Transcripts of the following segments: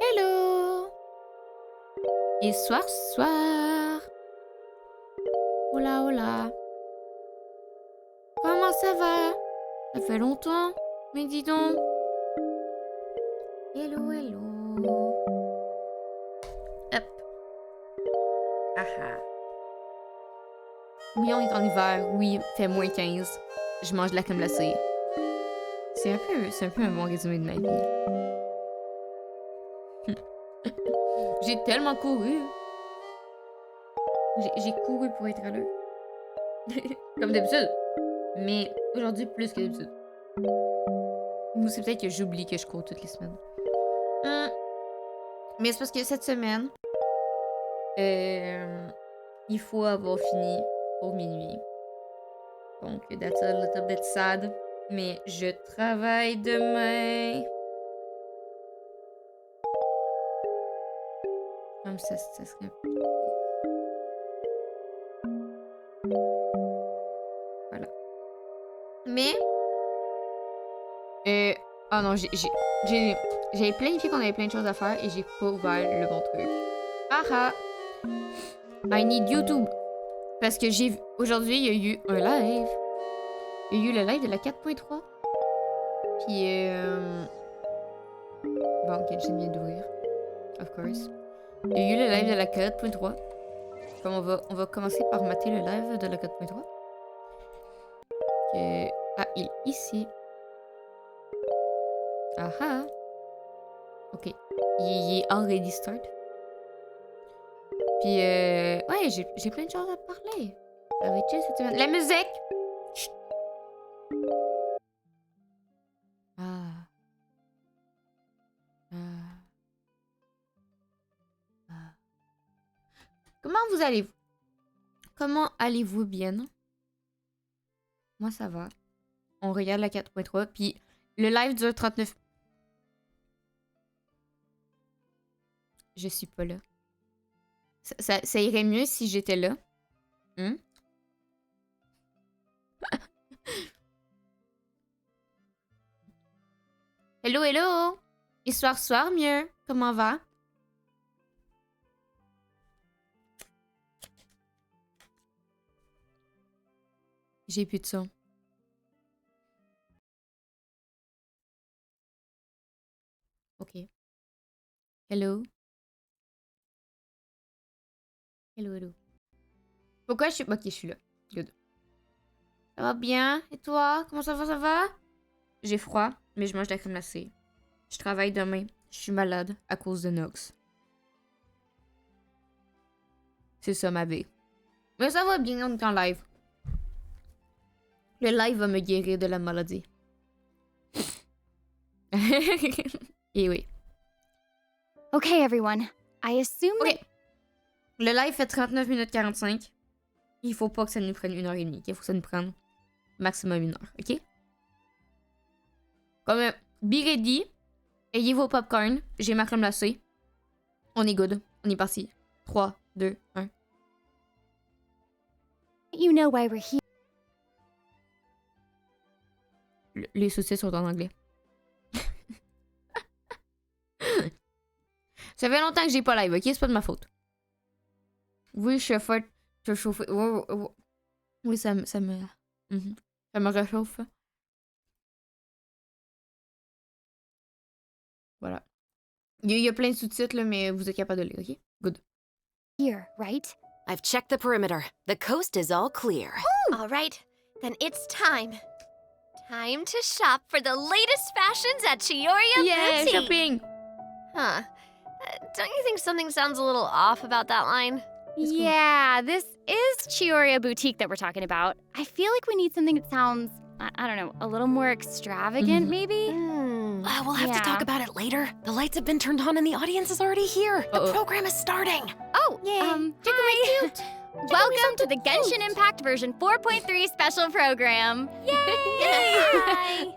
Hello! Et soir. Hola, hola. Comment ça va? Ça fait longtemps, mais dis donc. Hello, hello. Hop. Ah ah. Oui, on est en hiver. Oui, il fait moins 15. Je mange de la crème glacée. C'est un peu un bon résumé de ma vie. J'ai tellement couru. J'ai couru pour être à l'heure. Comme d'habitude. Mais aujourd'hui, plus que d'habitude. Ou c'est peut-être que j'oublie que je cours toutes les semaines. Mais c'est parce que cette semaine, il faut avoir fini pour minuit. Donc, that's a little bit sad. Mais je travaille demain. Comme ça serait un peu... Voilà. Mais... oh non, J'avais planifié qu'on avait plein de choses à faire et j'ai pas ouvert le bon truc. Ah ah! I need YouTube. Parce que j'ai vu... Aujourd'hui, il y a eu un live. Il y a eu le live de la 4.3. Puis bon, ok, je viens d'ouvrir. Of course. Il y a eu le live de la 4.3. Comme on va commencer par mater le live de la 4.3. Ah, il est ici. Ah ah. Ok. Il est already start. Puis ouais, j'ai plein de choses à parler. Ça va être chill cette semaine. La musique! Chut. Ah. Ah. Ah. Comment vous allez-vous? Comment allez-vous bien? Moi, ça va. On regarde la 4.3, puis le live dure 39... Je suis pas là. Ça irait mieux si j'étais là. Hmm? Hello, hello! Histoire soir, mieux. Comment va? J'ai plus de son. Ok. Hello? Hello, hello. Pourquoi je suis... Ok, je suis là. Good. Ça va bien? Et toi? Comment ça va, ça va? J'ai froid, mais je mange de la crème glacée. Je travaille demain. Je suis malade à cause de Nox. C'est ça ma vie. Mais ça va bien, on est en live. Le live va me guérir de la maladie. Et oui. Okay, everyone. I assume Ok. Le live fait 39 minutes 45. Il faut pas que ça nous prenne 1h30. Il faut que ça nous prenne maximum 1 heure. Ok? Comme be ready. Ayez vos popcorn. J'ai ma crème glacée. On est good. On est parti. 3, 2, 1. you know why we're here. Les sous-titres sont en anglais. Ça fait longtemps que j'ai pas live, ok? C'est pas de ma faute. Oui, je suis forte. Je suis chauffée. Oui, ça me... Ça me réchauffe. Voilà. Il y a plein de sous-titres, là, mais vous êtes capable de lire, ok? Good. Here, right? I've checked the perimeter. The coast is all clear. All right, then it's time. Time to shop for the latest fashions at Chioria Yeah, Boutique. shopping! Huh. Don't you think something sounds a little off about that line? Yeah, this is Chioria Boutique that we're talking about. I feel like we need something that sounds, I don't know, a little more extravagant, maybe? We'll have to talk Yeah. about it later. The lights have been turned on and the audience is already here. The program is starting. Oh, hi. Welcome to the Genshin Impact version 4.3 special program. Yay!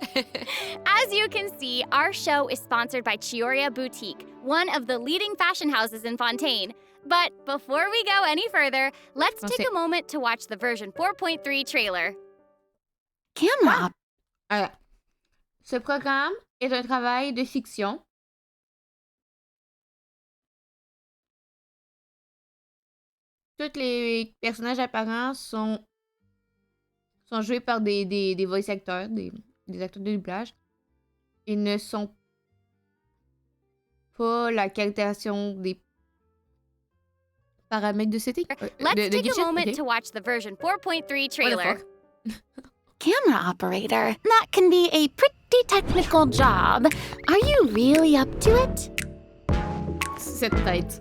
As you can see, our show is sponsored by Chioria Boutique, one of the leading fashion houses in Fontaine. But before we go any further, let's take a moment to watch the version 4.3 trailer. Camera. Alors, ce programme est un travail de fiction. Tous les personnages apparents sont joués par des voice actors, des acteurs de doublage. Ils ne sont pas la qualification des paramètres de setting. Let's take Genshin, a moment ok. to watch the version 4.3 trailer. Camera operator. That can be a pretty technical job. Are you really up to it? Cette tête.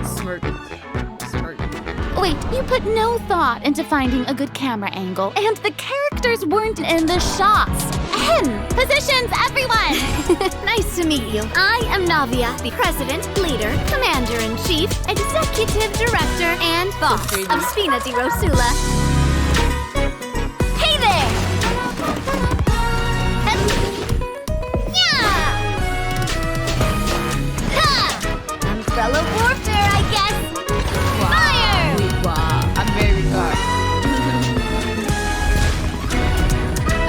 Smirk. Smirk. Wait, you put no thought into finding a good camera angle, and the characters weren't in the shots. Ahem. Positions, everyone! Nice to meet you. I am Navia, the President, Leader, Commander-in-Chief, Executive Director, and Boss of Spina di Rosula. Hey there! Yeah! Ha! Umbrella warfare, I guess. Fire! Oui, wow. America.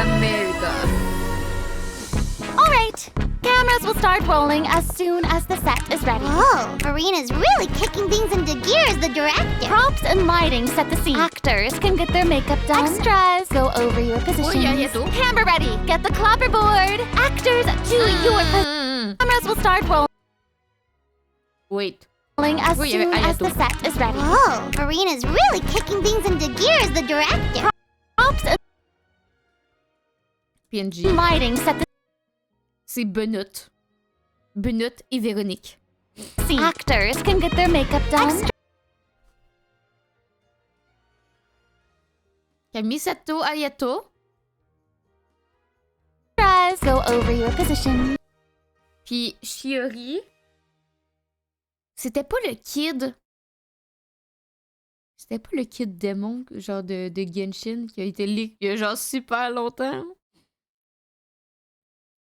America. Cameras will start rolling as soon as the set is ready. Whoa, Farina's really kicking things into gear as the director. Props and lighting set the scene. Actors can get their makeup done. Extras, go over your positions. Camera ready, get the clapperboard. Actors, to your cameras will start rolling Wait. as soon as the set is ready. Whoa, Farina's really kicking things into gear as the director. Props and PNG. lighting set the C'est Benoît. Benoît et Véronique. scene. Actors can get their makeup done. Camille Sato Ayato. Extras, go over your positions. Puis Shiori. C'était pas le kid. C'était pas le kid démon, genre de Genshin, qui a été leak il y a genre super longtemps.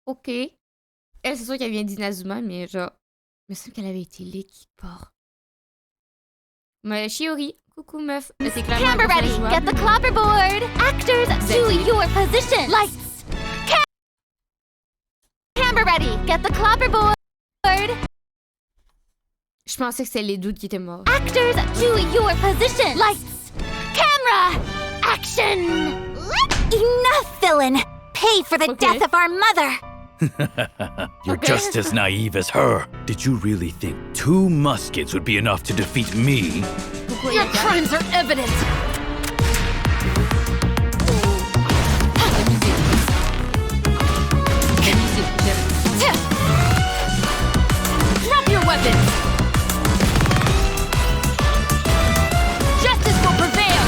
Ok. Elle, c'est sûr qu'elle vient d'Inazuma, mais genre, il me semble qu'elle avait été leak quelque part. Mais Shiori, coucou meuf. C'est clairement un Camera ready, personnage get the jouable. clapperboard. Actors, to your positions. Lights. Camera ready, get the clapperboard. Je pensais que c'était les doutes qui étaient morts. Actors, to your positions. Lights. Camera. Action. Enough, villain! Pay for the Okay. death of our mother! You're just as naive as her. Did you really think 2 muskets would be enough to defeat me? Pourquoi Your il y a crimes are evident. Drop your weapons. Justice will prevail.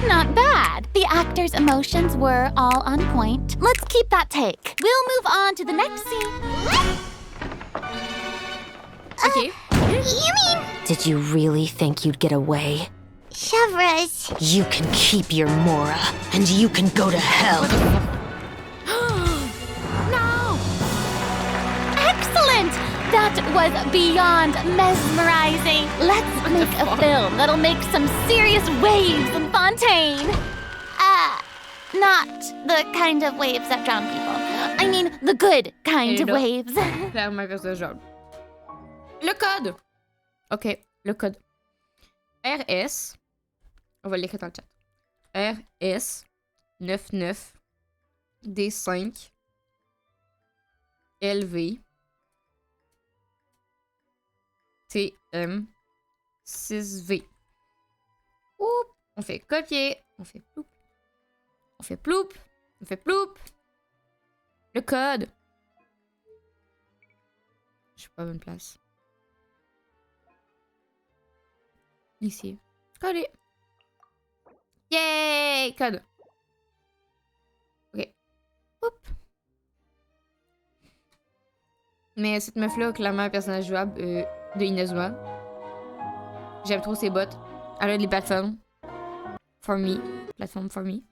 Not bad. The actors' emotions were all on point. Let's keep that take. We'll move on to the next scene. Ok. You mean Did you really think you'd get away? Chevras? You can keep your Mora, and you can go to hell. Excellent! That was beyond mesmerizing. Let's make a film that'll make some serious waves in Fontaine. Not the kind of waves that drown people. I mean, the good kind of Hello. waves. Clairement que c'est genre. Le code! Ok, le code. RS. On va l'écrire dans le chat. RS 99 D5 LV TM 6V. Oup. On fait copier. On fait ploup. On fait ploup. On fait ploup. Le code. Je suis pas à bonne place. Ici. Coller. Yay! Code. Ok. Oup. Mais cette meuf-là, clairement, un personnage jouable de Inazuma. J'aime trop ses bottes. Elle a des plateformes. For me. Plateforme for me.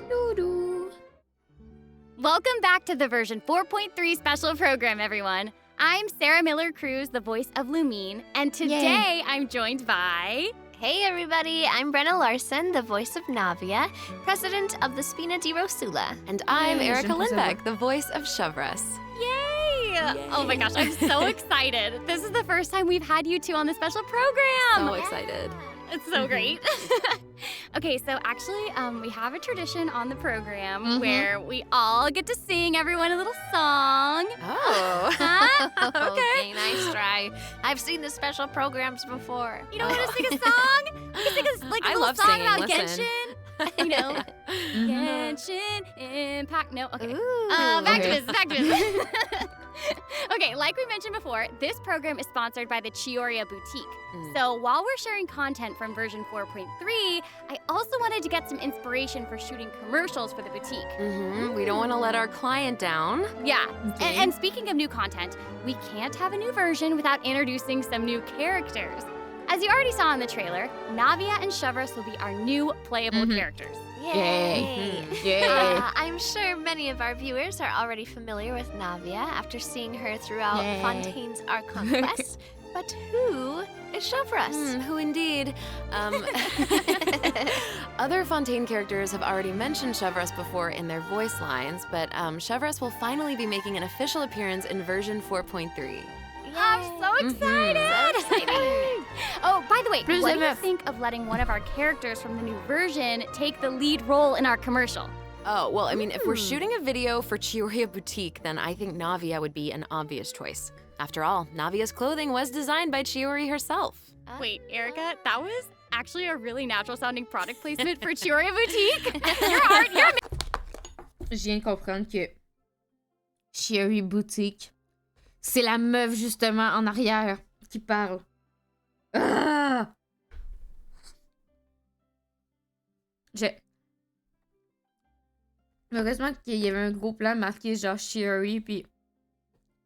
Doudou. Welcome back to the version 4.3 special program, everyone. I'm Sarah Miller Cruz, the voice of Lumine, and today I'm joined by... Hey everybody, I'm Brenna Larson, the voice of Navia, president of the Spina di Rosula. And I'm Yay, Erica je ne sais Lindbeck, the voice of Chevras. Yay! Oh my gosh, I'm so excited. This is the first time we've had you two on the special program. So excited. It's so great. Okay, so actually, we have a tradition on the program where we all get to sing everyone a little song. Oh. Huh? Okay, nice try. I've seen the special programs before. You don't want to sing a song? We can sing a, like a I little love song singing, about listen. Genshin. You know, Genshin Impact. No, okay. Ooh. Back to Okay. business. Back to business. Okay, like we mentioned before, this program is sponsored by the Chioria Boutique. So while we're sharing content from version 4.3, I also wanted to get some inspiration for shooting commercials for the boutique. We don't want to let our client down. Yeah, Okay. and speaking of new content, we can't have a new version without introducing some new characters. As you already saw in the trailer, Navia and Chevras will be our new playable characters. Yay. Yay. I'm sure many of our viewers are already familiar with Navia after seeing her throughout Yay. Fontaine's Archon Quest. But who is Chevreuse. Who indeed? Other Fontaine characters have already mentioned Chevreuse before in their voice lines, but Chevreuse will finally be making an official appearance in version 4.3. I'm so excited! So exciting. Oh, by the way, Plus what do you MF. think of letting one of our characters from the new version take the lead role in our commercial? Oh, well, I mean, if we're shooting a video for Chiyoria Boutique, then I think Navia would be an obvious choice. After all, Navia's clothing was designed by Chiori herself. Wait, Erica, that was actually a really natural sounding product placement for Chiyoria Boutique. Je viens de comprendre que Cherry Boutique, c'est la meuf justement en arrière qui parle. Ah! Heureusement qu'il y avait un gros plan marqué genre Cherry, puis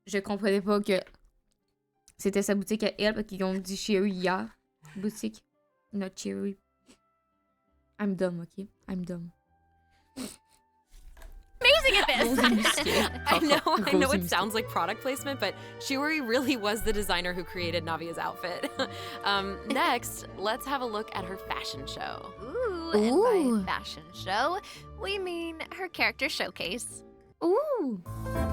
je comprenais pas que c'était sa boutique à elle parce qu'ils ont dit Cherry hier. Boutique, not Cherry. I'm dumb, okay? I'm dumb. Amazing at this. I know it sounds like product placement, but Chiori really was the designer who created Navia's outfit. Next, let's have a look at her fashion show. Ooh, and by fashion show, we mean her character showcase. Ooh!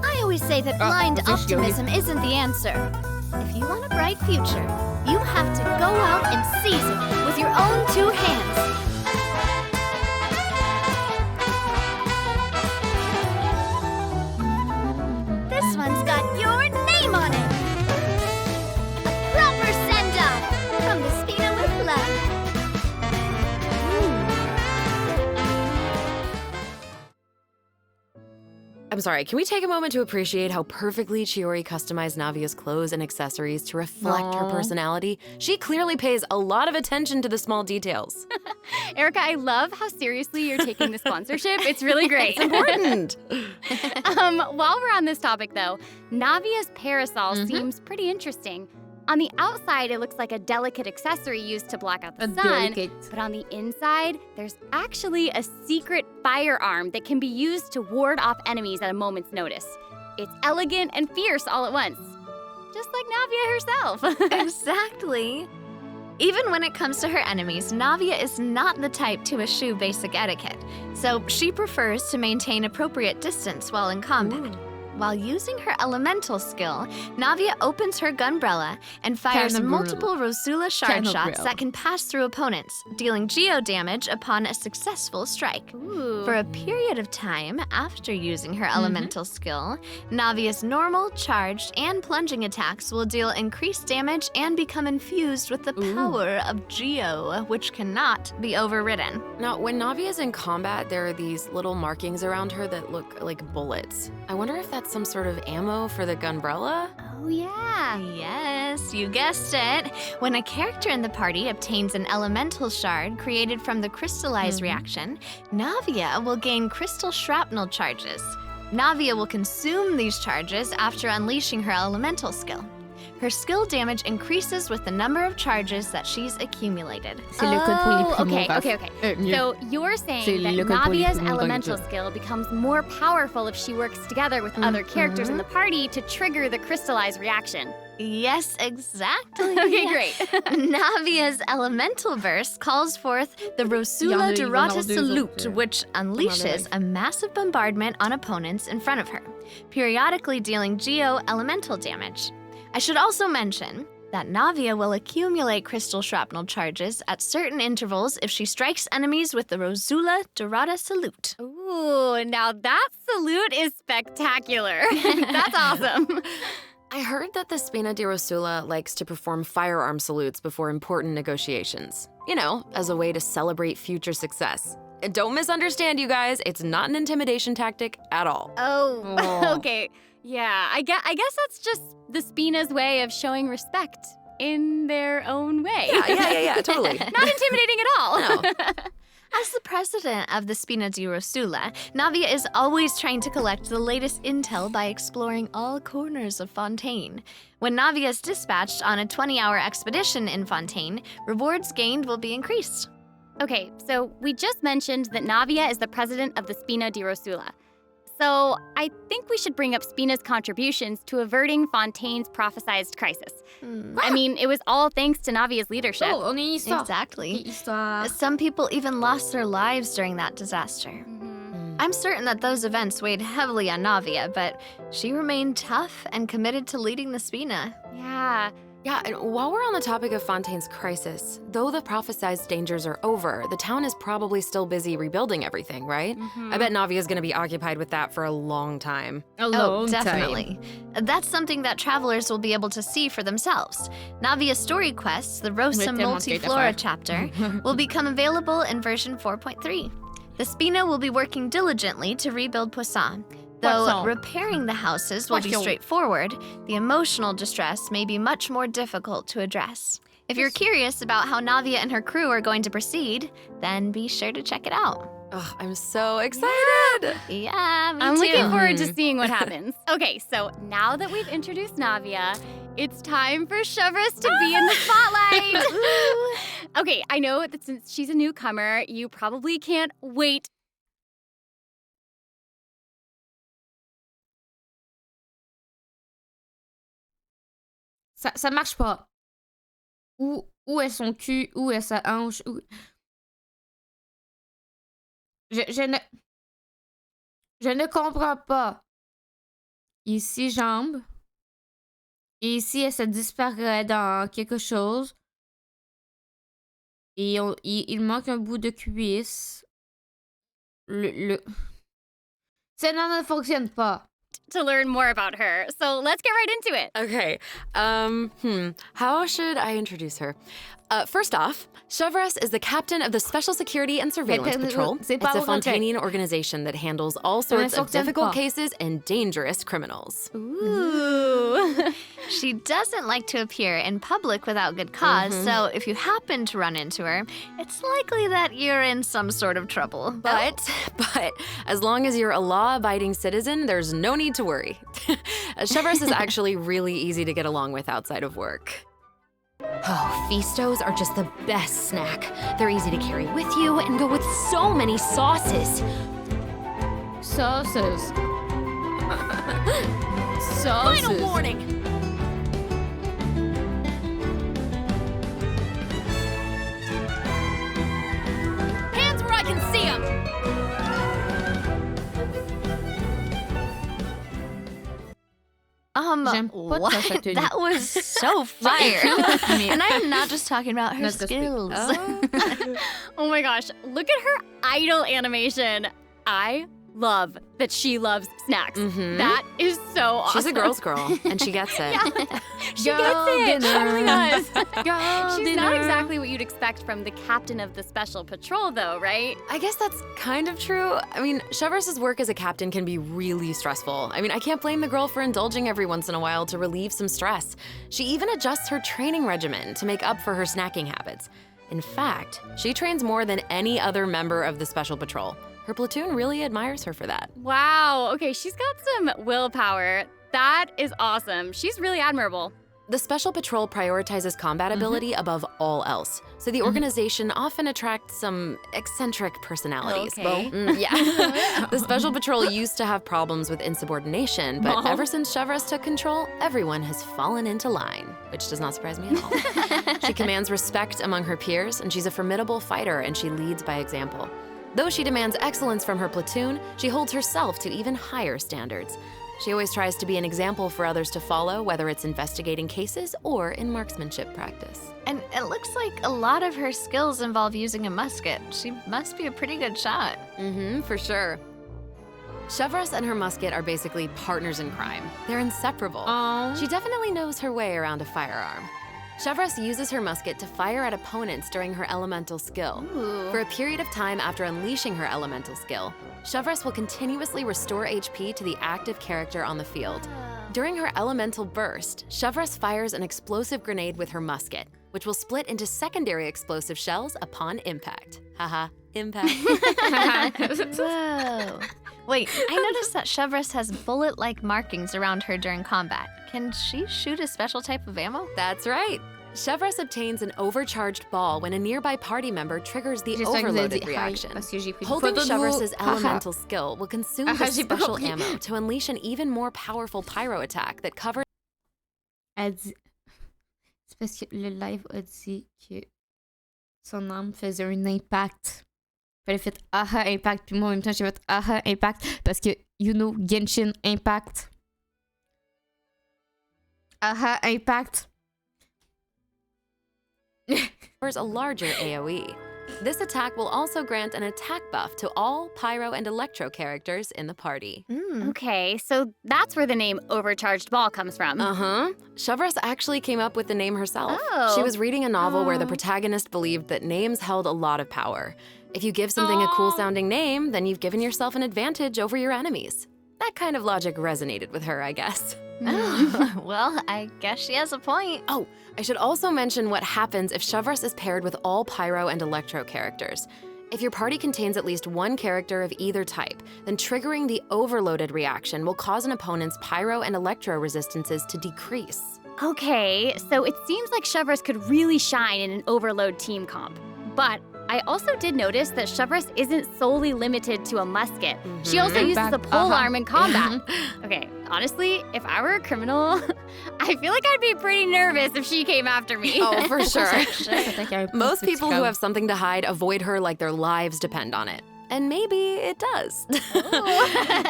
I always say that blind officially. optimism isn't the answer. If you want a bright future, you have to go out and seize it with your own two hands. This one's got your name on it. A proper send-off from the Spina with love. I'm sorry, can we take a moment to appreciate how perfectly Chiori customized Navia's clothes and accessories to reflect her Aw. personality? She clearly pays a lot of attention to the small details. Erica, I love how seriously you're taking the sponsorship. It's really great. It's important. While we're on this topic, though, Navia's parasol seems pretty interesting. On the outside, it looks like a delicate accessory used to block out the sun. But on the inside, there's actually a secret firearm that can be used to ward off enemies at a moment's notice. It's elegant and fierce all at once. Just like Navia herself. Exactly. Even when it comes to her enemies, Navia is not the type to eschew basic etiquette, so she prefers to maintain appropriate distance while in combat. While using her elemental skill, Navia opens her gunbrella and fires Cannabrella. multiple Rosula shard shots Cannabrella. that can pass through opponents, dealing geo damage upon a successful strike. Ooh. For a period of time after using her elemental skill, Navia's normal, charged, and plunging attacks will deal increased damage and become infused with the power of Geo, which cannot be overridden. Now, when Navia's in combat, there are these little markings around her that look like bullets. I wonder if that's some sort of ammo for the gunbrella? Oh yeah, yes, you guessed it. When a character in the party obtains an elemental shard created from the crystallized reaction, Navia will gain crystal shrapnel charges. Navia will consume these charges after unleashing her elemental skill. Her skill damage increases with the number of charges that she's accumulated. C'est le code pour les primo, okay. Raph. Mieux. So you're C'est saying that le code pour les Navia's primo elemental dans le jeu. skill becomes more powerful if she works together with other characters in the party to trigger the crystallized reaction. Yes, exactly. Okay, great. Navia's elemental burst calls forth the Rosula Il y en Dorata a deux Salute, autres. which unleashes a massive bombardment on opponents in front of her, periodically dealing geo elemental damage. I should also mention that Navia will accumulate crystal shrapnel charges at certain intervals if she strikes enemies with the Rosula Dorata Salute. Ooh, now that salute is spectacular. That's awesome. I heard that the Spina di Rosula likes to perform firearm salutes before important negotiations. You know, as a way to celebrate future success. And don't misunderstand, you guys, it's not an intimidation tactic at all. Oh. Okay. Yeah, I guess that's just the Spina's way of showing respect in their own way. Yeah, totally. Not intimidating at all. No. As the president of the Spina di Rosula, Navia is always trying to collect the latest intel by exploring all corners of Fontaine. When Navia is dispatched on a 20-hour expedition in Fontaine, rewards gained will be increased. Okay, so we just mentioned that Navia is the president of the Spina di Rosula. So I think we should bring up Spina's contributions to averting Fontaine's prophesized crisis. I mean, it was all thanks to Navia's leadership. Oh, on est une histoire. Exactly. Histoire. Some people even lost their lives during that disaster. I'm certain that those events weighed heavily on Navia, but she remained tough and committed to leading the Spina. Yeah. Yeah, and while we're on the topic of Fontaine's crisis, though the prophesized dangers are over, the town is probably still busy rebuilding everything, right? I bet Navia's gonna be occupied with that for a long time. A long Definitely. That's something that travelers will be able to see for themselves. Navia's story quests, the Rosa Multiflora chapter, will become available in version 4.3. The Spina will be working diligently to rebuild Poisson. Though Poisson. repairing the houses will be Poisson. straightforward, the emotional distress may be much more difficult to address. If you're curious about how Navia and her crew are going to proceed, then be sure to check it out. Ugh, I'm so excited! Yeah, me I'm too. looking forward to seeing what happens. Okay, so now that we've introduced Navia, it's time for Chevreuse to be in the spotlight. Okay, I know that since she's a newcomer, you probably can't wait. Ça marche pas. Où est son cul? Où est sa hanche? Je ne comprends pas. Ici, jambe. Et ici, elle se disparaît dans quelque chose. Et il manque un bout de cuisse. Ça ne fonctionne pas. To learn more about her. So let's get right into it. Okay, how should I introduce her? First off, Chevreuse is the captain of the Special Security and Surveillance Patrol. It's a Fontainian organization that handles all sorts of difficult cases and dangerous criminals. Ooh. She doesn't like to appear in public without good cause, so if you happen to run into her, it's likely that you're in some sort of trouble. But as long as you're a law-abiding citizen, there's no need to worry. Chevreuse is actually really easy to get along with outside of work. Oh, Feastos are just the best snack. They're easy to carry with you and go with so many sauces. Sauces. Final warning! Hands where I can see them. J'aime pas What? ta tenue. That was so fire. And I am not just talking about her Let's go speak. skills. Oh my gosh, look at her idol animation. I love that she loves snacks. That is so awesome. She's a girl's girl, and she gets it. She gets it. She really does. Girl She's not dinner. exactly what you'd expect from the captain of the Special Patrol, though, right? I guess that's kind of true. I mean, Chevreuse's work as a captain can be really stressful. I mean, I can't blame the girl for indulging every once in a while to relieve some stress. She even adjusts her training regimen to make up for her snacking habits. In fact, she trains more than any other member of the Special Patrol. Her platoon really admires her for that. Wow. Okay, she's got some willpower. That is awesome. She's really admirable. The Special Patrol prioritizes combat ability above all else, so the organization often attracts some eccentric personalities. Okay. Yeah. The Special Patrol used to have problems with insubordination, but ever since Chevreuse took control, everyone has fallen into line, which does not surprise me at all. She commands respect among her peers, and she's a formidable fighter, and she leads by example. Though she demands excellence from her platoon, she holds herself to even higher standards. She always tries to be an example for others to follow, whether it's investigating cases or in marksmanship practice. And it looks like a lot of her skills involve using a musket. She must be a pretty good shot. For sure. Chevreuse and her musket are basically partners in crime. They're inseparable. She definitely knows her way around a firearm. Chevreuse uses her musket to fire at opponents during her elemental skill. For a period of time after unleashing her elemental skill, Chevreuse will continuously restore HP to the active character on the field. During her elemental burst, Chevreuse fires an explosive grenade with her musket, which will split into secondary explosive shells upon impact. Haha, impact. Whoa. Wait, I noticed that Chevreuse has bullet-like markings around her during combat. Can she shoot a special type of ammo? That's right. Chevreuse obtains an overcharged ball when a nearby party member triggers the J'espère que vous avez overloaded dit hi, reaction. parce que j'ai pris une Holding photo de vous. Chevreuse's Haha. elemental skill will consume Ah, this j'ai pas special compris. ammo to unleash an even more powerful pyro attack that covers. Elle dit... C'est parce que le live a dit que son âme faisait un impact. Elle a fait aha impact, puis moi en même temps j'ai fait aha impact parce que you know Genshin Impact. Aha impact. A larger AoE. This attack will also grant an attack buff to all pyro and electro characters in the party. Okay, so that's where the name Overcharged Ball comes from. Uh-huh. Chevreuse actually came up with the name herself. Oh. She was reading a novel where the protagonist believed that names held a lot of power. If you give something a cool-sounding name, then you've given yourself an advantage over your enemies. That kind of logic resonated with her, I guess. Oh, well, I guess she has a point. Oh, I should also mention what happens if Chevreuse is paired with all pyro and electro characters. If your party contains at least one character of either type, then triggering the overloaded reaction will cause an opponent's pyro and electro resistances to decrease. Okay, so it seems like Chevreuse could really shine in an overload team comp. But I also did notice that Chevreuse isn't solely limited to a musket. She also uses a pole arm in combat. Okay, honestly, if I were a criminal, I feel like I'd be pretty nervous if she came after me. Oh, for sure. Most Most people who have something to hide avoid her like their lives depend on it. And maybe it does.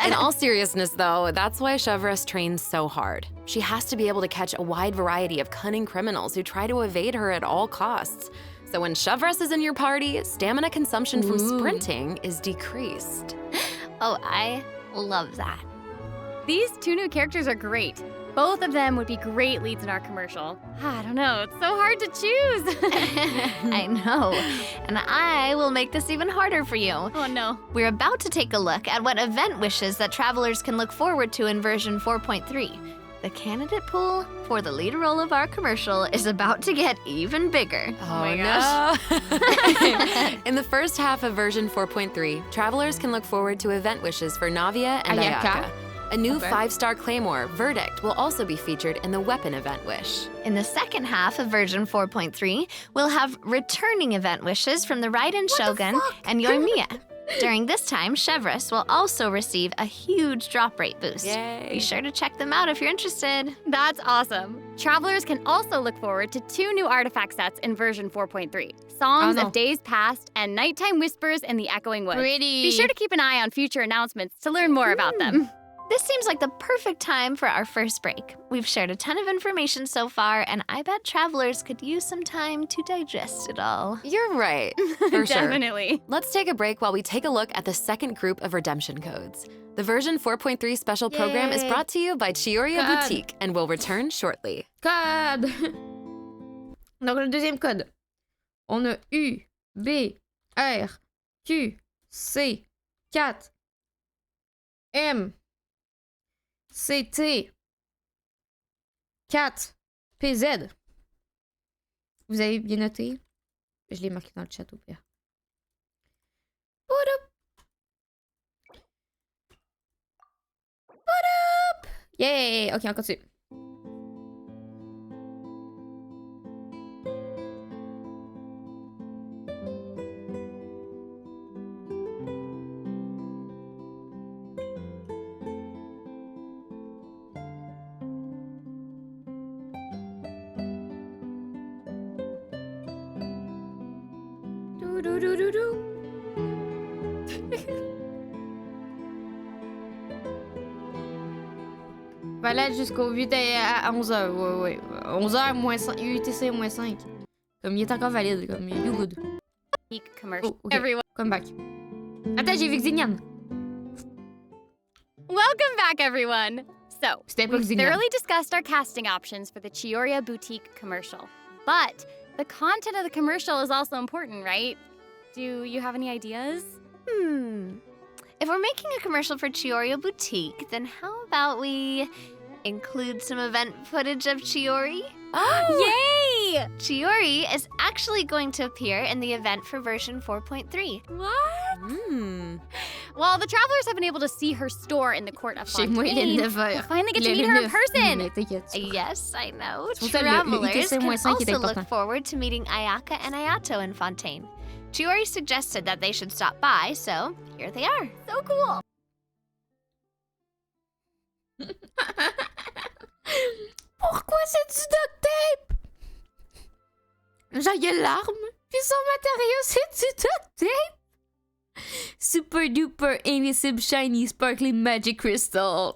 In all seriousness, though, that's why Chevreuse trains so hard. She has to be able to catch a wide variety of cunning criminals who try to evade her at all costs. So when Chevreuse is in your party, stamina consumption from sprinting is decreased. Oh, I love that. These two new characters are great. Both of them would be great leads in our commercial. I don't know, it's so hard to choose. I know. And I will make this even harder for you. Oh no. We're about to take a look at what event wishes that travelers can look forward to in version 4.3. The candidate pool for the lead role of our commercial is about to get even bigger. Oh my no. In the first half of version 4.3, travelers can look forward to event wishes for Navia and Ayaka. Ayaka. A new Okay. 5-star claymore, Verdict, will also be featured in the weapon event wish. In the second half of version 4.3, we'll have returning event wishes from the Raiden Shogun and Yoimiya. During this time, Chevreuse will also receive a huge drop rate boost. Yay. Be sure to check them out if you're interested. That's awesome. Travelers can also look forward to 2 new artifact sets in version 4.3. Songs Oh, no. of Days Past and Nighttime Whispers in the Echoing Woods. Pretty. Be sure to keep an eye on future announcements to learn more about them. This seems like the perfect time for our first break. We've shared a ton of information so far, and I bet travelers could use some time to digest it all. You're right, for sure. Definitely. Let's take a break while we take a look at the second group of redemption codes. The version 4.3 special program is Yay. brought to you by Chioria God. Boutique and will return shortly. Code! Donc, le deuxième code. On a U, B, R, Q, C, 4, M, CT, 4, PZ. Vous avez bien noté? Je l'ai marqué dans le chat au pire. Yay! Ok, on continue. Valable jusqu'au 8 à 11h. Ouais. 11h moins 5. UTC moins 5. Comme il est encore valide. Comme you good. Peak commercial. Oh, okay. Everyone. Come back. Attends, j'ai vu Xignan. Welcome back, everyone. So, C'était pas we Xignan. thoroughly discussed our casting options for the Chioria Boutique commercial. But the content of the commercial is also important, right? Do you have any ideas? If we're making a commercial for Chioria Boutique, then how about we include some event footage of Chiori? Yay! Chiori is actually going to appear in the event for version 4.3. What? Well, the travelers have been able to see her store in the court of Chez moi, les Fontaine. 9 heures. We'll finally get to Le meet her in 9. person. Mais t'inquiète. Yes, I know. C'est pour ça, le Travelers ITC can -5 est also important. look forward to meeting Ayaka and Ayato in Fontaine. Chiori suggested that they should stop by, so here they are. So cool. Pourquoi c'est du duct tape? Genre, il y a l'arme, puis son matériau, c'est du duct tape. Super duper invisible shiny sparkly magic crystal.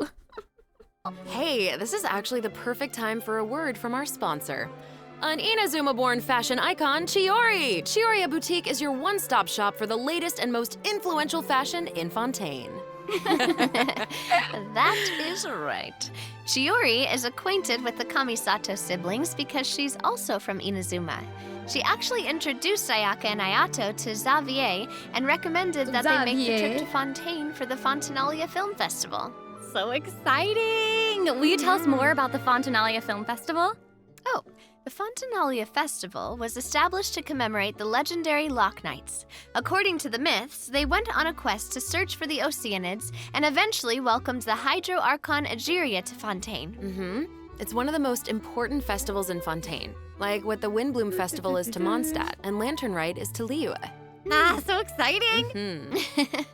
Hey, this is actually the perfect time for a word from our sponsor. An Inazuma-born fashion icon, Chiori! Chiori Boutique is your one-stop shop for the latest and most influential fashion in Fontaine. That is right. Chiori is acquainted with the Kamisato siblings because she's also from Inazuma. She actually introduced Ayaka and Ayato to Xavier and recommended that they make the trip to Fontaine for the Fontanalia Film Festival. So exciting! Will you tell us more about the Fontanalia Film Festival? Oh, the Fontanalia Festival was established to commemorate the legendary Loch Knights. According to the myths, they went on a quest to search for the Oceanids and eventually welcomed the Hydro Archon Egeria to Fontaine. It's one of the most important festivals in Fontaine, like what the Windbloom Festival is to Mondstadt and Lantern Rite is to Liyue. Ah, so exciting!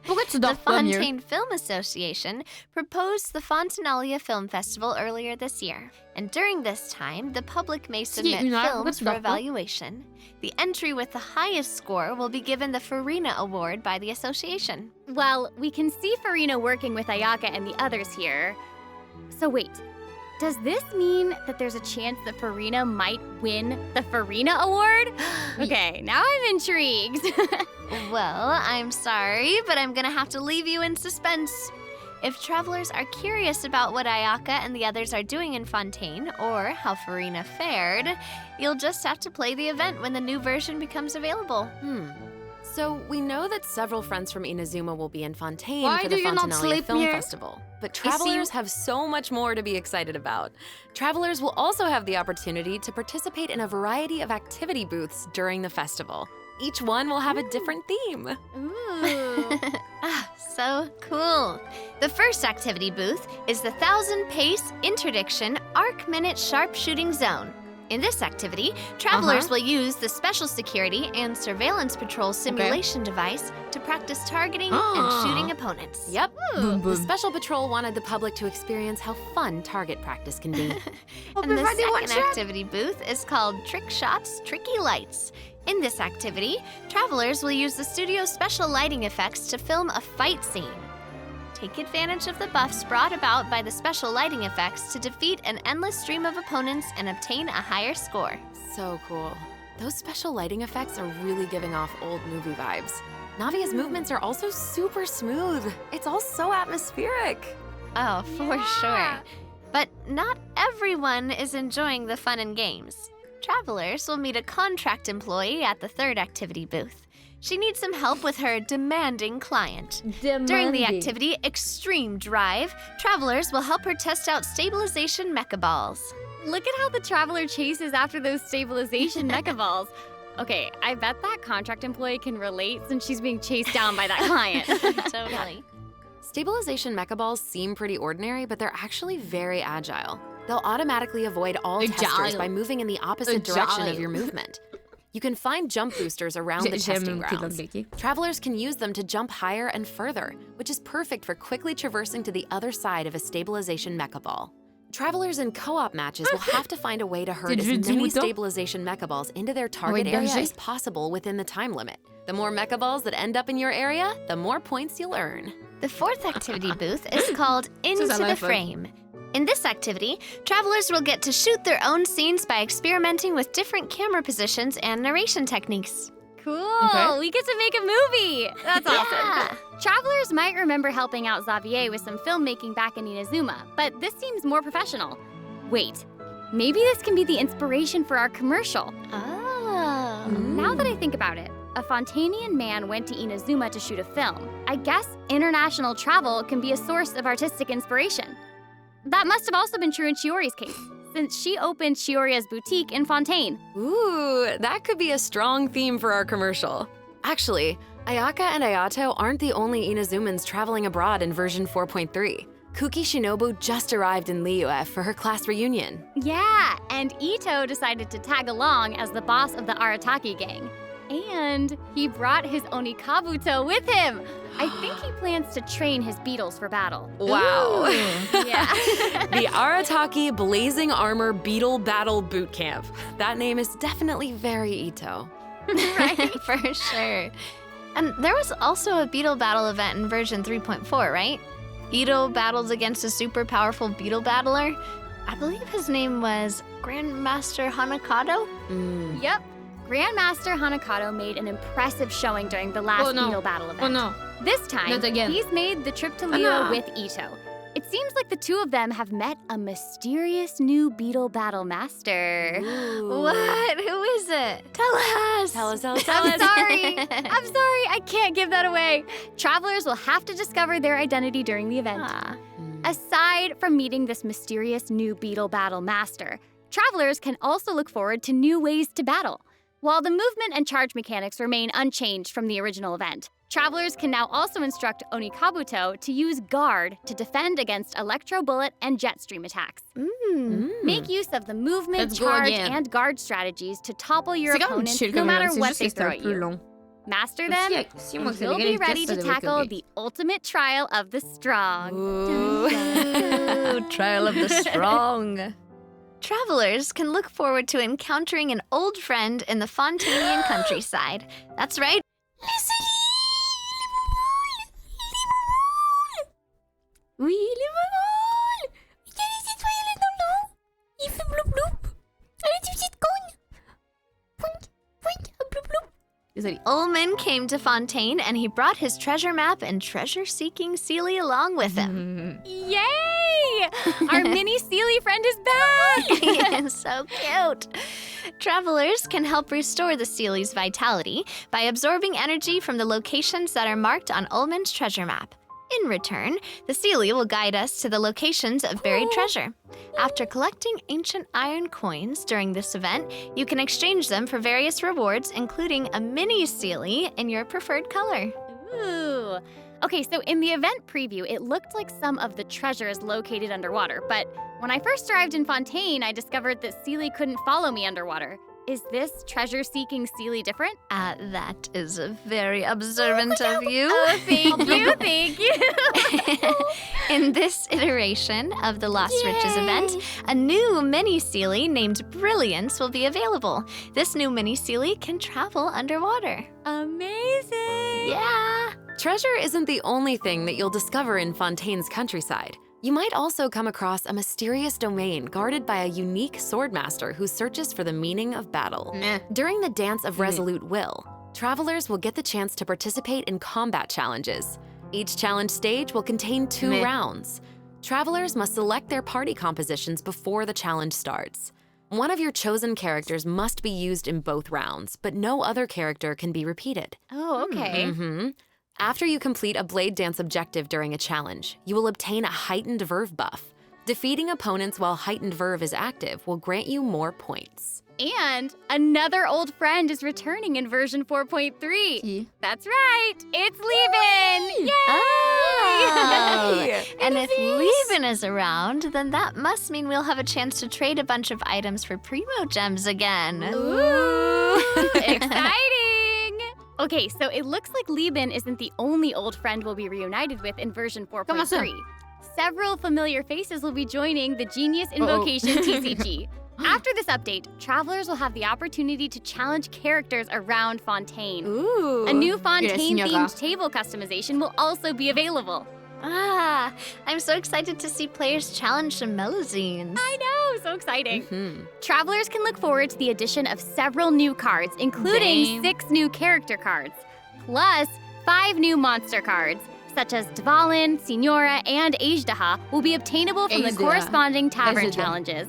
Pourquoi tu The dors pas mieux? Fontaine Film Association proposed the Fontanalia Film Festival earlier this year, and during this time, the public may submit une heure, pourquoi films tu for dors pas? evaluation. The entry with the highest score will be given the Farina Award by the association. Well, we can see Farina working with Ayaka and the others here. So wait, does this mean that there's a chance that Farina might win the Farina Award? Okay, now I'm intrigued. Well, I'm sorry, but I'm gonna have to leave you in suspense. If travelers are curious about what Ayaka and the others are doing in Fontaine, or how Farina fared, you'll just have to play the event when the new version becomes available. So we know that several friends from Inazuma will be in Fontaine Why for do the you not Fontanalia sleep Film here? Festival. But travelers have so much more to be excited about. Travelers will also have the opportunity to participate in a variety of activity booths during the festival. Each one will have a different theme. Ooh. So cool. The first activity booth is the 1,000-pace interdiction arc minute sharpshooting zone. In this activity, travelers will use the Special Security and Surveillance Patrol simulation device to practice targeting and shooting opponents. Yep. Boom, The boom. Special Patrol wanted the public to experience how fun target practice can be. And the second activity booth is called Trick Shots, Tricky Lights. In this activity, travelers will use the studio's special lighting effects to film a fight scene. Take advantage of the buffs brought about by the special lighting effects to defeat an endless stream of opponents and obtain a higher score. So cool. Those special lighting effects are really giving off old movie vibes. Navia's movements are also super smooth. It's all so atmospheric. Oh, for sure. But not everyone is enjoying the fun and games. Travelers will meet a contract employee at the third activity booth. She needs some help with her demanding client. During the activity Extreme Drive, travelers will help her test out stabilization mecha balls. Look at how the traveler chases after those stabilization mecha balls. Okay, I bet that contract employee can relate since she's being chased down by that client. Totally. Stabilization mecha balls seem pretty ordinary, but they're actually very agile. They'll automatically avoid all testers Agile. by moving in the opposite direction of Agile. your movement. You can find jump boosters around the testing grounds. Travelers can use them to jump higher and further, which is perfect for quickly traversing to the other side of a stabilization mecha ball. Travelers in co-op matches will have to find a way to herd Did as you do many it, though? stabilization mecha balls into their target Wait, area berger? as possible within the time limit. The more mecha balls that end up in your area, the more points you'll earn. The fourth activity booth is called Into Ça a the l'air fun. Frame. In this activity, travelers will get to shoot their own scenes by experimenting with different camera positions and narration techniques. Cool, Okay. we get to make a movie. That's awesome. Yeah. Travelers might remember helping out Xavier with some filmmaking back in Inazuma, but this seems more professional. Wait, maybe this can be the inspiration for our commercial. Oh. Now that I think about it, a Fontanian man went to Inazuma to shoot a film. I guess international travel can be a source of artistic inspiration. That must have also been true in Chiori's case, since she opened Chioria's boutique in Fontaine. Ooh, that could be a strong theme for our commercial. Actually, Ayaka and Ayato aren't the only Inazumans traveling abroad in version 4.3. Kuki Shinobu just arrived in Liyue for her class reunion. Yeah, and Ito decided to tag along as the boss of the Arataki gang. And he brought his Onikabuto with him. I think he plans to train his beetles for battle. Wow. Yeah. The Arataki Blazing Armor Beetle Battle Boot Camp. That name is definitely very Ito. Right, for sure. And there was also a beetle battle event in version 3.4, right? Ito battles against a super powerful beetle battler. I believe his name was Grandmaster Hanakado. Yep. Grandmaster Hanakado made an impressive showing during the last beetle battle event. Oh no. This time, Not again. he's made the trip to no. Liyue with Ito. It seems like the two of them have met a mysterious new beetle battle master. What? Who is it? Tell us. Tell us. I'm sorry. I'm sorry. I can't give that away. Travelers will have to discover their identity during the event. Aside from meeting this mysterious new beetle battle master, travelers can also look forward to new ways to battle. While the movement and charge mechanics remain unchanged from the original event, travelers can now also instruct Onikabuto to use Guard to defend against Electro Bullet and Jet Stream attacks. Make use of the movement, Let's go charge, again. and guard strategies to topple your C'est quand même opponents chill no comme matter c'est what juste they que c'est throw un at peu you. long. Master them, Si moi, and c'est you'll légal, be une ready pièce, to ça devrait être tackle correct. the ultimate trial of the strong. Ooh, trial of the strong. Travelers can look forward to encountering an old friend in the Fontanian countryside. That's right. Oui, les mamans! Il y a les citoyens dans l'eau! Il fait bloup bloup! Allez, tu petite cogne! Poink, poink, bloup bloup! Désolé. Ullman came to Fontaine and he brought his treasure map and treasure-seeking Seelie along with him. Yay! Our mini Sealy friend is back! So cute. Travelers can help restore the Seelie's vitality by absorbing energy from the locations that are marked on Ullman's treasure map. In return, the Seelie will guide us to the locations of buried treasure. After collecting ancient iron coins during this event, you can exchange them for various rewards, including a mini Seelie in your preferred color. Ooh. Okay, so in the event preview, it looked like some of the treasure is located underwater, but when I first arrived in Fontaine, I discovered that Seelie couldn't follow me underwater. Is this treasure-seeking Seelie different? That is very observant of you. Oh, thank you, thank you. In this iteration of the Lost Riches event, a new mini Seelie named Brilliance will be available. This new mini Seelie can travel underwater. Amazing! Yeah. Treasure isn't the only thing that you'll discover in Fontaine's countryside. You might also come across a mysterious domain guarded by a unique swordmaster who searches for the meaning of battle. During the Dance of Resolute Will, travelers will get the chance to participate in combat challenges. Each challenge stage will contain 2 rounds. Travelers must select their party compositions before the challenge starts. One of your chosen characters must be used in both rounds, but no other character can be repeated. Oh, okay. After you complete a Blade Dance objective during a challenge, you will obtain a heightened verve buff. Defeating opponents while heightened verve is active will grant you more points. And another old friend is returning in version 4.3. Qui? That's right, it's Leben! Yay! Oh. And if Leben is around, then that must mean we'll have a chance to trade a bunch of items for Primo Gems again. Ooh, exciting! Okay, so it looks like Leben isn't the only old friend we'll be reunited with in version Comment ça? 4.3. Several familiar faces will be joining the Genius Invocation TCG. After this update, travelers will have the opportunity to challenge characters around Fontaine. Ooh. A new Signora. Fontaine-themed table customization will also be available. I'm so excited to see players challenge some Melazines. I know, so exciting. Travelers can look forward to the addition of several new cards, including 6 new character cards, plus 5 new monster cards, such as Dvalin, Signora, and Ajdaha will be obtainable from the Ajdaha. corresponding tavern Ajdaha. challenges.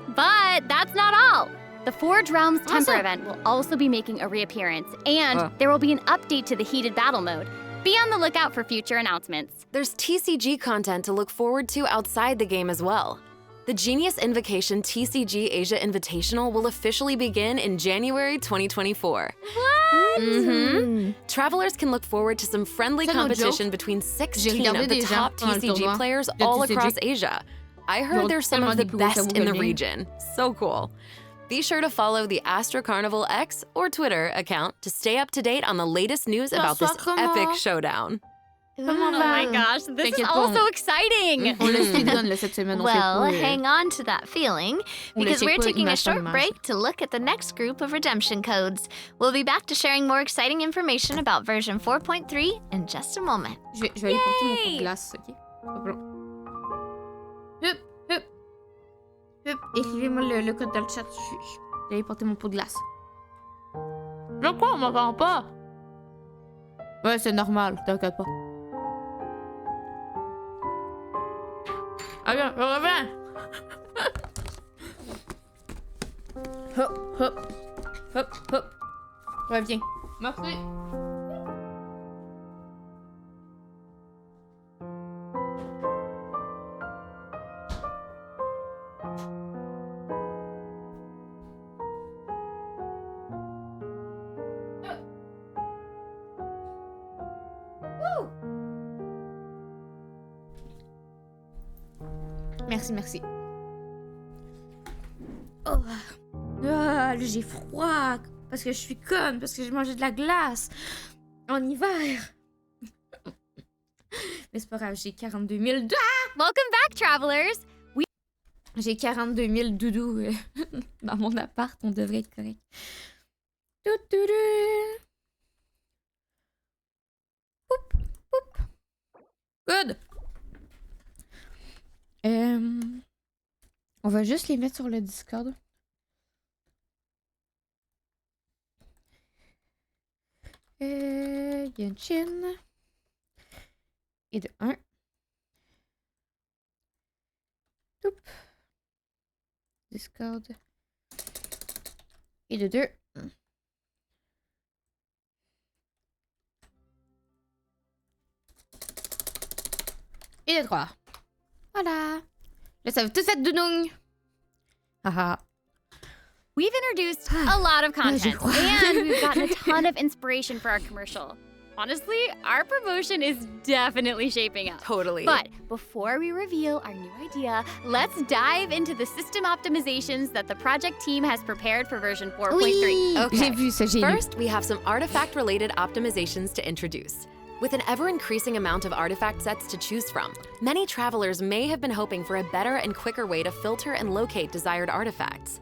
But that's not all. The Forge Realms Temper Awesome. event will also be making a reappearance, and there will be an update to the heated battle mode. Be on the lookout for future announcements. There's TCG content to look forward to outside the game as well. The Genius Invocation TCG Asia Invitational will officially begin in January 2024. What? Travelers can look forward to some friendly C'est un autre competition joke. between J'ai 16 regardé of the des gens top pendant le TCG tournoi players de all TCG. across Asia. I heard Genre they're some tellement of the des plus gros best cerveaux in the gagnés. region. So cool. Be sure to follow the Astro Carnival X or Twitter account to stay up to date on the latest news about this Bonsoir, epic comment? showdown. Comment Oh va? my gosh, this is T'inquiète all pas, so exciting. On le speedrun là, cette semaine. On fait Well, pas, hang on to that feeling, On le because check we're pas taking a image par short image. break to look at the next group of redemption codes. We'll be back to sharing more exciting information about version 4.3 in just a moment. Je vais aller porter mon pot de glace, ok? Pas plus long. Hup, hup, hup. Écrivez-moi le code dans le chat. Je vais aller porter mon pot de glace. De quoi on m'entend pas? Ouais, c'est normal, t'inquiète pas. Ah bien, reviens! Hop, hop, hop, hop. Reviens. Merci. Merci, merci. Oh. Ah, là, j'ai froid. Parce que je suis conne. Parce que j'ai mangé de la glace. En hiver. Mais c'est pas grave, j'ai 42 000... Welcome back, travelers. J'ai 42 000 doudous dans mon appart. On devrait être correct. Oup, oup. Good. On va juste les mettre sur le Discord. Genshin. Et de 1. Toup. Discord. Et de 2. Et de 3. Voilà. Là, ça va tout fait doudoung. Haha. We've introduced a lot of content, j'y crois. and we've gotten a ton of inspiration for our commercial. Honestly, our promotion is definitely shaping up. Totally. But before we reveal our new idea, let's dive into the system optimizations that the project team has prepared for version 4.3. Oui. Okay. J'ai vu ça, j'ai lu. First, we have some artifact-related optimizations to introduce. With an ever-increasing amount of artifact sets to choose from, many travelers may have been hoping for a better and quicker way to filter and locate desired artifacts.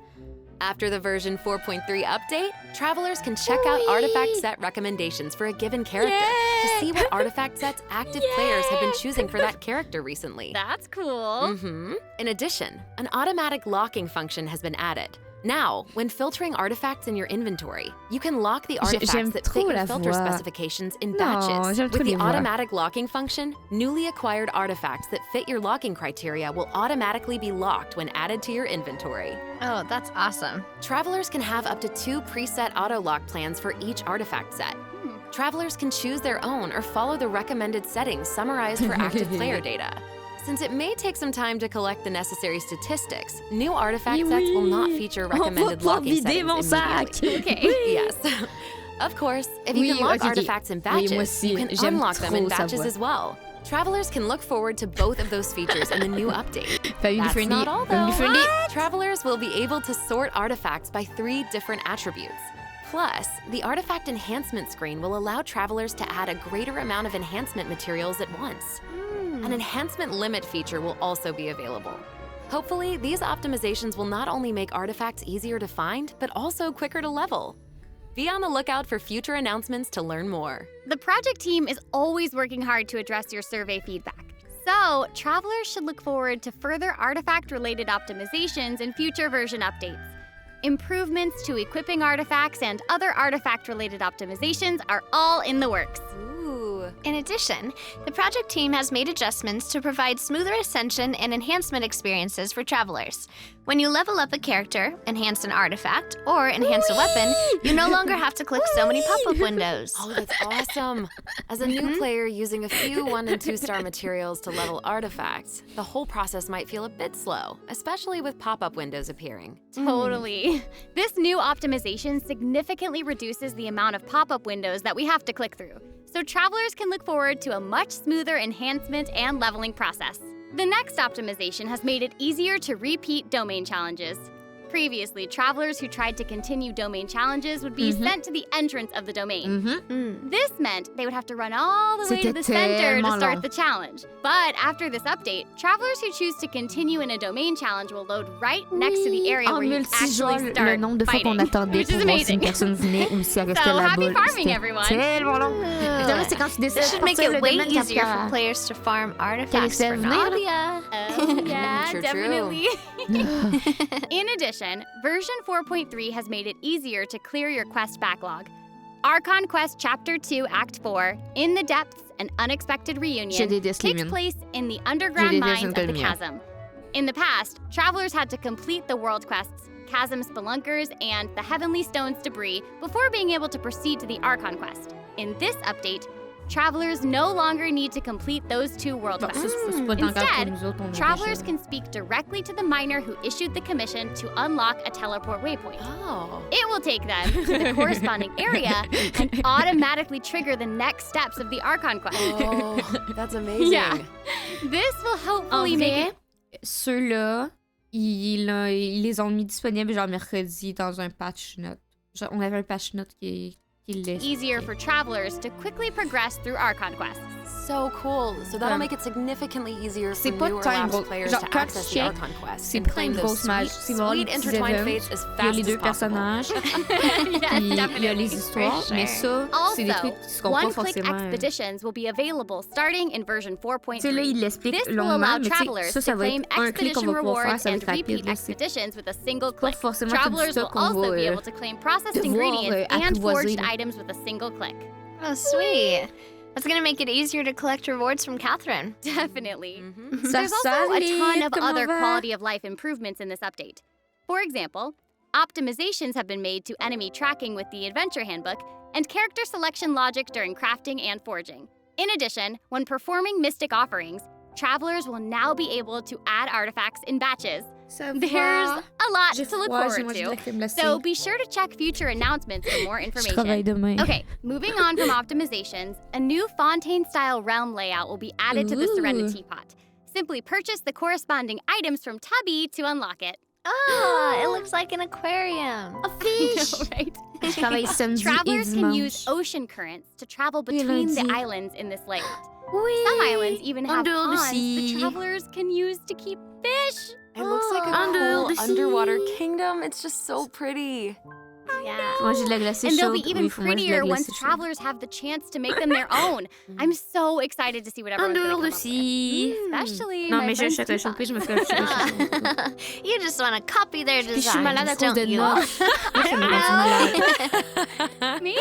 After the version 4.3 update, travelers can check out artifact set recommendations for a given character to see what artifact sets active players have been choosing for that character recently. That's cool. In addition, an automatic locking function has been added. Now, when filtering artifacts in your inventory, you can lock the artifacts j'aime that trop fit la your filter voix. specifications in Non, batches. j'aime trop With les the voix. automatic locking function, newly acquired artifacts that fit your locking criteria will automatically be locked when added to your inventory. Oh, that's awesome. Travelers can have up to 2 preset auto-lock plans for each artifact set. Travelers can choose their own or follow the recommended settings summarized for active player data. Since it may take some time to collect the necessary statistics, new artifact sets will not feature recommended locking settings immediately. Okay. Yes. Of course, if you Oui, can lock ok, ok. artifacts in Oui, batches, moi aussi, you can j'aime unlock them in trop sa batches voix. as well. Travelers can look forward to both of those features in the new update. Family That's friendly. not all, Family though. friendly. Travelers will be able to sort artifacts by 3 different attributes. Plus, the artifact enhancement screen will allow travelers to add a greater amount of enhancement materials at once. An enhancement limit feature will also be available. Hopefully, these optimizations will not only make artifacts easier to find, but also quicker to level. Be on the lookout for future announcements to learn more. The project team is always working hard to address your survey feedback. So, travelers should look forward to further artifact-related optimizations in future version updates. Improvements to equipping artifacts and other artifact-related optimizations are all in the works. Ooh. In addition, the project team has made adjustments to provide smoother ascension and enhancement experiences for travelers. When you level up a character, enhance an artifact, or enhance a weapon, you no longer have to click so many pop-up windows. Oh, that's awesome. As a new player using a few 1- and 2-star materials to level artifacts, the whole process might feel a bit slow, especially with pop-up windows appearing. Totally. This new optimization significantly reduces the amount of pop-up windows that we have to click through, so travelers can look forward to a much smoother enhancement and leveling process. The next optimization has made it easier to repeat domain challenges. Previously, travelers who tried to continue domain challenges would be sent to the entrance of the domain. This meant they would have to run all the way to the center to start the challenge. But after this update, travelers who choose to continue in a domain challenge will load right next to the area where you actually start le nombre de fois qu'on fighting, attendait which is pour voir si une amazing. personne venait ou si elle restait So là-bas. happy farming, C'était everyone. tellement long. Évidemment, c'est quand tu décides This de should make partir it le way domaine easier for capteur. players to farm artifacts laissait for venir, là. Navia. Oh, yeah, True, true. definitely. In addition, version 4.3 has made it easier to clear your quest backlog. Archon Quest Chapter 2, Act 4, In the Depths, An Unexpected Je Reunion, déteste les takes mines. place in the underground déteste mines une of the colmia. chasm. In the past, travelers had to complete the world quests, Chasm Spelunkers, and the Heavenly Stones debris before being able to proceed to the Archon Quest. In this update, travelers no longer need to complete those two world Bon, ça, quests. c'est pas tant grave pour Instead, nous autres, on est travelers déjà- can speak directly to the miner who issued the commission to unlock a teleport waypoint. Oh. It will take them to the corresponding area and automatically trigger the next steps of the Archon Quest. Oh, that's amazing. Yeah. This will En hopefully make vrai, it ceux-là, ils les ont mis disponibles genre mercredi dans un patch note. Genre, on avait un patch note qui laisse. easier for travelers to quickly progress through Archon quests. So cool. So that'll Um, make it significantly easier for c'est pas new or tant lapsed gros. players Genre, to quand access tu the check, Archon Quest c'est and pas claim une those grosse mage. sweet, C'est voir les sweet petits intertwined events, fates as il y a fast les as deux possible. personnages, Yes, puis il y a definitely. les histoires, mais ça, c'est des Also, trucs qui seront pas one-click forcément... expeditions will be available starting in version Tu sais, là, 4.3. il l'explique This will allow longuement, mais tu travelers sais, ça to va claim être un clic qu'on expedition va pouvoir faire, rewards ça va and être rapide. repeat là, c'est expeditions with a single pas click. forcément tout du Travelers stock will qu'on also va be able to claim processed devoir, ingredients and apprivoiser, forged là. items with a single click. Oh, sweet. That's gonna make it easier to collect rewards from Catherine. Definitely. Ça There's also a s'allait, ton of comment other va? quality of life improvements in this update. For example, optimizations have been made to enemy tracking with the Adventure Handbook and character selection logic during crafting and forging. In addition, when performing mystic offerings, travelers will now be able to add artifacts in batches. Ça There's va. a lot J'ai to look froid, j'ai forward mangé de la to. crème glacée. So be sure to check future announcements for more Je travaille information. demain. Okay, moving on from optimizations, a new Fontaine-style realm layout will be added to the Ooh. Serenity Pot. Simply purchase the corresponding items from Tubby to unlock it. Oh, it looks like an aquarium. A fish! Right? Je travaille samedi et Travelers can dimanche. use ocean currents to travel Oui, between the lundi. islands in this layout. Oui! Some islands even En have dehors du ponds the sea. travelers can use to keep fish. It looks like a En dehors cool du underwater sea. kingdom. It's just so pretty. Yeah. Moi, j'ai de la glacée And they'll chaude. be even Oui, faut moi, j'ai de la prettier once glacée chaude. travelers have the chance to make them their own. I'm so excited to see what En everyone's dehors gonna du come up sea. with. Especially Non, my mais j'ai un friends chocolat Tupac. chaud, puis je me fais un chocolat chaud. You just want to copy their Puis je suis malade à designs, cause de don't you? Noc. Moi, ça me rend malade. Maybe.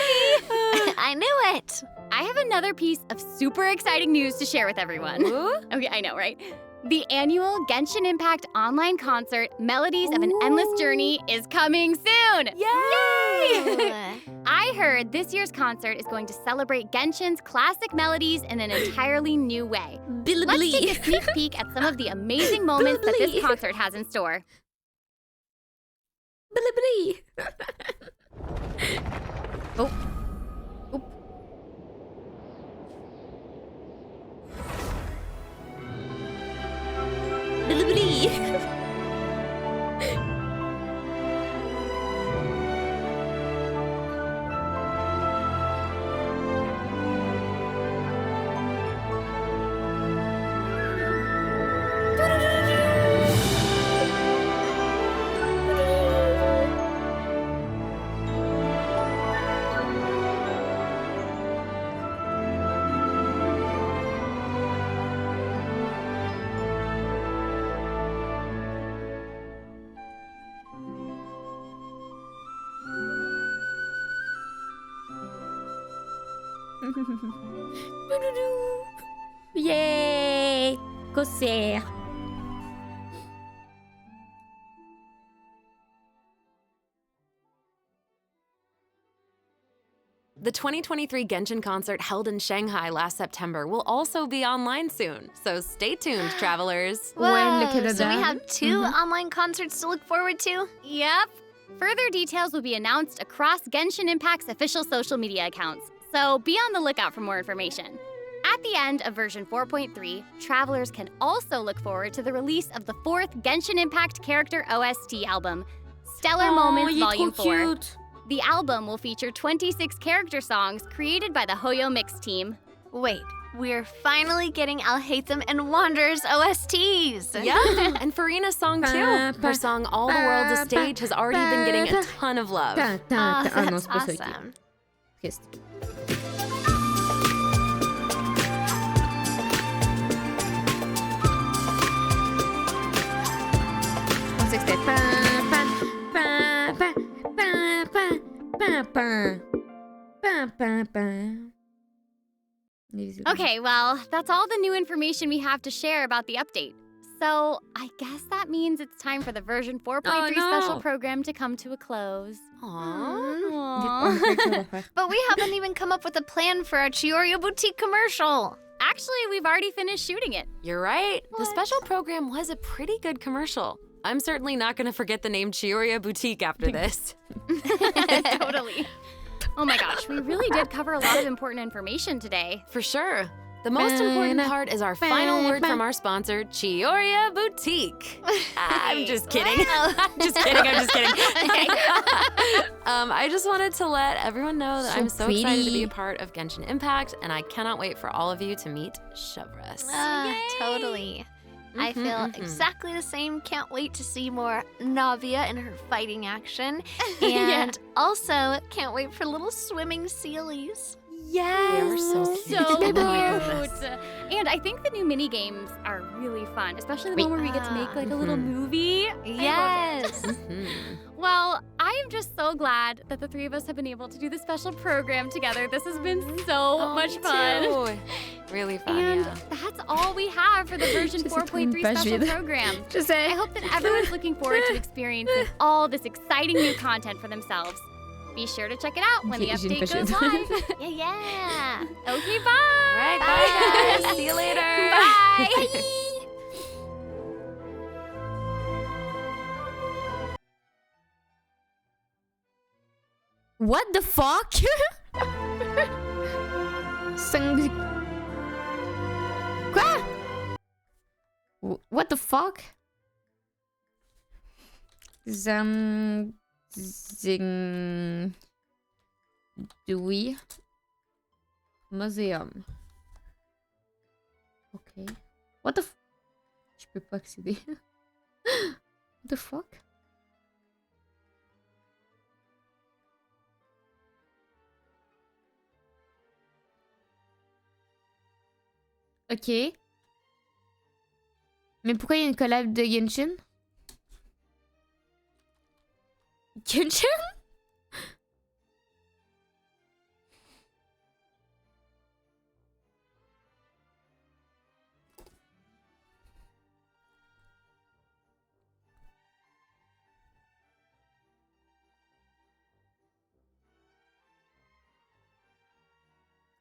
I knew it. I have another piece of super exciting news to share with everyone. Okay, I know, right? The annual Genshin Impact online concert, Melodies of an Endless Journey, is coming soon! Yay! I heard this year's concert is going to celebrate Genshin's classic melodies in an entirely new way. Billy Let's Billy. take a sneak peek at some of the amazing moments that this Billy. concert has in store. Billy Billy. Oh. Oh. Billy Billy. Yay! Concert. The 2023 Genshin concert held in Shanghai last September will also be online soon, so stay tuned, travelers. Ouais, le Whoa, Canada. so we have 2 online concerts to look forward to? Yep. Further details will be announced across Genshin Impact's official social media accounts, so be on the lookout for more information. At the end of version 4.3, travelers can also look forward to the release of the 4th Genshin Impact character OST album, Stellar Moments il est Volume trop 4. cute. The album will feature 26 character songs created by the Hoyo Mix team. Wait, we're finally getting Alhaitham and Wanderer's OSTs! Yeah, and Farina's song too. Her song All the World's a Stage has already been getting a ton of love. Ah non, That's c'est pas ça. ok. awesome. Triste. Je pensais que c'était Okay, well, that's all the new information we have to share about the update. So, I guess that means it's time for the version 4.3 Oh, no. special program to come to a close. Aww. But we haven't even come up with a plan for our Chiorio Boutique commercial. Actually, we've already finished shooting it. You're right. The special program was a pretty good commercial. I'm certainly not going to forget the name Chioria Boutique after this. Totally. Oh my gosh, we really did cover a lot of important information today. For sure. The most important part is our final word from our sponsor, Chioria Boutique. I'm just kidding. I'm just kidding. I just wanted to let everyone know that So I'm so excited to be pretty. a part of Genshin Impact, and I cannot wait for all of you to meet Chevres. Totally. I feel exactly the same. Can't wait to see more Navia in her fighting action. And also, can't wait for little swimming sealies. They are so cute. So Oh my cute. goodness. And I think the new mini games are really fun, especially the one where we get to make like a little movie. I love it. Yes. Mhm. Well, I am just so glad that the 3 of us have been able to do this special program together. This has been so much fun. Too. Really fun, And yeah. that's all we have for the version Je sais pas 4.3 pas special vide. program. Je sais. I hope that everyone's looking forward to experiencing all this exciting new content for themselves. Be sure to check it out when the Ok, j'ai une update goes page live. Yeah. Okay, bye. All right, bye guys. See you later. Bye. What the fuck? Quoi? What the fuck? Zing... Dewey Museum. Ok. What the f... Je peux pas accéder. What the fuck? Ok. Mais pourquoi il y a une collab de Genshin? Genshin?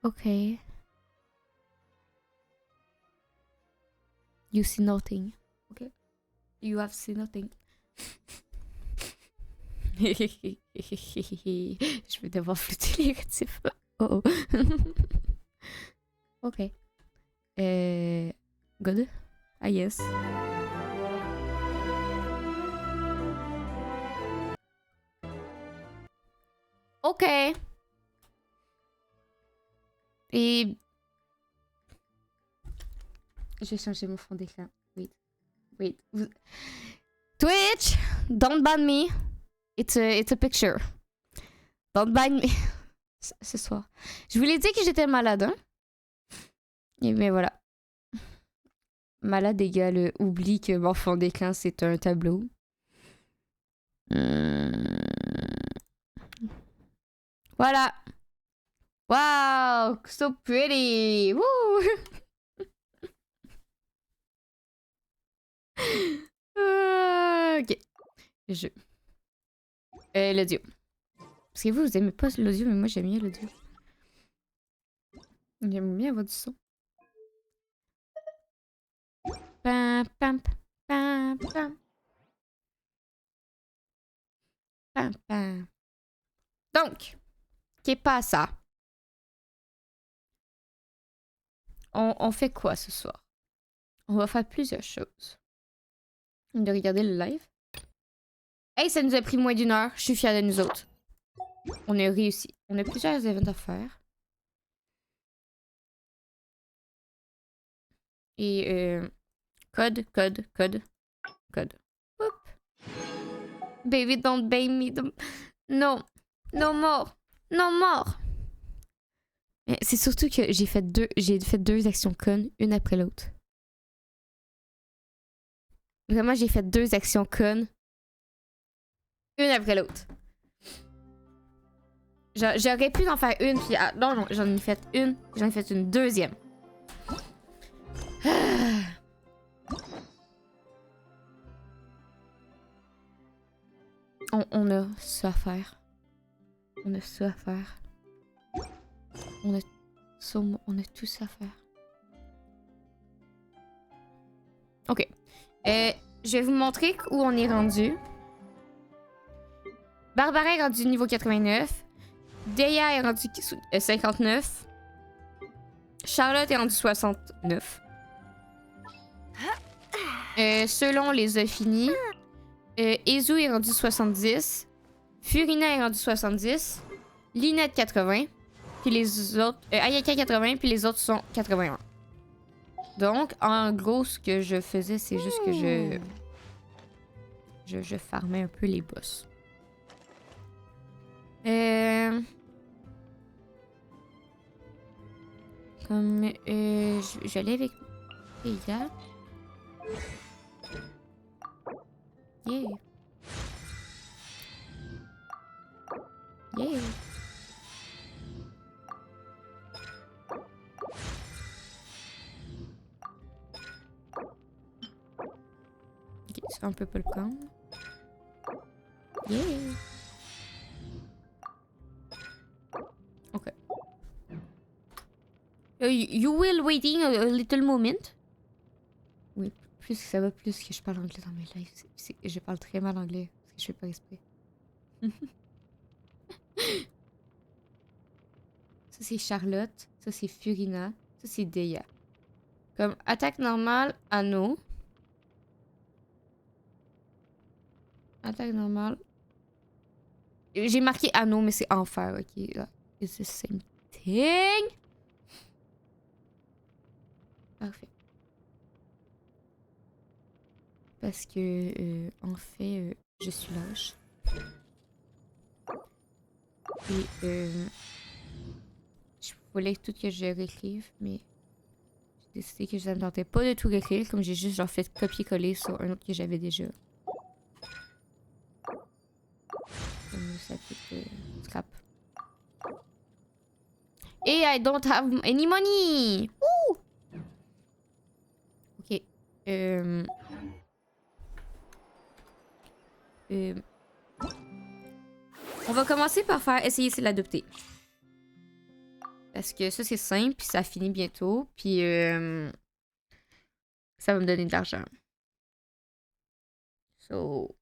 Okay. You see nothing. Okay. You have seen nothing. Je vais devoir flouter les rétifs. Oh oh. Ok. Good. Ah yes. Ok. Et... Je vais changer mon fond d'écran. Wait. Wait. Twitch! Don't ban me. It's a picture. Don't ban me. Ce soir. Je voulais dire que j'étais malade, hein? Mais voilà. Malade égale oublie que mon fond d'écran c'est un tableau. Voilà. Wow, so pretty. Woo! Ok. Je... l'audio. Parce que vous aimez pas l'audio, mais moi j'aime bien l'audio. J'aime bien avoir du son. Pam, pam, pam, pam. Pam, pam. Donc, qu'est pas ça? On fait quoi ce soir? On va faire plusieurs choses. De regarder le live. Hey, ça nous a pris moins d'1 heure. Je suis fière de nous autres. On a réussi. On a plusieurs événements à faire. Et code. Oup. Baby, don't bait me. Non. No more. No more. C'est surtout que j'ai fait deux actions connes, une après l'autre. Vraiment, j'ai fait 2 actions connes, une après l'autre. J'aurais pu en faire une, puis non, j'en ai fait une, j'en ai fait une deuxième. On a ça à faire. On a ça à faire. On a tout ça à faire. Ok. Je vais vous montrer où on est rendu. Barbara est rendue niveau 89. Deya est rendue 59. Charlotte est rendue 69. Selon les a finis. Ezu est rendue 70. Furina est rendue 70. Linette 80. Puis les autres... Ayaka 80, puis les autres sont 81. Donc, en gros, ce que je faisais, c'est juste que je farmais un peu les boss. Comme... j'allais avec... Yeah. Yeah. Yeah. Ok, ça un peu pas le prendre. Yeah. Ok. You will waiting a little moment. Oui, plus que ça va, plus que je parle anglais dans mes lives. Je parle très mal anglais parce que je fais pas exprès. Ça c'est Charlotte, ça c'est Furina, ça c'est Deya. Comme attaque normale, anneau. Attaque normale. J'ai marqué anneau, mais c'est enfer, ok. It's the same thing. Parfait. Parce que, en fait, je suis lâche. Et, je voulais tout que je réécrive, mais j'ai décidé que je ne tentais pas de tout réécrire, comme j'ai juste genre fait copier-coller sur un autre que j'avais déjà. Comme ça fait scrap. Et I don't have any money! Woo! Ok. On va commencer par faire essayer de l'adopter. Parce que ça c'est simple, puis ça finit bientôt, puis ça va me donner de l'argent. So,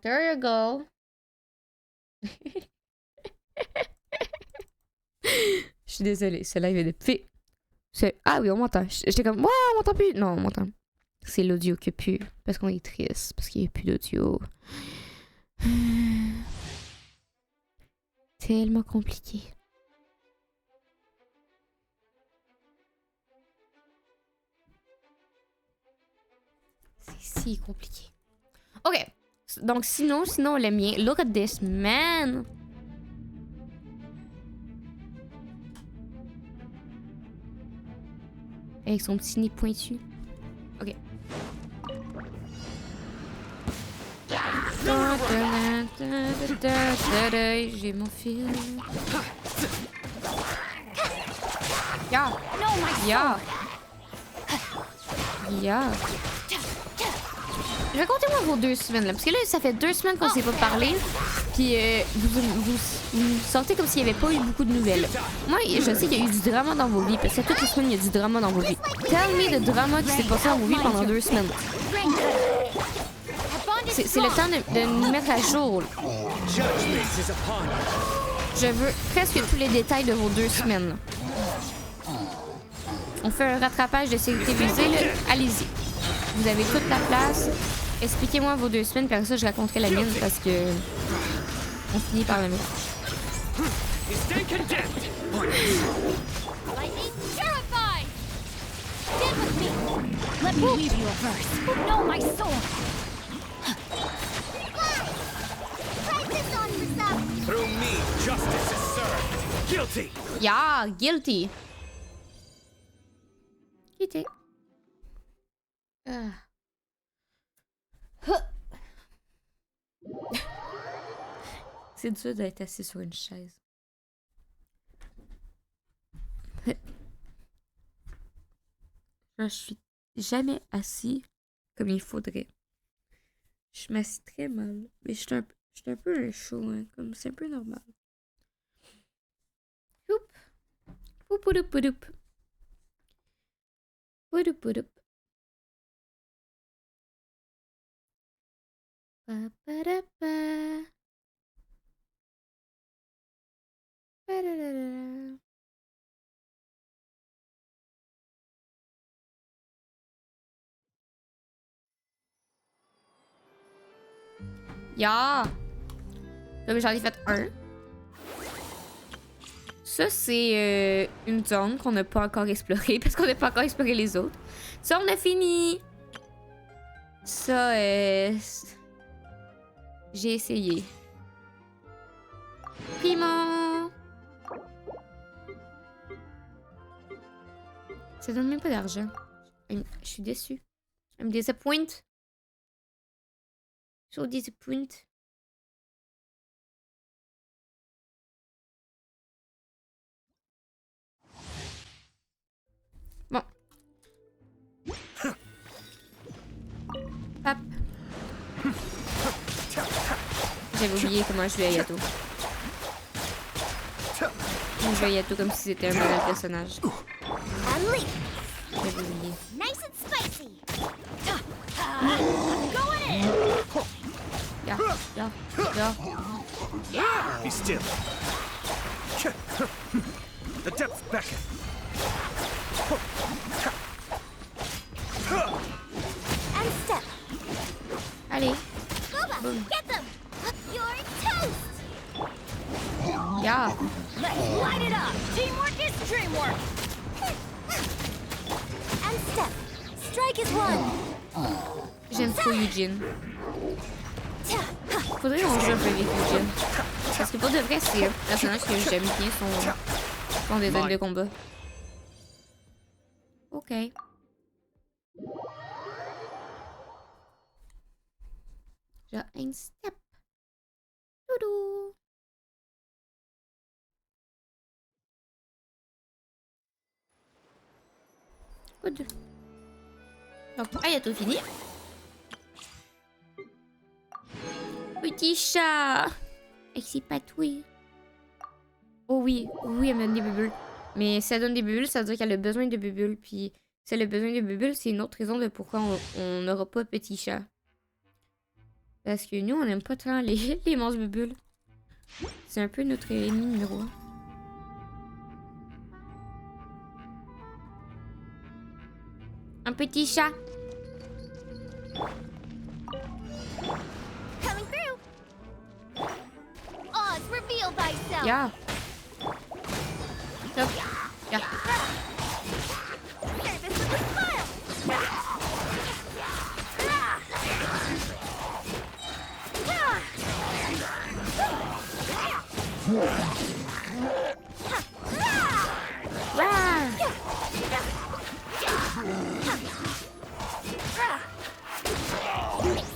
there you go. Je suis désolée, ce live est de fait. Ah oui, on m'entend. J'étais comme, ouais, on m'entend plus. Non, on m'entend. C'est l'audio qui a plus. Parce qu'on est triste. Parce qu'il n'y a plus d'audio. Tellement compliqué. C'est si compliqué. Ok. Donc, sinon, le mien. Look at this, man. Avec son petit nez pointu. Ok. J'ai mon fil. Ya! Ya! Ya! Je vais compter moi vos 2 semaines là, parce que là ça fait 2 semaines qu'on s'est pas parlé, puis vous sentez comme s'il n'y avait pas eu beaucoup de nouvelles. Moi je sais qu'il y a eu du drama dans vos vies, parce que toutes les semaines il y a du drama dans vos vies. Tell me le drama qui s'est passé dans vos vies pendant 2 semaines. C'est le temps de nous mettre à jour. Je veux presque tous les détails de vos 2 semaines. On fait un rattrapage de sécurité visée, là. Allez-y. Vous avez toute la place. Expliquez-moi vos 2 semaines, puis après ça, je raconterai la mienne parce que on finit par la mettre. Let me leave you a verse. Know my soul. Through me, justice is served. Guilty. Yeah, guilty. Guilty. C'est dur d'être assis sur une chaise. Je suis jamais assis comme il faudrait. Je m'assis très mal. Mais je suis un peu chaud, hein, comme c'est un peu normal. Youp. Poupoudoup. Poupoudoup. Pa-pa-da-pa. Pa-da-da-da. Ya! Comme j'en ai fait un. Ça, c'est une zone qu'on n'a pas encore explorée parce qu'on n'a pas encore exploré les autres. Ça, on a fini! Ça, j'ai essayé. Piment! Ça donne même pas d'argent. Je suis déçue. I'm disappointed. So disappointed. Bon. Hop. J'avais oublié comment je vais à Yato. Je vais à Yato comme si c'était un modèle personnage. J'avais oublié. Nice and spicy. Yeah. Be still. The depths beckon. And step. Allez. Booba, get them. You're toast. Yeah. Let's light it up. Teamwork is dreamwork. And step. Strike is one. J'aime trop Eugene. Faudrait qu'on joue un peu avec Eugene. Parce que pour de vrai, c'est un personnage que j'aime bien son design de combat. Ok. Genre un step. Doudou. Good. Donc, il y a tout fini. Petit chat. Et c'est patouille. Oh oui, oui, elle me donne des bulles. Mais si elle donne des bulles, ça veut dire qu'elle a besoin de bulles. Puis si elle a besoin de bulles, c'est une autre raison de pourquoi on n'aura pas petit chat. Parce que nous, on n'aime pas tant les monstres bulles. C'est un peu notre ennemi numéro 1. Un petit chat. Coming through. Oz, reveal thyself. Yeah. Stop. Yeah. Service with a smile.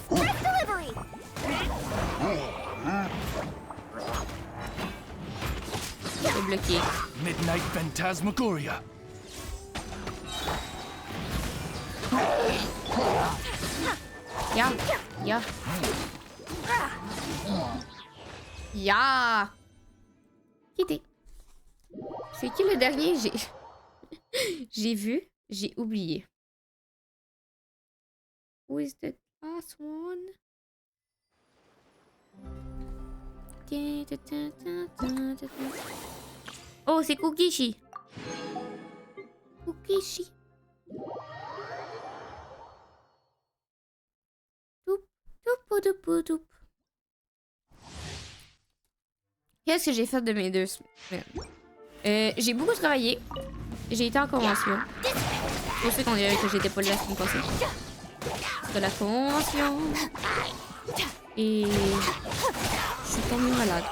Press delivery. C'est bloqué. Midnight Phantasmagoria. Ya. Ya. Ya. Quitté. C'est qui le dernier? J'ai vu, j'ai oublié. Who is the last one? Oh, c'est Kukishi. Kukishi. Toup, toup, toup, toup. Qu'est-ce que j'ai fait de mes 2 semaines? J'ai beaucoup travaillé. J'ai été en convention. Pour ceux qu'on dirait que j'étais pas là la semaine passée. C'était la convention. Et je suis tombée malade.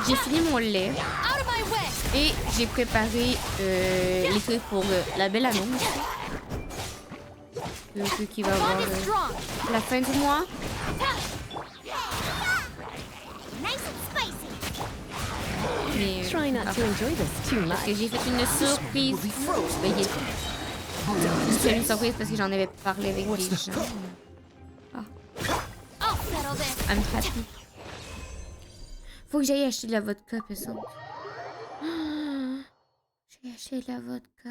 J'ai fini mon lait. Et j'ai préparé les trucs pour la belle annonce. Le truc qui va avoir la fin du mois. Mais, Try not to enjoy this too parce much. que j'ai fait une surprise. C'est une surprise parce que j'en avais parlé avec les gens. Ah. I'm happy. Faut que j'aille acheter de la vodka, par exemple. J'ai acheté de la vodka.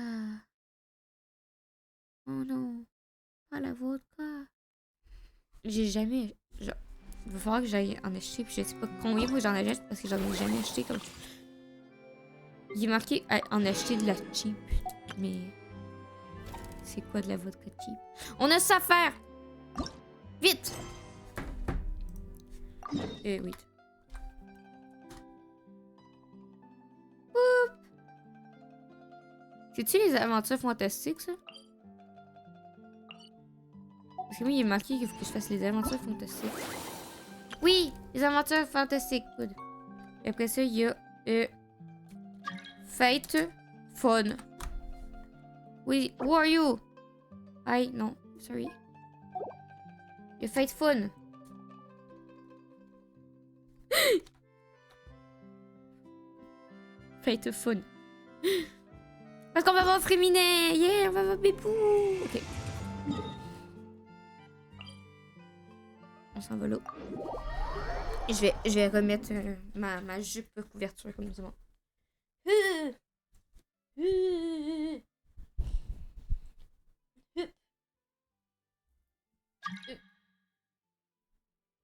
Oh non. Pas la vodka. J'ai jamais... Genre, il va falloir que j'aille en acheter. Puis je sais pas combien faut que j'en achète parce que j'en ai jamais acheté. Comme... Il est marqué en acheter de la cheap. Mais... C'est quoi de la vodka cheap? On a ça à faire! Vite! Oui. Oup! C'est-tu les aventures fantastiques, ça? Parce que moi, il est marqué qu'il faut que je fasse les aventures fantastiques. Oui! Les aventures fantastiques. Good. Et après ça, il y a... Fête fun. Oui, who are you? Hi, non, sorry. Il y a fête fun. Fête fun. Parce qu'on va voir Fréminet. Yeah, on va voir Bépou. Ok. On s'en va là. Je vais remettre ma jupe couverture comme du monde.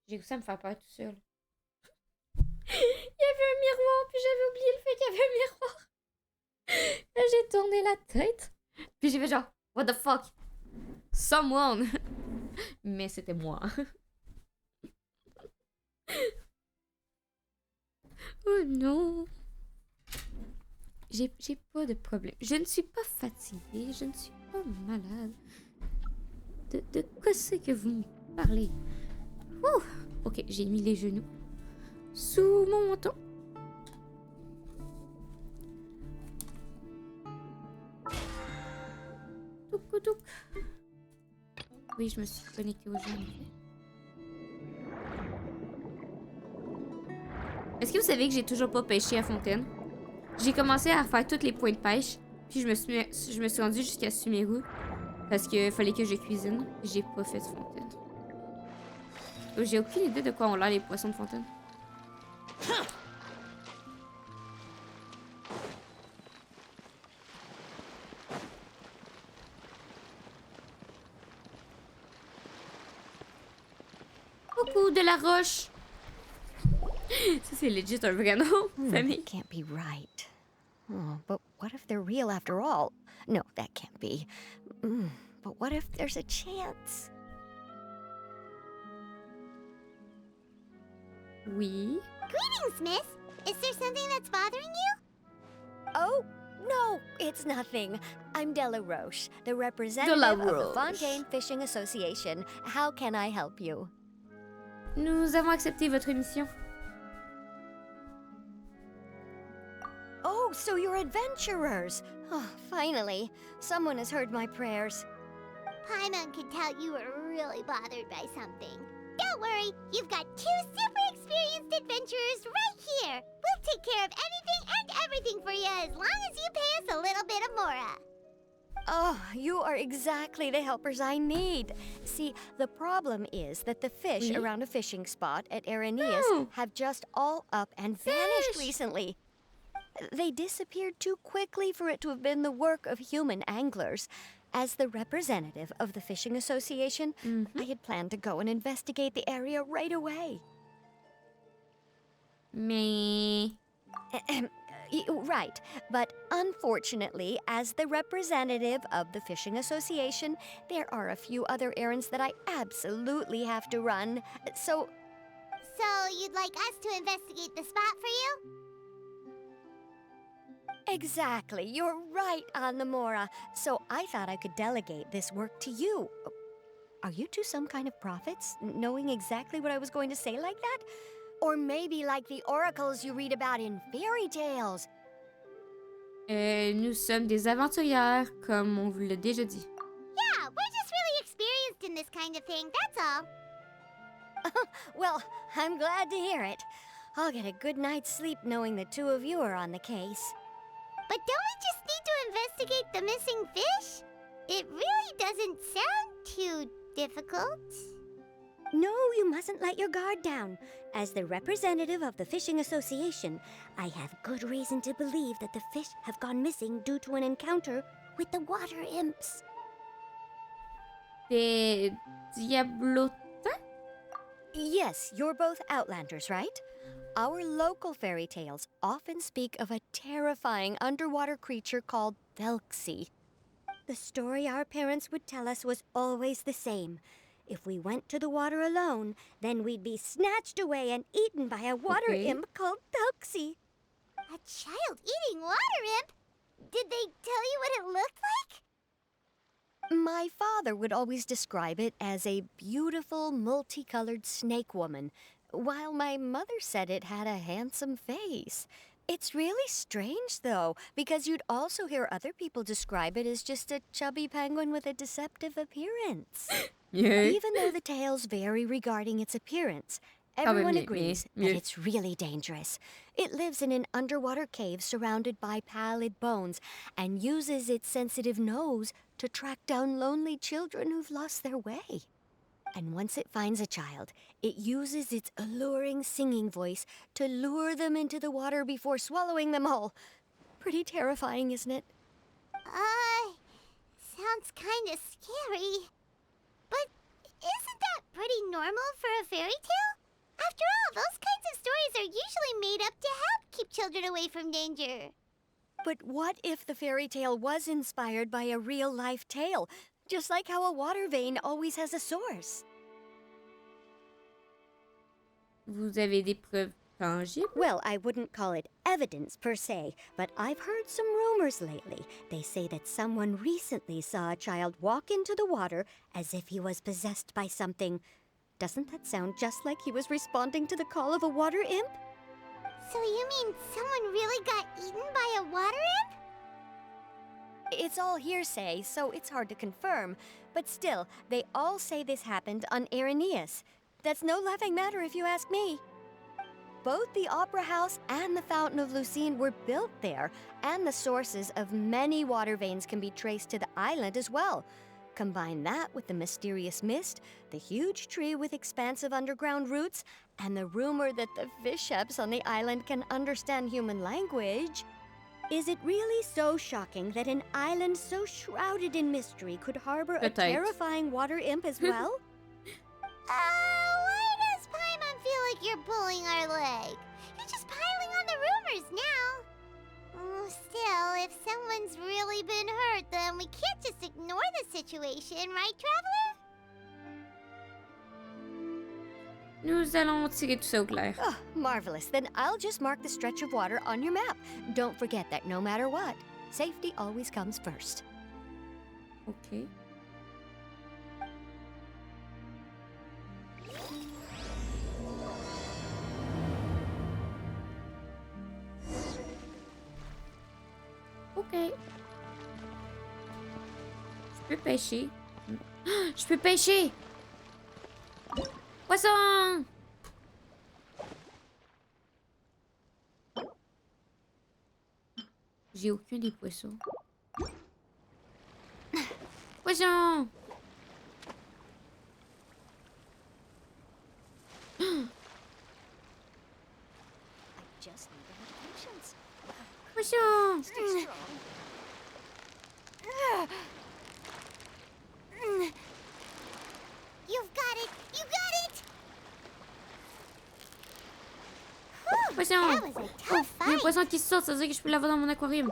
J'ai réussi à me faire peur tout seul. Il y avait un miroir, puis j'avais oublié le fait qu'il y avait un miroir. Là, j'ai tourné la tête. Puis j'ai fait genre, what the fuck? Someone! Mais c'était moi. Oh non! J'ai pas de problème. Je ne suis pas fatiguée. Je ne suis pas malade. De quoi c'est que vous me parlez? Ouh. Ok, j'ai mis les genoux sous mon menton. Touc, touc. Oui, je me suis connectée au jeu. Est-ce que vous savez que j'ai toujours pas pêché à Fontaine? J'ai commencé à faire tous les points de pêche, puis je me suis rendue jusqu'à Sumeru parce qu'il fallait que je cuisine. J'ai pas fait de Fontaine. J'ai aucune idée de quoi ont l'air les poissons de Fontaine. Coucou de la roche. Ça c'est legit un vrai nom, famille. Can't be right. Oh, but what if they're real after all? No, that can't be. But what if there's a chance? Oui. Greetings, miss. Is there something that's bothering you? Oh, no, it's nothing. I'm Della Roche, the representative Della of the Roche. Fontaine Fishing Association. How can I help you? Nous avons accepté votre mission. Oh, so you're adventurers. Oh, finally, someone has heard my prayers. Paimon could tell you were really bothered by something. Don't worry, you've got 2 super experienced adventurers right here. We'll take take care of anything and everything for you as long as you pay us a little bit of mora. Oh, you are exactly the helpers I need. See, the problem is that the fish around a fishing spot at Aranneus have just all up and vanished recently. They disappeared too quickly for it to have been the work of human anglers. As the representative of the Fishing Association, I had planned to go and investigate the area right away. Mais... Right, but unfortunately, as the representative of the Fishing Association, there are a few other errands that I absolutely have to run. So you'd like us to investigate the spot for you? exactly, you're right, Anamora. So I thought I could delegate this work to you. Are you two some kind of prophets, knowing exactly what I was going to say like that? Or maybe like the oracles you read about in fairy tales? Nous sommes des aventurières, comme on vous l'a déjà dit. Yeah, we're just really experienced in this kind of thing, that's all. Well, I'm glad to hear it. I'll get a good night's sleep knowing the two of you are on the case. But don't we just need to investigate the missing fish? It really doesn't sound too difficult. No, you mustn't let your guard down. As the representative of the Fishing Association, I have good reason to believe that the fish have gone missing due to an encounter with the water imps. Des diablotins? Yes, you're both Outlanders, right? Our local fairy tales often speak of a terrifying underwater creature called Thelxie. The story our parents would tell us was always the same. If we went to the water alone, then we'd be snatched away and eaten by a water imp called Thelxie. A child-eating water imp? Did they tell you what it looked like? My father would always describe it as a beautiful, multicolored snake woman, while my mother said it had a handsome face. It's really strange, though, because you'd also hear other people describe it as just a chubby penguin with a deceptive appearance. Even though the tales vary regarding its appearance, everyone agrees that it's really dangerous. It lives in an underwater cave surrounded by pallid bones and uses its sensitive nose to track down lonely children who've lost their way. And once it finds a child, it uses its alluring singing voice to lure them into the water before swallowing them all. Pretty terrifying, isn't it? Sounds kinda scary. But isn't that pretty normal for a fairy tale? After all, those kinds of stories are usually made up to help keep children away from danger. But what if the fairy tale was inspired by a real-life tale? Just like how a water vein always has a source. Vous avez des preuves tangibles? Well, I wouldn't call it evidence per se, but I've heard some rumors lately. They say that someone recently saw a child walk into the water as if he was possessed by something. Doesn't that sound just like he was responding to the call of a water imp? So you mean someone really got eaten by a water imp? It's all hearsay, so it's hard to confirm. But still, they all say this happened on Aranneus. That's no laughing matter if you ask me. Both the Opera House and the Fountain of Lucine were built there, and the sources of many water veins can be traced to the island as well. Combine that with the mysterious mist, the huge tree with expansive underground roots, and the rumor that the fish-heps on the island can understand human language. Is it really so shocking that an island so shrouded in mystery could harbor a terrifying water imp as well? Why does Paimon feel like you're pulling our leg? You're just piling on the rumors now. Still, if someone's really been hurt, then we can't just ignore the situation, right, Traveler? Nous allons tirer tout ça au clair. Oh, marvelous. Then I'll just mark the stretch of water on your map. Don't forget that no matter what, safety always comes first. OK. OK. Je peux pêcher. Je peux pêcher! Poisson! J'ai aucun des poissons. Poisson! Just need to have patience. Poisson! Stay strong. You've got it! You got it! Poisson! That was a Oh, tough il y a un fight. poisson qui sort, ça veut dire que je peux l'avoir dans mon aquarium.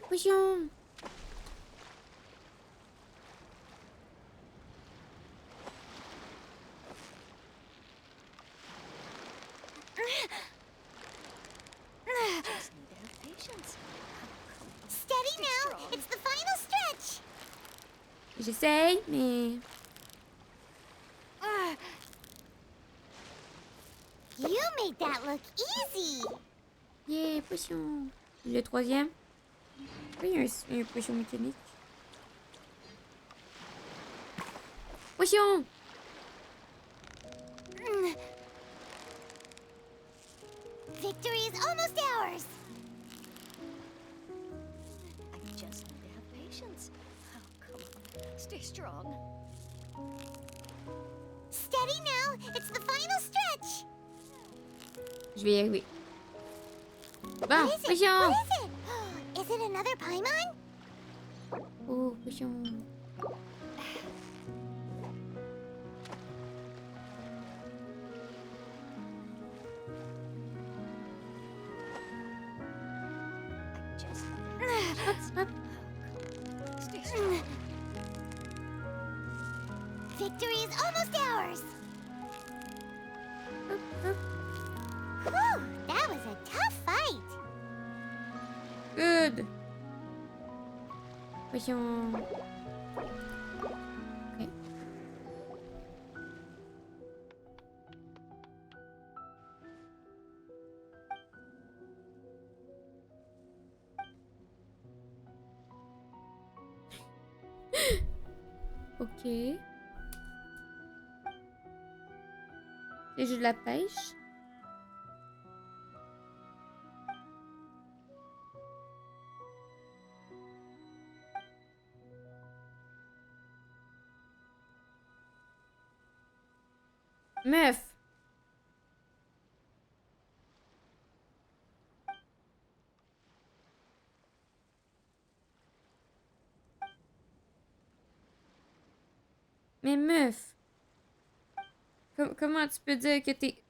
Poisson! Just need to have patience. Steady now. strong. It's the final stretch. J'essaye, mais... You made that look easy. Yeah, poisson! Le troisième? Oui, il y a un poisson mécanique. Poisson! Victory is almost ours. I just need to have patience. Oh, come on. Stay strong. Steady now. It's the final stretch. Je vais y arriver. Bon, What is it? poisson! What is it? Is it another Paimon? Oh, poisson! Just Hop, hop. stay strong. Victory is almost ours. Hop, hop. Whew, that was a tough fight. Good! Poisson! Ok. Ok. C'est juste de la pêche. Meuf! Mais meuf! Comment tu peux dire que t'es...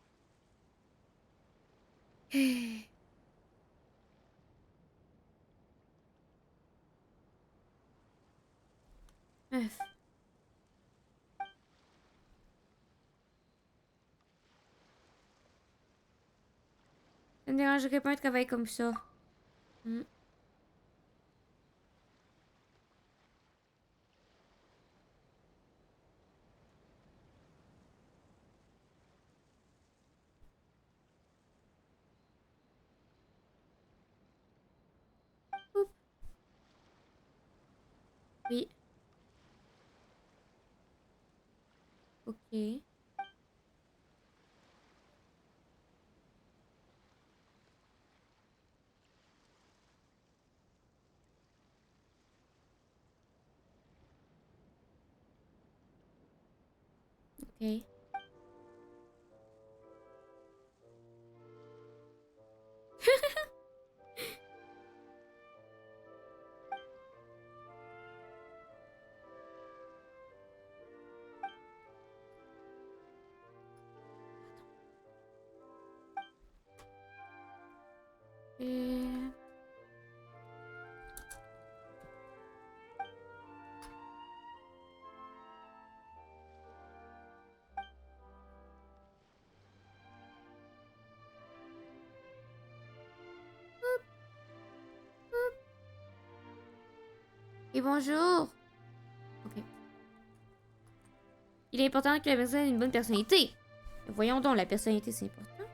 Meuf. Ça ne dérangerait pas un travail comme ça. Hmm. Oups. Oui. Ok. Ok. Et... Et bonjour. Ok. Il est important que la personne ait une bonne personnalité. Voyons donc, la personnalité, c'est important.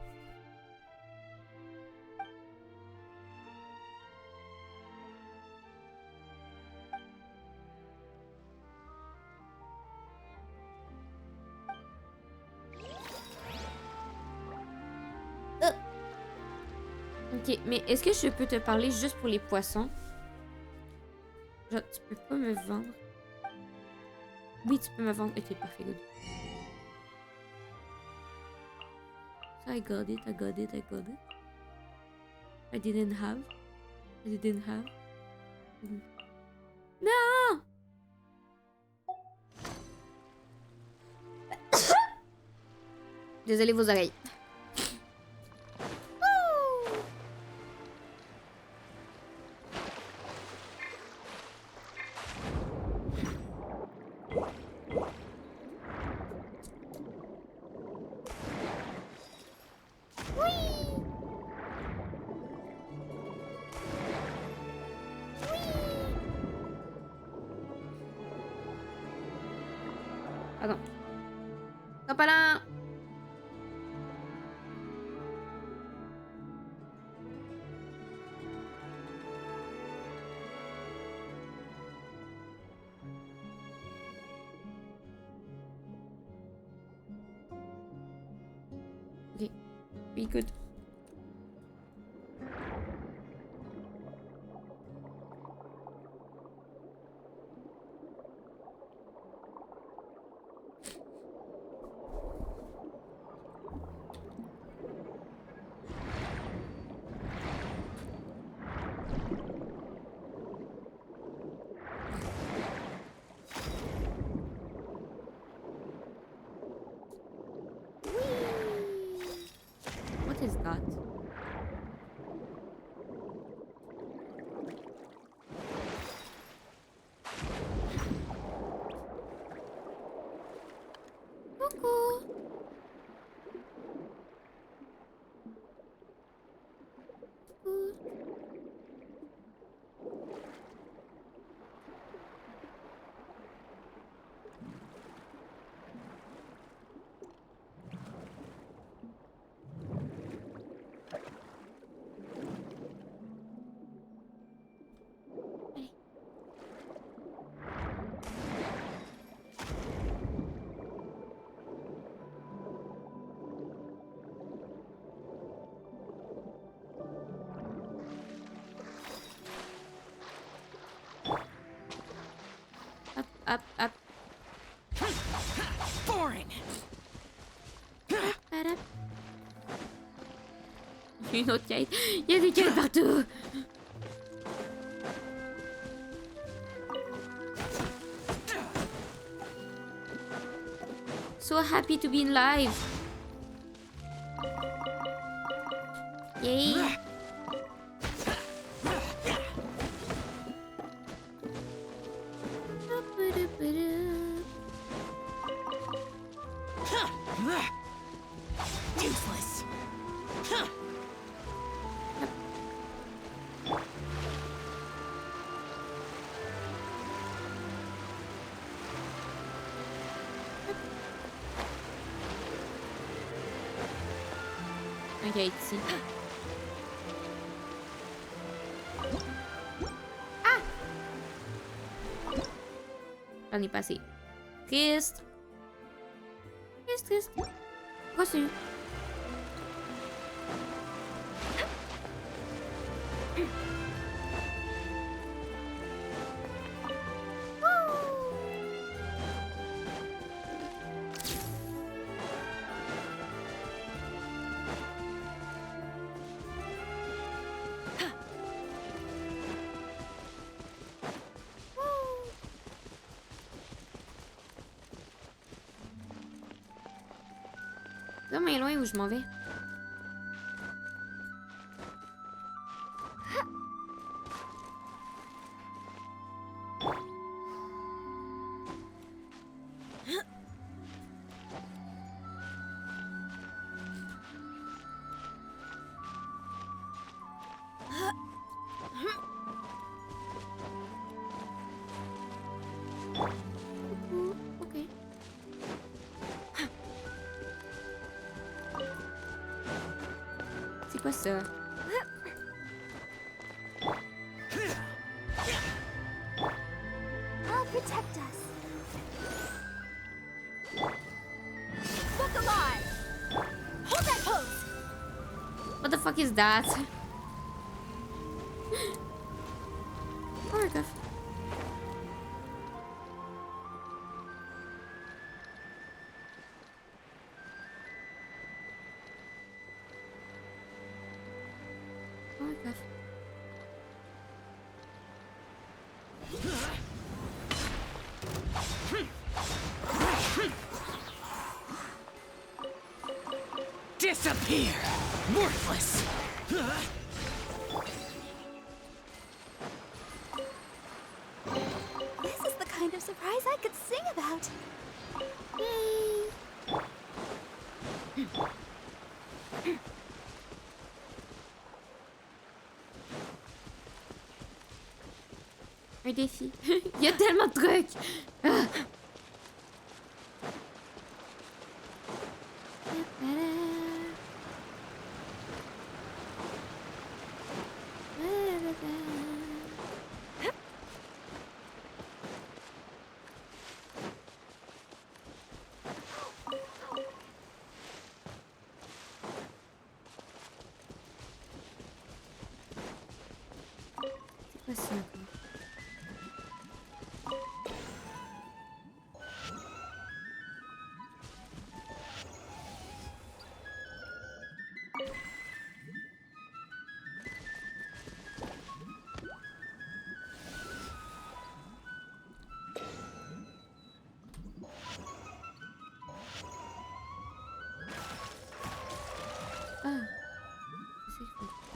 Ok, mais est-ce que je peux te parler juste pour les poissons? Genre, tu peux pas me vendre. Oui, tu peux me vendre. Ok, parfait, good. So I got it, I got it, I got it. I didn't have. I didn't have. Non! Désolé vos oreilles. Pardon. Hop là! Ok. Oui, good. What is that? Coucou. Up, up. Boring. Une autre quête. Il y a des quêtes partout. So happy to be in live. Yay. Useless. Ok, ici. Ah! J'en ai passé. Triste. Triste, triste. Reçu. C'est vraiment loin où je m'en vais. Ok. C'est quoi ça? I'll protect us. Look alive! Hold that pose! What the fuck is that? Oh, un coffre. Oh, un coffre. Disappear! Worthless! This is the kind of surprise I could sing about. Un défi. Il y a tellement de trucs. Ah. C'est quoi ça encore? Ah. C'est ça qu'il faut.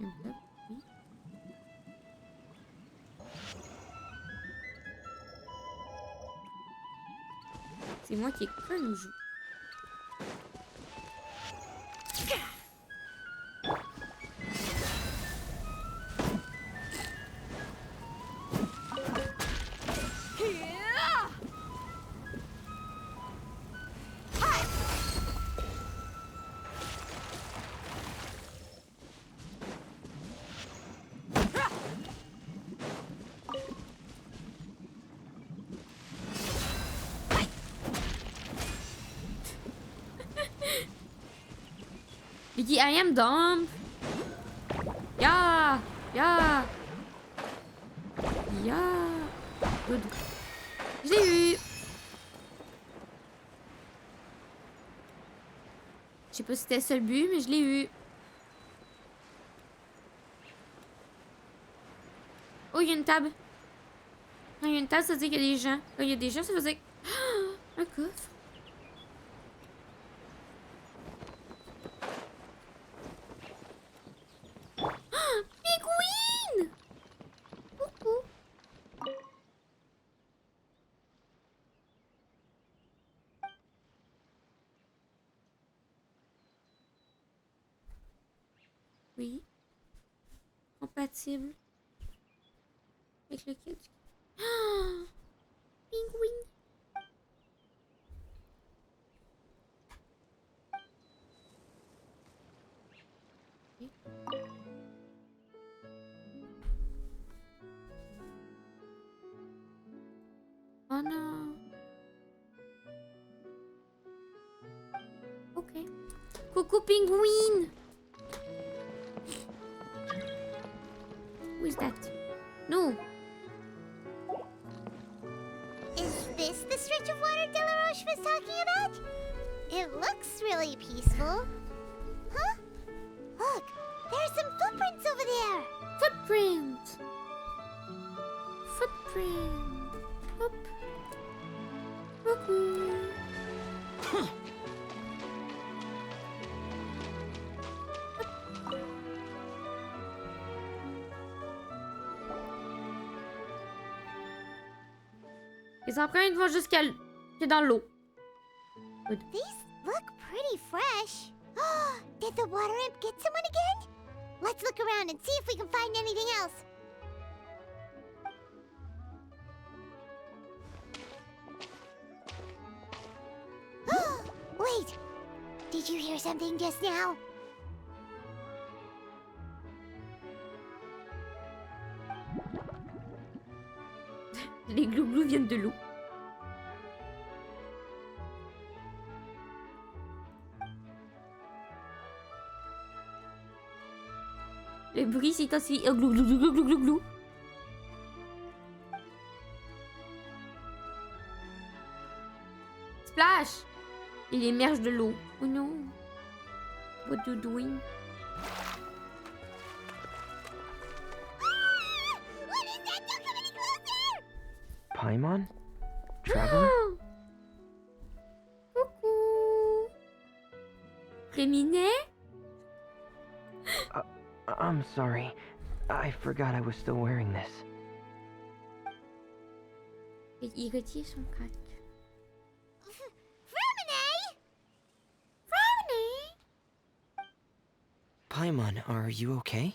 Une table, oui. C'est moi qui ai connu le jeu. Vicky, I am dumb. Yeah, yeah, yeah. Good. Je l'ai eu. Je sais pas si c'était ça le but, mais je l'ai eu. Oh, il y a une table. Ah, il y a une table, ça veut dire qu'il y a des gens. Quand il y a des gens, ça veut dire... Un coffre. Penguin! Coucou. Oui. Compatible. Avec lequel du... Ah! Penguin. Ok. Oh non. Ok. Coucou Penguin. Who is that? No. Is this the stretch of water Delaroche was talking about? It looks really peaceful. Huh? Look, there's some footprints over there. Footprint. Footprint. Hop. Coucou. Les empreintes vont jusqu'à dans l'eau. These look pretty fresh. Did the water imp get someone again? Let's look around and see if we can find anything else. Wait, did you hear something just now? Les glouglous viennent de l'eau. Le bruit s'intensifie. Oh, glou, glou, glou, glou, glou, glou, glou. Splash! Il émerge de l'eau. Oh non. What you doing? What is that? Don't come any closer! Paimon? Traveler? Coucou. Réminet? I'm sorry. I forgot I was still wearing this. Et il retire son casque. Paimon, are you okay?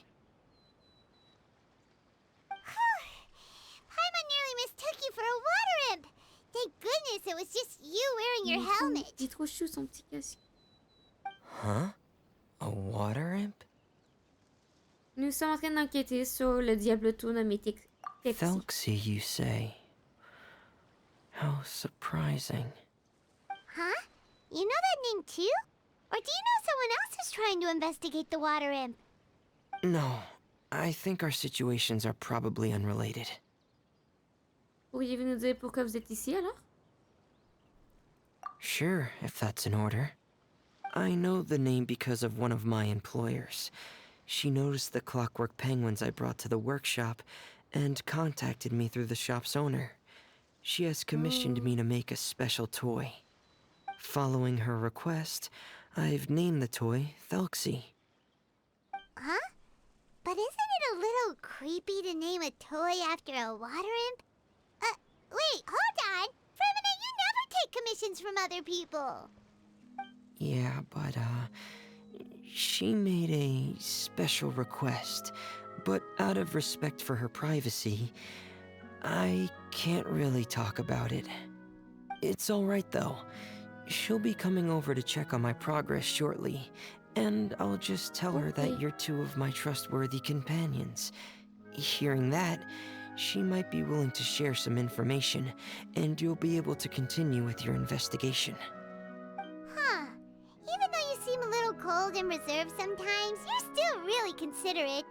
Paimon nearly mistook you for a water imp. Thank goodness it was just you wearing your helmet. Il est trop chou son petit casque. Huh? A water imp? Nous sommes en train d'enquêter sur le Diabloto nommé Texi. Thelxie, you say? How surprising. Huh? You know that name too? Or do you know someone else who's trying to investigate the water imp? No, I think our situations are probably unrelated. Pourriez-vous nous dire pourquoi vous êtes ici alors? Sure, if that's in order. I know the name because of one of my employers. She noticed the clockwork penguins I brought to the workshop and contacted me through the shop's owner. She has commissioned me to make a special toy. Following her request, I've named the toy Thelxie. Huh? But isn't it a little creepy to name a toy after a water imp? Wait, hold on! Fremina, you never take commissions from other people! Yeah, but, she made a special request, but out of respect for her privacy, I can't really talk about it. It's alright though. She'll be coming over to check on my progress shortly, and I'll just tell her that you're two of my trustworthy companions. Hearing that, she might be willing to share some information, and you'll be able to continue with your investigation. Huh. Even though you seem a little cold and reserved sometimes, you're still really considerate.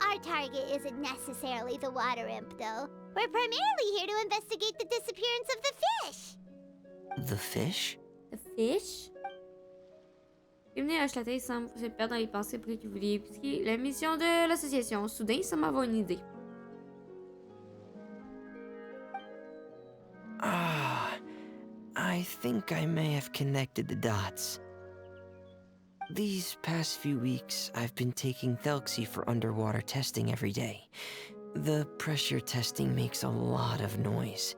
Our target isn't necessarily the water imp, though. We're primarily here to investigate the disappearance of the fish. The fish? The fish? Criminel hoche la tête, il semble se perdre dans les pensées pour que vous vouliez expliquer la mission de l'association. Soudain, il semble avoir une idée. I think I may have connected the dots. These past few weeks, I've been taking Thelxie for underwater testing every day. The pressure testing makes a lot of noise.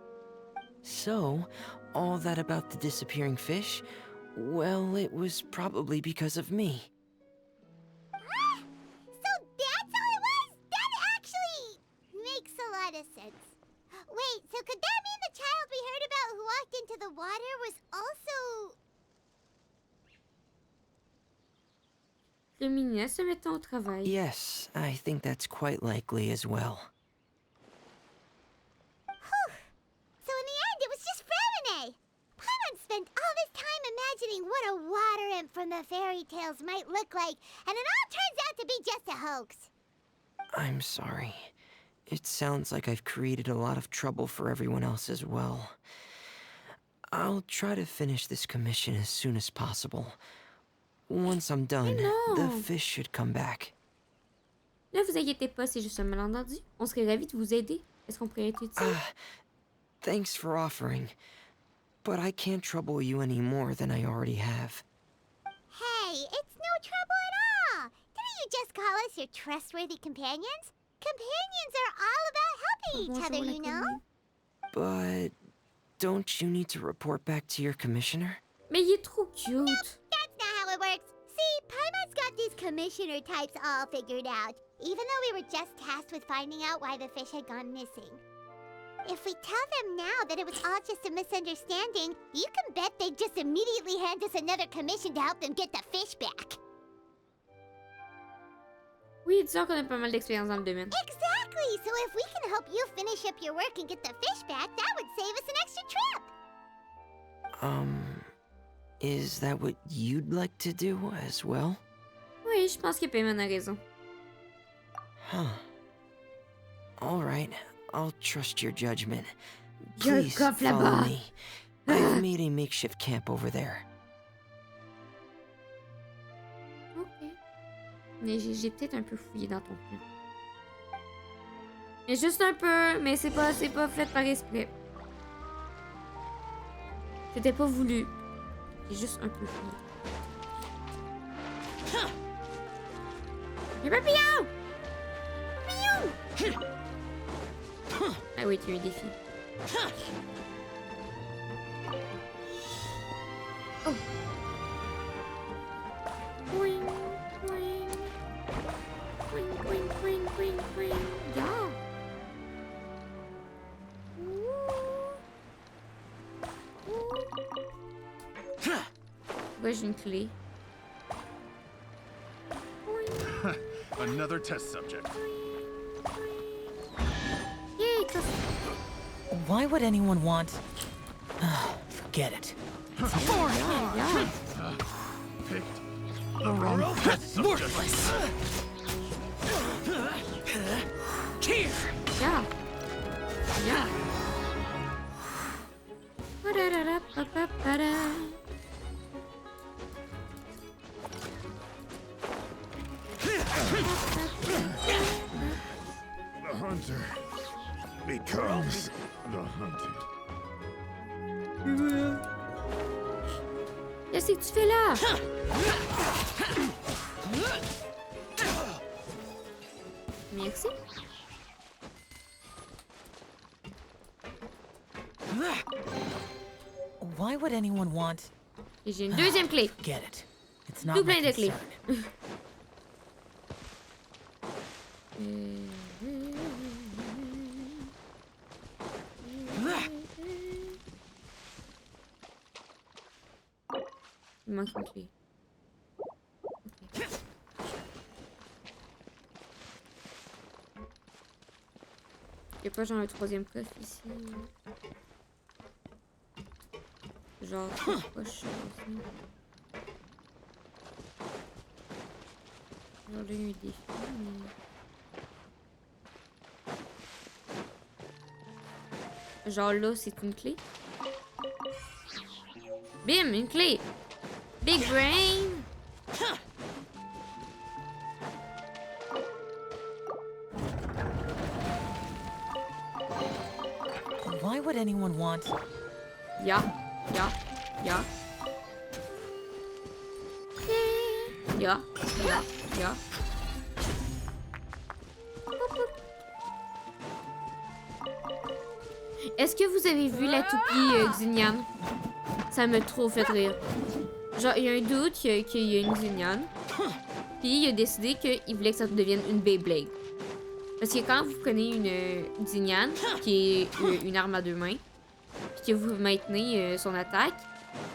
So, all that about the disappearing fish, well, it was probably because of me. So that's all it was? That actually makes a lot of sense. Wait, so could that mean the child we heard about who walked into the water was also... Criminel se mettant au travail. Yes, I think that's quite likely as well. Whew. So in the end, it was just Fremine. Paimon spent all this time imagining what a water imp from the fairy tales might look like, and it all turns out to be just a hoax. I'm sorry. It sounds like I've created a lot of trouble for everyone else as well. I'll try to finish this commission as soon as possible. Once I'm done, the fish should come back. Ne vous inquiétez pas, c'est juste un malentendu. On serait ravis de vous aider. Est-ce qu'on pourrait être utile? Thanks for offering. But I can't trouble you any more than I already have. Hey, it's no trouble at all. Didn't you just call us your trustworthy companions? Companions are all about helping each other, you know? But don't you need to report back to your commissioner? Mais il est trop cute. That's not how it works. See, Paimon's got these commissioner types all figured out, even though we were just tasked with finding out why the fish had gone missing. If we tell them now that it was all just a misunderstanding, you can bet they'd just immediately hand us another commission to help them get the fish back. Oui, disons qu'on a pas mal d'expérience dans le domaine. Exactly! So if we can help you finish up your work and get the fish back, that would save us an extra trip! Is that what you'd like to do as well? Oui, je pense que Payman a raison. Huh. All right, I'll trust your judgment. Il y a un Please coffre follow là-bas. me. I've made a makeshift camp over there. Ok. Mais j'ai peut-être un peu fouillé dans ton plan. Mais juste un peu, mais c'est pas fait par esprit. C'était pas voulu. J'ai juste un peu fouillé. Le papillon! Papillon! Ah oui, tu as eu un défi. Oh! Boing, boing. Boing, boing, boing, boing, boing. Yeah! Ouais, j'ai une clé. Another test subject. Yay, close. Why would anyone want... Forget it. Yeah. Picked the wrong test subject. Worthless! Here! Yeah. Yeah. Ba-da-da-da-ba-ba-ba-da. The hunter becomes the hunted. Qu'est-ce que tu fais là? Merci. Why would anyone want... Et j'ai une deuxième clé. Forget it. It's not Tout my plein de clés. concern. Il manque une clé. Ok. Y'a pas genre un troisième coffre ici? Genre, pas cher aussi. Genre, là, il y a eu des défis, mais... Genre, là, c'est une clé. Bim, une clé! Big brain! Why would anyone want... Yeah. Yeah. Yeah. Yeah. Yeah. Yeah. Est-ce que vous avez vu la toupie Xignan? Ça m'a trop fait rire. Genre, il y a un doute qu'il y a une Xignan. Puis il a décidé qu'il voulait que ça devienne une Beyblade. Parce que quand vous prenez une Xignan, qui est une arme à deux mains, puis que vous maintenez son attaque,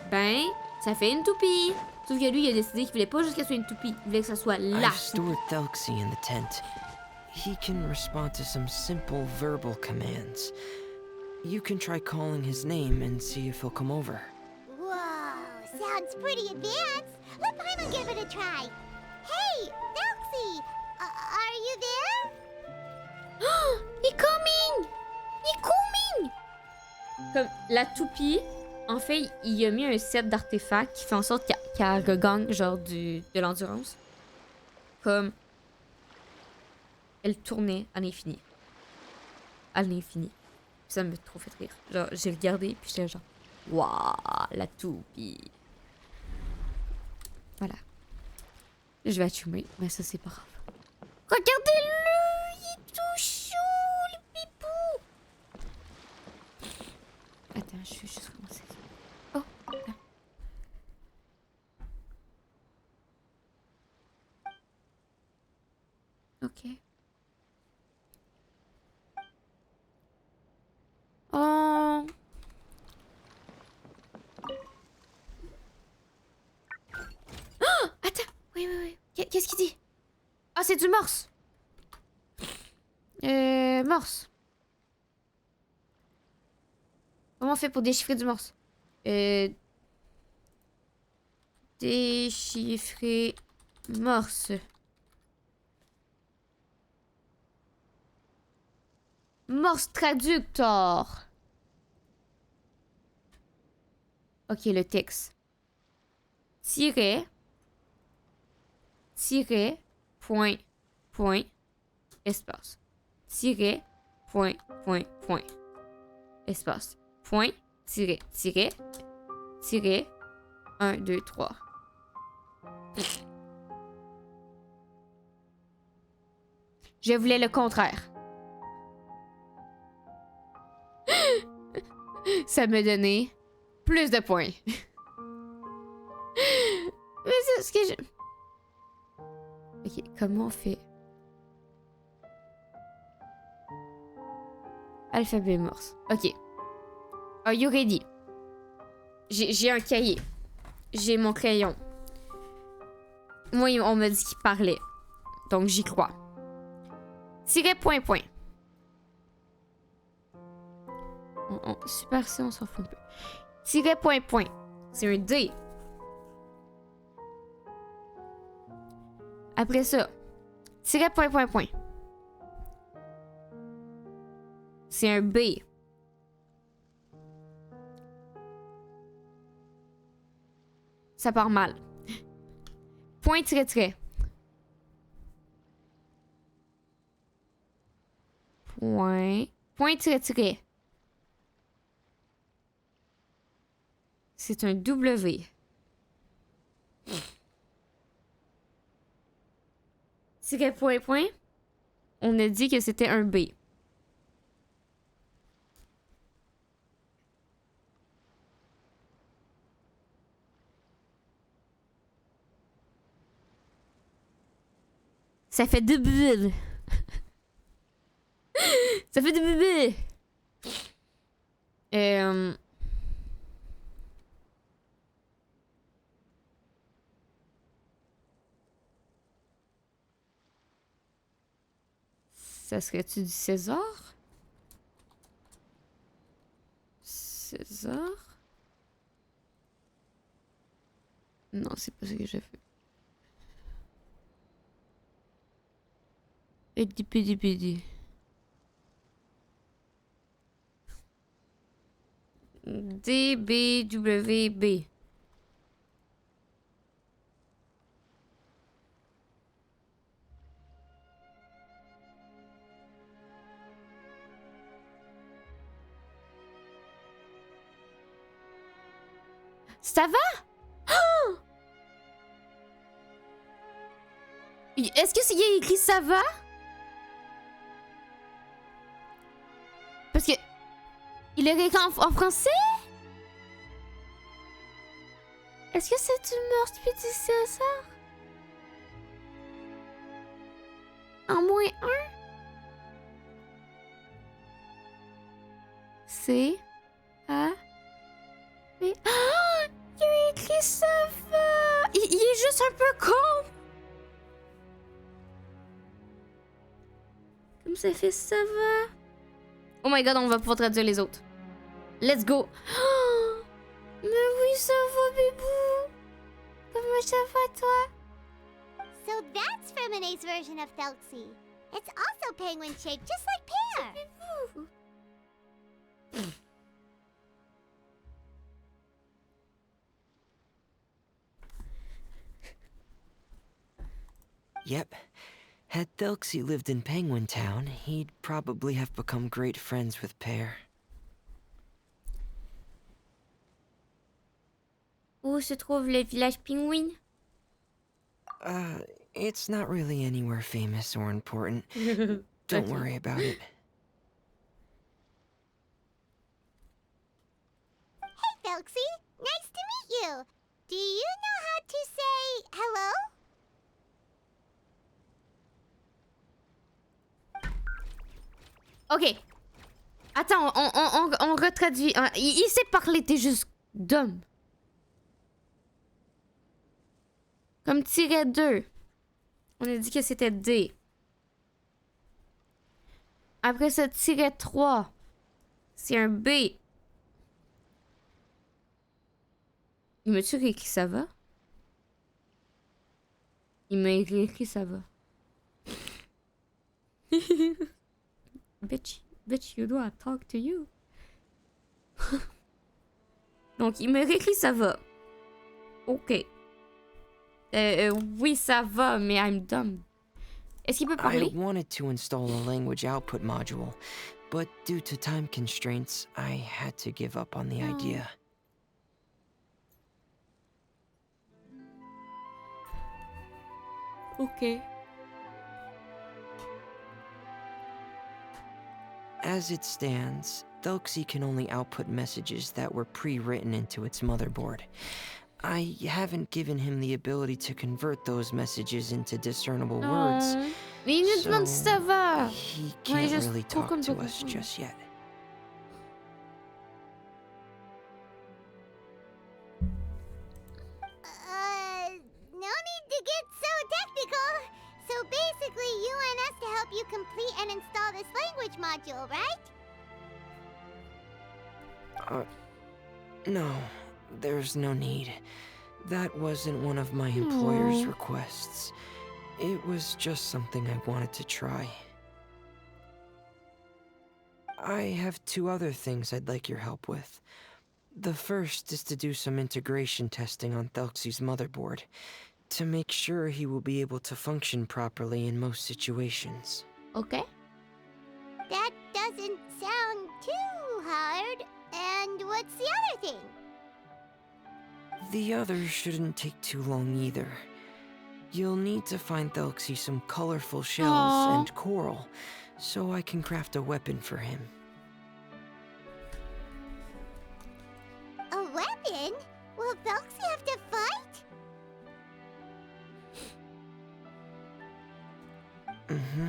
ben, ça fait une toupie. Sauf que lui, il a décidé qu'il voulait pas juste qu'elle soit une toupie, il voulait que ça soit la I've toupie. stored Thelxie in the tent. He can respond to some simple verbal commands. You can try calling his name and see if he'll come over. Whoa, sounds pretty advanced. Let Paimon give it a try. Hey, Thelxie, are you there? He coming! He coming! Comme la toupie, en fait, il a mis un set d'artefacts qui fait en sorte qu'elle regagne genre de l'endurance. Comme elle tournait à l'infini. À l'infini. Ça me trop fait rire. Genre, j'ai regardé puis j'étais genre, waouh, la toupie. Voilà. Je vais attumer, mais ça c'est pas grave. Regardez-le, il est tout chaud, le pipou. Attends, je vais juste commencer. Oh, attends. Ok. Oh. Oh, attends. Oui, oui, oui. Qu'est-ce qu'il dit? Ah, c'est du morse. Morse. Comment on fait pour déchiffrer du morse? Déchiffrer morse. Morse traductor. Ok, le texte. Tiret. Tiret. Point. Point. Espace. Tiret. Point. Point. Point. Espace. Point. Tiret. Tiret. Tiret. 1, 2, 3. Je voulais le contraire. Ça me donnait plus de points. Mais c'est ce que je... Ok, comment on fait? Alphabet morse. Ok. Are you ready? J'ai un cahier. J'ai mon crayon. Moi, on m'a dit qu'il parlait. Donc, j'y crois. Tiret point point. Super C, on s'en fout un peu. Tiret point point. C'est un D. Après ça, tiret point point point. C'est un B. Ça part mal. Point tiret tiret. Point. Point tiret tiret. C'est un W. Tiret point point. On a dit que c'était un B. Ça fait deux bulles. Ça fait deux bébés. Ça serait-tu du César? César? Non, c'est pas ce que j'ai fait. Pidi. DBWB. Ça va? Oh! Est-ce que s'il y a écrit ça va? Parce que... Il est écrit en français? Est-ce que c'est du Morse puis du César? En moins 1? C... A... B... Oh! Il a écrit ça va! Il est juste un peu con! Comme ça fait ça va? Oh my god, on va pouvoir traduire les autres. Let's go! Oh, mais oui, ça va, bébou! Comment ça va, toi? So that's Femine's version of Thelxie. It's also penguin-shaped, just like Pear. Yep. Had Thelxie lived in Penguin Town, he'd probably have become great friends with Pear. Où se trouve le village pingouin? It's not really anywhere famous or important. Don't worry about it. Hey, Thelxie. Nice to meet you. Do you know how to say hello? Ok. Attends, on retraduit. Il sait parler, t'es juste dumb. Comme tiret 2. On a dit que c'était D. Après ça, tiret 3. C'est un B. Il m'a-tu écrit ça va? Il m'a écrit ça va. Bitch. Bitch, you know I talk to you. Donc, il me réécrit ça va. Ok. Oui, ça va, mais I'm dumb. Est-ce qu'il peut parler? I wanted to install a language output module, but due to time constraints, I had to give up on the idea. Ok. As it stands, Thelxie can only output messages that were pre-written into its motherboard. I haven't given him the ability to convert those messages into discernible words, Mais il nous demande si ça va. he On est can't juste really trop talk comme to pas us comprendre. just yet. No need to get so technical. So basically, you want us to help you complete and install this language module, right? No, there's no need. That wasn't one of my employer's requests. It was just something I wanted to try. I have 2 other things I'd like your help with. The first is to do some integration testing on Thelxie's motherboard, to make sure he will be able to function properly in most situations. Okay. That doesn't sound too hard. And what's the other thing? The other shouldn't take too long either. You'll need to find Thelxie some colorful shells and coral, so I can craft a weapon for him. A weapon? Will Thelxie have to fight? Mm-hmm.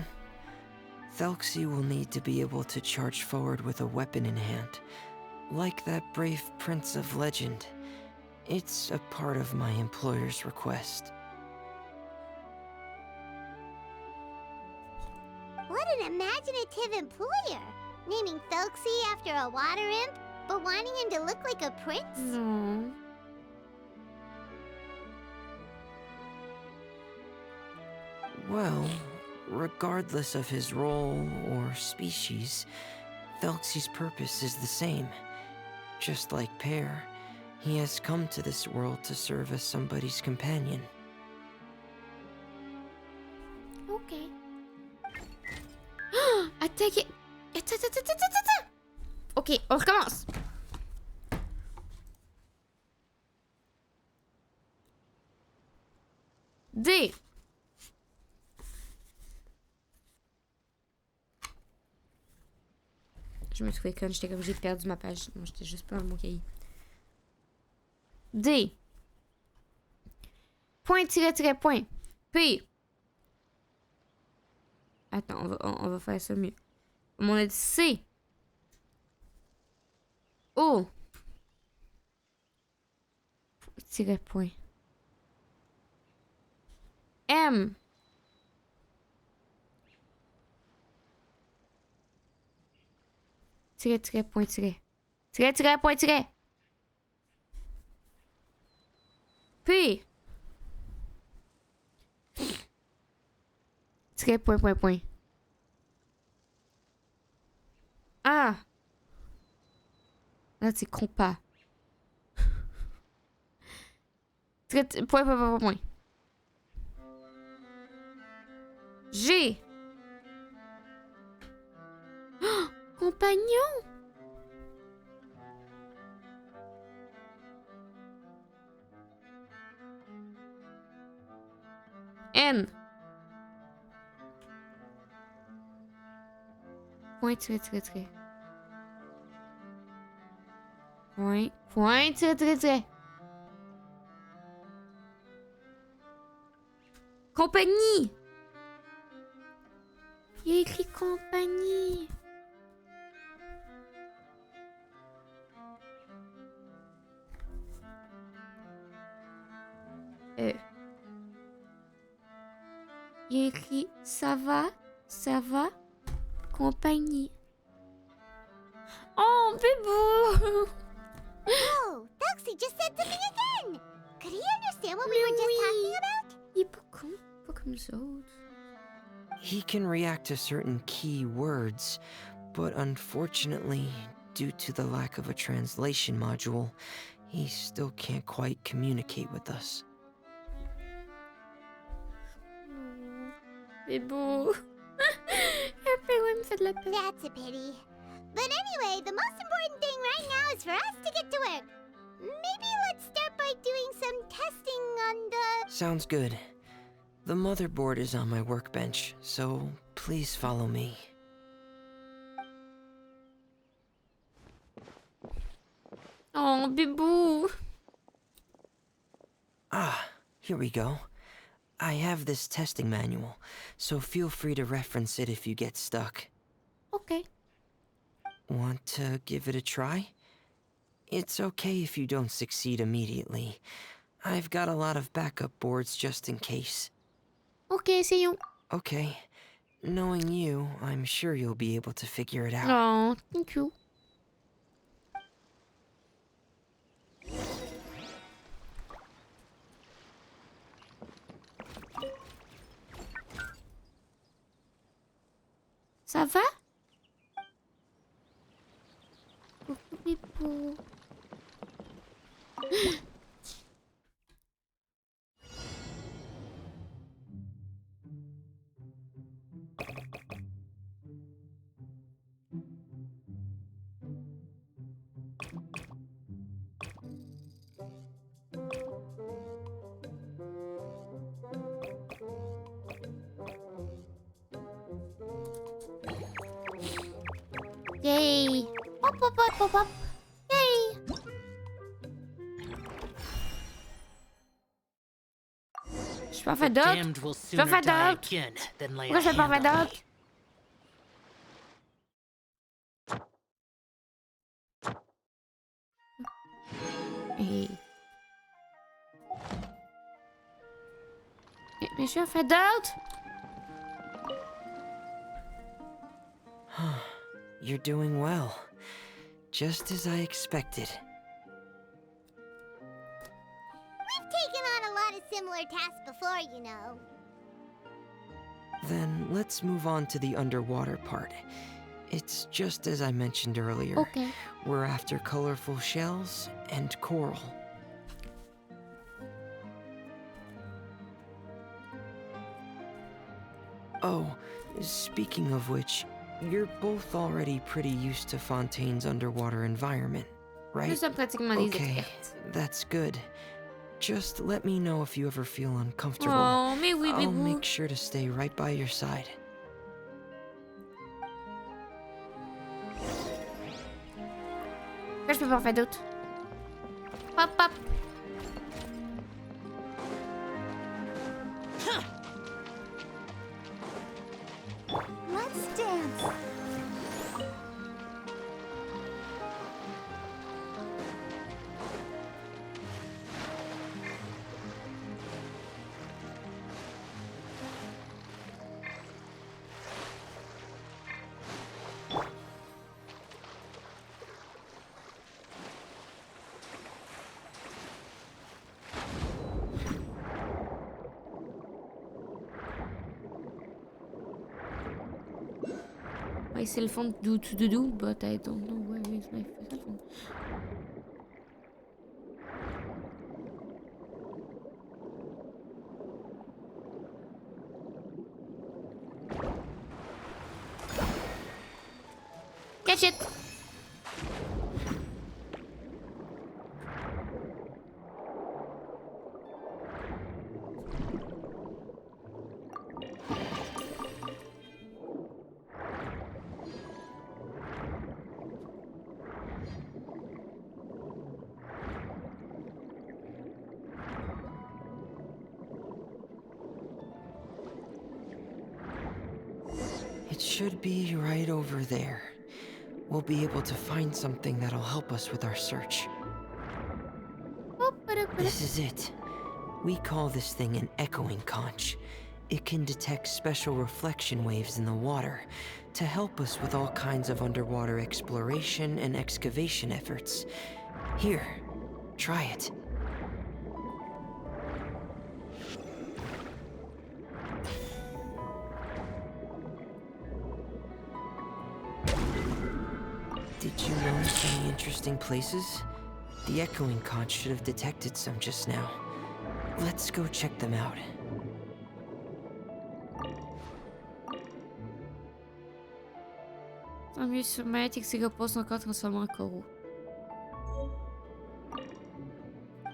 Thelxie will need to be able to charge forward with a weapon in hand. Like that brave prince of legend. It's a part of my employer's request. What an imaginative employer! Naming Thelxie after a water imp, but wanting him to look like a prince? No. Well, regardless of his role or species, Thelxie's purpose is the same. Just like Pear, he has come to this world to serve as somebody's companion. Okay. I take it. Ok, on recommence. D. Je me trouvais conne, j'étais comme j'ai perdu ma page. Non, j'étais juste pas dans mon cahier. D. Point, tiret, tiret, point. P. Attends, on va faire ça mieux. On a dit C. O. Tiret, point. M. Tiret, tiret, point, tiret. Tiret, tiret, point, tiret. P. Tiret, point, point, point. A. Là, c'est compas. Tiret, point, point, point, point. G. Oh, compagnon. N. Point, tiret, tiret, tiret. Point, point, tiret, tiret, tiret. Compagnie. Il y a écrit compagnie. Il y a écrit ça va, compagnie. Oh, bébé. Oh, Thelxie just said something again! Could he understand what we were just talking about? Il est pas comme les autres. He can react to certain key words, but unfortunately, due to the lack of a translation module, he still can't quite communicate with us. C'est beau. Everyone fait de la peine. That's a pity. But anyway, the most important thing right now is for us to get to work. Maybe let's start by doing some testing on the... Sounds good. The motherboard is on my workbench, so please follow me. Oh, bibou. Ah, here we go. I have this testing manual, so feel free to reference it if you get stuck. Okay. Want to give it a try? It's okay if you don't succeed immediately. I've got a lot of backup boards just in case. Okay, see you. Okay. Knowing you, I'm sure you'll be able to figure it out. Oh, thank you. Ça va? Coucou, bibou. Yay! Hop, hop, hop, hop, hop. Yay! Je peux en faire d'autres? Damned will Je peux en sooner faire die d'autres? again than lay Pourquoi je a peux pas en hand faire on me. d'autres? Hey. Mais je vais en faire d'autres? You're doing well. Just as I expected. We've taken on a lot of similar tasks before, you know. Then let's move on to the underwater part. It's just as I mentioned earlier. Okay. We're after colorful shells and coral. Oh, speaking of which, you're both already pretty used to Fontaine's underwater environment, right? Nous sommes pratiquement des Okay, experts. that's good. Just let me know if you ever feel uncomfortable. Oh, mais oui, I'll bibou. make sure to stay right by your side. Pourquoi je peux pas en faire d'autres? Hop, hop. Let's dance. My cell phone do, but I don't know where is my cell phone. Catch it! It should be right over there. We'll be able to find something that'll help us with our search. This is it. We call this thing an echoing conch. It can detect special reflection waves in the water to help us with all kinds of underwater exploration and excavation efforts. Here, try it. Did you notice any interesting places? The echoing conch should have detected some just now. Let's go check them out. Tant mieux sur maître et que ses repas sont encore transformés en coraux. Ok.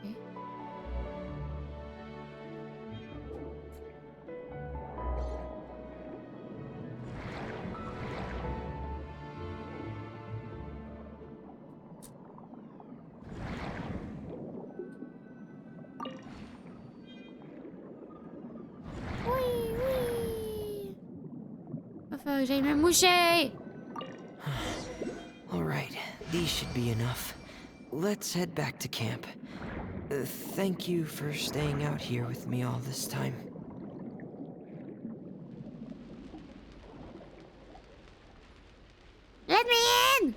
Va falloir que j'aille me moucher! Alright, these should be enough. Let's head back to camp. Thank you for staying out here with me all this time. Let me in!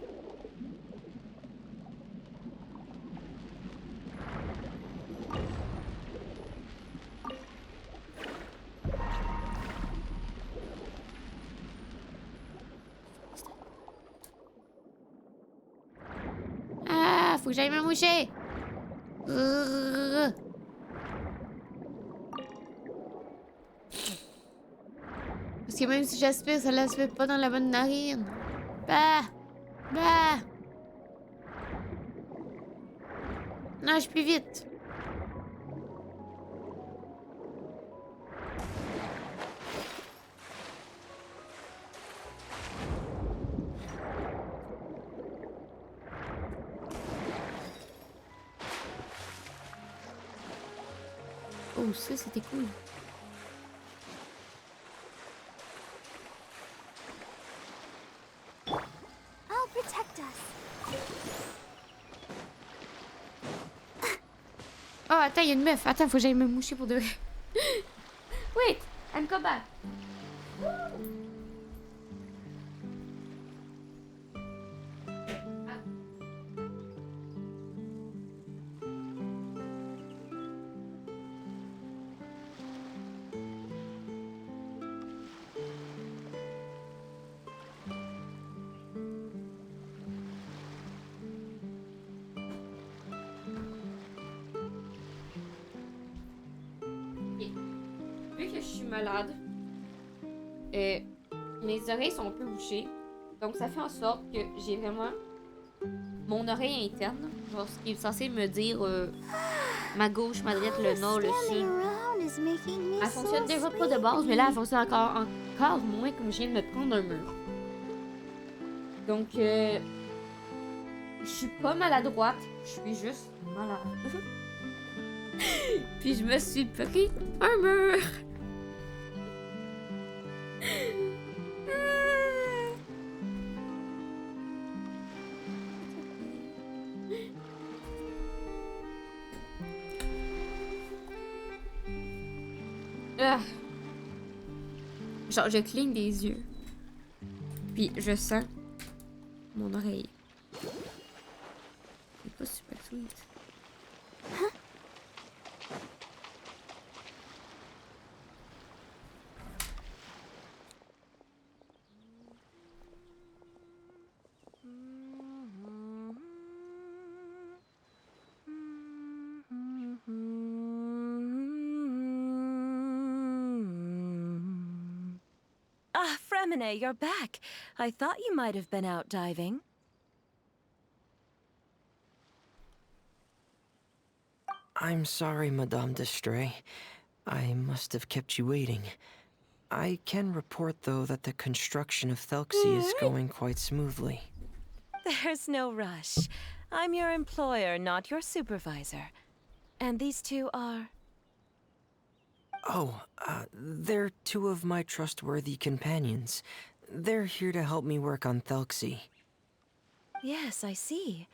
Ah, faut que j'aille me moucher! Parce que même si j'aspire, ça l'aspire pas dans la bonne narine. Bah! Bah! Nage plus vite! Oh, ça c'était cool. I'll protect us. Oh, attends, il y a une meuf. Attends, faut que j'aille me moucher pour de vrai. Wait, I'm come back. Vu que je suis malade, mes oreilles sont un peu bouchées. Donc ça fait en sorte que j'ai vraiment mon oreille interne, genre ce qui est censé me dire ma gauche, ma droite, le nord, le sud. Elle fonctionne déjà pas de base, mais là elle fonctionne encore moins comme je viens de me prendre un mur. Donc je suis pas maladroite, je suis juste malade. Puis je me suis pris un mur. Ah. Genre je cligne des yeux. Puis je sens mon oreille. C'est pas super sweet. Ah, Fremine, you're back. I thought you might have been out diving. I'm sorry, Madame d'Estrée. I must have kept you waiting. I can report, though, that the construction of Thelxie is going quite smoothly. There's no rush. I'm your employer, not your supervisor. And these two are... Oh, they're two of my trustworthy companions. They're here to help me work on Thelxie. Yes, I see.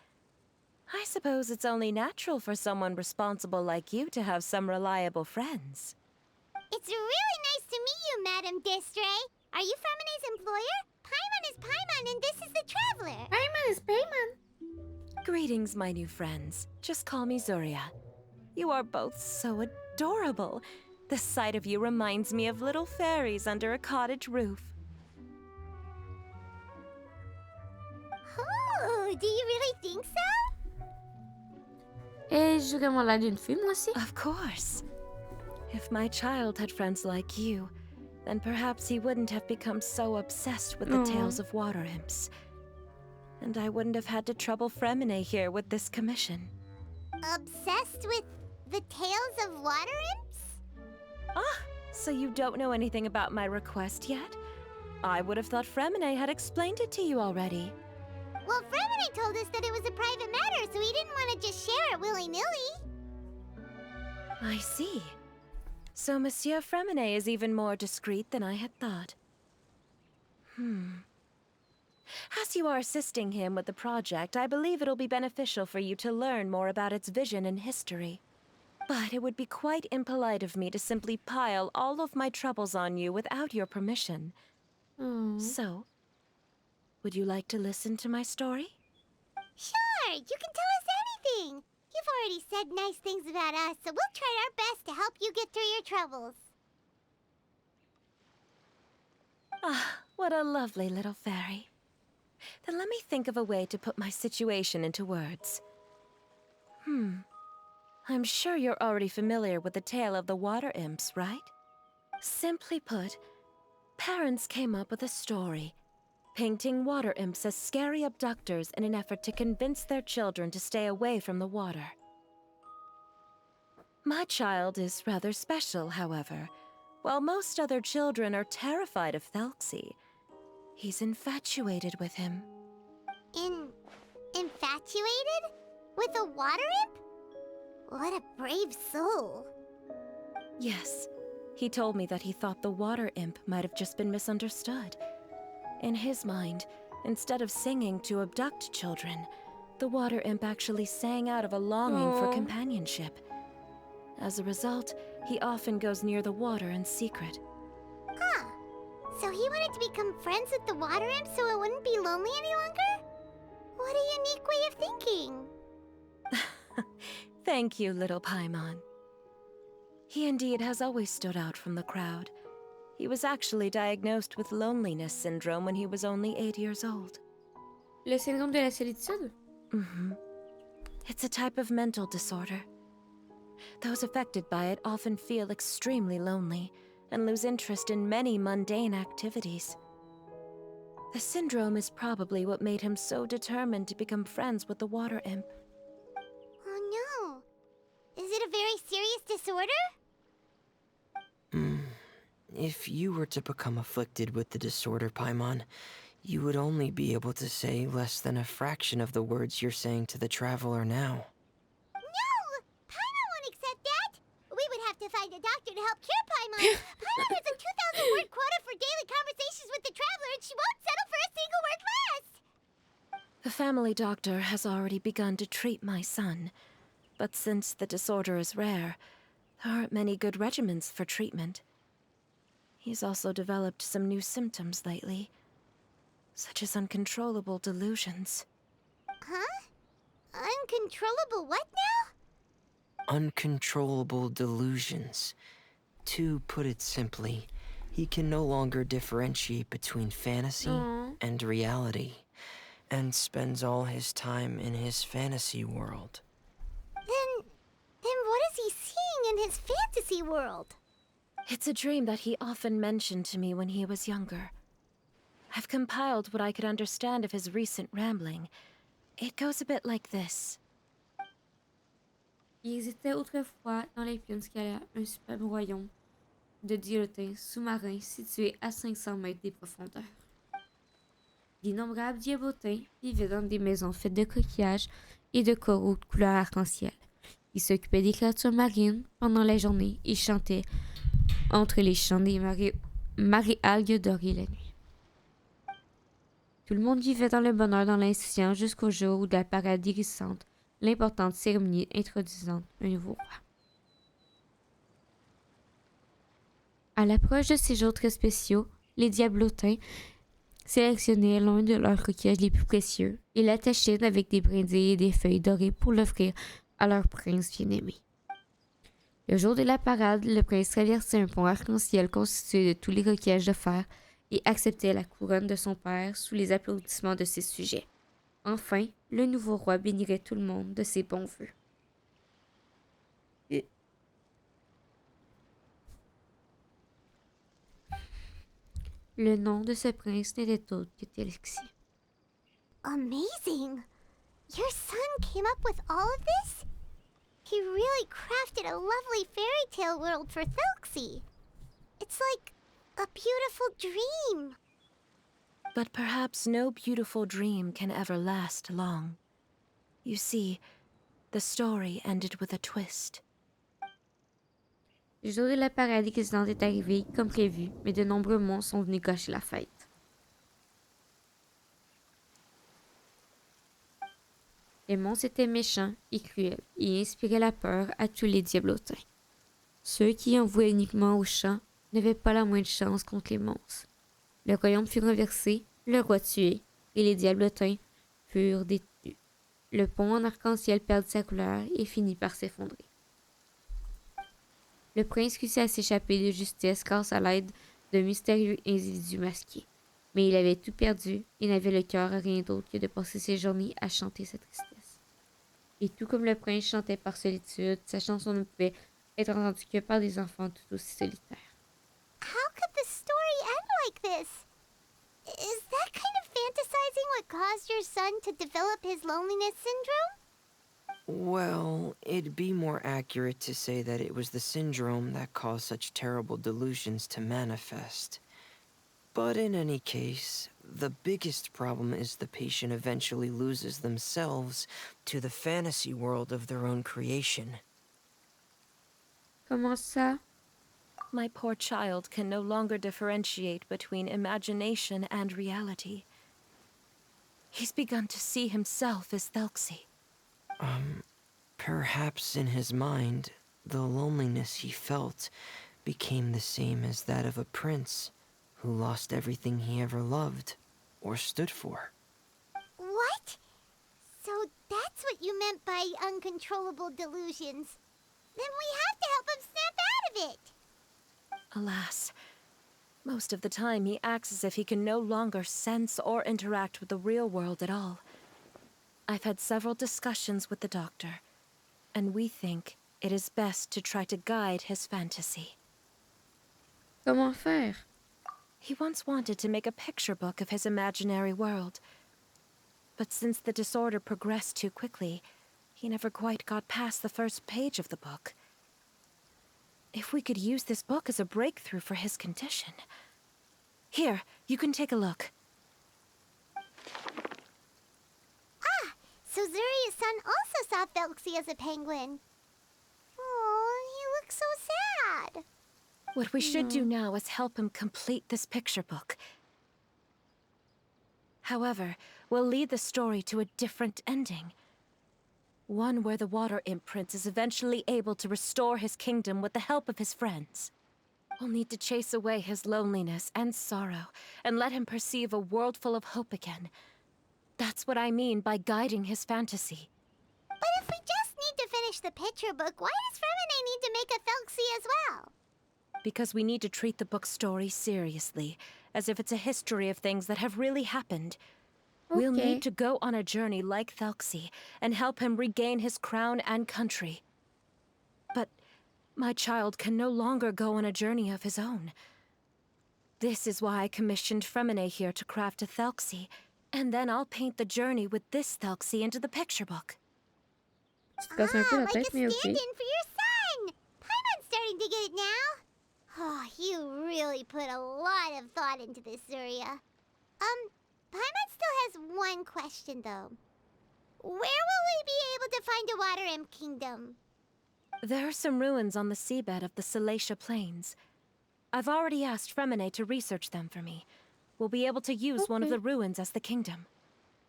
I suppose it's only natural for someone responsible like you to have some reliable friends. It's really nice to meet you, Madame d'Estrée. Are you Fremine's employer? Paimon is Paimon, and this is the Traveler. Paimon is Paimon. Greetings, my new friends. Just call me Zuria. You are both so adorable. The sight of you reminds me of little fairies under a cottage roof. Oh, Do you really think so? Et j'ai vraiment l'air d'une fille, moi aussi. Of course. If my child had friends like you, then perhaps he wouldn't have become so obsessed with the tales of water imps. And I wouldn't have had to trouble Fremine here with this commission. Obsessed with the tales of water imps? Ah, so you don't know anything about my request yet? I would have thought Fremine had explained it to you already. Well, Fremine told us that it was a private matter, so he didn't want to just share it willy-nilly. I see. So Monsieur Fremine is even more discreet than I had thought. As you are assisting him with the project, I believe it'll be beneficial for you to learn more about its vision and history. But it would be quite impolite of me to simply pile all of my troubles on you without your permission. So, would you like to listen to my story? Sure, you can tell us anything. You've already said nice things about us, so we'll try our best to help you get through your troubles. Ah, what a lovely little fairy. Then let me think of a way to put my situation into words. I'm sure you're already familiar with the tale of the water imps, right? Simply put, parents came up with a story, painting water imps as scary abductors in an effort to convince their children to stay away from the water. My child is rather special, however. While most other children are terrified of Thelxie, he's infatuated with him. Infatuated? With a water imp? What a brave soul. Yes, he told me that he thought the water imp might have just been misunderstood. In his mind, instead of singing to abduct children, the water imp actually sang out of a longing for companionship. As a result, he often goes near the water in secret. Huh. So he wanted to become friends with the water imp so it wouldn't be lonely any longer? What a unique way of thinking. Thank you, little Paimon. He indeed has always stood out from the crowd. He was actually diagnosed with loneliness syndrome when he was only 8 years old. Le syndrome de la solitude? It's a type of mental disorder. Those affected by it often feel extremely lonely and lose interest in many mundane activities. The syndrome is probably what made him so determined to become friends with the water imp. Oh no. Is it a very serious disorder? If you were to become afflicted with the disorder, Paimon, you would only be able to say less than a fraction of the words you're saying to the traveler now. No! Paimon won't accept that! We would have to find a doctor to help cure Paimon. Paimon has a 2,000-word quota for daily conversations with the traveler, and she won't settle for a single word less! The family doctor has already begun to treat my son, but since the disorder is rare, there aren't many good regimens for treatment. He's also developed some new symptoms lately, such as uncontrollable delusions. Huh? Uncontrollable what now? Uncontrollable delusions. To put it simply, he can no longer differentiate between fantasy and reality, and spends all his time in his fantasy world. Then what is he seeing in his fantasy world? It's a dream that he often mentioned to me when he was younger. I've compiled what I could understand of his recent rambling. It goes a bit like this. Il existait autrefois dans les plaines scalaires un superbe royaume de diablotins sous-marins situé à 500 mètres des profondeurs. D'innombrables diablotins vivaient dans des maisons faites de coquillages et de coraux de couleur arc-en-ciel. Ils s'occupaient des créatures marines pendant la journée et chantaient entre les champs des marées-algues dorées la nuit. Tout le monde vivait dans le bonheur dans l'insouciance jusqu'au jour où de la parade hérissante, l'importante cérémonie introduisant un nouveau roi. À l'approche de ces jours très spéciaux, les diablotins sélectionnaient l'un de leurs coquillages les plus précieux et l'attachaient avec des brindilles et des feuilles dorées pour l'offrir à leur prince bien-aimé. Le jour de la parade, le prince traversait un pont arc-en-ciel constitué de tous les coquillages de fer et acceptait la couronne de son père sous les applaudissements de ses sujets. Enfin, le nouveau roi bénirait tout le monde de ses bons vœux. Et- Le nom de ce prince n'était autre que Telexi. Amazing! Your son came up with all of this? He really crafted a lovely fairy tale world for Thelxie. It's like a beautiful dream. But perhaps no beautiful dream can ever last long. You see, the story ended with a twist. Le jour de la parade résidente est arrivé comme prévu, mais de nombreux monstres sont venus gâcher la fête. Les monstres étaient méchants et cruels et inspiraient la peur à tous les diablotins. Ceux qui en vouaient uniquement aux chats n'avaient pas la moindre chance contre les monstres. Le royaume fut renversé, le roi tué, et les diablotins furent détenus. Le pont en arc-en-ciel perdit sa couleur et finit par s'effondrer. Le prince réussit à s'échapper de justesse grâce à l'aide d'un mystérieux individu masqué. Mais il avait tout perdu et n'avait le cœur à rien d'autre que de passer ses journées à chanter sa tristesse. Et tout comme le prince chantait par solitude, sa chanson ne pouvait être entendue que par des enfants tout aussi solitaires. How could the story end like this? Is that kind of fantasizing what caused your son to develop his loneliness syndrome? Well, it'd be more accurate to say that it was the syndrome that caused such terrible delusions to manifest. But in any case, the biggest problem is the patient eventually loses themselves to the fantasy world of their own creation. Comment ça? My poor child can no longer differentiate between imagination and reality. He's begun to see himself as Thelxie. Perhaps in his mind, the loneliness he felt became the same as that of a prince who lost everything he ever loved or stood for. What? So that's what you meant by uncontrollable delusions. Then we have to help him snap out of it. Alas, most of the time he acts as if he can no longer sense or interact with the real world at all. I've had several discussions with the doctor, and we think it is best to try to guide his fantasy. Comment faire? He once wanted to make a picture book of his imaginary world. But since the disorder progressed too quickly, he never quite got past the first page of the book. If we could use this book as a breakthrough for his condition... Here, you can take a look. Ah, so Zuria's son also saw Thelxie as a penguin. Oh, he looks so sad. What we should do now is help him complete this picture book. However, we'll lead the story to a different ending. One where the Water Imp Prince is eventually able to restore his kingdom with the help of his friends. We'll need to chase away his loneliness and sorrow, and let him perceive a world full of hope again. That's what I mean by guiding his fantasy. But if we just need to finish the picture book, why does Fremine need to make a Thelxie as well? Because we need to treat the book's story seriously, as if it's a history of things that have really happened. We'll need to go on a journey like Thelxie, and help him regain his crown and country. But my child can no longer go on a journey of his own. This is why I commissioned Fremine here to craft a Thelxie, and then I'll paint the journey with this Thelxie into the picture book. Like a stand-in for your son! Paimon's starting to get it now. Oh, you really put a lot of thought into this, Zuria. Paimon still has one question, though. Where will we be able to find a Water Imp Kingdom? There are some ruins on the seabed of the Salacia Plains. I've already asked Fremine to research them for me. We'll be able to use one of the ruins as the kingdom.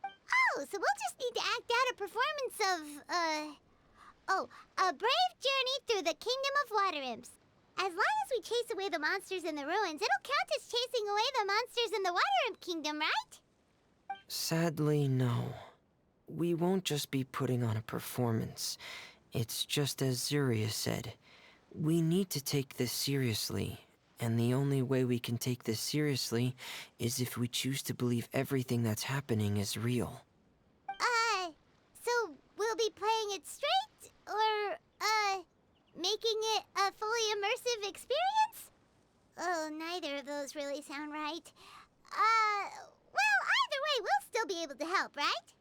Oh, so we'll just need to act out a performance of, a brave journey through the Kingdom of Water Imps. As long as we chase away the monsters in the ruins, it'll count as chasing away the monsters in the Water Imp Kingdom, right? Sadly, no. We won't just be putting on a performance. It's just as Zuria said. We need to take this seriously, and the only way we can take this seriously is if we choose to believe everything that's happening is real. it straight? Or, making it a fully immersive experience? Oh, neither of those really sound right. Well, either way, we'll still be able to help, right?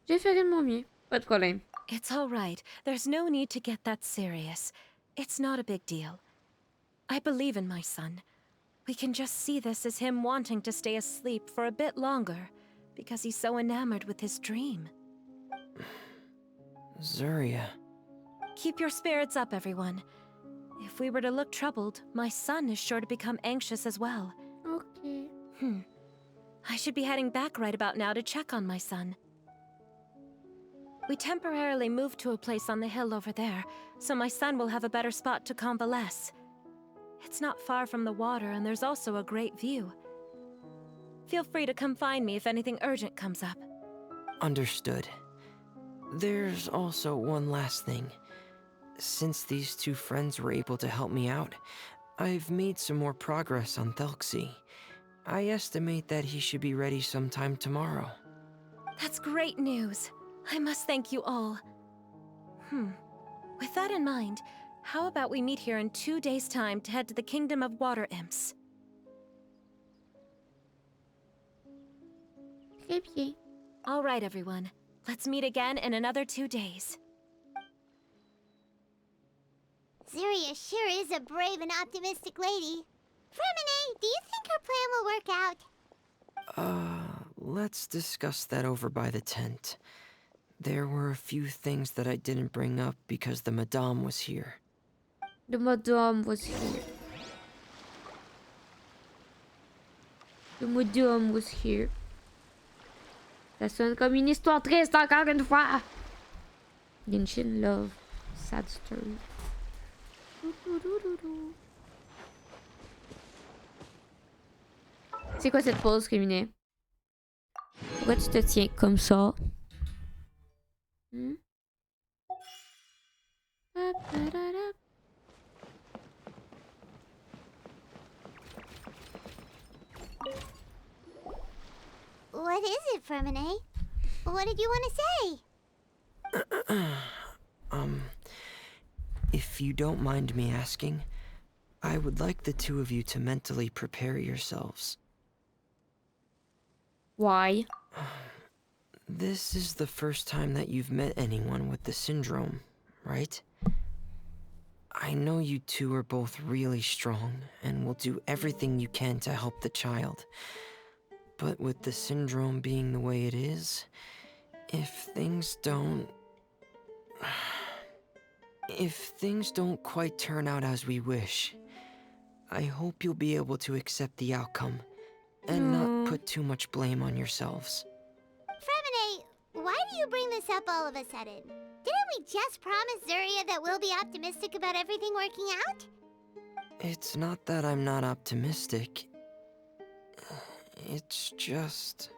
Je ferai de mon mieux. Pas de problème. It's all right. There's no need to get that serious. It's not a big deal. I believe in my son. We can just see this as him wanting to stay asleep for a bit longer, because he's so enamored with his dream. Zarya. Keep your spirits up, everyone. If we were to look troubled, my son is sure to become anxious as well. Okay. I should be heading back right about now to check on my son. We temporarily moved to a place on the hill over there, so my son will have a better spot to convalesce. It's not far from the water, and there's also a great view. Feel free to come find me if anything urgent comes up. Understood. There's also one last thing. Since these two friends were able to help me out, I've made some more progress on Thelxie. I estimate that he should be ready sometime tomorrow. That's great news. I must thank you all. With that in mind, how about we meet here in 2 days' time to head to the Kingdom of Water Imps? Très bien. All right, everyone. Let's meet again in another 2 days. Zarya sure is a brave and optimistic lady. Fremine, do you think her plan will work out? Let's discuss that over by the tent. There were a few things that I didn't bring up because the Madame was here. The Madame was here. The Madame was here. Ça sonne comme une histoire triste encore une fois. Genshin Love. Sad story. C'est quoi cette pause, Réminé? Pourquoi tu te tiens comme ça? What is it, Fremine? What did you want to say? If you don't mind me asking, I would like the two of you to mentally prepare yourselves. Why? This is the first time that you've met anyone with the syndrome, right? I know you two are both really strong and will do everything you can to help the child. But with the syndrome being the way it is, if things don't quite turn out as we wish, I hope you'll be able to accept the outcome and not put too much blame on yourselves. Fremine, why do you bring this up all of a sudden? Didn't we just promise Zarya that we'll be optimistic about everything working out? It's not that I'm not optimistic. It's just...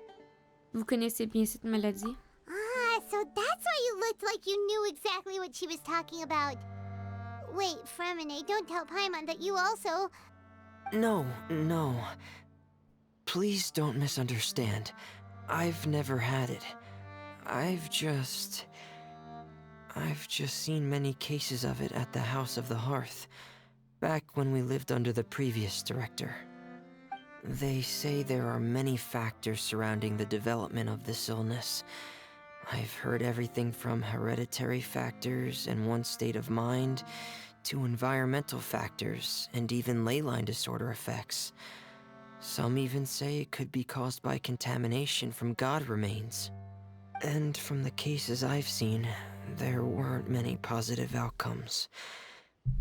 Vous connaissez bien cette maladie? Ah, so that's why you looked like you knew exactly what she was talking about. Wait, Fremine, don't tell Paimon that you also... No. Please don't misunderstand. I've never had it. I've just seen many cases of it at the House of the Hearth, back when we lived under the previous director. They say there are many factors surrounding the development of this illness. I've heard everything from hereditary factors and one's state of mind, to environmental factors, and even ley line disorder effects. Some even say it could be caused by contamination from god remains. And from the cases I've seen, there weren't many positive outcomes.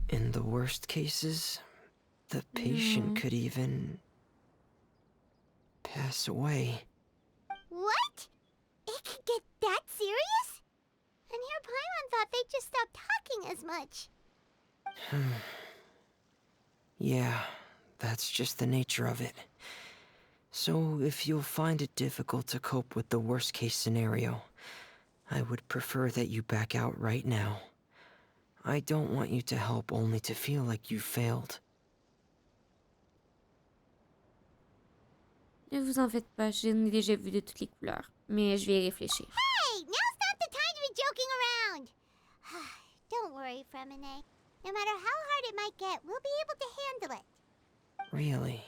In the worst cases, the patient could even pass away. What? It could get that serious? And here Paimon thought they'd just stop talking as much. Yeah, that's just the nature of it. So if you'll find it difficult to cope with the worst case scenario, I would prefer that you back out right now. I don't want you to help only to feel like you failed. Ne vous en faites pas, j'en ai déjà vu de toutes les couleurs. Mais je vais y réfléchir. Hey, now worry, Fremine. No matter how hard it might get, we'll be able to handle it. Really?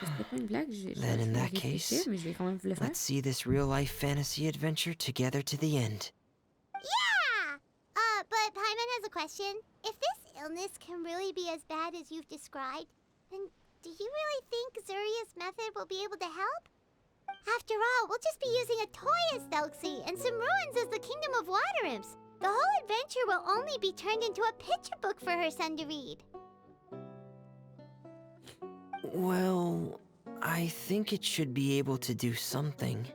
C'était pas une blague, Then in vais that réfléchir, case, mais je vais quand même vous le faire. let's see this real-life fantasy adventure together to the end. Yeah! But Paimon has a question. If this illness can really be as bad as you've described, then do you really think Zuria's method will be able to help? After all, we'll just be using a toy as Thelxie and some ruins as the Kingdom of Water Imps. The whole adventure will only be turned into a picture book for her son to read. Well, I think it should be able to do something.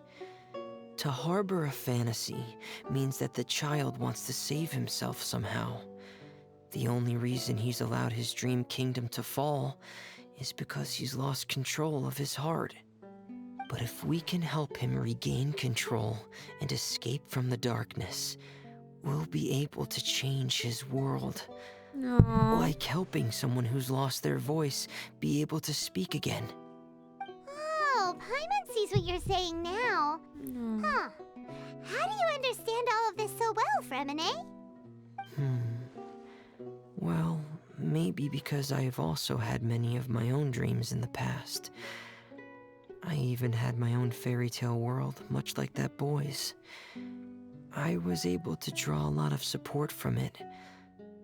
To harbor a fantasy means that the child wants to save himself somehow. The only reason he's allowed his dream kingdom to fall is because he's lost control of his heart. But if we can help him regain control and escape from the darkness, we'll be able to change his world. No. Like helping someone who's lost their voice be able to speak again. Oh, Paimon sees what you're saying now. No. Huh. How do you understand all of this so well, Fremine? Well, maybe because I have also had many of my own dreams in the past. I even had my own fairy tale world, much like that boy's. I was able to draw a lot of support from it,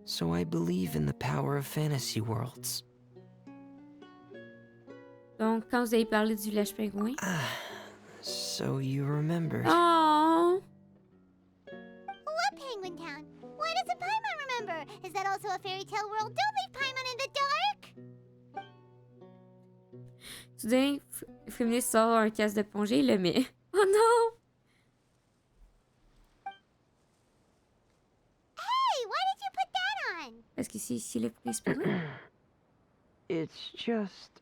so I believe in the power of fantasy worlds. Donc, quand vous avez parlé du lèche pingouin. So you remembered. Oh. What Penguin Town? Why doesn't Paimon remember? Is that also a fairy tale world? Don't leave Paimon in the dark! Soudain, Féminis sort un casse de plongée et le met. Oh non! Hey, why did you put that on? Parce que c'est ici le principal. It's just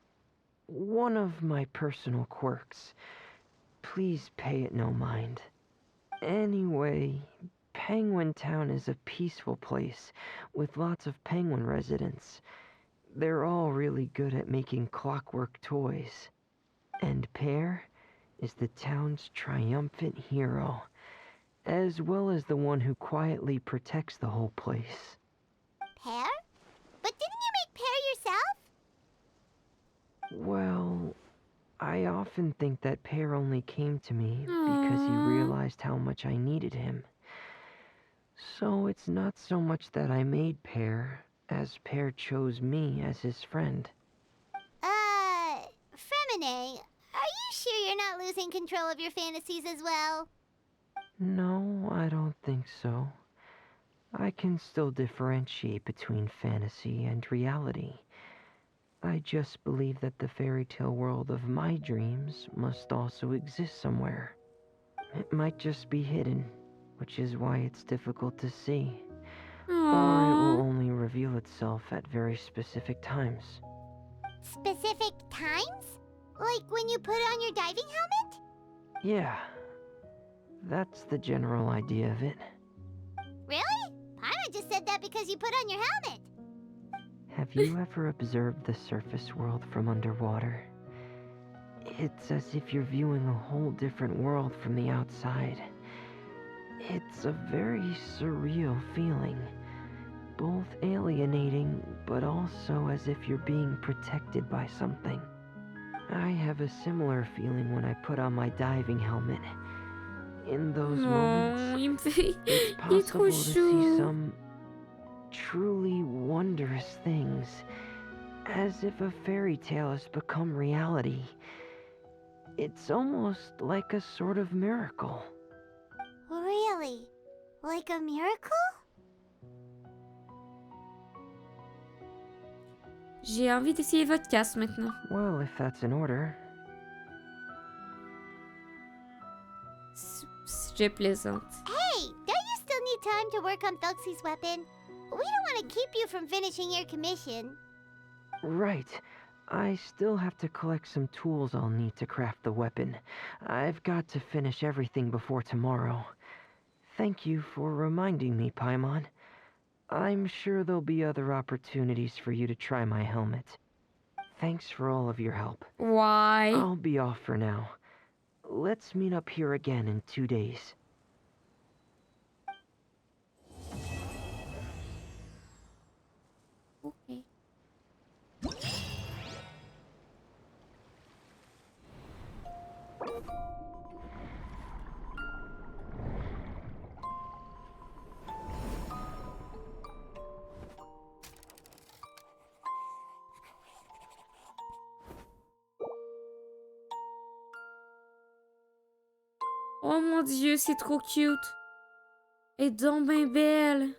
one of my personal quirks. Please pay it no mind. Anyway, Penguin Town is a peaceful place with lots of penguin residents. They're all really good at making clockwork toys. And Pear is the town's triumphant hero, as well as the one who quietly protects the whole place. Pear? But didn't you make Pear yourself? Well, I often think that Pear only came to me because he realized how much I needed him. So it's not so much that I made Pear, as Pear chose me as his friend. Fremine, are you sure you're not losing control of your fantasies as well? No, I don't think so. I can still differentiate between fantasy and reality. I just believe that the fairy tale world of my dreams must also exist somewhere. It might just be hidden, which is why it's difficult to see. Or it will only reveal itself at very specific times. Specific times? Like when you put on your diving helmet? Yeah, that's the general idea of it. Really? Paimon just said that because you put on your helmet. Have you ever observed the surface world from underwater? It's as if you're viewing a whole different world from the outside. It's a very surreal feeling. Both alienating, but also as if you're being protected by something. I have a similar feeling when I put on my diving helmet. In those moments, it's possible to see some truly wondrous things, as if a fairy tale has become reality. It's almost like a sort of miracle. Really? Like a miracle? J'ai envie d'essayer votre casse maintenant. Well, if that's in order. Je plaisante. Hey, don't you still need time to work on Thelxie's weapon? We don't want to keep you from finishing your commission. Right. I still have to collect some tools I'll need to craft the weapon. I've got to finish everything before tomorrow. Thank you for reminding me, Paimon. I'm sure there'll be other opportunities for you to try my helmet. Thanks for all of your help. Why? I'll be off for now. Let's meet up here again in 2 days. Ok. Oh mon dieu, c'est trop cute. Elle est donc bien belle.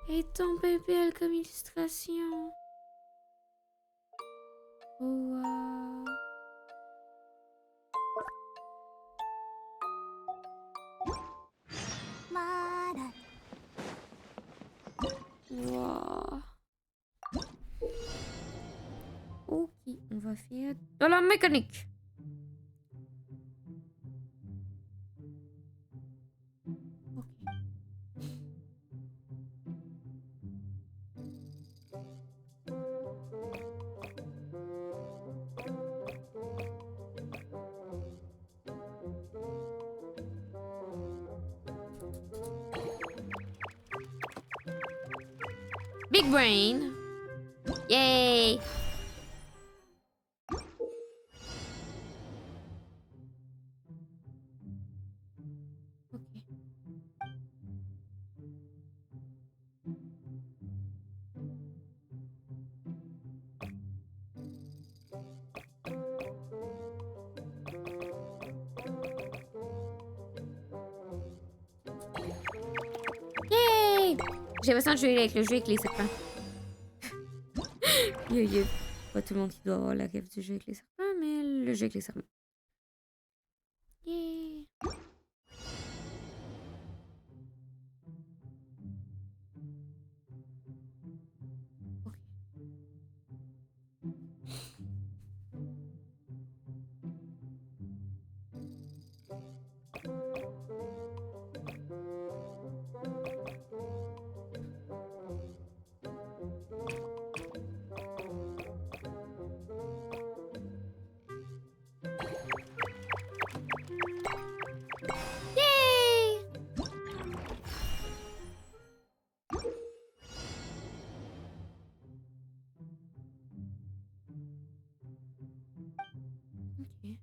Elle est donc bien belle comme illustration. Oh, wow. Wow. Ok, on va faire de la mécanique. Big brain. Yay. Yay! J'ai l'impression de jouer avec le jeu avec les serpents. Il y a pas tout le monde qui doit avoir la rêve du jeu avec les serpents, mais le jeu avec les serpents. Yay! Yay! Ok.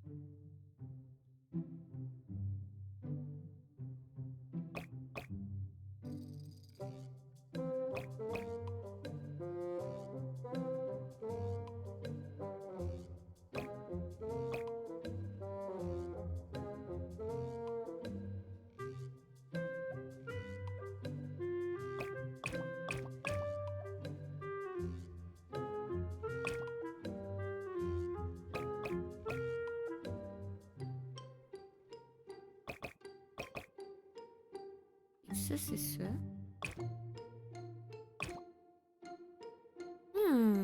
Ça, c'est ça. Hmm.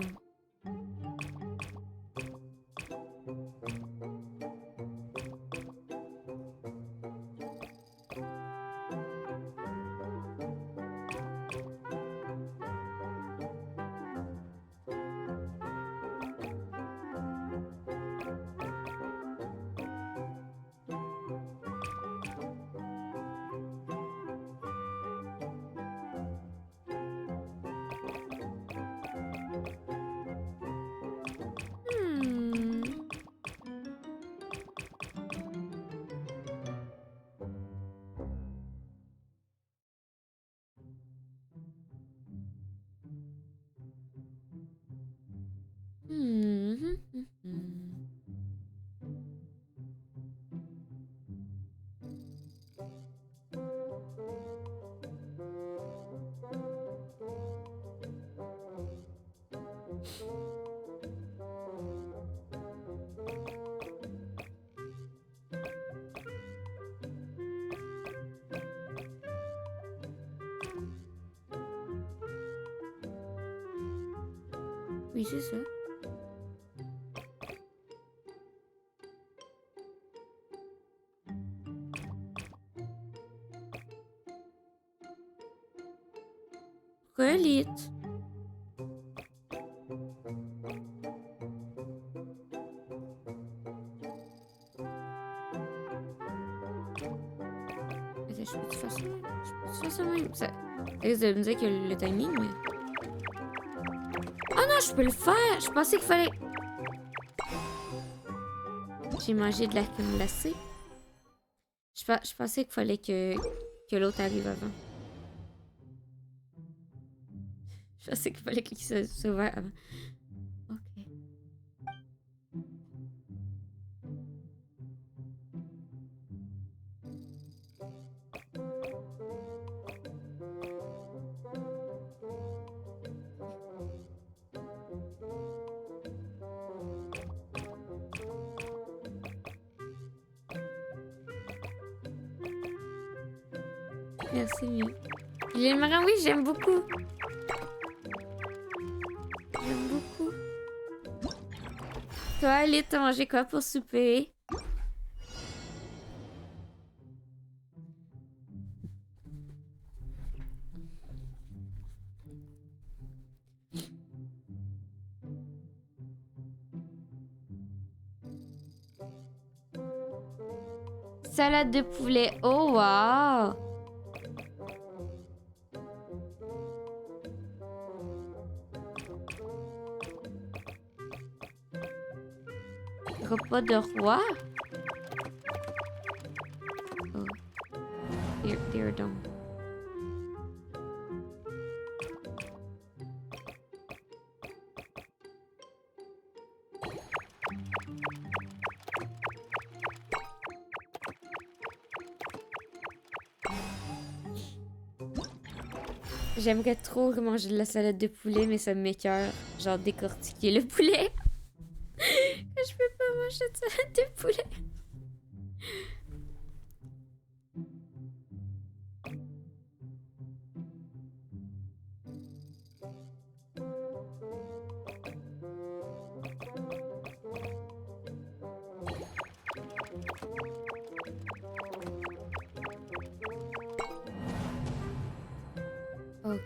Hmm. Hmm. Oui, c'est ça. Relite. Attends, je peux te faire ça? Je peux te faire ça même? Ça... Ça risque de me dire que le timing, mais... Oh non, je peux le faire! Je pensais qu'il fallait... J'ai mangé de la crème glacée. Je pensais qu'il fallait que l'autre arrive avant. Je pensais qu'il fallait qu'il soit ouvert avant. Ok. Merci, mieux. L'île marin, oui, j'aime beaucoup. J'aime beaucoup. Toi, Ali, t'as mangé quoi pour souper? Salade de poulet. Oh, wow! Repas de roi? Oh. Dear Dome. J'aimerais trop manger de la salade de poulet, mais ça m'écoeure. Genre décortiquer le poulet. Je peux pas manger de salade de poulet. Ok.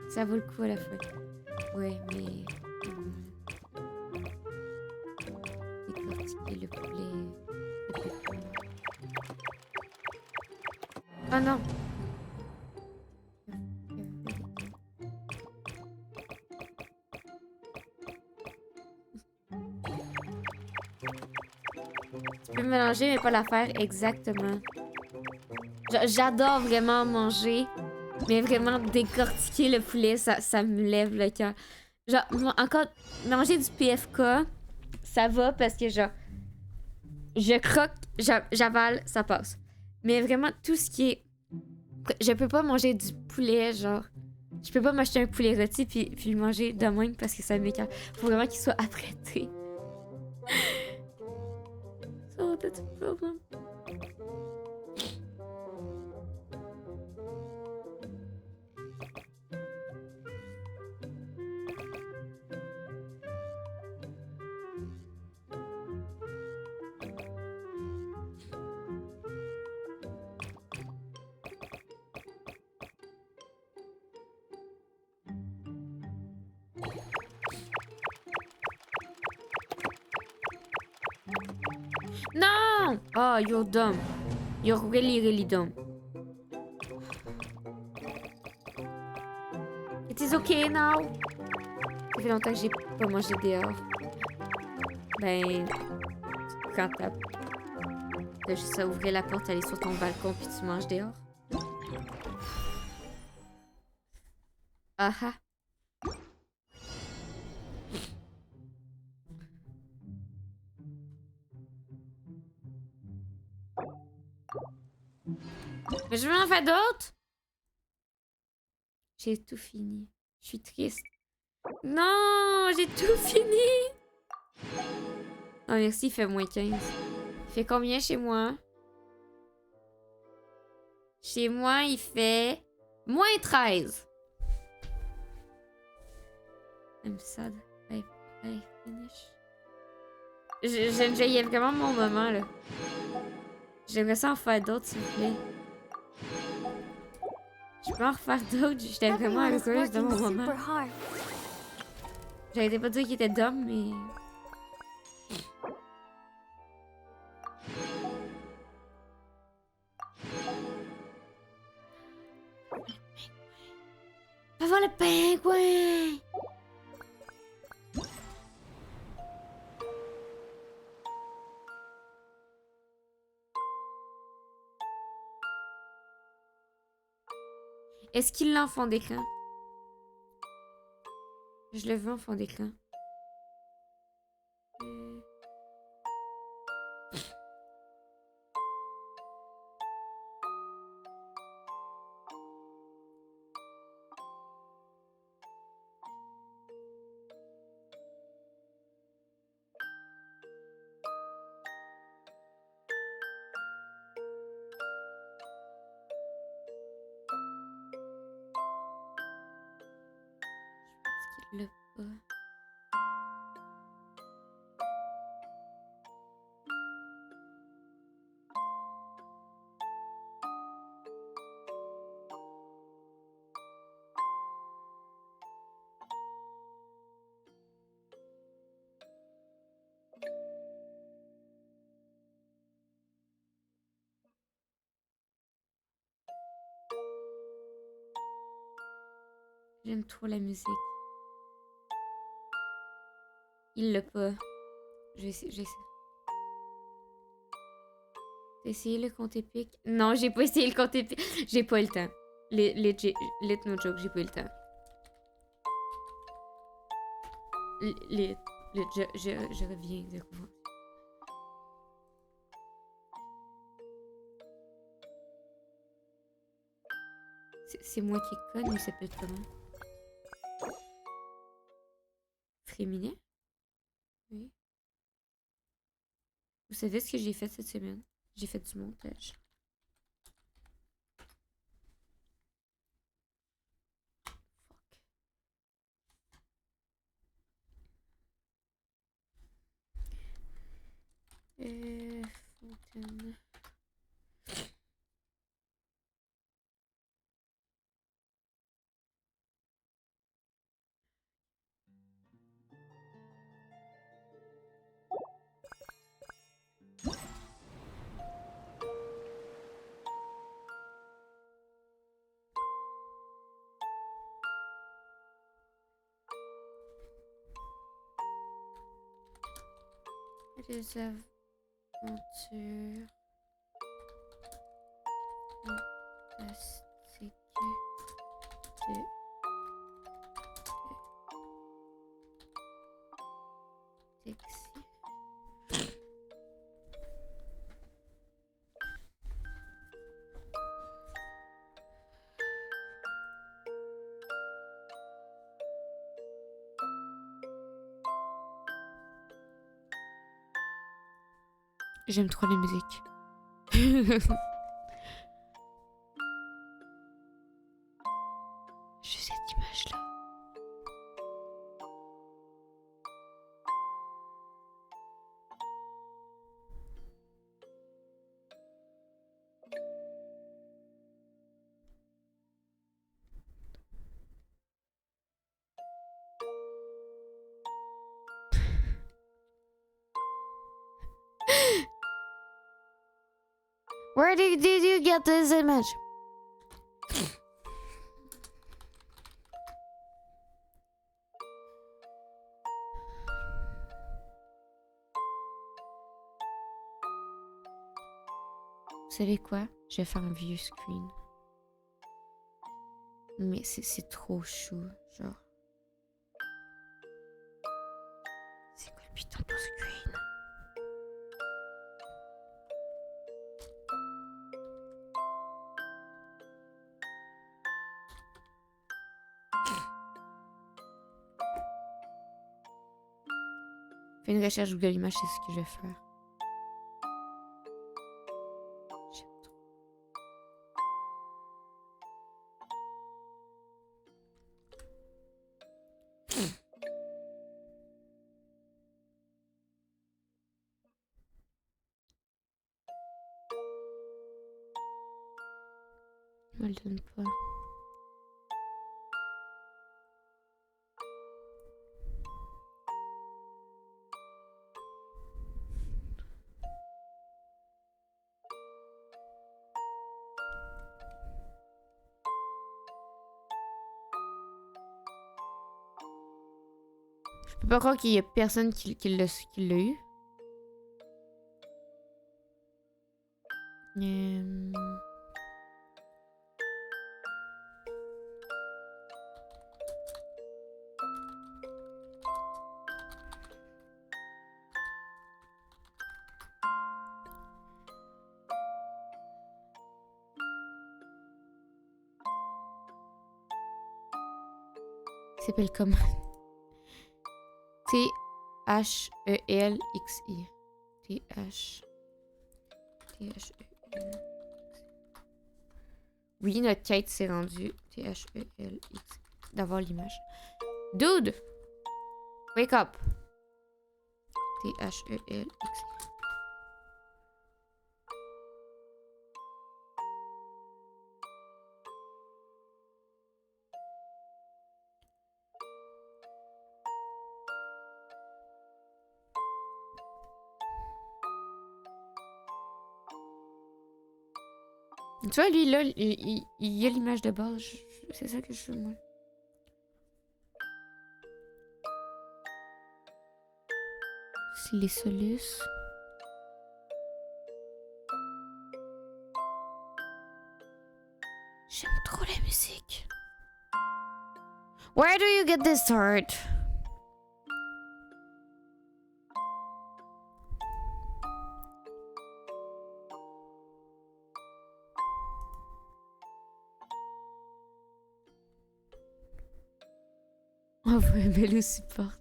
Ça vaut le coup à la fois. Ouais, mais... décortiquer le poulet... Oh non! Tu peux mélanger, mais pas la faire exactement. J'adore vraiment manger, mais vraiment décortiquer le poulet, ça me lève le cœur. Genre, encore, manger du PFK, ça va parce que genre, je croque, j'avale, ça passe. Mais vraiment, tout ce qui est... Je peux pas manger du poulet, genre... Je peux pas m'acheter un poulet rôti puis le manger de même parce que ça m'écoeure. Faut vraiment qu'il soit apprêté. So that's a problem. No! Oh, you're dumb. You're really, really dumb. It is okay now. Ça fait longtemps que j'ai pas mangé dehors. Ben, quand t'as juste à ouvrir la porte, aller sur ton balcon puis tu manges dehors. Ah ah. Mais je veux en faire d'autres. J'ai tout fini. Je suis triste. Non, j'ai tout fini. Non, merci, il fait moins 15. Il fait combien chez moi? Chez moi, il fait moins 13. I'm sad. I finish. J'enjoyais vraiment mon moment, là. J'aimerais ça en faire d'autres, s'il vous plaît. Je peux en refaire d'autres. J'étais vraiment heureuse de mon moment. J'allais pas dire qu'il était dumb, mais... Va voir le pingouin! Est-ce qu'il l'a en fond d'écran? Je le veux en fond d'écran. Je pense qu'il l'a pas. J'aime trop la musique. Il l'a pas. Je vais essayer. T'as essayé le compte épique? Non, j'ai pas essayé le compte épique. J'ai pas eu le temps. Let no joke, j'ai pas eu le temps. Je reviens de quoi. C'est moi qui conne ou ça peut être comment? Féminin? Oui. Vous savez ce que j'ai fait cette semaine? J'ai fait du montage. Fontaine. Les aventures fantastiques de Dixie. J'aime trop la musique. J'ai cette image-là. Where did you get this image? Vous savez quoi? Je vais faire un vieux screen. Mais c'est trop chou, genre. C'est quoi le putain de screen? Fais une recherche Google Images, c'est ce que je vais faire. Je me le donne pas. peux pas croire qu'il y a personne qui l'a eu. Il s'appelle comment? T-H-E-L-X-I. T-H-E-L. Oui, notre quête s'est rendue. T-H-E-L-X. D'avoir l'image. Dude! Wake up! T-H-E-L-X-I. Tu vois, lui, là, il y a l'image de base. C'est ça que je veux, moi. C'est les solus. J'aime trop la musique. Where do you get this art? Oh, mais le support.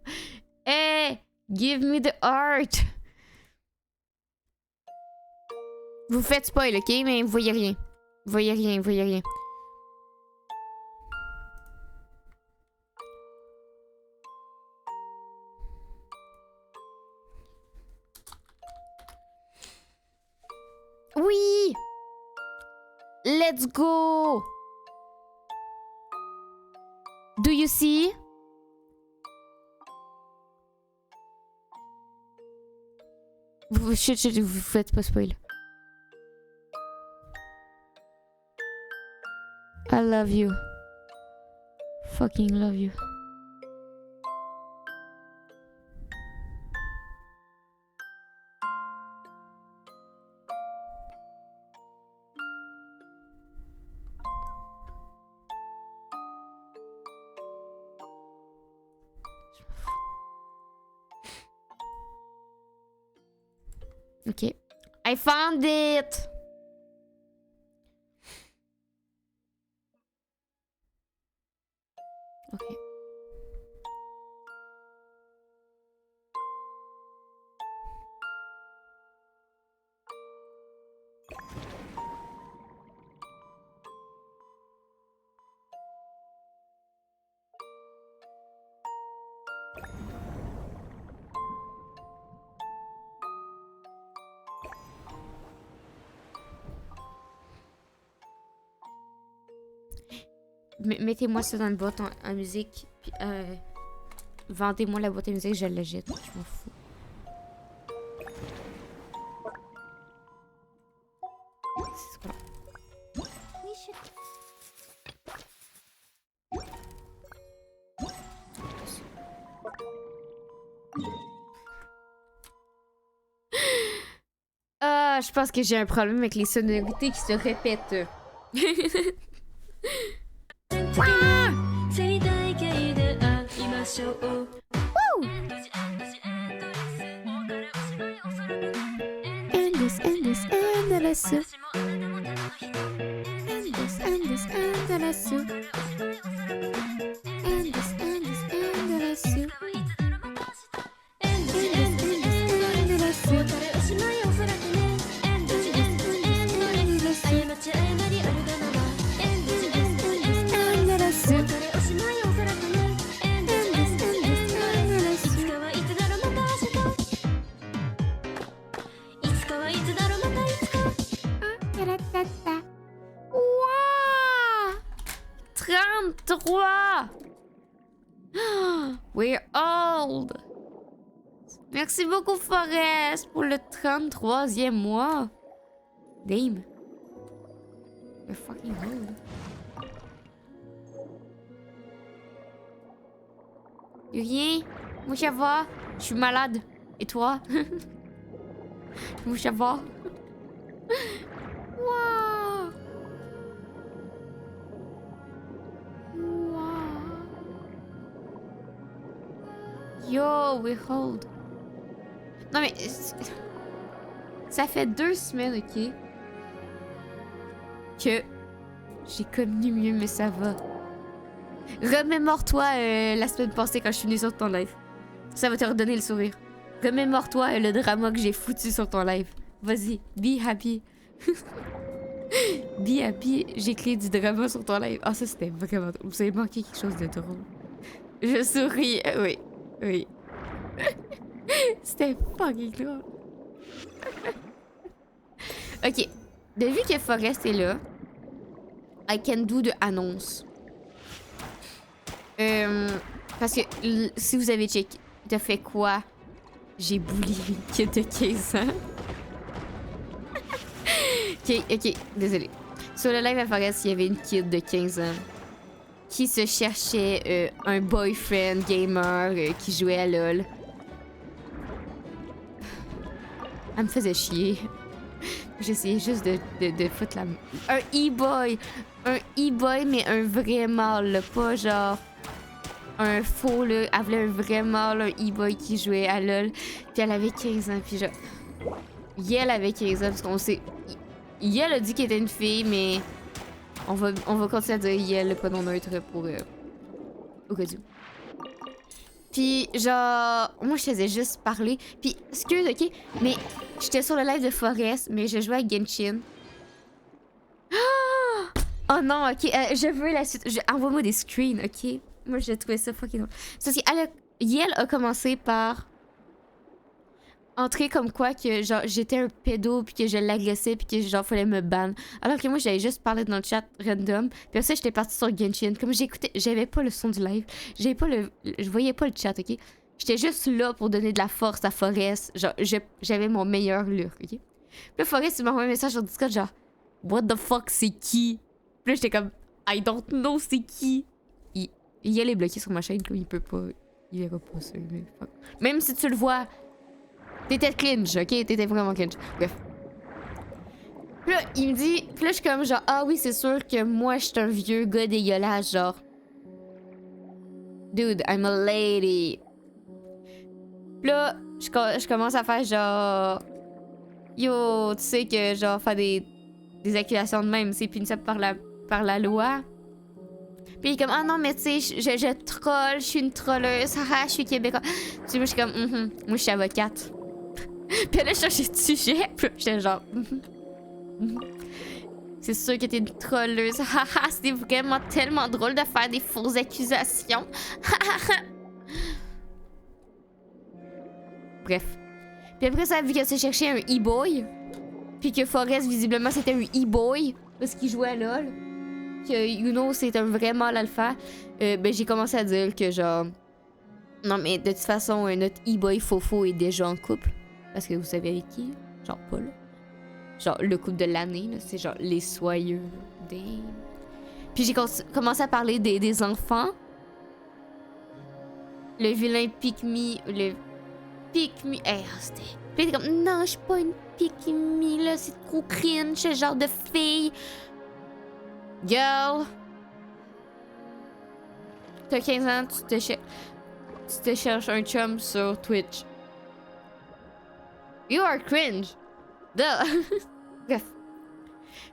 Hey, give me the art. Vous faites spoil, ok? Mais vous voyez rien. Vous voyez rien, vous voyez rien. Oui! Let's go! Do you see? Vous faites pas spoil. I love you. Fucking love you. Ok. I found it! Ok. Mettez-moi ça dans le boîte en musique, puis vendez-moi la boîte à musique, je la jette, je m'en fous. C'est quoi? Ah, je pense que j'ai un problème avec les sonorités qui se répètent. We're old! Merci beaucoup, Forest, pour le 33e mois. Damn. You're fucking old. Y'a rien? Moi, ça va. Je suis malade. Et toi? Moi, ça va. Wow. Wow. Yo, we hold. Non, mais... Ça fait 2 semaines, ok? Que... J'ai connu mieux, mais ça va. Remémore-toi la semaine passée quand je suis venue sur ton live. Ça va te redonner le sourire. Remémore-toi le drama que j'ai foutu sur ton live. Vas-y, be happy. Be happy, j'ai créé du drama sur ton live. Ah, ça c'était vraiment drôle. Vous avez manqué quelque chose de drôle. Je souris, oui. Oui. C'était fucking drôle. Ok. Depuis que Forrest est là, I can do de annonce. Parce que si vous avez checké, t'as fait quoi? J'ai bully une kid de 15 ans. Ok, désolé. Sur le live à Forest, il y avait une kid de 15 ans qui se cherchait un boyfriend gamer qui jouait à LOL. Elle me faisait chier. J'essayais juste de foutre la... Un e-boy! Un e-boy, mais un vrai mâle, là, pas genre... Un faux, là. Elle voulait un vrai mâle, un e-boy qui jouait à LOL. Puis elle avait 15 ans, puis genre... Yel avait 15 ans, parce qu'on sait... Yel a dit qu'elle était une fille, mais... On va continuer à dire Yel, le pronom neutre pour... au cas où. Puis genre... Moi, je faisais juste parler. Puis, excuse, ok? Mais j'étais sur le live de Forest, mais je jouais à Genshin. Oh non, ok. Je veux la suite. Envoie-moi des screens, ok? Moi, j'ai trouvé ça fucking drôle. C'est parce que Yel a commencé par... entrer comme quoi que genre j'étais un pédo puis que je l'agressais puis que genre fallait me ban. Alors que moi j'avais juste parlé dans le chat random. Puis après ça j'étais partie sur Genshin. Comme j'écoutais, j'avais pas le son du live. J'avais pas je voyais pas le chat, ok? J'étais juste là pour donner de la force à Forest. Genre j'avais mon meilleur lure, ok? Puis là Forest il m'a envoyé un message sur Discord genre what the fuck c'est qui? Puis là j'étais comme I don't know c'est qui? Il est bloqué sur ma chaîne comme il peut pas. Il verra pas ça. Mais fuck. Même si tu le vois. T'étais cringe, ok? T'étais vraiment cringe. Bref. Puis là, il me dit... Puis là, je suis comme genre... Ah oui, c'est sûr que moi, je suis un vieux gars dégueulasse, genre... Dude, I'm a lady. Puis là, je commence à faire genre... Yo, tu sais que genre faire des accusations de même, c'est punissable par la loi. Puis il est comme... Ah non, mais tu sais, je troll, je suis une trolleuse, haha, je suis québécois. Tu sais, moi, je suis comme... Moi, je suis avocate. Puis là, je cherchais de sujet. Puis j'étais genre... C'est sûr que t'es une trolleuse. Haha, c'était vraiment tellement drôle de faire des fausses accusations. Bref. Puis après ça, vu qu'elle s'est cherché un e-boy, puis que Forrest, visiblement, c'était un e-boy, parce qu'il jouait à LOL, que Yuno, c'est un vrai mâle alpha, ben j'ai commencé à dire que genre... Non, mais de toute façon, notre e-boy Fofo est déjà en couple. Parce que vous savez avec qui? Genre pas là. Genre le couple de l'année, là. C'est genre les soyeux. Puis j'ai commencé à parler des enfants. Le vilain pick-me. Le pick-me. Hey, c'était... Puis il était comme, non, je suis pas une pick-me, là. C'est trop cringe, ce genre de fille. Girl. T'as 15 ans, tu te cherches un chum sur Twitch. You are cringe. Duh. Bref.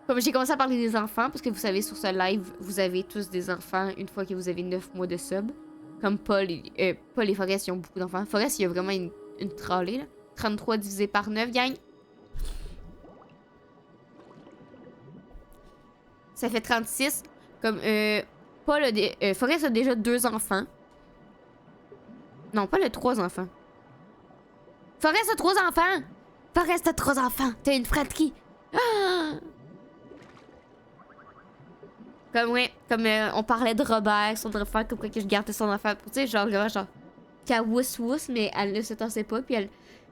Comme j'ai commencé à parler des enfants, parce que vous savez, sur ce live, vous avez tous des enfants une fois que vous avez 9 mois de sub. Comme Paul et Forrest, ils ont beaucoup d'enfants. Forrest, il y a vraiment une trolley, là. 33 divisé par 9, gang. Ça fait 36. Comme, Forrest a déjà 2 enfants. Non, pas le 3 enfants. Forrest a 3 enfants! Forrest a 3 enfants! T'as une fratrie! Ah! Comme, ouais, comme on parlait de Robert, son enfant, comme quoi que je gardais son enfant. Tu sais, genre, qu'elle wouss, mais elle ne se tassait pas. Puis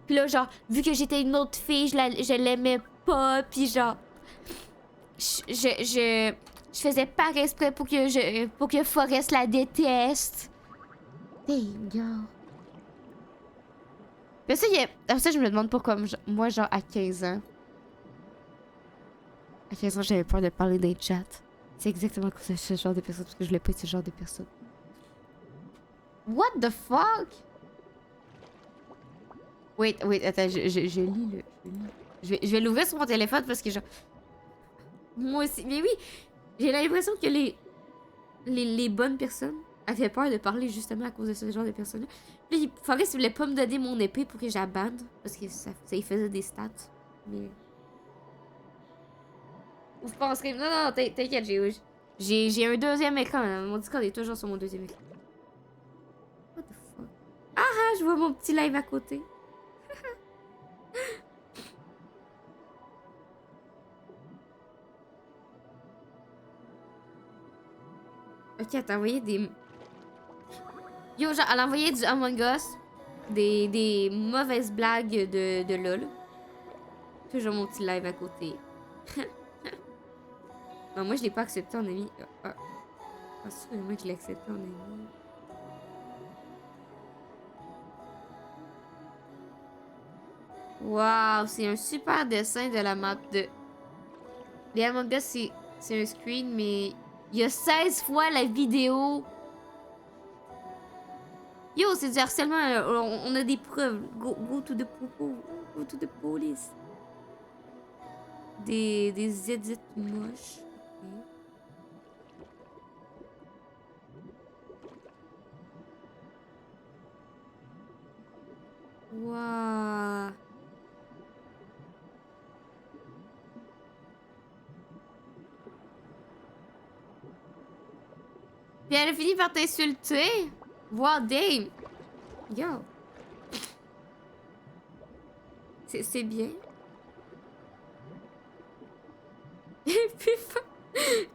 là, genre, vu que j'étais une autre fille, je l'aimais pas. Puis genre, je faisais pas exprès pour que Forrest la déteste. Dang, girl. Mais ça, après ça, je me demande pourquoi moi, genre, à 15 ans. À 15 ans, j'avais peur de parler des chats. C'est exactement comme ça, ce genre de personne, parce que je voulais pas être ce genre de personne. What the fuck? Wait, attends, je lis le... Je vais l'ouvrir sur mon téléphone parce que genre... Moi aussi, mais oui! J'ai l'impression que les bonnes personnes avaient peur de parler justement à cause de ce genre de personnes-là. Puis Forrest voulait pas me donner mon épée pour que j'abande parce que ça y faisait des stats. Mais... Vous penserez... Non, t'inquiète, j'ai un deuxième écran. Hein. Mon Discord est toujours sur mon deuxième écran. What the fuck? Ah, je vois mon petit live à côté. Ok, elle t'a envoyé des... Yo, genre, elle a envoyé du Among Us, des mauvaises blagues de LOL. Toujours mon petit live à côté. Non, moi, je l'ai pas accepté en ami. Ah, sûrement que je l'ai accepté en ami. Waouh, c'est un super dessin de la map de... Les Among Us, c'est un screen, mais... Il y a 16 fois la vidéo. Yo, c'est du harcèlement. On a des preuves. Go to the popo. Go to the police. Des edits moches. Waouh. Puis elle a fini par t'insulter. Wow, damn. Yo. C'est bien.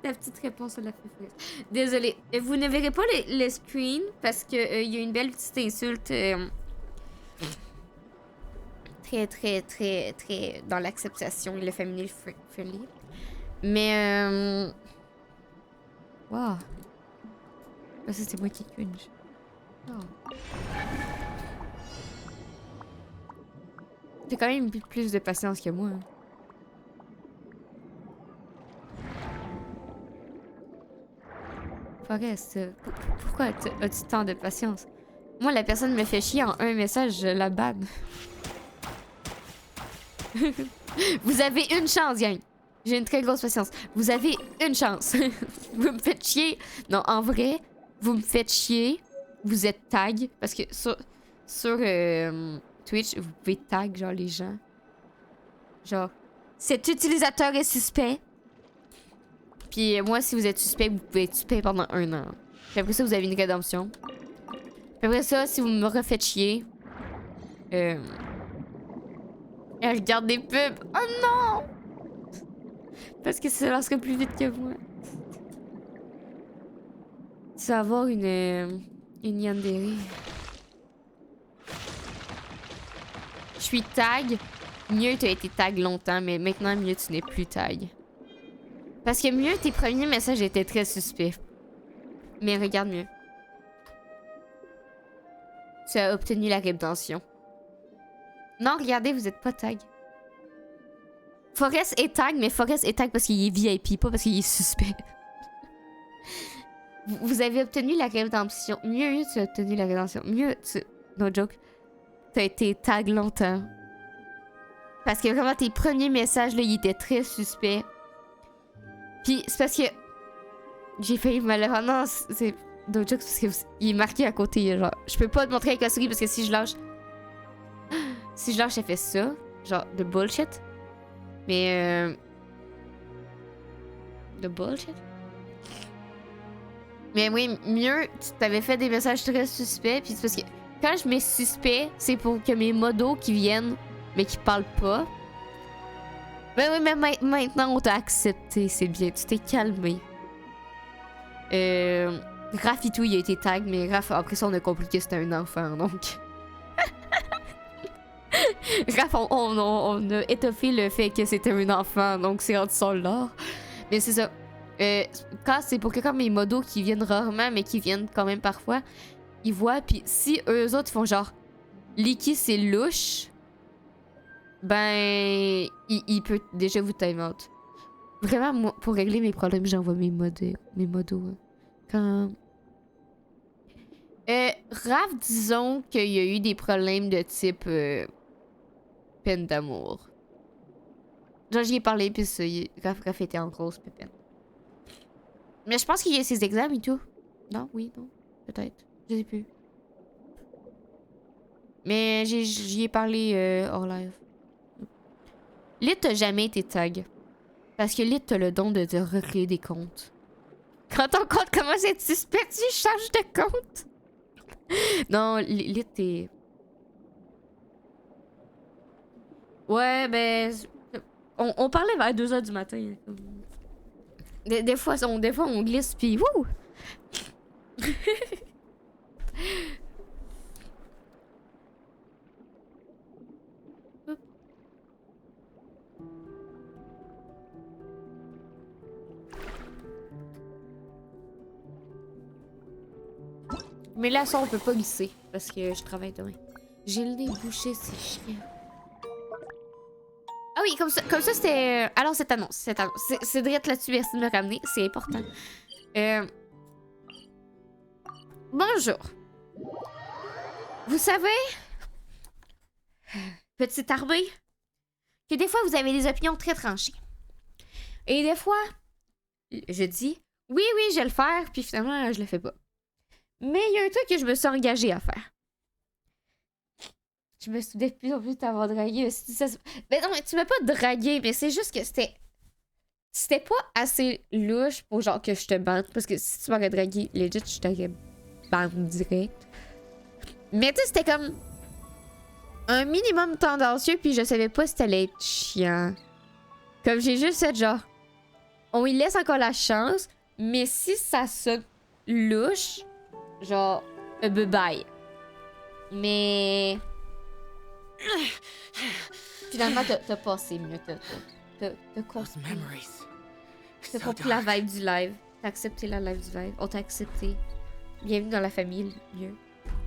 La petite réponse à la féfresse. Désolée. Vous ne verrez pas le screen parce que y a une belle petite insulte. Très dans l'acceptation et le family friendly. Mais wow. Ça c'est moi qui cringe. Oh. T'as quand même plus de patience que moi. Hein. Forrest, pourquoi as-tu tant de patience? Moi, la personne me fait chier en un message, je la banne. Vous avez une chance, gang. J'ai une très grosse patience. Vous avez une chance. Vous me faites chier. Non, en vrai, vous me faites chier. Vous êtes tag. Parce que sur Twitch, vous pouvez tag genre les gens. Genre, cet utilisateur est suspect. Puis moi, si vous êtes suspect, vous pouvez être suspect pendant 1 an. Puis après ça, vous avez une rédemption. Puis après ça, si vous me refaites chier... Elle regarde des pubs. Oh non! Parce que ça lance plus vite que moi. Tu vas avoir une yandere. Je suis tag. Mieux, tu as été tag longtemps, mais maintenant, mieux, tu n'es plus tag. Parce que mieux, tes premiers messages étaient très suspects. Mais regarde mieux. Tu as obtenu la rédemption. Non, regardez, vous êtes pas tag. Forrest est tag, mais Forrest est tag parce qu'il est VIP, pas parce qu'il est suspect. Vous avez obtenu la rédemption. Mieux, tu as obtenu la rédemption. Mieux, tu... No joke. T'as été tag longtemps. Parce que vraiment, tes premiers messages, là, ils étaient très suspects. Puis, c'est parce que... J'ai failli malheureusement... C'est... No joke, parce qu'il est marqué à côté, genre... Je peux pas te montrer avec la souris, parce que si je lâche... Si je lâche, ça fait ça. Genre, de bullshit. Mais de bullshit. Mais oui, mieux, tu t'avais fait des messages très suspects. Puis c'est parce que quand je mets suspect, c'est pour que mes modos qui viennent, mais qui parlent pas. Ben oui, mais maintenant on t'a accepté, c'est bien. Tu t'es calmé. Raph et tout, il a été tag, mais Raph, après ça, on a compris que c'était un enfant, donc... Raph, on a étoffé le fait que c'était un enfant, donc c'est rendu son lore. Mais c'est ça. Quand c'est pour que quand mes modos qui viennent rarement, mais qui viennent quand même parfois, ils voient, puis si eux autres font genre, Licky, c'est louche, ben, il peut déjà vous time out. Vraiment, moi, pour régler mes problèmes, j'envoie mes modos. Hein. Quand... Raph, disons qu'il y a eu des problèmes de type peine d'amour. Genre, j'y ai parlé, puis ça, Raph était en grosse pépette. Mais je pense qu'il y a ses examens et tout. Non, oui, non, peut-être. Je sais plus. Mais j'y ai parlé hors live. Lit t'as jamais été tag. Parce que Lit t'as le don de te recréer des comptes. Quand ton compte commence à être suspect, tu changes de compte. Non, Lit t'es... Ouais, ben... On parlait vers 2h du matin. Des fois, on glisse, puis wouh! Mais là, ça, on peut pas glisser. Parce que je travaille demain. J'ai le nez bouché, c'est chiant. Ah oui, comme ça c'était... Alors, cette annonce. C'est direct là-dessus, merci de me ramener. C'est important. Bonjour. Vous savez... Petite armée... Que des fois, vous avez des opinions très tranchées. Et des fois... Je dis... Oui, je vais le faire. Puis finalement, je le fais pas. Mais il y a un truc que je me suis engagée à faire. Je me suis de plus en plus t'avoir dragué. Mais non, tu m'as pas dragué, mais c'est juste que c'était pas assez louche pour genre que je te bande. Parce que si tu m'aurais dragué, legit, je t'aurais bande direct. Mais tu sais, c'était comme un minimum tendancieux, puis je savais pas si t'allais être chiant. Comme j'ai juste fait genre, on lui laisse encore la chance, mais si ça se louche, genre, bye. Mais... Finalement, t'as passé mieux. T'as compris. T'as compris la vibe du live. T'as accepté la vibe du live. On t'a accepté. Bienvenue dans la famille, mieux.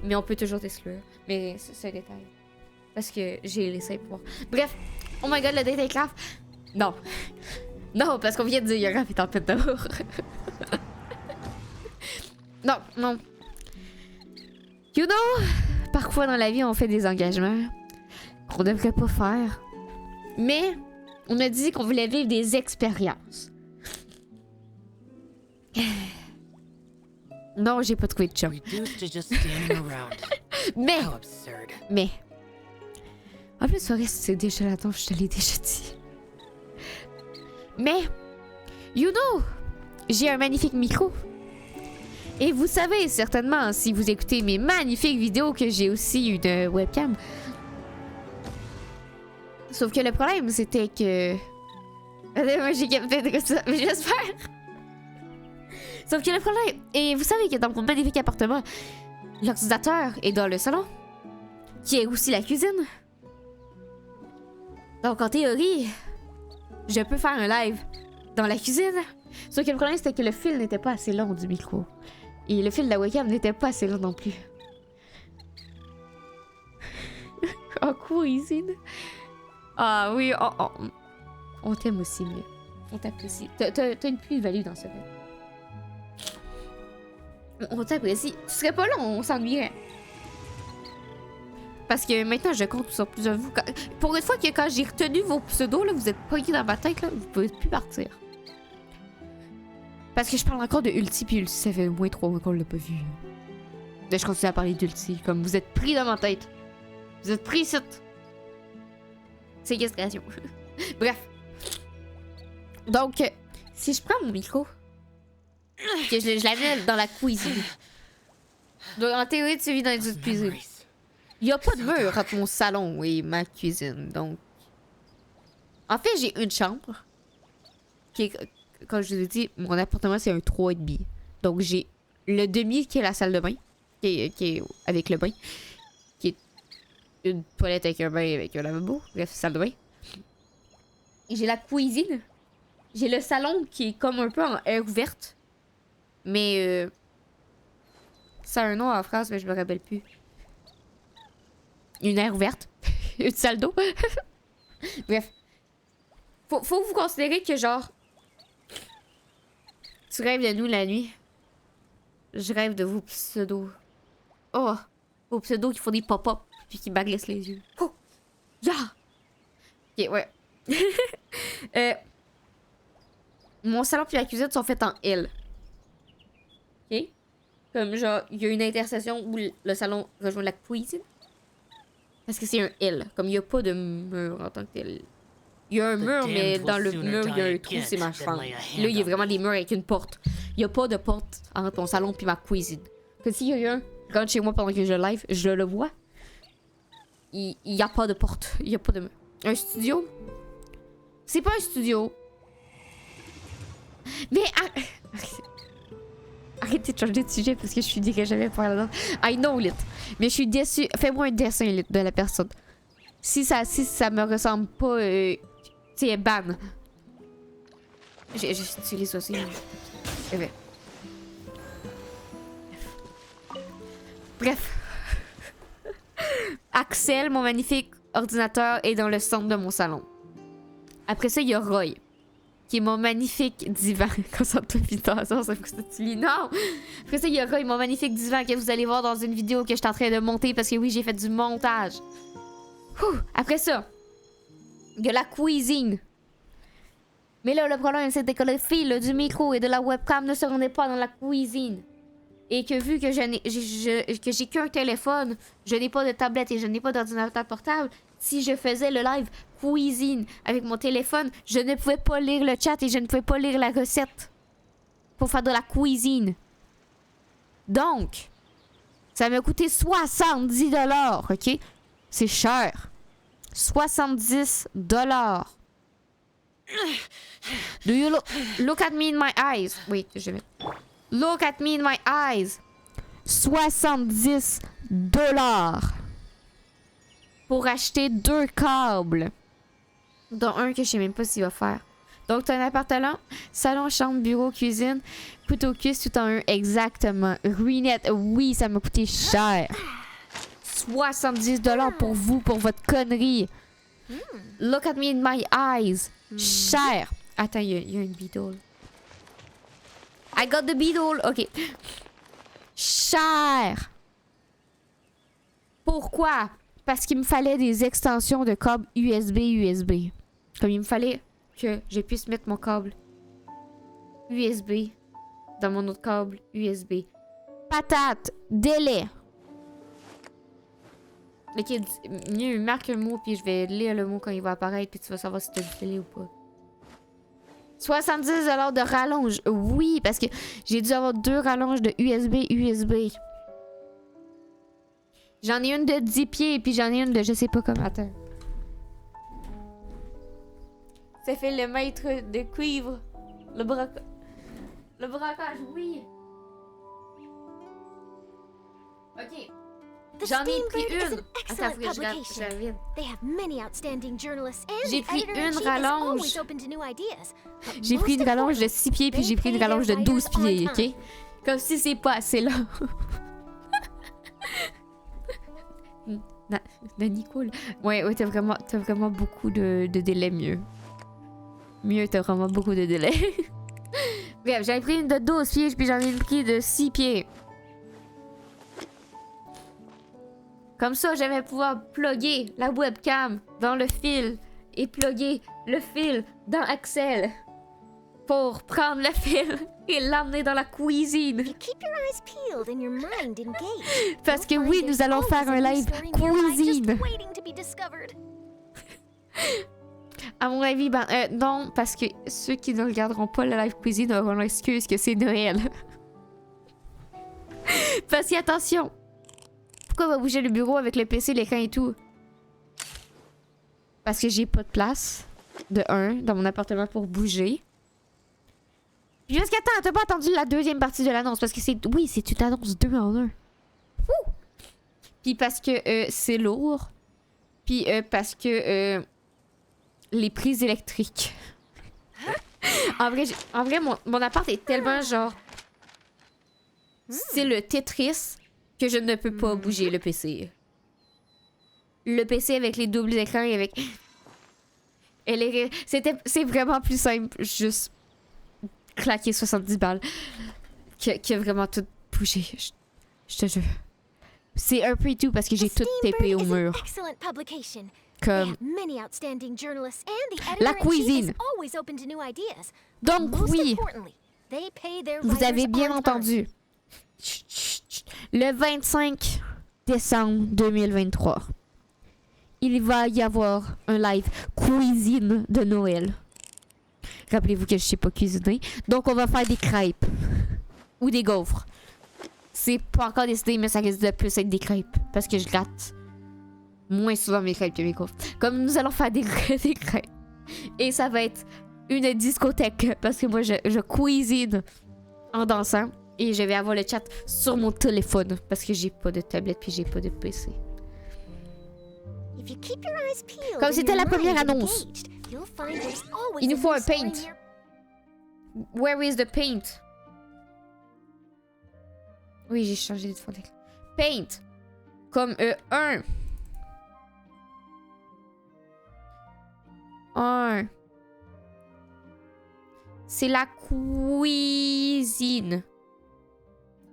Mais on peut toujours t'exclure. Mais c'est un détail. Parce que j'ai laissé pouvoir. Bref. Oh my god, le date avec Raph. Non. Non, parce qu'on vient de dire que Raph est en peine d'amour. Non. You know, parfois dans la vie, on fait des engagements qu'on devrait pas faire. Mais on a dit qu'on voulait vivre des expériences. Non, j'ai pas trouvé de chum. Mais... En plus, Forest, c'est déjà là-dedans, je te l'ai déjà dit. Mais... You know, j'ai un magnifique micro. Et vous savez certainement, si vous écoutez mes magnifiques vidéos, que j'ai aussi une webcam. Sauf que le problème, c'était que... Moi, j'ai capté de ça, mais j'espère. Sauf que le problème... Et vous savez que dans mon magnifique appartement, l'ordinateur est dans le salon, qui est aussi la cuisine. Donc, en théorie, je peux faire un live dans la cuisine. Sauf que le problème, c'était que le fil n'était pas assez long du micro. Et le fil de la webcam n'était pas assez long non plus. Oh, cuisine. Ah oui, on t'aime aussi, mais on t'apprécie. T'as une plus-value dans ce fait. On t'apprécie. Tu serais pas là, on s'ennuierait. Parce que maintenant, je compte sur plusieurs de vous. Pour une fois que quand j'ai retenu vos pseudos, là, vous êtes pognés dans ma tête, là, vous pouvez plus partir. Parce que je parle encore de Ulti, puis Ulti, ça fait au moins 3 mois qu'on l'a pas vu. Là, je continue à parler d'Ulti, comme vous êtes pris dans ma tête. Vous êtes pris ici. Séquestration. Bref. Donc, si je prends mon micro, que je la mets dans la cuisine. Donc, en théorie, tu vis dans une cuisine. Il n'y a pas de mur entre mon salon et ma cuisine, donc... En fait, j'ai une chambre. Qui est, comme je vous ai dit, mon appartement, c'est un 3,5. Donc, j'ai le demi qui est la salle de bain. Qui est avec le bain. Qui est une toilette avec un bain avec un lavabo. Bref, salle de bain. Et j'ai la cuisine. J'ai le salon qui est comme un peu en air ouverte. Mais... ça a un nom en France, mais je me rappelle plus. une aire ouverte. Une salle d'eau. Bref. Faut vous considérer que genre... Tu rêves de nous la nuit. Je rêve de vos pseudos. Oh! Vos pseudos qui font des pop-up puis qui baglissent les yeux. Oh! Yeah! Ok, ouais. Mon salon puis la cuisine sont faits en L. Ok? Comme genre, il y a une intersection où le salon rejoint la cuisine. Parce que c'est un L. Comme il n'y a pas de mur en tant que tel. Il y a un mur, mais dans le mur, il y a un trou, c'est ma chambre. Là, il y a vraiment des murs avec une porte. Il n'y a pas de porte entre mon salon puis ma cuisine. Que s'il y a un, rentre chez moi pendant que je live, je le vois. Il n'y a pas de porte. Il n'y a pas de mur. Un studio? C'est pas un studio. Mais... Arrêtez de changer de sujet parce que je suis dirigée jamais par là. I know, lit. Mais je suis déçue. Fais-moi un dessin, lit, de la personne. Si ça me ressemble pas... c'est ban. J'utilise aussi. Bref. Axel, mon magnifique ordinateur, est dans le centre de mon salon. Après ça, il y a Roy, qui est mon magnifique divan. Concentre-toi, putain, ça me coûte tu lis. Non! Après ça, il y a Roy, mon magnifique divan que vous allez voir dans une vidéo que je suis en train de monter parce que oui, j'ai fait du montage. Après ça, il y a la cuisine. Mais là, le problème, c'est que le fil du micro et de la webcam ne se rendaient pas dans la cuisine. Et que vu que j'ai qu'un téléphone, je n'ai pas de tablette et je n'ai pas d'ordinateur portable, si je faisais le live cuisine avec mon téléphone, je ne pouvais pas lire le chat et je ne pouvais pas lire la recette pour faire de la cuisine. Donc, ça m'a coûté 70$, ok? C'est cher. 70$. Do you look at me in my eyes? Wait, je vais... Look at me in my eyes. 70$ pour acheter 2 câbles. Dont un que je sais même pas s'il va faire. Donc, t'as un appartement, salon, chambre, bureau, cuisine, couteau cuisse, tout en un. Exactement. Ruinette, oui, ça m'a coûté cher. 70$ pour vous, pour votre connerie. Look at me in my eyes. Cher. Attends, il y a une bidole. I got the bidole. Ok. Cher. Pourquoi? Parce qu'il me fallait des extensions de câbles USB. Comme il me fallait que je puisse mettre mon câble USB dans mon autre câble USB. Patate. Délai. Ok, mieux, marque un mot, puis je vais lire le mot quand il va apparaître, puis tu vas savoir si t'as du délai ou pas. 70$ de rallonge. Oui, parce que j'ai dû avoir 2 rallonges de USB. J'en ai une de 10 pieds, puis j'en ai une de je sais pas comment. Attends. Ça fait le mètre de cuivre. Le brocage, oui. Ok. J'en ai pris une. Attends, faut que je la vide. J'ai pris une rallonge. J'ai pris une rallonge de 6 pieds, puis j'ai pris une rallonge de 12 pieds, ok? Comme si c'est pas assez là. Nicole. Ouais, t'as vraiment beaucoup de délai mieux. T'as vraiment beaucoup de délai. Bref, j'en ai pris une de 12 pieds, puis j'en ai pris de 6 pieds. Comme ça, je vais pouvoir plugger la webcam dans le fil et plugger le fil dans Axel pour prendre le fil et l'emmener dans la cuisine. Parce que oui, nous allons faire un live cuisine. À mon avis, non, parce que ceux qui ne regarderont pas le live cuisine auront l'excuse que c'est Noël. Parce que attention. Pourquoi on va bouger le bureau avec le PC, l'écran et tout? Parce que j'ai pas de place, de 1, dans mon appartement pour bouger. Puis jusqu'à temps, t'as pas attendu la deuxième partie de l'annonce, parce que c'est... Oui, c'est une annonce 2 en 1. Puis parce que c'est lourd. Puis parce que les prises électriques. en vrai mon appart est tellement genre... C'est le Tetris... que je ne peux pas bouger le PC. le PC avec les doubles écrans et avec... C'est vraiment plus simple, juste claquer 70 balles que vraiment tout bouger. Je te jure. C'est un peu et tout parce que j'ai tout tapé au mur. Comme la cuisine. Donc oui, vous avez bien entendu. Le 25 décembre 2023, il va y avoir un live cuisine de Noël. Rappelez-vous que je sais pas cuisiner. Donc on va faire des crêpes ou des gaufres. C'est pas encore décidé, mais ça risque de plus être des crêpes parce que je gratte moins souvent mes crêpes que mes gaufres. Comme nous allons faire des crêpes. Et ça va être une discothèque parce que moi je cuisine en dansant et je vais avoir le chat sur mon téléphone parce que j'ai pas de tablette puis j'ai pas de PC. Comme c'était la première annonce. Il nous faut un paint. Where is the paint? Oui, j'ai changé de fond d'écran. Paint. Comme un. Un. C'est la cuisine.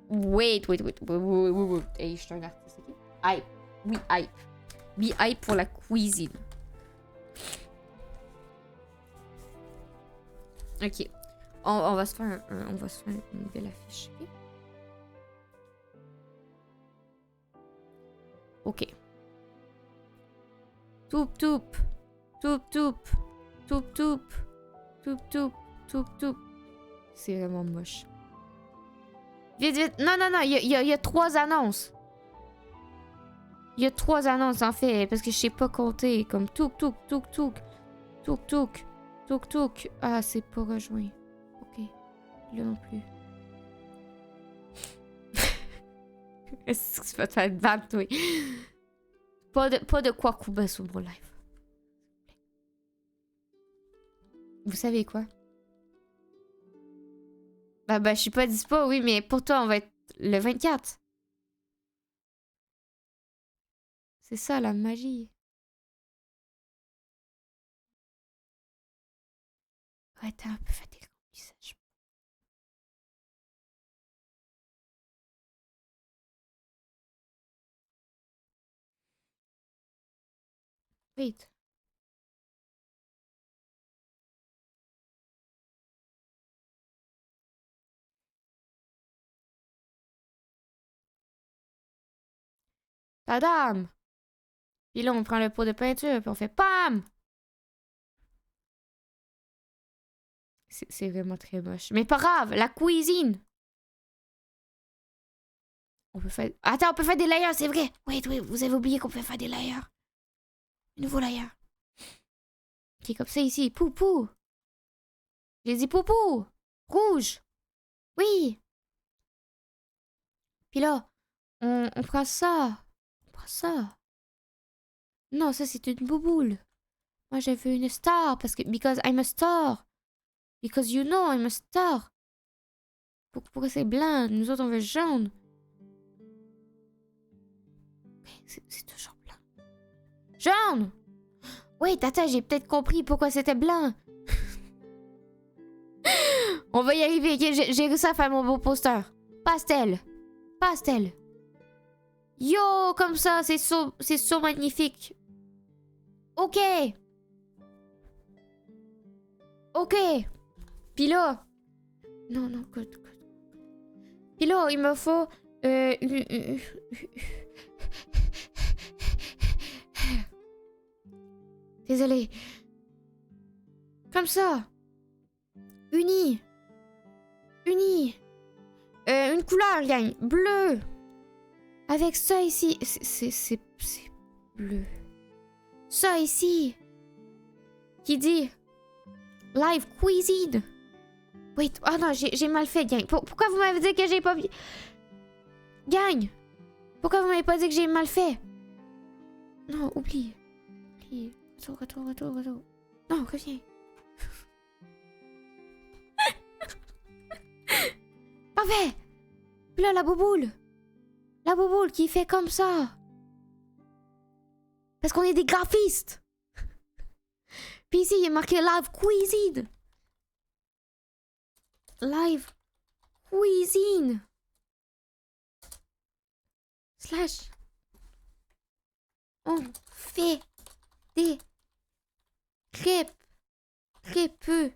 Wait. Hey, je suis un artiste, ok? Hype. Oui, hype. Be hype pour la cuisine. Ok. On va se faire on va se faire une nouvelle affiche. Ok. Toup. C'est vraiment moche. Vite. Non. Il y a 3 annonces. Il y a 3 annonces en fait, parce que je sais pas compter. Comme touk. Ah, c'est pas rejoint. Ok. Là non plus. Est-ce que tu vas te faire battre, toi? Pas de quoi couper sur mon live. Vous savez quoi? Bah, je suis pas dispo, oui, mais pour toi, on va être le 24. C'est ça, la magie. Ouais, t'es un peu fatigué comme visage. Vite. Tadam! Puis là, on prend le pot de peinture, puis on fait PAM! C'est vraiment très moche. Mais pas grave, la cuisine! On peut faire... Attends, on peut faire des layers, c'est vrai! Wait, vous avez oublié qu'on peut faire des layers. Nouveau layer. Qui est comme ça ici. Poupou! J'ai dit poupou! Rouge! Oui! Puis là, on prend ça. On prend ça. Non, ça c'est une bouboule. Moi j'ai vu une star parce que... Because I'm a star. Because you know I'm a star. Pourquoi c'est blanc? Nous autres on veut jaune. C'est toujours blanc. Jaune! Wait, attends, j'ai peut-être compris pourquoi c'était blanc. On va y arriver, ok? J'ai réussi à faire mon beau poster. Pastel. Yo, comme ça, c'est so magnifique. Ok. Puis là... Non, good. Puis là, il me faut... Désolée. Comme ça. Uni. Une couleur, gang. Bleu. Avec ça ici. C'est bleu. Ça ici. Qui dit... Live cuisine. Wait. Oh non, j'ai mal fait, gang. Pourquoi vous m'avez dit que j'ai pas... Gang. Pourquoi vous m'avez pas dit que j'ai mal fait? Non, oublie. Retour. Non, reviens. Parfait. Puis là, la bouboule qui fait comme ça. Parce qu'on est des graphistes. Puis ici, il est marqué live cuisine. Live cuisine. Slash. On fait des crêpes. Crêpeux.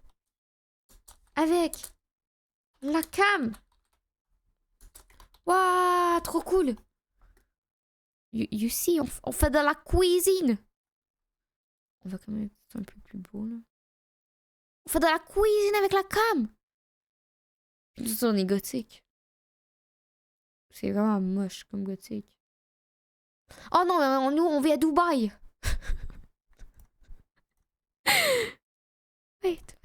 Avec la cam. Waouh, trop cool. You see, on fait de la cuisine. On va quand même être un peu plus beau, là. On fait de la cuisine avec la cam. Tout ça, on est gothique. C'est vraiment moche comme gothique. Oh non, nous, on vit à Dubaï. Wait.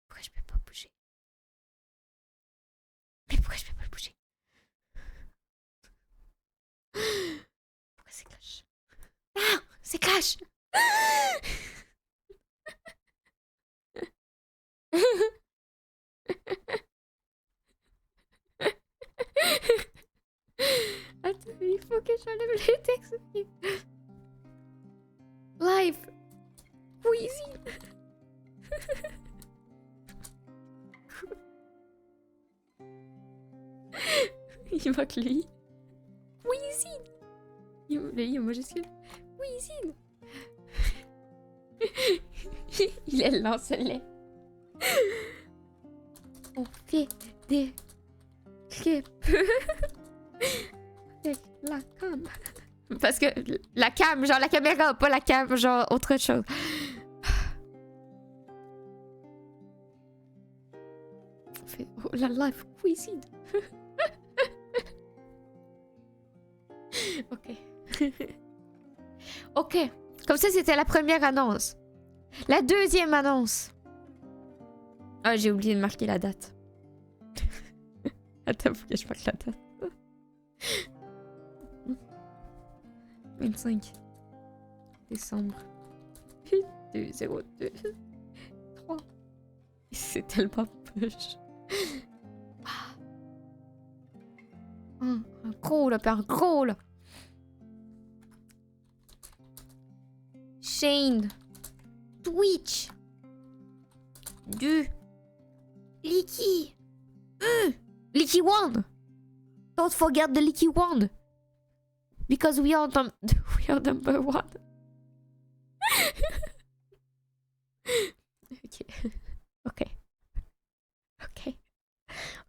Pourquoi je peux pas bouger? Mais pourquoi je peux pas bouger? Pourquoi c'est clash? Ah! C'est clash! Attends, il faut que j'enlève les textes. Live cuisine. Il va que lui. Cuisine. Le i majuscule. Cuisine. Il est lent, ce lait. On fait des crêpes. Avec la cam. Parce que la cam, genre la caméra, pas la cam, genre autre chose. On fait la live cuisine. Ok. Ok. Comme ça, c'était la première annonce. La deuxième annonce. Ah, j'ai oublié de marquer la date. Attends, faut que je marque la date. 25 décembre 202 3. C'est tellement push. Un gros là, par gros là. Shane. Twitch. Du. Licky. Licky One. Don't forget the Licky One. Because we are number one.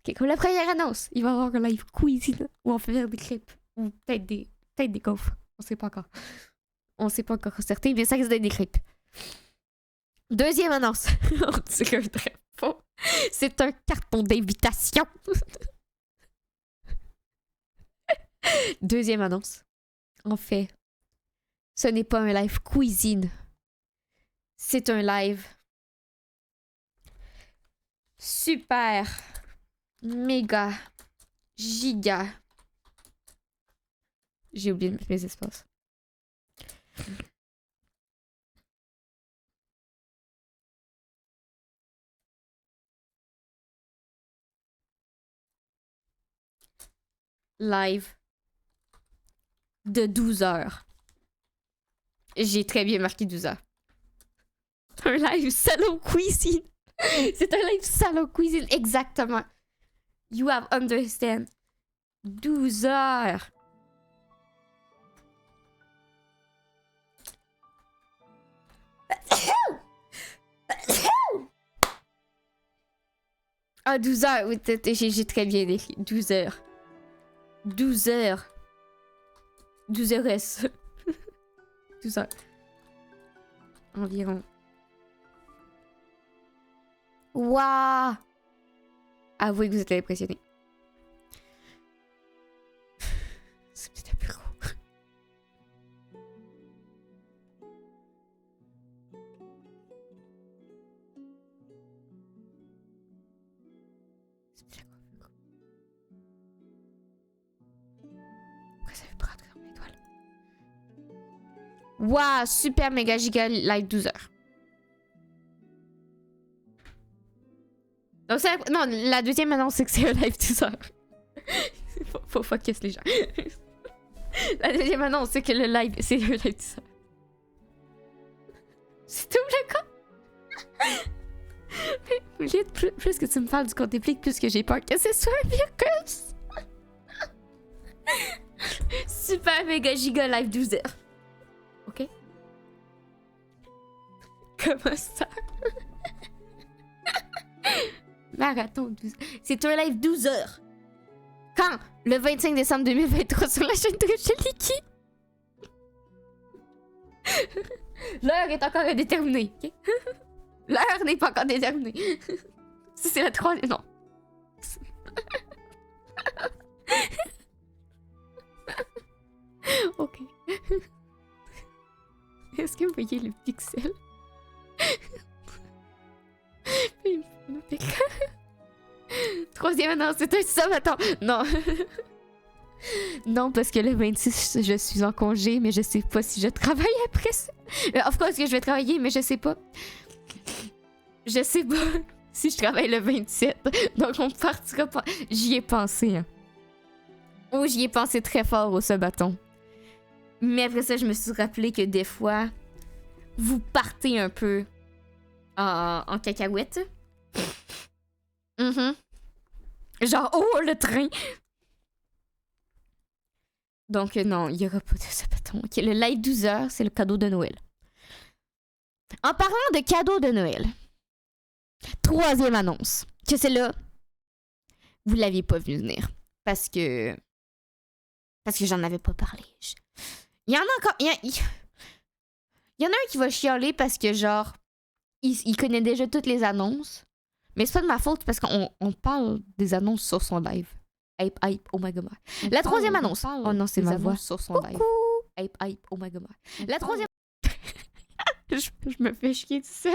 Ok, comme la première annonce, il va y avoir un live cuisine où on fait faire des crêpes. Ou peut-être des gaufres. On sait pas encore. On sait pas encore certain, mais ça risque d'être des crêpes. Deuxième annonce. On dirait un très faux. C'est un carton d'invitation. Deuxième annonce. En fait, ce n'est pas un live cuisine. C'est un live super, méga, giga. J'ai oublié de mettre mes espaces. Live de 12 heures. J'ai très bien marqué 12 heures. Un live salon cuisine. C'est un live salon cuisine, exactement. You have understand. 12 heures. Ah, 12 heures. Oui, j'ai très bien écrit. 12 heures. 12 heures. 12 heures S. 12 heures. Environ. Waouh! Avouez que vous êtes impressionnés. C'est peut-être un peu gros. C'est peut-être un peu gros. Pourquoi ça fait pas rentrer dans mes étoiles? Waouh! Super méga giga live 12 heures. Donc non, la deuxième annonce, c'est que c'est un live 12 heures. faut focus les gens. La deuxième annonce, c'est que le live, c'est le live du soir. C'est tout le cas. Mais plus que tu me parles du compte éplique, plus que j'ai peur que ce soit un virus. Super méga giga live 12 heures. Ok? Comment ça? Marathon 12 heures. C'est un live 12 heures. Quand? Le 25 décembre 2023 sur la chaîne Twitch de Liki. L'heure est encore indéterminée. Okay? L'heure n'est pas encore déterminée. Ça, c'est la troisième. Non. Ok. Est-ce que vous voyez le pixel? Troisième annonce, c'est un sub, attends. Non. Non, parce que le 26, je suis en congé, mais je sais pas si je travaille après ça. Of course que je vais travailler, mais je sais pas. Je sais pas si je travaille le 27. Donc on partira pas. J'y ai pensé. Hein. Oh, j'y ai pensé très fort au sub-bâton. Mais après ça, je me suis rappelé que des fois, vous partez un peu en cacahuète. Genre, oh, le train! Donc, non, il n'y aura pas de sub-bâton. Ok, le live 12 heures, c'est le cadeau de Noël. En parlant de cadeau de Noël, troisième annonce, que c'est là, vous l'aviez pas vu venir. Parce que j'en avais pas parlé. Il y en a encore. Il y en a un qui va chialer parce que, genre, il connaît déjà toutes les annonces. Mais c'est pas de ma faute parce qu'on parle des annonces sur son live. Hype, hype, oh my god. La troisième annonce. Oh non, c'est ma voix. Sur son live. Hype, hype, oh my god. La troisième. je me fais chier tout seul.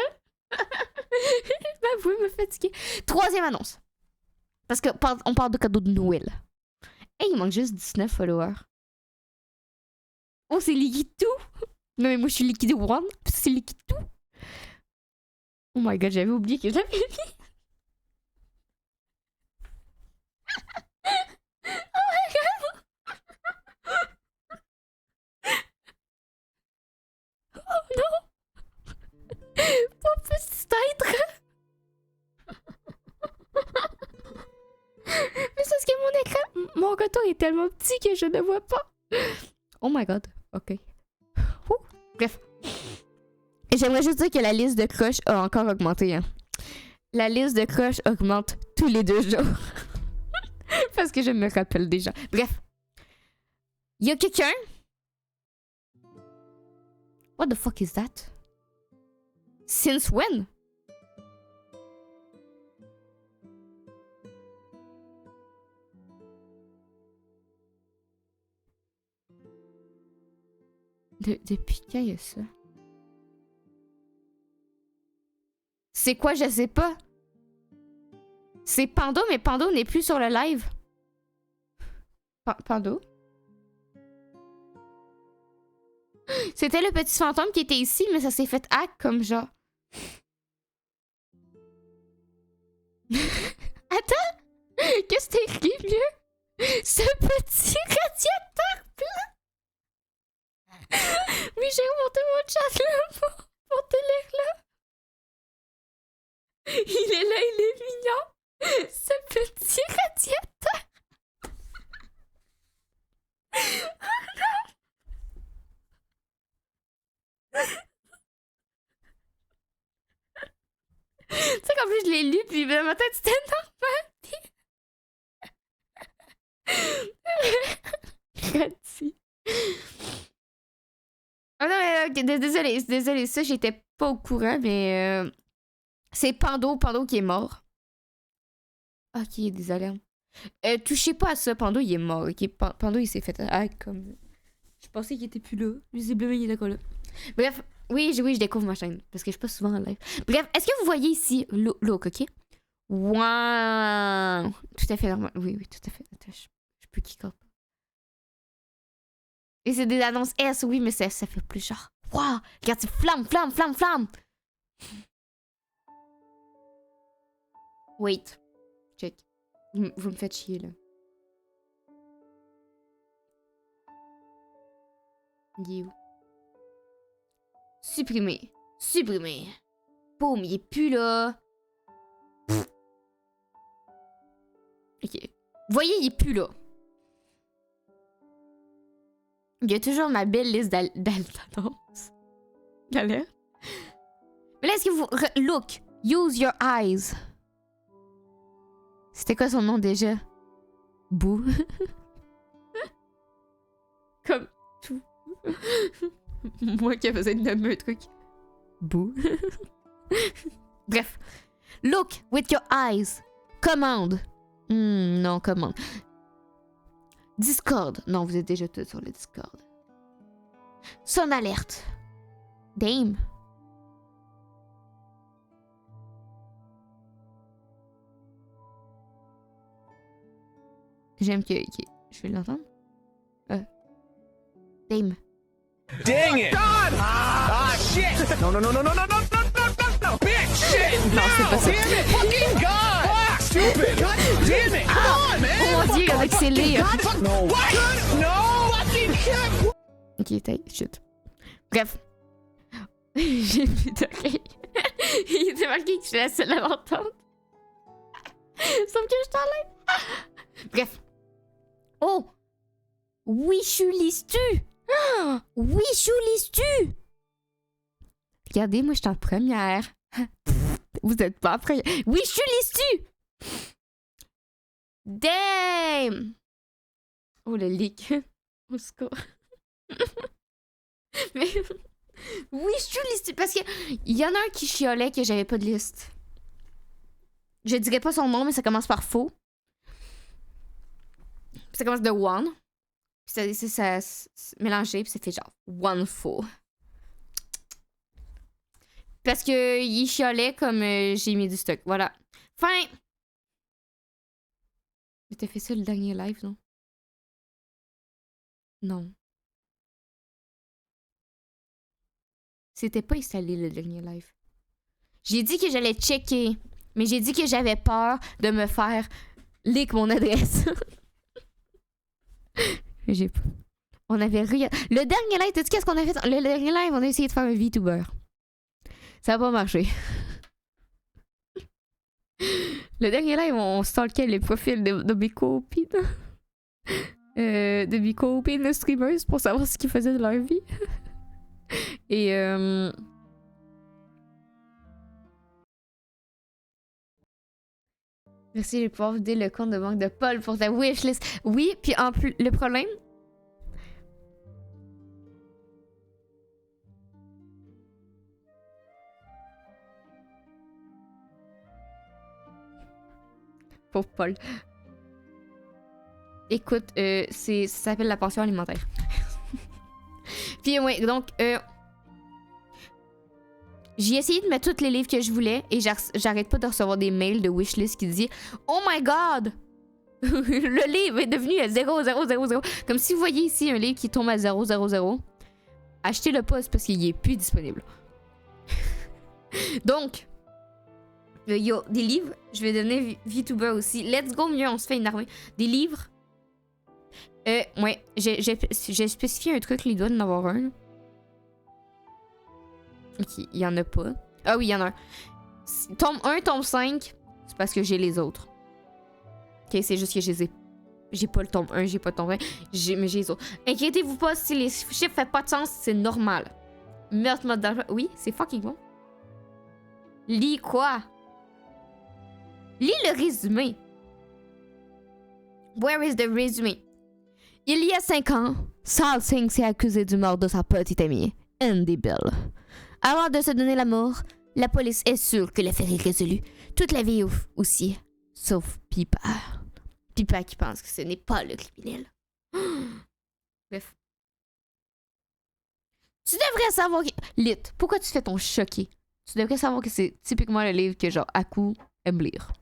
Ma voix me fatiguée. Troisième annonce. Parce que on parle de cadeau de Noël. Hey, il manque juste 19 followers. Oh, c'est liquide tout! Non, mais moi, je suis liquide one, parce que c'est liquide tout. Oh my god, j'avais oublié que je l'avais mis. Oh my god! Oh non! Mon petit être! Mais c'est parce que mon coton est tellement petit que je ne vois pas. Oh my god, ok. Bref. Et j'aimerais juste dire que la liste de crush a encore augmenté. Hein. La liste de crush augmente tous les 2 jours. Parce que je me rappelle déjà. Bref. Il y a quelqu'un. What the fuck is that? Since when? Depuis quand il y a ça? C'est quoi, je sais pas. C'est Pando, mais Pando n'est plus sur le live. Pando? C'était le petit fantôme qui était ici, mais ça s'est fait hack comme genre. Attends! Qu'est-ce que t'as écrit mieux? Ce petit radiateur blanc! Oui, j'ai remonté mon chat là pour te lire là. Il est là, il est mignon. Ce petit radiateur. Oh non. Tu sais qu'en plus je l'ai lu puis dans ma tête c'était normal. Rati. Ah non, mais désolé, ça j'étais pas au courant, mais c'est Pando qui est mort. Ok, désolé. Touchez pas à ça, Pando il est mort. Ok, Pando il s'est fait comme. Je pensais qu'il était plus là. Visiblement il est d'accord là. Bref, oui, je découvre ma chaîne parce que je suis pas souvent en live. Bref, est-ce que vous voyez ici look, ok? Wow! Tout à fait normal. Oui, tout à fait. Attends, je peux kick up. Et c'est des annonces S, oui, mais ça fait plus genre. Waouh! Regarde, c'est flamme! Wait. Check. Vous me faites chier, là. Il est où? Supprimer. Supprimer. Boum, il est plus là. Ok. Vous voyez, il est plus là. Il y a toujours ma belle liste d'annonces. D'alerte. Mais là, est-ce que vous... Look. Use your eyes. C'était quoi son nom déjà? Boo. Comme tout. Moi qui ai besoin de nommer un truc. Boo. Bref. Look with your eyes. Commande. Non, commande. Discord. Non, vous êtes déjà tous sur le Discord. Son alerte. Dame. J'aime que... Ok, je vais l'entendre. Dame. Dang it! God! Ah, shit! No, no, no, no, no, no, no, no, no, no, no! Bitch! Shit! Non, c'est pas ça. Damn it! Fucking God! Fuck! Stupid! God damn it! Come on, man! Oh mon dieu, il a accéléré. No! What? No! Fucking shit! Ok, t'as... Chut. Bref. J'ai plus d'oreilles. Il était marqué que je suis la seule à l'entendre. Sauf que je t'enlève. Bref. Oh! Wishu listu! Wishu listu! Regardez, moi je suis en première. Vous êtes pas en première. Wishu listu! Damn! Oh le leak. Au secours. Mais Wishu listu! Parce que il y en a un qui chiolait que j'avais pas de liste. Je dirais pas son nom, mais ça commence par faux. Puis ça commence de one. Puis ça mélangé, puis ça fait genre one faux. Parce que il chialait comme j'ai mis du stock. Voilà. Fin! Mais t'as fait ça le dernier live, non? Non. C'était pas installé le dernier live. J'ai dit que j'allais checker, mais j'ai dit que j'avais peur de me faire leak mon adresse. J'ai pas. On avait rien. Le dernier live, t'as-tu qu'est-ce qu'on a fait? Le dernier live, on a essayé de faire un VTuber. Ça a pas marché. Le dernier live, on stalkait les profils de mes copines. De mes copines de streamers pour savoir ce qu'ils faisaient de leur vie. Et merci, je vais pouvoir vous dire le compte de banque de Paul pour ta wishlist. Oui, puis en plus, le problème... Pour Paul. Écoute, ça s'appelle la pension alimentaire. Puis ouais, donc... j'ai essayé de mettre tous les livres que je voulais et j'arrête pas de recevoir des mails de wishlist qui disent « Oh my God! Le livre est devenu à 0,000. » Comme si vous voyez ici un livre qui tombe à 0,000. Achetez-le pas, c'est parce qu'il est plus disponible. Donc, yo, des livres, je vais donner VTuber aussi. Let's go, mieux, on se fait une armée. Des livres. Ouais, j'ai spécifié un truc, il doit en avoir un. Ok, il y en a pas. Ah oui, il y en a un. Tome 1, tome 5, c'est parce que j'ai les autres. Ok, c'est juste que je les ai. J'ai pas le tome 1, j'ai pas le tome 1, mais j'ai les autres. Inquiétez-vous pas, si les chiffres font pas de sens, c'est normal. Meurtre mode d'argent. Oui, c'est fucking bon. Lis quoi? Lis le résumé. Where is the résumé? Il y a 5 ans, Sal Singh s'est accusé du meurtre de sa petite amie, Andy Bill. Avant de se donner la mort, la police est sûre que l'affaire est résolue. Toute la vie aussi, sauf Pipa. Pipa qui pense que ce n'est pas le criminel. Bref. Tu devrais savoir que... Lit, pourquoi tu fais ton choqué? Tu devrais savoir que c'est typiquement le livre que genre Aku aime lire.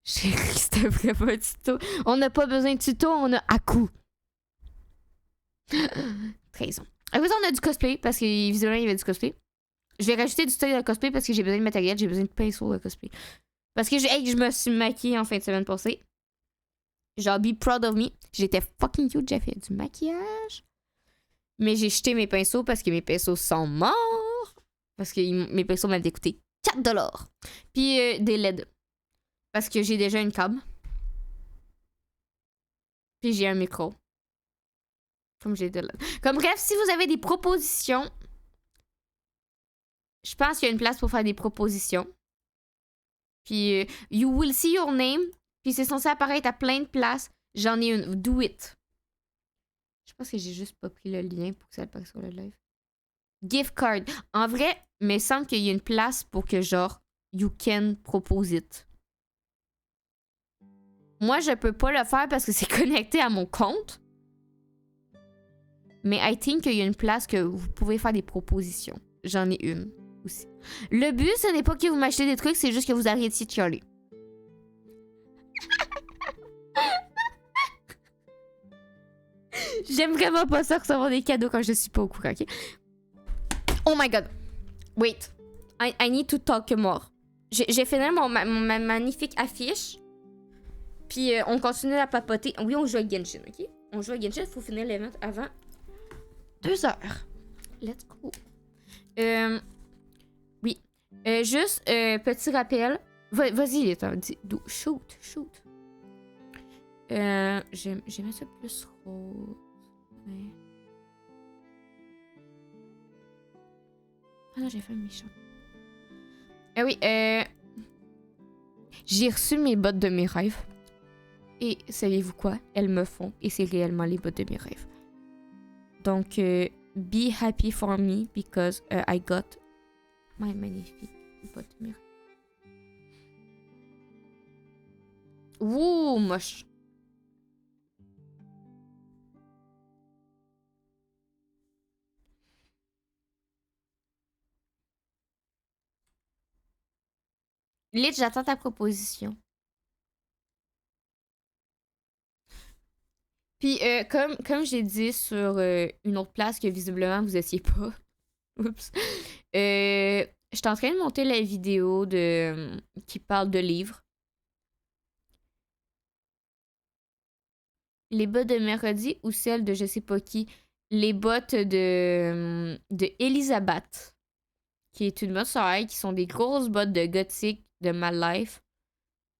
J'ai ri, c'était vraiment un tuto. On n'a pas besoin de tuto, on a Aku. Trahison. Après ça, on a du cosplay, parce que visiblement, il y avait du cosplay. Je vais rajouter du stock de cosplay parce que j'ai besoin de matériel, j'ai besoin de pinceaux de cosplay. Parce que je me suis maquillée en fin de semaine passée. Genre, be proud of me. J'étais fucking cute, j'ai fait du maquillage. Mais j'ai jeté mes pinceaux parce que mes pinceaux sont morts. Parce que mes pinceaux m'avaient coûté 4$. Puis des LED. Parce que j'ai déjà une cam. Puis j'ai un micro. Comme j'ai de LED. Comme bref, si vous avez des propositions, je pense qu'il y a une place pour faire des propositions. Puis you will see your name. Puis c'est censé apparaître à plein de places. J'en ai une. Do it. Je pense que j'ai juste pas pris le lien pour que ça apparaisse sur le live. Gift card. En vrai, il me semble qu'il y a une place pour que genre, you can propose it. Moi, je peux pas le faire parce que c'est connecté à mon compte. Mais I think qu'il y a une place que vous pouvez faire des propositions. J'en ai une aussi. Le but, ce n'est pas que vous m'achetez des trucs, c'est juste que vous arrêtiez de chialer. J'aime vraiment pas ça recevoir des cadeaux quand je suis pas au courant, ok? Oh my god. Wait. I need to talk more. J'ai fini ma magnifique affiche. Puis on continue à papoter. Oui, on joue à Genshin, ok? On joue à Genshin, il faut finir l'event avant 2 heures. Let's go. Oui. Juste, petit rappel. Vas-y, shoot. J'aimais ça plus rose. Ouais. Ah non, j'ai fait un méchant. Ah oui, j'ai reçu mes bottes de mes rêves. Et savez-vous quoi? Elles me font. Et c'est réellement les bottes de mes rêves. Donc, be happy for me because I got my magnifique bottes de mes rêves. Ouh, moche. Lit, j'attends ta proposition. Puis, comme j'ai dit sur une autre place que visiblement vous étiez pas. Oups. J'étais en train de monter la vidéo qui parle de livres. Les bottes de Mérody ou celles de je sais pas qui. Les bottes de Elisabeth, qui est une botte soleil, qui sont des grosses bottes de gothique de my life.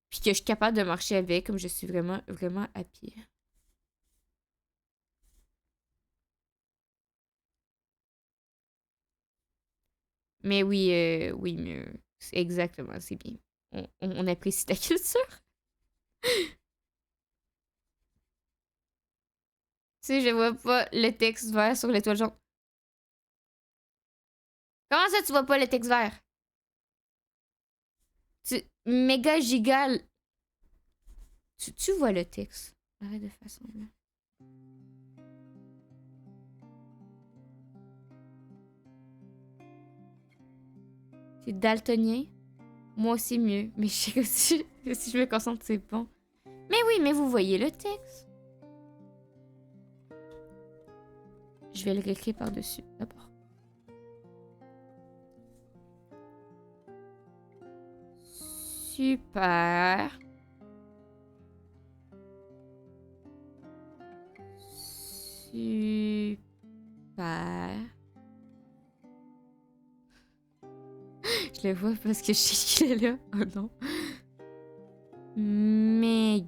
Puis que je suis capable de marcher avec, comme je suis vraiment, vraiment à pied. Mais oui, mais exactement, c'est bien. On apprécie ta culture. Tu sais, je vois pas le texte vert sur l'étoile jaune. Comment ça, tu vois pas le texte vert? Méga giga. Tu vois le texte. Arrête de faire semblant. C'est daltonien. Moi aussi mieux. Mais je sais que si je me concentre, c'est bon. Mais oui, mais vous voyez le texte. Je vais le réécrire par-dessus d'abord. Super. Super. Je le vois parce que je sais qu'il est là. Oh non. Méga.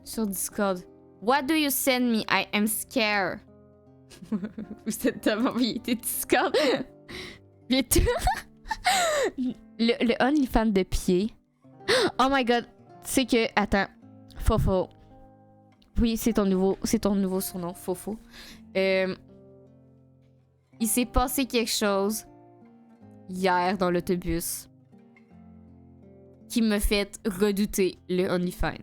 Sur Discord. What do you send me? I am scared. Vous êtes tellement été Discord. Bientôt. le OnlyFans de pied. Oh my god. C'est que. Attends. Fofo. Oui, c'est ton nouveau surnom. Fofo. Il s'est passé quelque chose hier dans l'autobus qui me fait redouter le OnlyFans.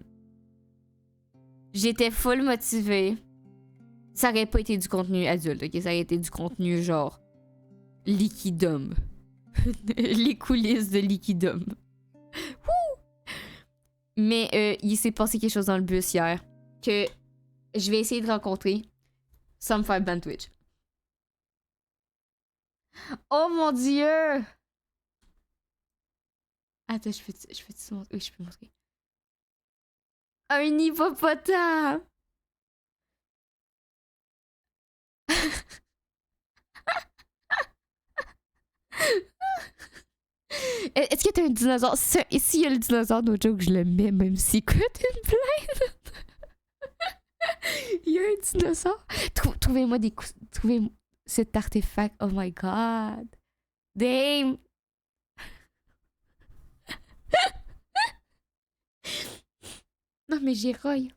J'étais full motivée. Ça aurait pas été du contenu adulte, ok? Ça aurait été du contenu genre liquidum. Les coulisses de liquidum. Wouh! Mais il s'est passé quelque chose dans le bus hier que je vais essayer de rencontrer sans me faire ban Twitch. Oh mon dieu! Attends, je peux te montrer? Oui, je peux montrer. Un hippopotame! Est-ce que t'as un dinosaure? S'il y a le dinosaure, no joke, je le mets, même s'il coûte une blinde. Il y a un dinosaure. Trouvez-moi des coups. Trouvez cet artefact. Oh my god. Damn. Non, mais j'ai roy.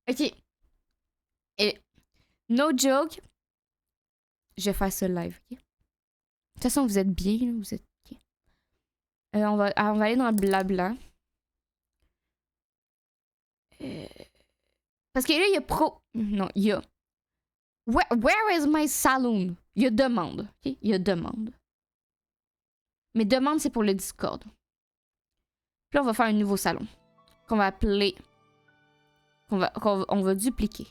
Ok. No joke. Je vais faire ça live, ok? De toute façon, vous êtes bien, là, vous êtes... ok. On va aller dans le blabla. Parce que là, il y a Non, il y a... Where is my saloon? Il y a demande, ok? Il y a demande. Mais demande, c'est pour le Discord. Puis là, on va faire un nouveau salon. Qu'on va appeler... On va dupliquer.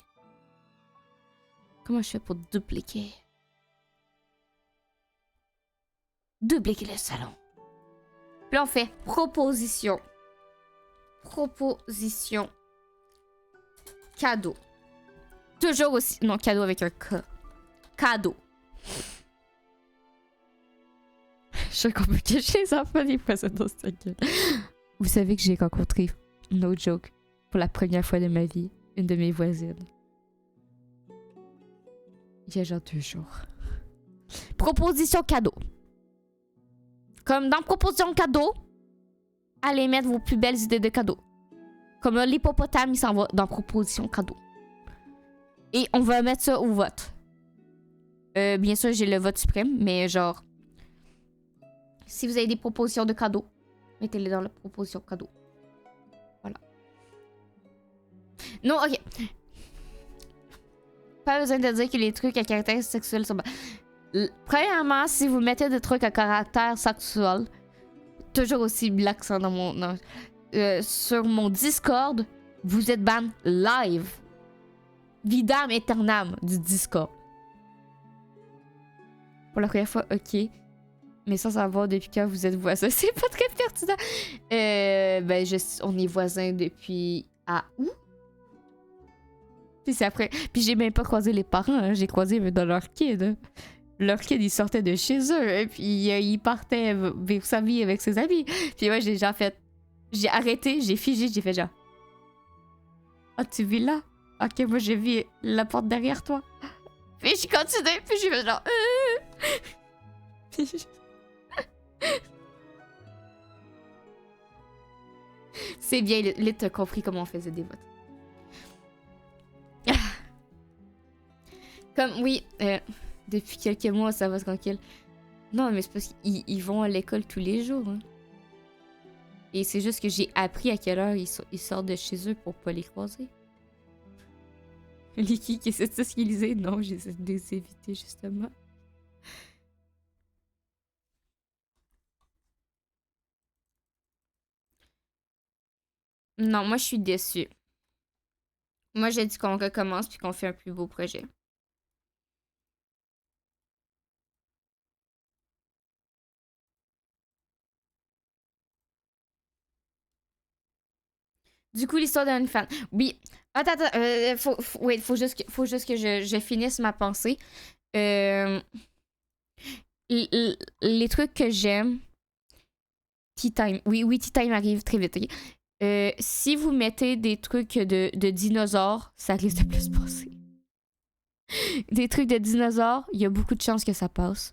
Comment je fais pour dupliquer? Dupliquer le salon. Puis là, on fait proposition. Proposition. Cadeau. Toujours aussi... Non, cadeau avec un K. Cadeau. Je sais qu'on peut cacher les enfants des fois, ça dans cette gueule. Vous savez que j'ai rencontré, no joke, pour la première fois de ma vie, une de mes voisines. Il y a genre 2 jours. Proposition cadeau. Comme dans proposition cadeau, allez mettre vos plus belles idées de cadeaux. Comme l'hippopotame, il s'en va dans proposition cadeau. Et on va mettre ça au vote. Bien sûr, j'ai le vote suprême, mais genre... Si vous avez des propositions de cadeaux, mettez-les dans la proposition cadeau. Voilà. Non, ok. Pas besoin de dire que les trucs à caractère sexuel sont... Premièrement, si vous mettez des trucs à caractère sexuel, toujours aussi l'accent dans mon... sur mon Discord, vous êtes ban live. Vidam aeternam du Discord. Pour la première fois, ok. Mais sans savoir depuis quand vous êtes voisins, c'est pas très pertinent. Ben, on est voisins depuis... à août? Puis c'est après... Puis j'ai même pas croisé les parents, hein. J'ai croisé dans leur kid. Hein. Leur kid, il sortait de chez eux. Et puis il partait vivre sa vie avec ses amis. Puis ouais, j'ai genre fait... J'ai arrêté, j'ai figé, j'ai fait genre... Ah, tu vis là? Ok, moi j'ai vu la porte derrière toi. Puis je continuais, puis j'ai fait genre... Puis c'est bien, là t'as compris comment on faisait des votes. Comme, oui, depuis quelques mois, ça va tranquille. Non, mais c'est parce qu'ils vont à l'école tous les jours. Hein. Et c'est juste que j'ai appris à quelle heure ils sortent de chez eux pour pas les croiser. Les qui essaient de socialiser? Non, j'essaie de les éviter, justement. Non, moi, je suis déçue. Moi, j'ai dit qu'on recommence puis qu'on fait un plus beau projet. Du coup, l'histoire d'un fan. Oui. Attends, faut juste que je finisse ma pensée. Les trucs que j'aime... Tea time. Oui, tea time arrive très vite. Okay? Si vous mettez des trucs de dinosaures, ça risque de plus passer. Des trucs de dinosaures, il y a beaucoup de chances que ça passe.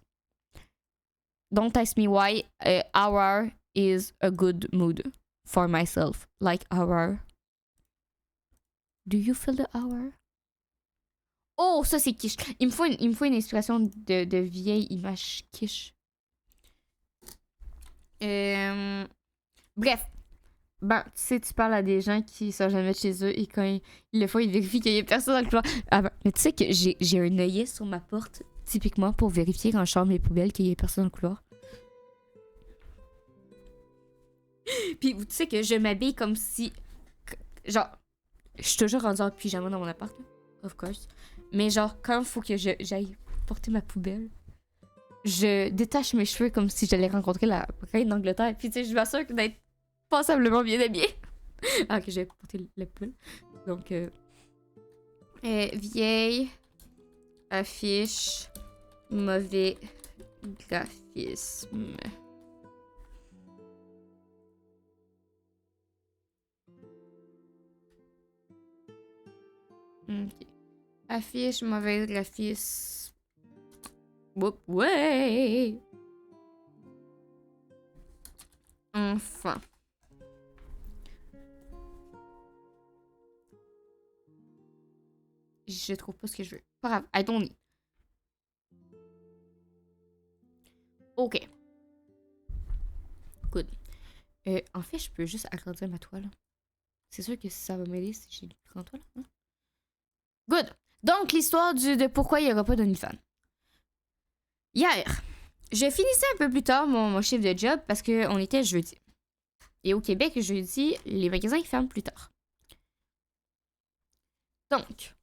Don't ask me why. Hour is a good mood for myself. Like hour. Do you feel the hour? Oh, ça c'est quiche. Il me faut une inspiration de vieille image quiche. Bref. Ben, tu sais, tu parles à des gens qui sont jamais chez eux et quand ils le font, ils vérifient qu'il y a personne dans le couloir. Ah ben, mais tu sais que j'ai un œillet sur ma porte, typiquement, pour vérifier quand je sors mes poubelles qu'il y ait personne dans le couloir. Puis tu sais que je m'habille comme si... Genre, je suis toujours rendue en pyjama dans mon appart, là, of course. Mais genre, quand il faut que j'aille porter ma poubelle, je détache mes cheveux comme si j'allais rencontrer la reine d'Angleterre. Puis tu sais, je m'assure d'être passablement bien habillée. Ah, ok, j'ai porté le pull. Donc, vieille affiche, mauvais graphisme. Ok. Affiche, mauvais graphisme. Whoop, ouais! Enfin. Je trouve pas ce que je veux. Pas grave, I don't need. Ok. Good. En fait, je peux juste agrandir ma toile. C'est sûr que ça va m'aider si j'ai une grande toile. Hein? Good. Donc, l'histoire de pourquoi il n'y aura pas d'OnlyFans. Hier, je finissais un peu plus tard mon chiffre de job parce qu'on était jeudi. Et au Québec, jeudi, les magasins ils ferment plus tard. Donc,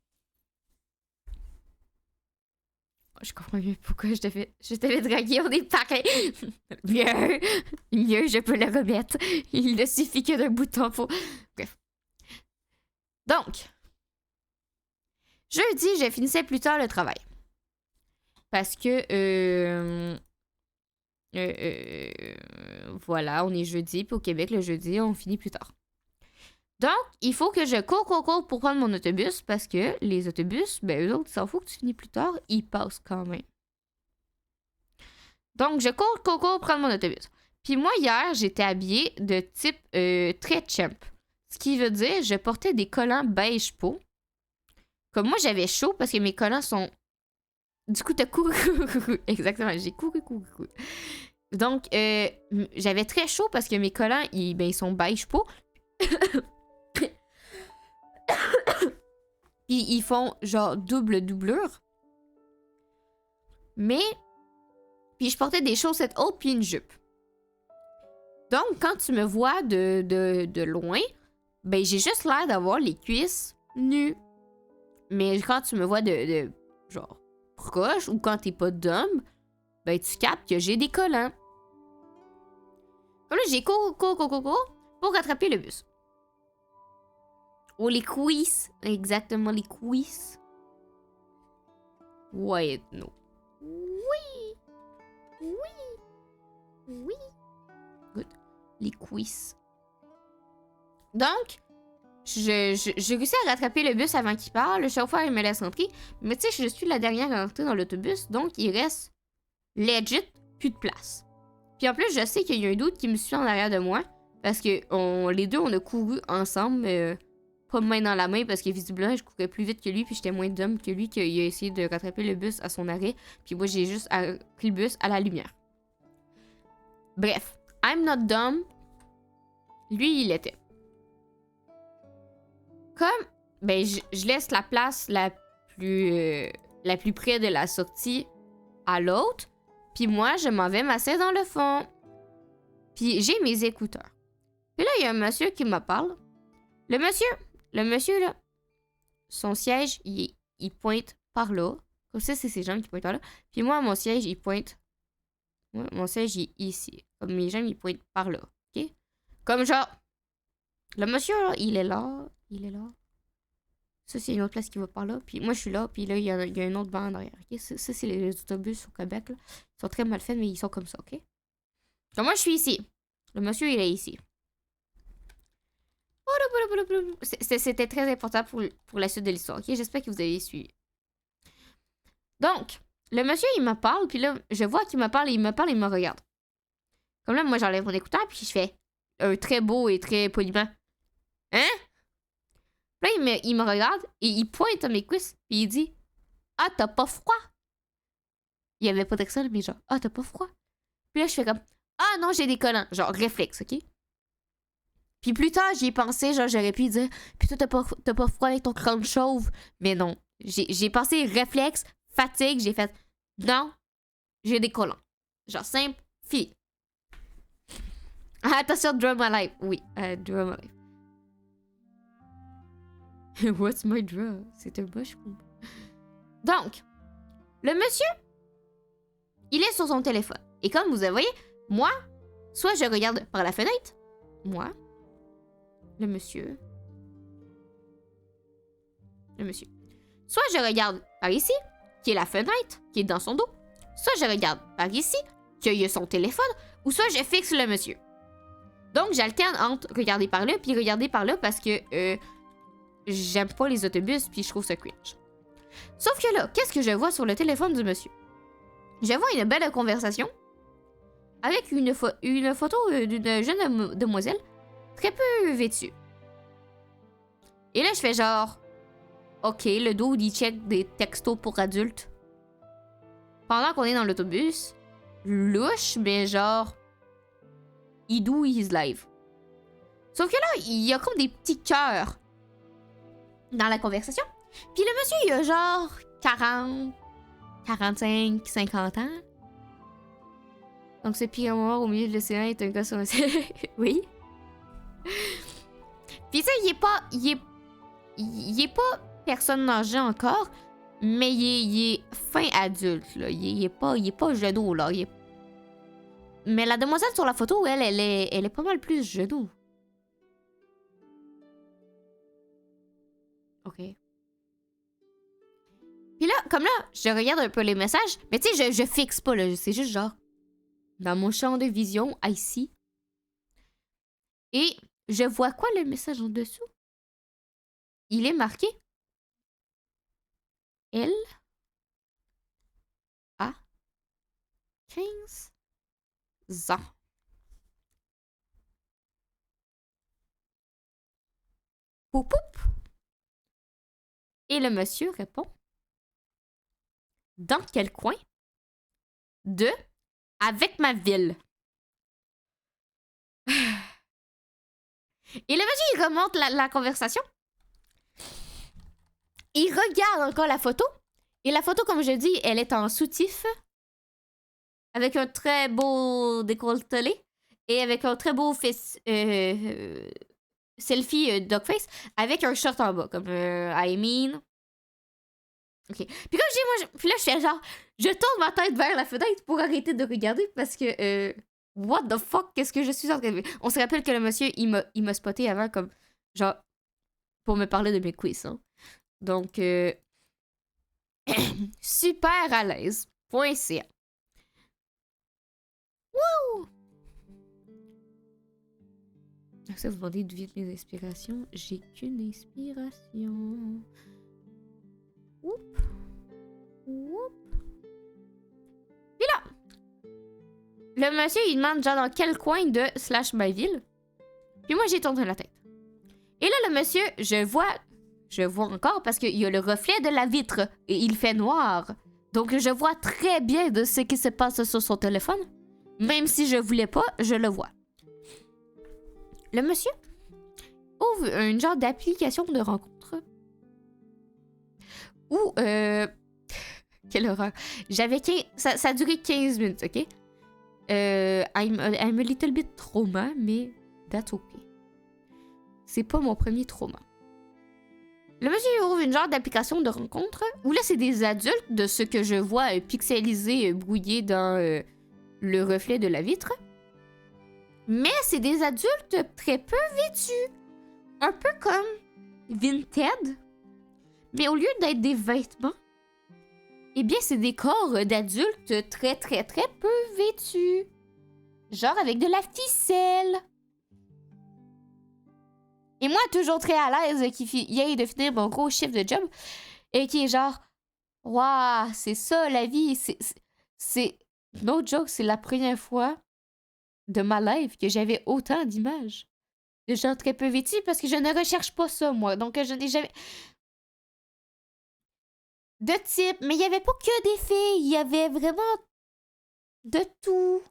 je comprends mieux pourquoi je t'avais dragué, on est pareil. Mieux, je peux le remettre. Il ne suffit que d'un bouton pour... Bref. Donc, jeudi, je finissais plus tard le travail. Parce que, voilà, on est jeudi, puis au Québec, le jeudi, on finit plus tard. Donc, il faut que je cours pour prendre mon autobus, parce que les autobus, ben eux autres, il s'en fout que tu finis plus tard, ils passent quand même. Donc, je cours pour prendre mon autobus. Puis moi, hier, j'étais habillée de type très champ. Ce qui veut dire, je portais des collants beige peau. Comme moi, j'avais chaud parce que mes collants sont... Du coup, t'as couru. Exactement, j'ai couru. Donc, j'avais très chaud parce que mes collants, ils sont beige peau. Puis ils font genre doublure. Mais, puis je portais des chaussettes hautes puis une jupe. Donc, quand tu me vois de loin, ben j'ai juste l'air d'avoir les cuisses nues. Mais quand tu me vois de genre proche ou quand t'es pas d'homme, ben tu captes que j'ai des collants. Comme là, j'ai cours pour rattraper le bus. Oh, les cuisses. Exactement, les cuisses. Ouais, non. Oui. Good. Les cuisses. Donc, j'ai réussi à rattraper le bus avant qu'il parte. Le chauffeur, il me laisse entrer. Mais tu sais, je suis la dernière à entrer dans l'autobus. Donc, il reste legit plus de place. Puis en plus, je sais qu'il y a un doute qui me suit en arrière de moi. Parce que les deux, on a couru ensemble. Pas main dans la main parce que visiblement, je courais plus vite que lui. Puis j'étais moins d'homme que lui. Qu'il a essayé de rattraper le bus à son arrêt. Puis moi, j'ai juste pris le bus à la lumière. Bref. I'm not dumb. Lui, il était. Comme, ben, je laisse la place la plus près de la sortie à l'autre. Puis moi, je m'en vais m'asseoir dans le fond. Puis j'ai mes écouteurs. Puis là, il y a un monsieur qui me parle. Le monsieur, là, son siège, il pointe par là. Comme ça, c'est ses jambes qui pointent par là. Puis moi, mon siège, il pointe... Mon siège, il est ici. Comme mes jambes, ils pointent par là. OK? Comme genre... Le monsieur, là, il est là. Ça, c'est une autre place qui va par là. Puis moi, je suis là. Puis là, il y a un autre banc en arrière. OK? Ça, c'est les autobus au Québec, là. Ils sont très mal faits, mais ils sont comme ça, OK? Donc moi, je suis ici. Le monsieur, il est ici. C'était très important pour la suite de l'histoire, OK? J'espère que vous avez suivi. Donc, le monsieur, il me parle. Puis là, je vois qu'il me parle. Il me regarde. Comme là, moi, j'enlève mon écouteur. Puis je fais un très beau et très poliment. Hein? Là, il me regarde et il pointe à mes cuisses. Puis il dit, ah, t'as pas froid? Il y avait pas d'accent, mais genre, ah, t'as pas froid? Puis là, je fais comme, ah non, j'ai des collants. Genre, réflexe, OK? Puis plus tard, j'y ai pensé, genre, j'aurais pu dire, puis toi, t'as pas froid avec ton crâne chauve. Mais non. J'ai pensé réflexe, fatigue, j'ai fait, non, j'ai des collants. Genre, simple, fille. Attention, draw my life. Oui, draw my life. What's my draw? C'est un bas, je comprends. Donc, le monsieur, il est sur son téléphone. Et comme vous voyez, moi, soit je regarde par la fenêtre, moi. le monsieur. Soit je regarde par ici, qui est la fenêtre, qui est dans son dos. Soit je regarde par ici, qui a son téléphone, ou soit je fixe le monsieur. Donc, j'alterne entre regarder par là puis regarder par là parce que j'aime pas les autobus puis je trouve ça cringe. Sauf que là, qu'est-ce que je vois sur le téléphone du monsieur? Je vois une belle conversation avec une photo d'une jeune demoiselle très peu vêtue. Et là, je fais genre... OK, le dude, il check des textos pour adultes. Pendant qu'on est dans l'autobus, louche, mais genre... he do his live. Sauf que là, il y a comme des petits cœurs dans la conversation. Puis le monsieur, il a genre 40, 45, 50 ans. Donc ce pire moment au milieu de l'océan est un gars sur un... Oui. Puis ça, il est pas personne âgée encore, mais il est fin adulte, là. Il est pas genou, là. Mais la demoiselle sur la photo, elle est pas mal plus genou. OK. Puis là, comme là, je regarde un peu les messages, mais tu sais, je fixe pas, là. C'est juste genre, dans mon champ de vision, ici. Et je vois quoi, le message en dessous? Il est marqué. Elle a 15 ans. Poup poup. Et le monsieur répond. Dans quel coin? De avec ma ville. Et le monsieur, il remonte la conversation. Il regarde encore la photo. Et la photo, comme je dis, elle est en soutif. Avec un très beau décolleté. Et avec un très beau selfie dogface. Avec un short en bas. Comme I mean. OK. Puis comme puis là, je fais genre... Je tourne ma tête vers la fenêtre pour arrêter de regarder. Parce que... what the fuck? Qu'est-ce que je suis en train de... On se rappelle que le monsieur, il m'a spoté avant comme... Genre... Pour me parler de mes quiz, hein. Donc... super à l'aise. .ca. Wouh! Ça, vous demandez d'où viennent mes inspirations. J'ai qu'une inspiration. Oup. Oup. Puis là, le monsieur, il demande genre dans quel coin de / ma ville. Puis moi, j'ai tourné la tête. Et là, le monsieur, je vois encore parce qu'il y a le reflet de la vitre et il fait noir. Donc, je vois très bien de ce qui se passe sur son téléphone. Même si je voulais pas, je le vois. Le monsieur ouvre une genre d'application de rencontre. Où, quelle horreur. J'avais 15... Ça a duré 15 minutes, OK? I'm a little bit trauma, mais that's OK. C'est pas mon premier trauma. Le monsieur ouvre une genre d'application de rencontre où là, c'est des adultes de ce que je vois pixelisés, brouillés dans le reflet de la vitre. Mais c'est des adultes très peu vêtus. Un peu comme Vinted. Mais au lieu d'être des vêtements, eh bien, c'est des corps d'adultes très, très, très peu vêtus. Genre avec de la ficelle. Et moi, toujours très à l'aise, qui aille de finir mon gros chiffre de job, et qui est genre, waouh, c'est ça la vie. C'est no joke, c'est la première fois de ma life que j'avais autant d'images de gens très peu vêtus parce que je ne recherche pas ça, moi. Donc, je n'ai jamais. De type, mais il n'y avait pas que des filles, il y avait vraiment de tout.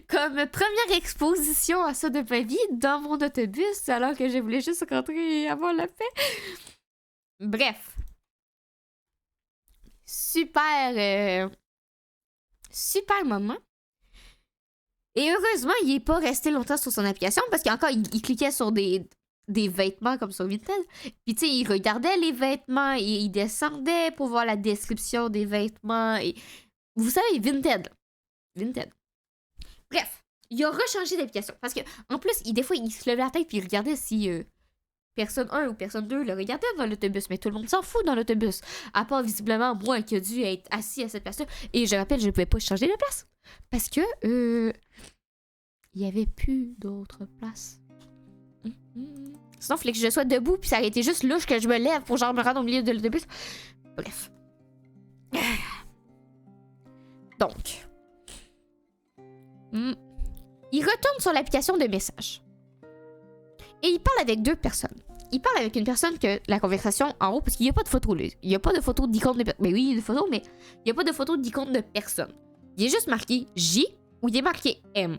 Comme première exposition à ça de ma vie dans mon autobus alors que je voulais juste rentrer et avoir la paix. Bref. Super moment. Et heureusement, il n'est pas resté longtemps sur son application parce qu'encore, il cliquait sur des vêtements comme sur Vinted. Puis tu sais, il regardait les vêtements et il descendait pour voir la description des vêtements. Et vous savez, Vinted. Bref, il a rechangé d'application. Parce que en plus, des fois, il se levait la tête puis il regardait si personne 1 ou personne 2 le regardait dans l'autobus. Mais tout le monde s'en fout dans l'autobus. À part visiblement moi qui a dû être assis à cette place-là. Et je rappelle, je ne pouvais pas changer de place. Parce que il n'y avait plus d'autres places. Sinon, il fallait que je sois debout puis ça aurait été juste louche que je me lève pour genre me rendre au milieu de l'autobus. Bref. Donc. Il retourne sur l'application de messages. Et il parle avec deux personnes. Il parle avec une personne que la conversation en haut, parce qu'il n'y a pas de photo, là. Il n'y a pas de photo d'icône de personne. Mais oui, il y a une photo, mais il n'y a pas de photo d'icône de personne. Il est juste marqué J ou il est marqué M.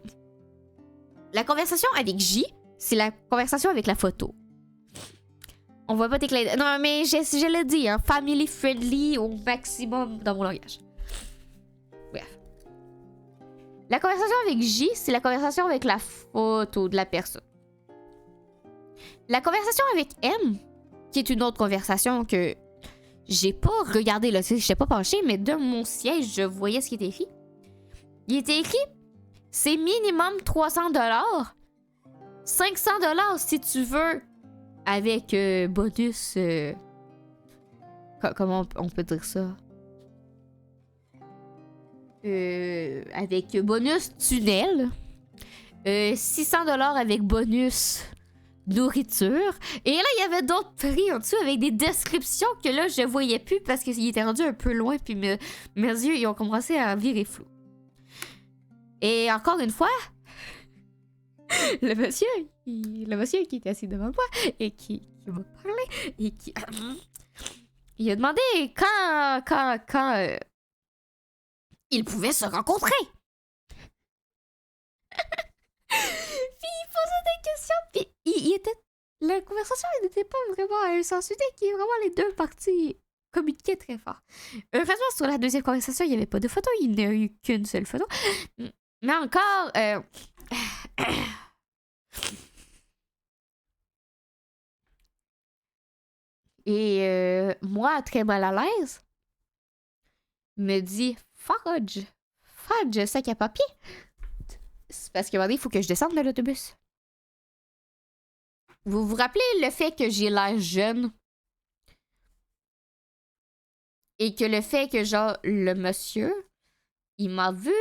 La conversation avec J, c'est la conversation avec la photo. On voit pas tes clés. Non, mais je l'ai dit, hein, family friendly au maximum dans mon langage. Bref. La conversation avec J, c'est la conversation avec la photo de la personne. La conversation avec M, qui est une autre conversation que j'ai pas regardé, là, je sais pas penché, mais de mon siège, je voyais ce qui était écrit. Il était écrit, c'est minimum 300$, 500$ si tu veux, avec bonus, comment on peut dire ça? Avec bonus tunnel, 600$ avec bonus nourriture. Et là, il y avait d'autres prix en dessous avec des descriptions que là, je voyais plus parce qu'il était rendu un peu loin puis mes yeux, ils ont commencé à virer flou. Et encore une fois, le monsieur qui était assis devant moi et qui m'a parlé et qui... il a demandé quand ils pouvaient se rencontrer. Puis il posait des questions, puis il était... La conversation n'était pas vraiment à un sens unique, qui est vraiment les deux parties communiquaient très fort. Heureusement, sur la deuxième conversation, il n'y avait pas de photo, il n'y a eu qu'une seule photo. Mais encore... Et moi, très mal à l'aise, me dit Fudge, sac à papier. C'est parce qu'à un moment donné, il faut que je descende de l'autobus. Vous vous rappelez le fait que j'ai l'air jeune? Et que le fait que, genre, le monsieur, il m'a vu,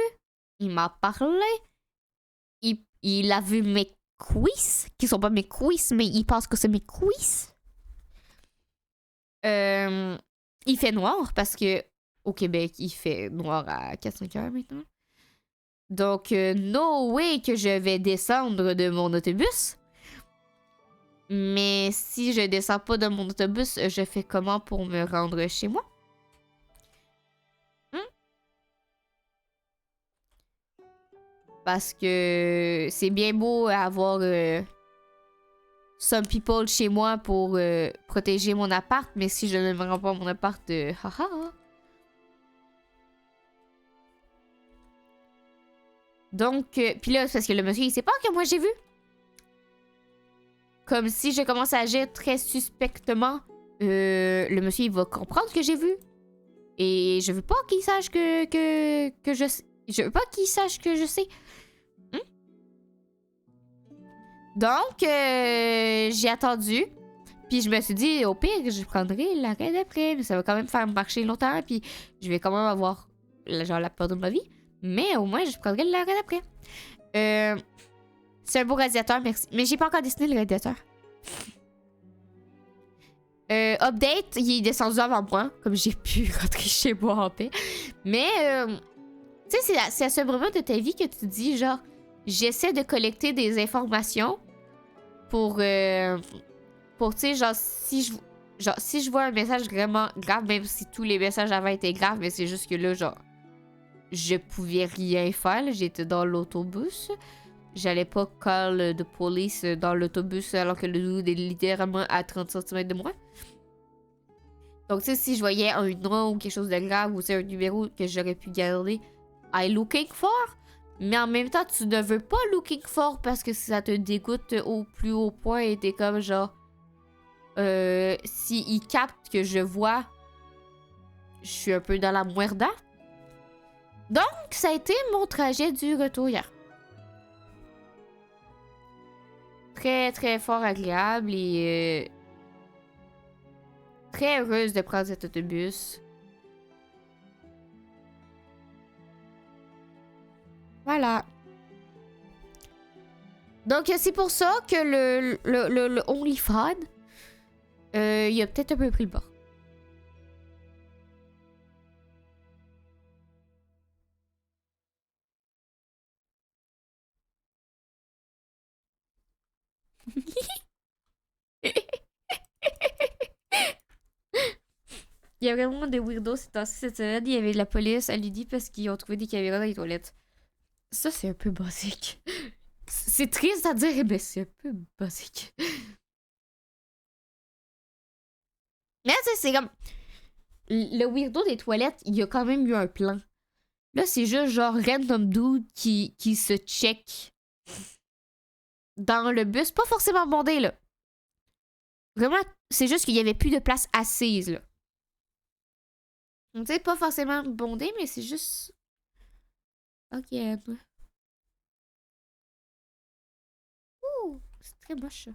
il m'a parlé, il a vu mes cuisses, qui sont pas mes cuisses, mais il pense que c'est mes cuisses. Il fait noir parce que au Québec, il fait noir à 4-5 heures maintenant. Donc, no way que je vais descendre de mon autobus. Mais si je descends pas de mon autobus, je fais comment pour me rendre chez moi? Parce que c'est bien beau avoir some people chez moi pour protéger mon appart, mais si je ne me rends pas à mon appart, haha. Donc, puis là, c'est parce que le monsieur, il sait pas que moi j'ai vu. Comme si je commence à agir très suspectement, le monsieur, il va comprendre que j'ai vu. Et je veux pas qu'il sache que je sais. Je veux pas qu'il sache que je sais. Donc, j'ai attendu. Puis je me suis dit, au pire, je prendrai l'arrêt d'après. Mais ça va quand même faire marcher longtemps. Puis je vais quand même avoir genre la peur de ma vie. Mais au moins, je prendrai l'arrêt d'après. C'est un beau radiateur, merci. Mais j'ai pas encore dessiné le radiateur. Update, il est descendu avant moi. Comme j'ai pu rentrer chez moi en paix. Mais, tu sais, c'est à ce moment de ta vie que tu dis, genre, j'essaie de collecter des informations pour tu sais, genre, si je vois un message vraiment grave, même si tous les messages avaient été graves, mais c'est juste que là, genre, je pouvais rien faire. J'étais dans l'autobus. J'allais pas call de police dans l'autobus alors que le dude est littéralement à 30 cm de moi. Donc, tu sais, si je voyais un nom ou quelque chose de grave ou c'est un numéro que j'aurais pu garder, I looking for. Mais en même temps, tu ne veux pas looking for parce que ça te dégoûte au plus haut point et t'es comme genre... si il capte que je vois, je suis un peu dans la muerda. Donc, ça a été mon trajet du retour hier. très, très fort agréable et très heureuse de prendre cet autobus. Voilà. Donc, c'est pour ça que le OnlyFans, il a peut-être un peu pris le bord. Il y a vraiment des weirdos cette semaine. Il y avait de la police à Lydie parce qu'ils ont trouvé des caméras dans les toilettes. Ça, c'est un peu basique. C'est triste à dire, mais c'est un peu basique. Mais tu sais, c'est comme... Le weirdo des toilettes, il y a quand même eu un plan. Là, c'est juste genre random dude qui se check dans le bus. Pas forcément bondé, là. Vraiment, c'est juste qu'il y avait plus de place assise, là. Donc, tu sais, pas forcément bondé, mais c'est juste... Ok. Ouh, c'est très moche, ça.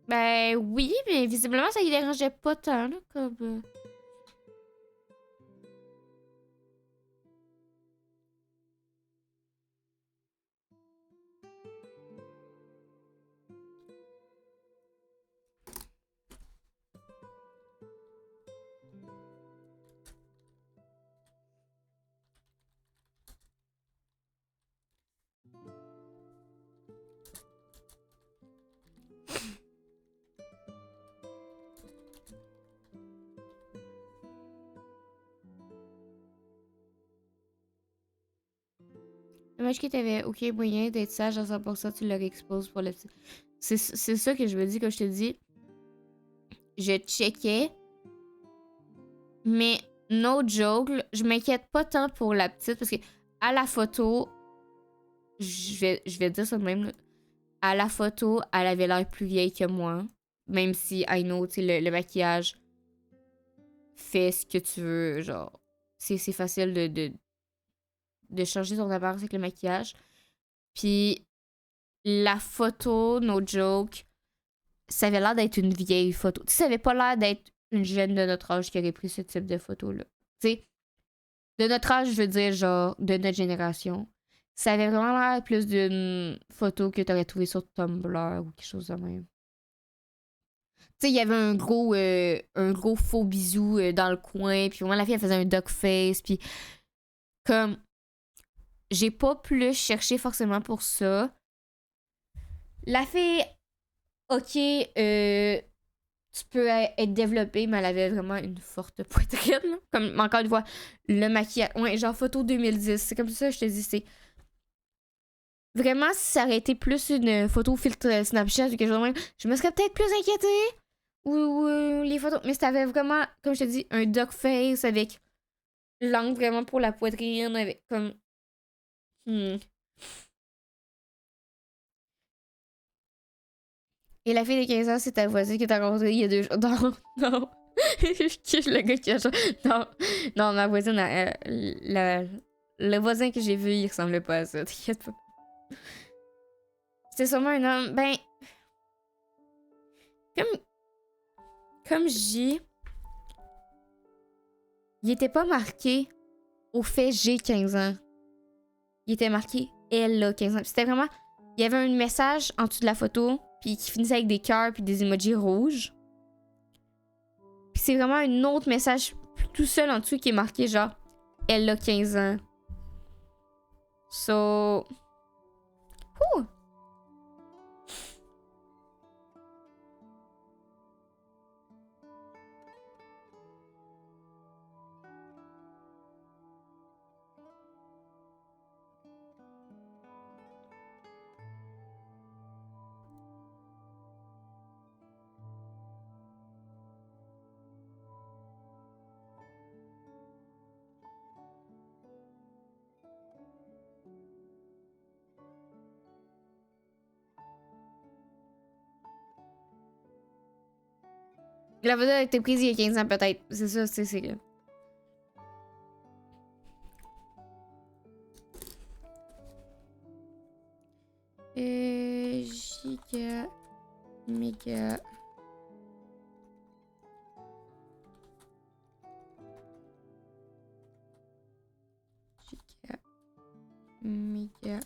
Ben oui, mais visiblement, ça lui dérangeait pas tant, là, comme... Dommage que t'avais aucun moyen d'être sage à 100%, tu leur exposes pour le petit. C'est ça que je me dis quand je te dis. Je checkais, mais no joke, là, je m'inquiète pas tant pour la petite parce que à la photo, je vais dire ça de même, là, à la photo, elle avait l'air plus vieille que moi. Même si, I know, tu sais, le maquillage fait ce que tu veux, genre, c'est facile de changer ton apparence avec le maquillage. Puis la photo, no joke, ça avait l'air d'être une vieille photo. Tu sais, ça avait pas l'air d'être une jeune de notre âge qui aurait pris ce type de photo-là. Tu sais, de notre âge, je veux dire, genre, de notre génération. Ça avait vraiment l'air plus d'une photo que t'aurais trouvée sur Tumblr ou quelque chose de même. Tu sais, il y avait un gros faux bisou dans le coin, puis vraiment, la fille, elle faisait un duck face, puis comme, j'ai pas plus cherché forcément pour ça. La fille, ok, tu peux être développée, mais elle avait vraiment une forte poitrine. Là. Comme, encore une fois, le maquillage. Ouais, genre photo 2010. C'est comme ça, je te dis, c'est. Vraiment, si ça aurait été plus une photo filtre Snapchat ou quelque chose de même, je me serais peut-être plus inquiétée. Ou les photos. Mais c'était vraiment, comme je te dis, un duck face avec l'angle vraiment pour la poitrine, avec comme. Et la fille de 15 ans, c'est ta voisine que t'as rencontrée il y a 2 jours. Non, non. Le gars qui a genre... Non, non, ma voisine, le voisin que j'ai vu, il ressemblait pas à ça, t'inquiète pas. C'était sûrement un homme, ben... Comme je dis, il était pas marqué au fait j'ai 15 ans. Il était marqué elle a 15 ans. C'était vraiment... Il y avait un message en dessous de la photo, puis qui finissait avec des cœurs puis des emojis rouges. Puis c'est vraiment un autre message tout seul en dessous qui est marqué genre elle a 15 ans. So. Ouh. La photo a été prise il y a 15 ans peut-être. C'est ça, c'est que... Giga... Méga... Giga... Méga...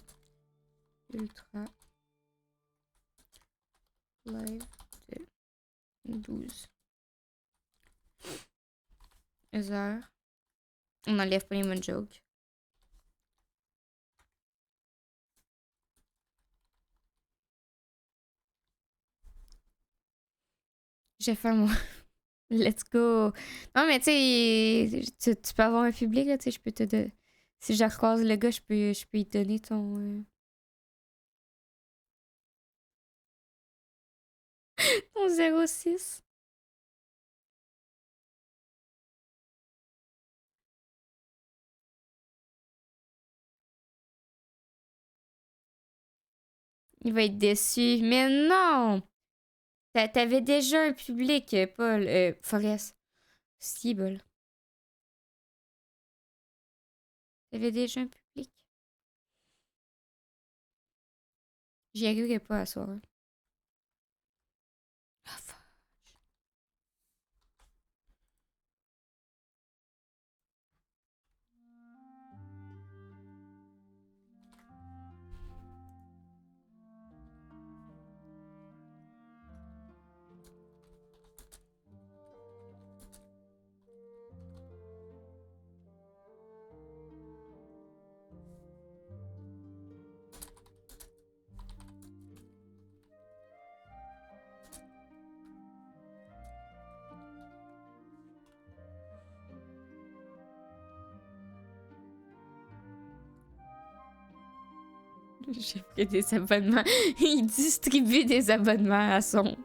Ultra... Live de 12 heures. On n'enlève pas les bonnes jokes. J'ai fait moi. Let's go. Non, mais tu sais, tu peux avoir un public, là, tu sais, je peux te donner. Si je recroise le gars, je peux lui donner ton 06. Il va être déçu. Mais non! T'avais déjà un public, Paul. Forest. Si, bol. T'avais déjà un public. J'y arriverai pas à soir. Ah, fuck. J'ai pris des abonnements. Il distribue des abonnements à son.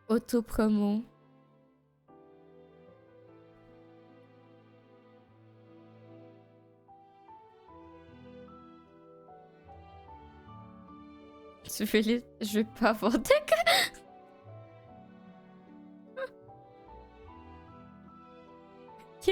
Auto-promo. Tu veux les... Je veux pas avoir de cas. Ok.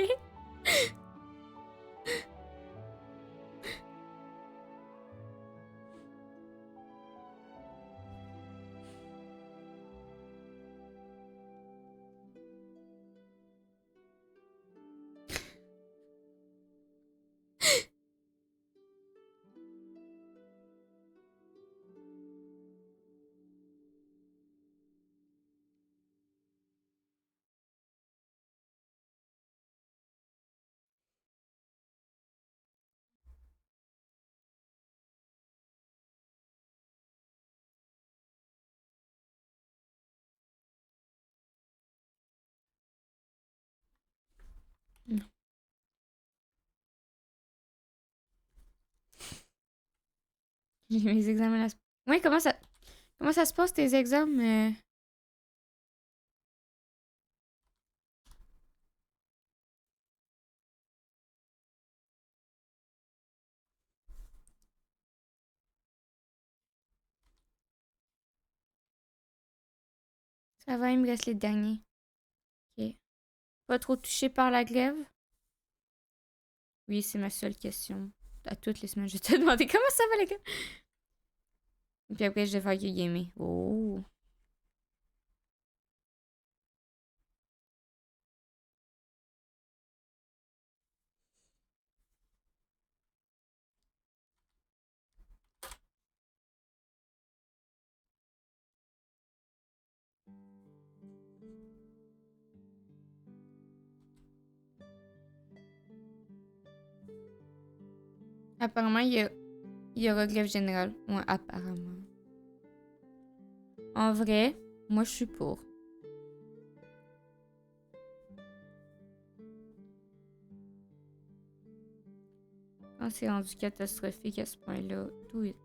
Non. J'ai mes examens là. Ouais, comment ça se passe tes examens? Ça va, il me reste les derniers. Ok. Pas trop touché par la grève? Oui, c'est ma seule question. À toutes les semaines, je te demandais comment ça va, les gars. Puis après, je vais faire You Gamer. Oh. Apparemment, il y aura grève générale. Ouais, apparemment. En vrai, moi, je suis pour. Quand c'est rendu catastrophique à ce point-là, do it.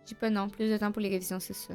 J'ai pas non, plus de temps pour les révisions, c'est ça.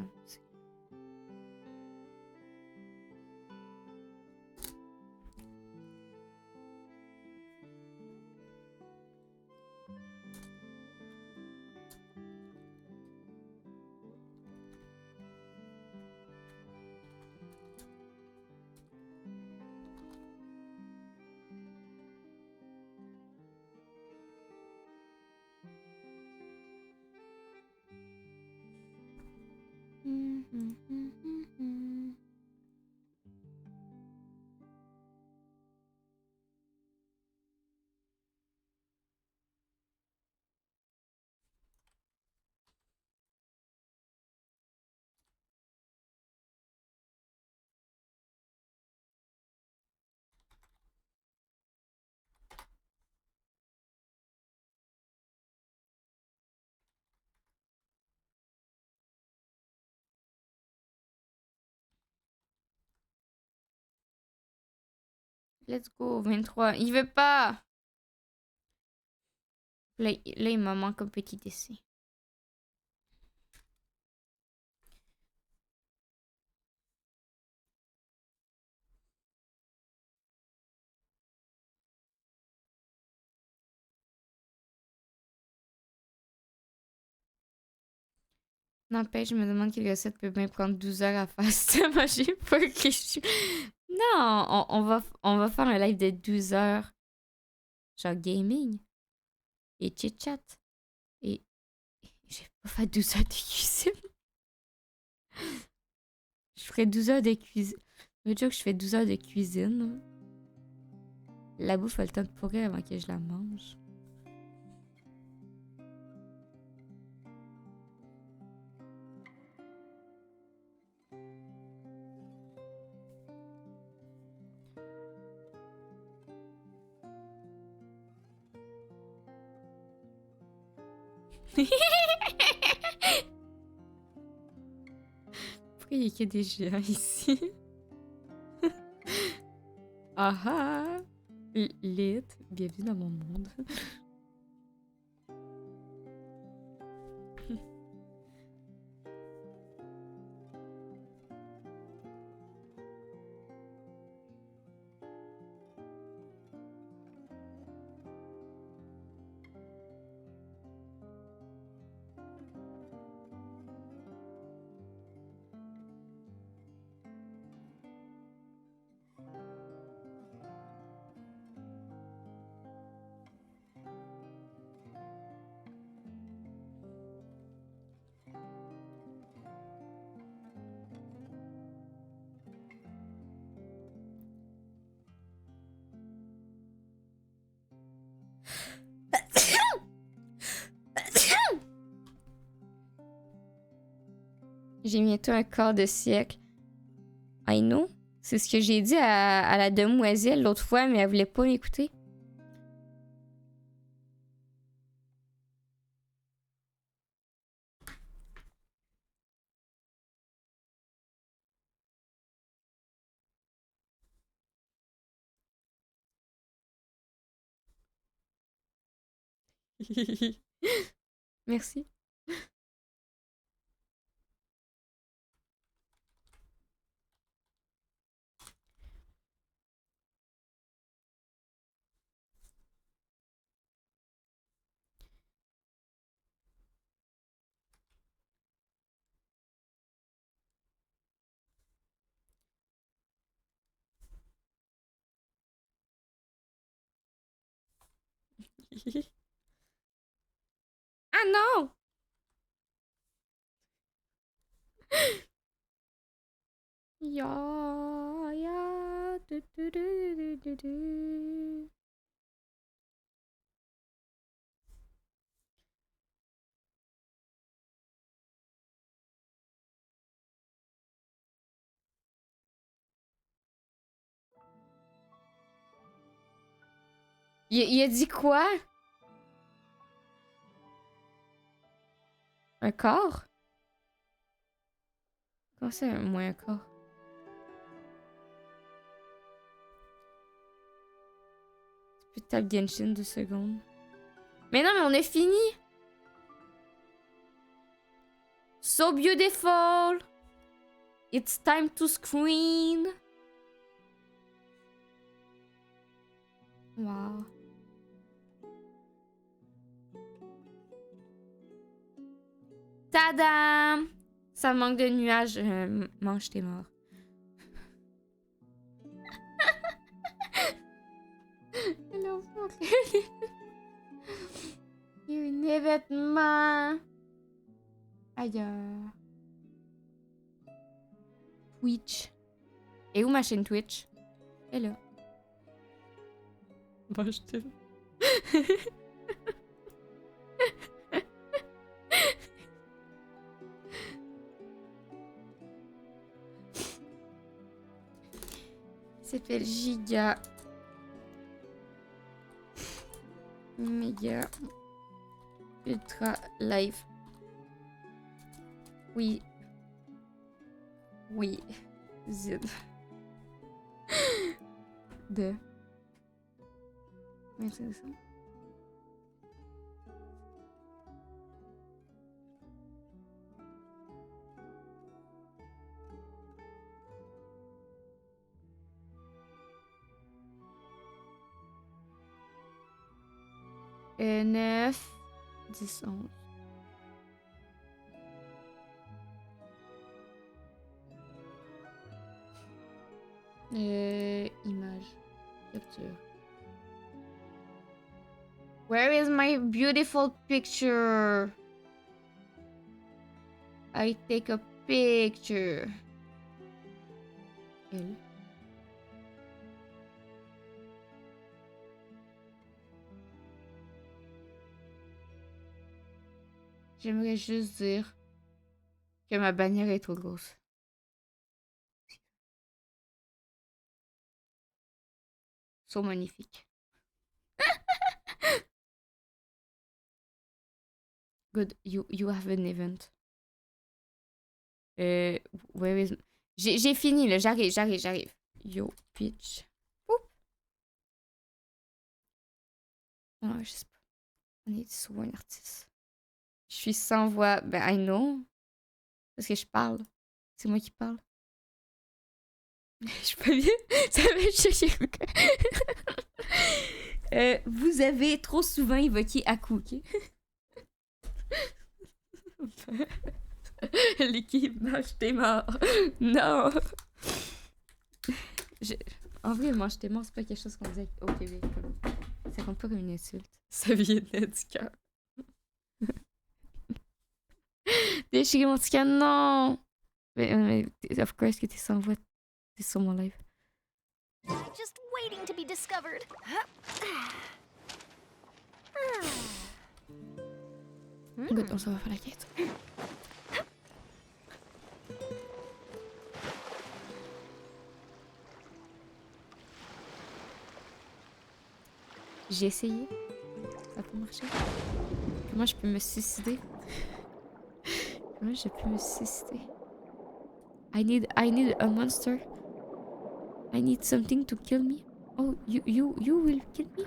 Let's go, 23. Il veut pas! Là, il me manque un petit essai. N'empêche, je me demande quelle recette peut bien prendre 12 heures à faire ça. Moi, j'ai pas que je... Non, on va faire un live de 12 heures. Genre gaming. Et chit-chat. Et j'ai pas fait 12 heures de cuisine. Je ferais 12 heures de cuisine. Le jour que je fais 12 heures de cuisine. La bouffe a le temps de pourrir avant que je la mange. Pourquoi il y a que des géants ici? Ah ah! Lit, bienvenue dans mon monde. J'ai bientôt un quart de siècle. I know. C'est ce que j'ai dit à la demoiselle l'autre fois, mais elle voulait pas m'écouter. Merci. Ah non! Ya, ya, du, du, du, du, du, du. Il a dit quoi? Un corps? Comment ça, moins un corps? Tu peux taper Genshin 2 secondes. Mais non, mais on est fini! so beautiful. It's time to screen. Wow. Tadam! Ça manque de nuages. Mange tes morts. Hello, il y a une vêtements. Ailleurs. Twitch. Et où ma chaîne Twitch? Elle est là. Bon, je t'aime. Il s'appelle Giga. Méga. Ultra live. Oui. Oui. Zid. De. Merci de ça. Et 9, 10, 11. Image. Capture. Where is my beautiful picture? I take a picture. Elle. J'aimerais juste dire que ma bannière est trop grosse. So magnifique. Good, you have an event. Where is... J'ai fini là, j'arrive. Yo, pitch. Oup. Non, je sais pas. On est souvent un artiste. Je suis sans voix. Ben, I know. Parce que je parle. C'est moi qui parle. Je suis pas bien. Ça va chercher. Vous avez trop souvent évoqué Aku, ok? L'équipe mange tes morts. Non. En vrai, mange tes morts, c'est pas quelque chose qu'on disait au Québec. Ça compte pas comme une insulte. Ça vient du cœur. Déchirer mon petit canon. Mais of course que t'es sans voix. T'es sur mon live. Just waiting to be discovered. Good, on s'en va faire la quête. J'ai essayé. Ça a pas marché. Comment je peux me suicider? Comment je peux me suicider? I need a monster. I need something to kill me. Oh, you will kill me?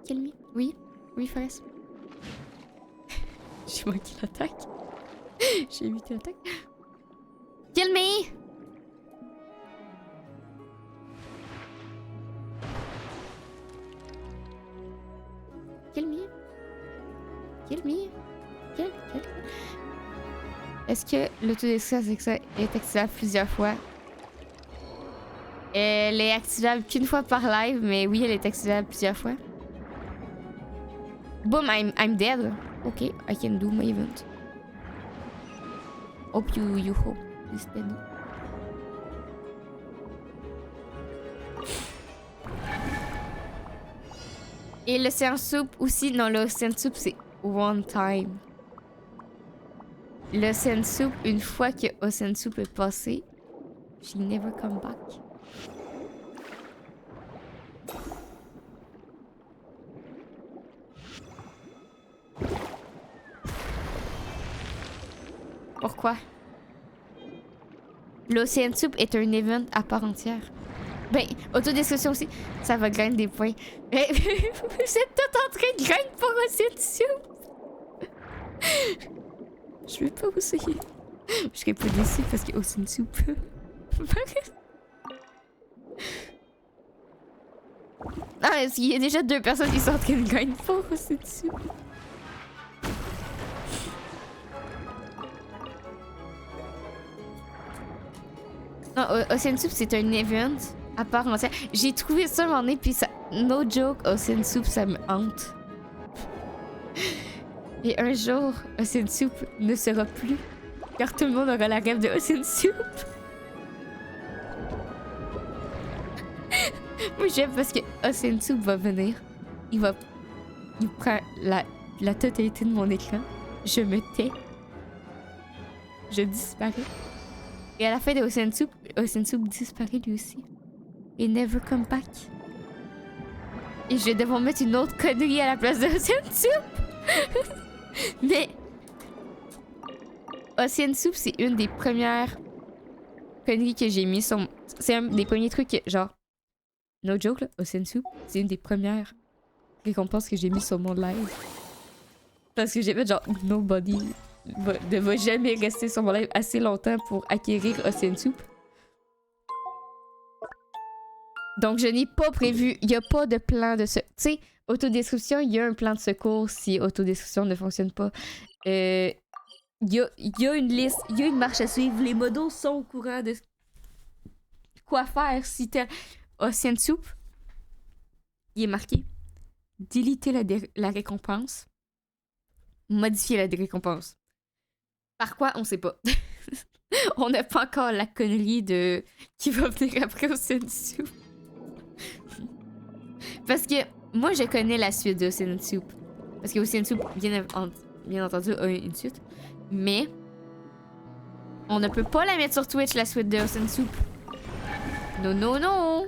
Kill me? Oui, Forest. J'ai manqué l'attaque. J'ai évité l'attaque. Kill me! Kill me? Kill me? Kill. Est-ce que l'autodestruction est activable plusieurs fois? Elle est activable qu'une fois par live, mais oui, elle est activable plusieurs fois. Boom, I'm dead. Okay, I can do my event. Hope you hope this dead. Et l'Ocean Soup aussi, non, l'Ocean Soup c'est one time. L'Ocean Soup, une fois que Ocean Soup est passé, she never come back. Pourquoi? L'Ocean Soup est un event à part entière. Ben, autodestruction aussi, ça va gagner des points. Mais vous êtes tout en train de gagner pour Ancienne Soup. Je vais pas essayer. Je serais pas déçue parce que Ancienne Soup. Ah, parce qu'il y a déjà 2 personnes qui sont en train de gagner pour Ancienne Soup. Non, Ancienne Soup, c'est un event à part entière. J'ai trouvé ça un moment donné, puis ça... No joke, Ancienne Soup, ça me hante. Et un jour, Ancienne Soup ne sera plus. Car tout le monde aura la rêve de Ancienne Soup. Moi, j'aime parce que Ancienne Soup va venir. Il prend la totalité de mon écran. Je me tais. Je disparais. Et à la fin de Ancienne Soup disparaît lui aussi. Et never come back. Et je vais devoir mettre une autre connerie à la place de Ancienne Soup. Mais Ancienne Soup, c'est une des premières conneries que j'ai mis sur... C'est un des premiers trucs que, genre... No joke, là, Ancienne Soup, c'est une des premières récompenses que j'ai mis sur mon live. Parce que j'ai fait genre, nobody ne va jamais rester sur mon live assez longtemps pour acquérir Ancienne Soup. Donc, je n'ai pas prévu, il n'y a pas de plan de secours. Tu sais, autodestruction, il y a un plan de secours si autodestruction ne fonctionne pas. Il y a une liste, il y a une marche à suivre. Les modos sont au courant de quoi faire si tel Ancienne Soup. Il est marqué déliter la récompense, modifier la récompense. Par quoi, on sait pas. On n'a pas encore la connerie de qui va venir après Ancienne Soup. Parce que moi, je connais la suite de Ancienne Soup. Parce que Ancienne Soup, bien entendu, a une suite. Mais on ne peut pas la mettre sur Twitch, la suite de Ancienne Soup. Non, non, non.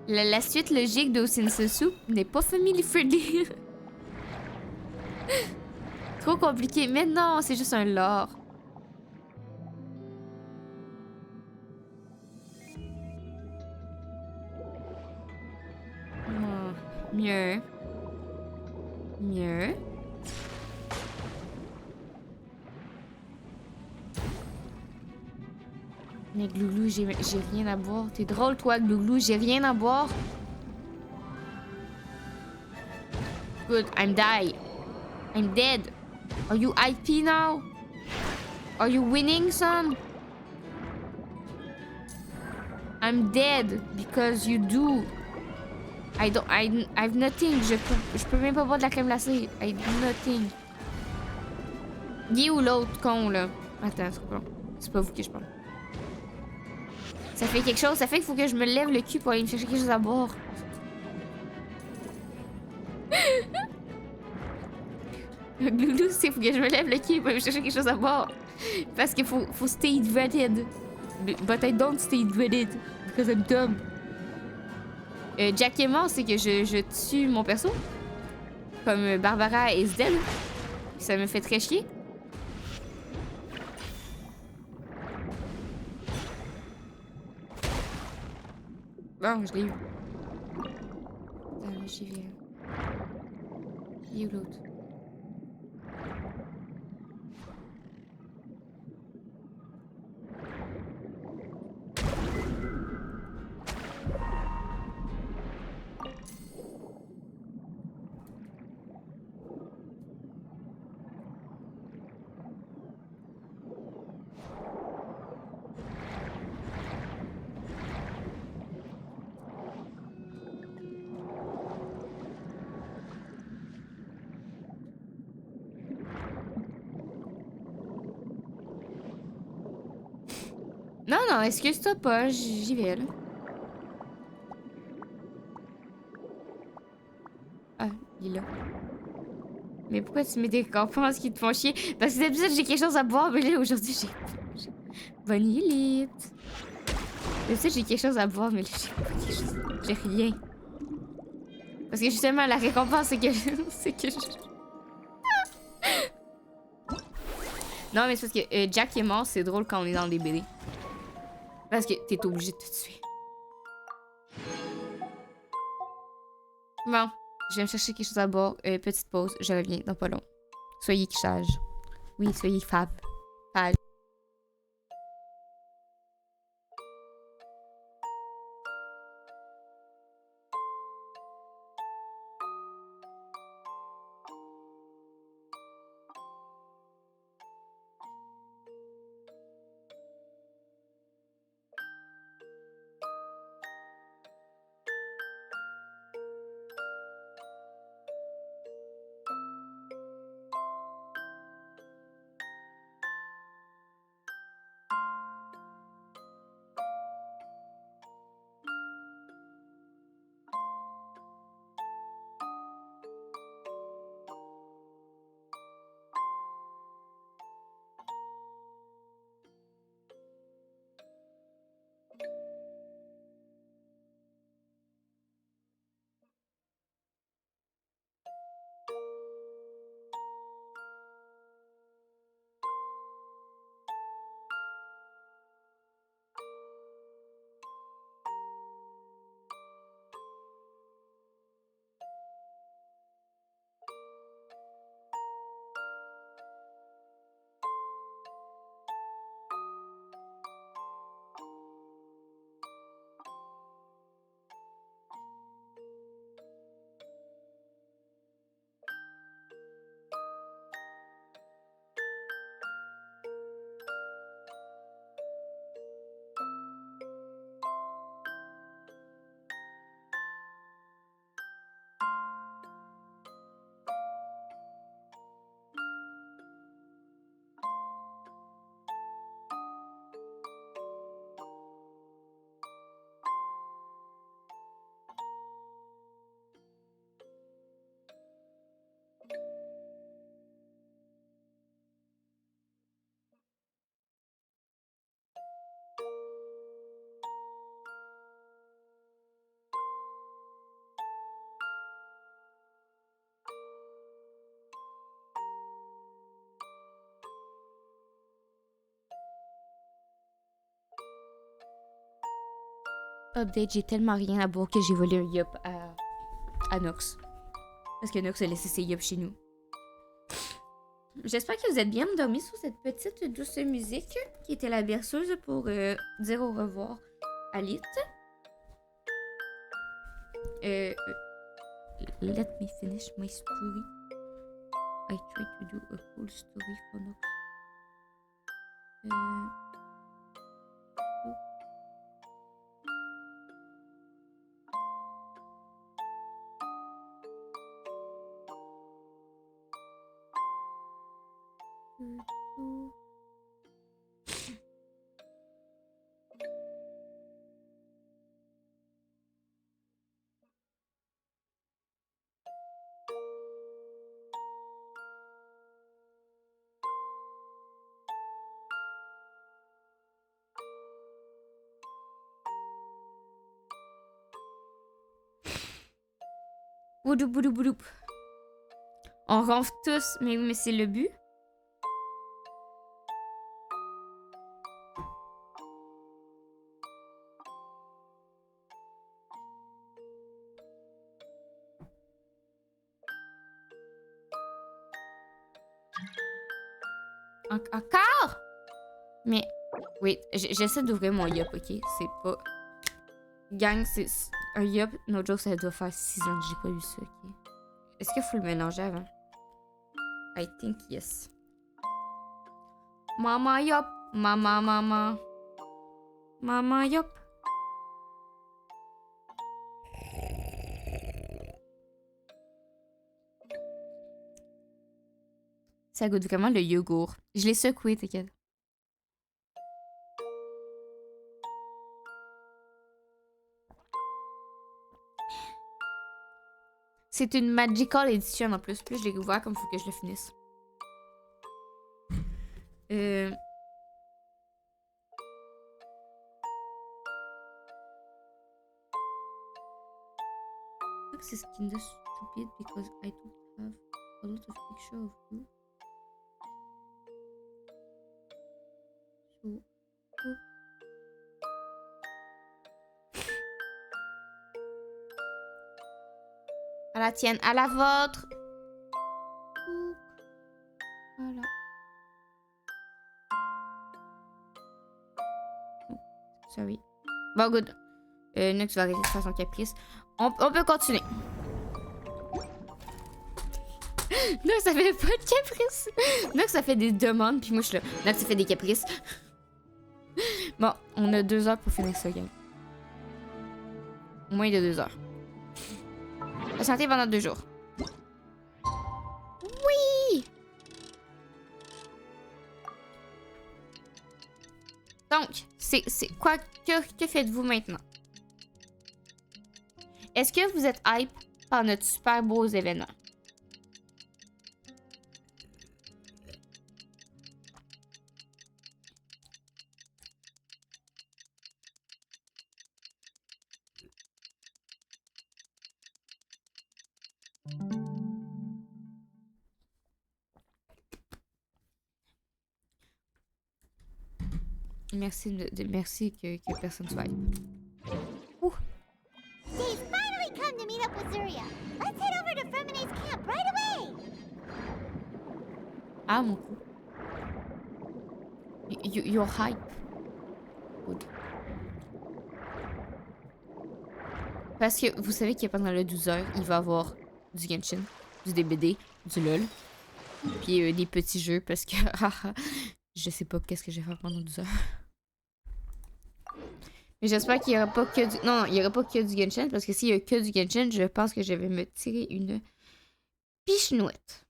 La suite logique de Ancienne Soup n'est pas family friendly. Trop compliqué. Mais non, c'est juste un lore. Oh, mieux. Mieux. Mais Glouglou, j'ai rien à boire. T'es drôle, toi, Glouglou, j'ai rien à boire. Good, I'm die. I'm dead. Are you IP now? Are you winning, son? I'm dead because you do. I've nothing. Je peux même pas boire de la crème glacée. I do nothing. Guy ou l'autre con, là? Attends, c'est pas vous qui je parle. Ça fait quelque chose, ça fait qu'il faut que je me lève le cul pour aller me chercher quelque chose à boire. Loulou, c'est faut que je me lève le cul pour aller me chercher quelque chose à boire. Parce qu'il faut stay hydrated. But I don't stay hydrated. Because I'm dumb. Jack est mort, c'est que je tue mon perso. Comme Barbara is dead. Ça me fait très chier. Bon, je l'ai eu. Attends, j'y vais. Il est où l'autre? Non, non, excuse-toi pas, j'y vais, là. Ah, il est là. Mais pourquoi tu mets des récompenses qui te font chier? Parce que d'habitude, j'ai quelque chose à boire, mais là, aujourd'hui, j'ai... Bonne élite. D'habitude, j'ai quelque chose à boire, mais là, j'ai pas quelque chose... J'ai rien. Parce que justement, la récompense, c'est que... c'est que je... Non, mais c'est parce que Jack est mort, c'est drôle quand on est dans des BD. Parce que t'es obligé de te tuer. Bon, je vais me chercher quelque chose à boire. Petite pause, je reviens dans pas long. Soyez sages. Oui, soyez fab. Fab. Update, j'ai tellement rien à boire que j'ai volé un yup à Nox. Parce que Nox a laissé ses yups chez nous. J'espère que vous êtes bien endormis sous cette petite douce musique qui était la berceuse pour dire au revoir à Lit. Let me finish my story. I tried to do a whole story for Nox. Boudou, boudou, boudou. On ronfle tous, mais oui, mais c'est le but. Encore? Mais, oui, j'essaie d'ouvrir mon yup, ok? C'est pas... Gang, c'est un yup, no joke, ça doit faire 6 ans que j'ai pas eu ça, ok? Est-ce qu'il faut le mélanger avant? I think yes. Mama yup, mama mama. Mama yup. Ça goûte vraiment le yogourt. Je l'ai secoué, t'inquiète. C'est une Magical Edition en plus. Plus je l'ai ouvert comme il faut que je le finisse. C'est kinda stupid because I don't have a lot of pictures of you. So, À la tienne, à la vôtre. Voilà. Sorry. Bon, good. Nox va arrêter de faire son caprice. On peut continuer. Nox, ça fait pas de caprice. Nox, ça fait des demandes, puis moi, je suis là. Nox, ça fait des caprices. Bon, on a 2 heures pour finir ça, gang. Moins de 2 heures. Patienter pendant 2 jours. Oui! Donc, c'est quoi que faites-vous maintenant? Est-ce que vous êtes hype par notre super beaux événements? Merci que personne soit hype. They've finally come to meet up with Zuria. Let's head over to Fremene's camp right away. Ah, mon coup. You're hype. Good. Parce que vous savez qu'il y a pendant le 12 heures, il va y avoir du Genshin, du DBD, du LOL, puis des petits jeux parce que je sais pas qu'est-ce que je vais faire pendant 12 heures. Mais j'espère qu'il y aura pas que du... Non, il y aura pas que du Genshin parce que s'il y a que du Genshin, je pense que je vais me tirer une pichenouette.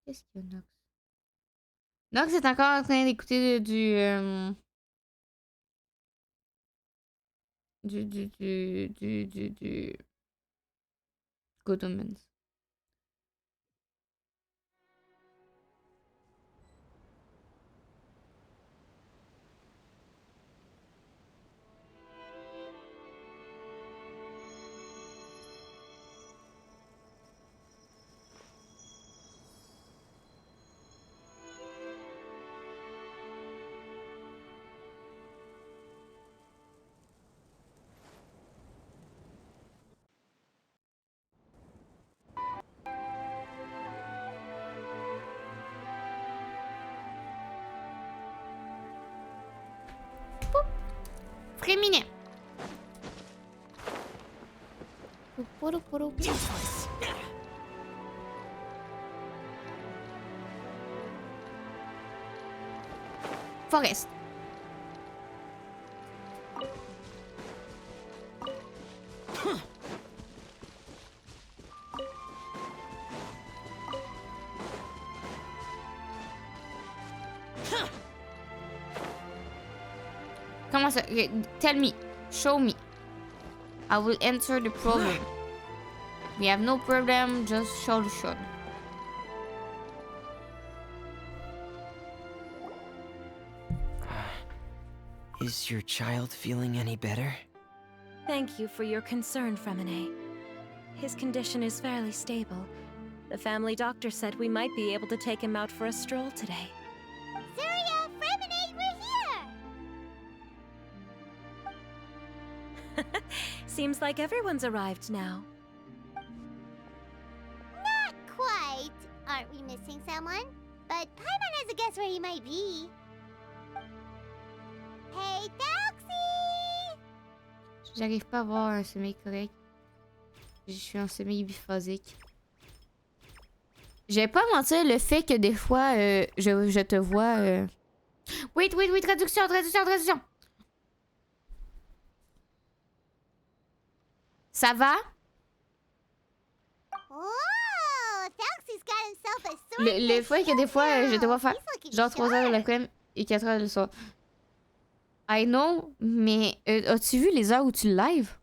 Qu'est-ce qu'il y a, Nox? Nox est encore en train d'écouter du Good Omens. Féminin. Forest. Comment ça? Tell me. Show me. I will answer the problem. We have no problem, just solution. Is your child feeling any better? Thank you for your concern, Fremine. His condition is fairly stable. The family doctor said we might be able to take him out for a stroll today. Zuria, Fremine, we're here! Seems like everyone's arrived now. Not quite. Aren't we missing someone? But Paimon has a guess where he might be. Hey, Taxi! J'arrive pas à avoir un sommeil correct. Je suis en sommeil biphasique. Je vais pas mentir, le fait que des fois, je te vois... Wait, traduction. Ça va? Oh, Taxi's got himself a sword. Le fait que des fois, je te vois faire genre 3 heures de l'après-midi et 4 heures le soir. I know, mais as-tu vu les heures où tu live?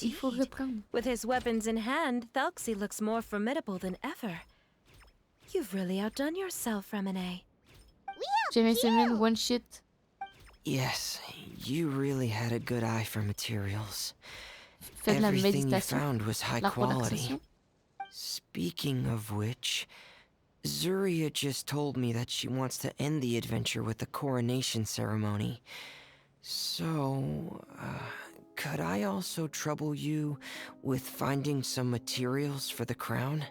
Il faut reprendre. With his weapons in hand, Thalxi looks more formidable than ever. You've really outdone yourself, Fremine. J'ai mes semaines one shit. Yes, you really had a good eye for materials. Fais de la Everything you méditation. found was high La quality. relaxation. Speaking of which, Zuria just told me that she wants to end the adventure with the coronation ceremony. So, could I also trouble you with finding some materials for the crown?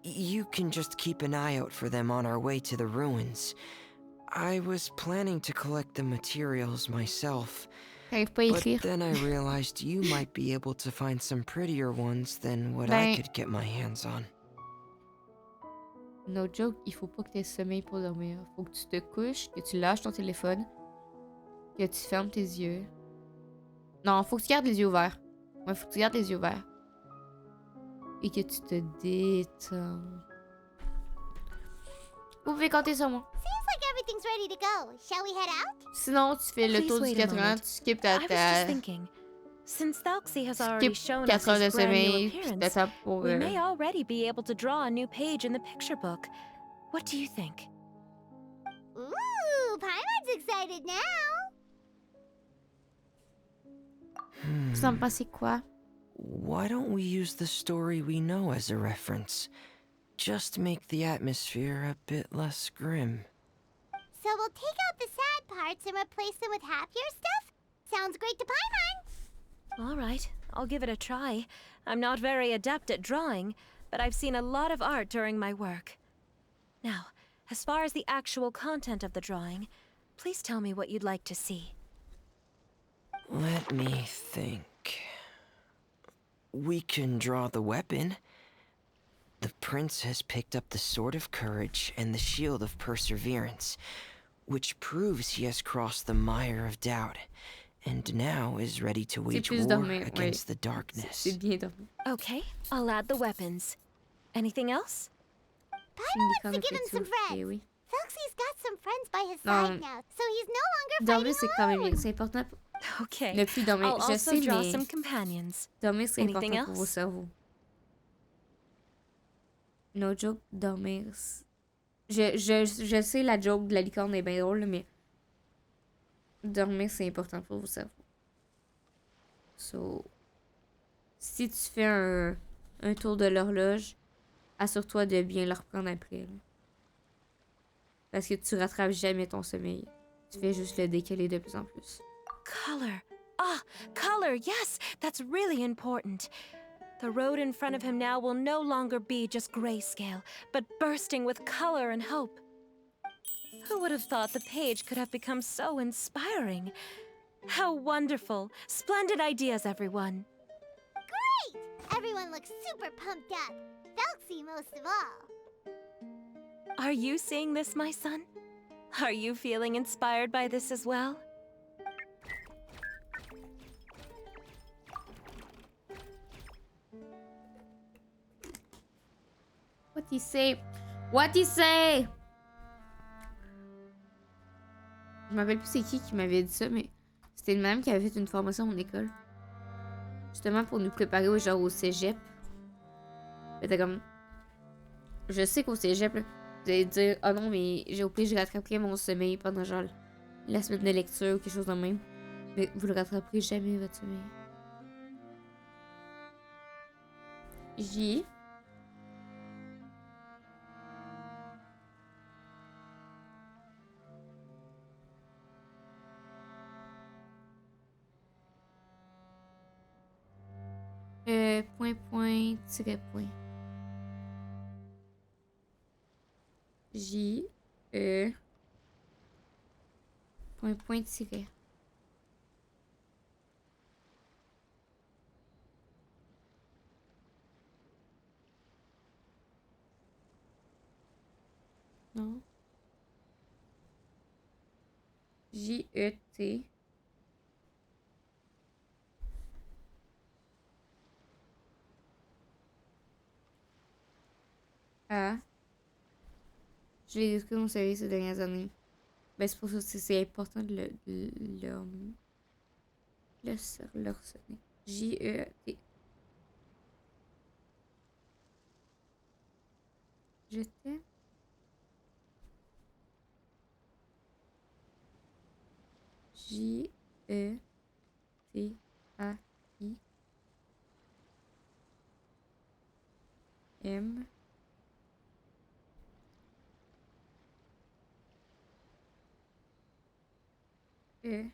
You can just keep an eye out for them on our way to the ruins. I was planning to collect the materials myself, J'arrive pas à but écrire. then I realized you might be able to find some prettier ones than what I could get my hands on. No joke, il faut pas que tu aies sommeil pour dormir. Faut que tu te couches, que tu lâches ton téléphone, que tu fermes tes yeux. Non, faut que tu gardes les yeux ouverts. Ouais, faut que tu gardes les yeux ouverts. Et que tu te détends. Vous pouvez compter sur moi. Seems like everything's ready to go. Shall we head out? Sinon, tu fais le Please tour du wait a 4 ans, moment. tu skippes I was just thinking, since Thalxie has already shown us 4 heures de his brand new sommeil, puis appearance, t'attends pour... we may already be able to draw a new page in the picture book. What do you think? Ooh, Paimon's excited now. Vous en pensez quoi? Why don't we use the story we know as a reference? Just make the atmosphere a bit less grim. So we'll take out the sad parts and replace them with happier stuff? Sounds great to Paimon. All right, I'll give it a try. I'm not very adept at drawing, but I've seen a lot of art during my work. Now, as far as the actual content of the drawing, please tell me what you'd like to see. Let me think. We can draw the weapon. The prince has picked up the Sword of Courage and the Shield of Perseverance, which proves he has crossed the mire of doubt, and now is ready to wage war against the darkness. C'est bien dormi. Okay, I'll add the weapons. Anything else? Paimon wants to give him some friends. Oui. Felxie's got some friends by his Non. side now, so he's no longer Dormir, fighting c'est quand même bien. alone. C'est important. Okay. Ne plus dormir. I'll Je also sais, draw mais some companions. dormir, c'est Anything important pour vos else? cerveaux. No joke, dormir. Je sais, la joke de la licorne est bien drôle, mais dormir, c'est important pour vos cerveaux. So, si tu fais un tour de l'horloge, assure-toi de bien le reprendre après. Là. Parce que tu rattrapes jamais ton sommeil. Tu fais juste le décaler de plus en plus. Color. Ah, color, yes! That's really important. The road in front of him now will no longer be just grayscale, but bursting with color and hope. Who would have thought the page could have become so inspiring? How wonderful! Splendid ideas, everyone. Great! Everyone looks super pumped up. Felxie most of all. Are you seeing this, my son? Are you feeling inspired by this as well? What he say? What he say? Je me rappelle plus c'est qui m'avait dit ça, mais c'était une madame qui avait fait une formation à mon école. Justement pour nous préparer au cégep. Elle était comme... Je sais qu'au cégep, là, vous allez dire « Ah non, mais j'ai au pire, je rattraperai mon sommeil pendant genre la semaine de lecture ou quelque chose de même. » Mais vous le rattraperez jamais, votre sommeil. J. Tiret point. J, E, point, tiret. Non. J, E, T. A. Je l'ai détruit mon service ces dernières années. Ben, c'est pour ça que c'est important de le sonner. J-E-T. Je t'aime. J-E-T-A-I M E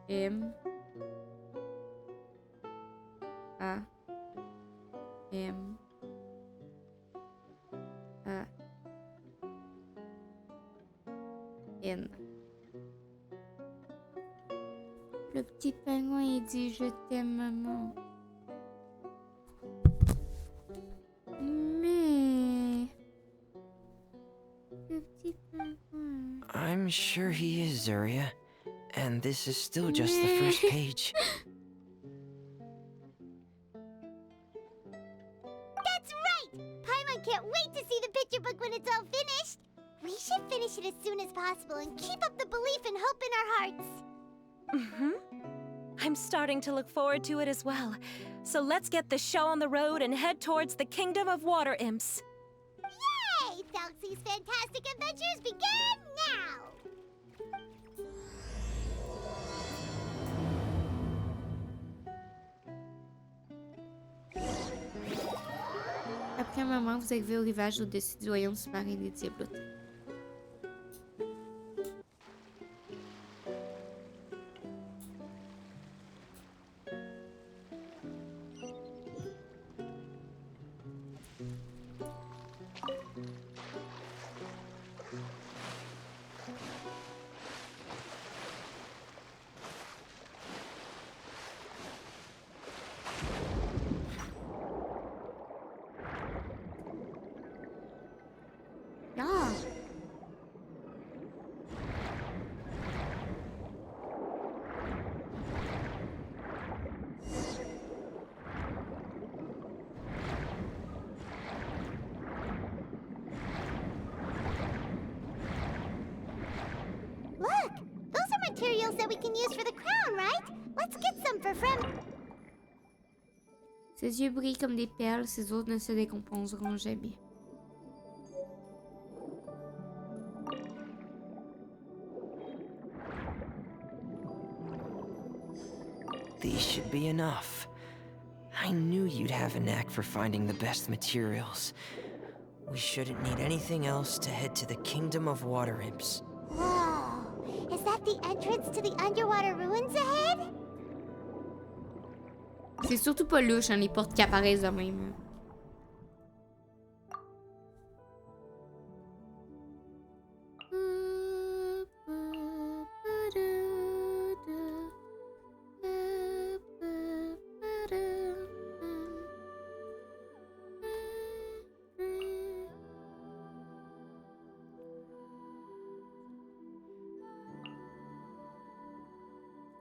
M A M A N. Le petit pingouin il dit je t'aime maman. Mais le petit pingouin. I'm sure he is, Zarya. And this is still just the first page. That's right! Paimon can't wait to see the picture book when it's all finished. We should finish it as soon as possible and keep up the belief and hope in our hearts. I'm starting to look forward to it as well. So let's get the show on the road and head towards the Kingdom of Water Imps. Yay! Falxie's fantastic adventures begin now! Après un moment, vous arrivez au rivage au-dessus du royaume sous-marin des Diablotes. Ah! Look! Those are materials that we can use for the crown, right? Let's get some for Frem. Ses yeux brillent comme des perles, ses os ne se décomposeront jamais. These should be enough. I knew you'd have a knack for finding the best materials. We shouldn't need anything else to head to the Kingdom of Water Imps. Whoa! Is that the entrance to the underwater ruins ahead? C'est surtout pas louche, hein, les portes qui apparaissent de même.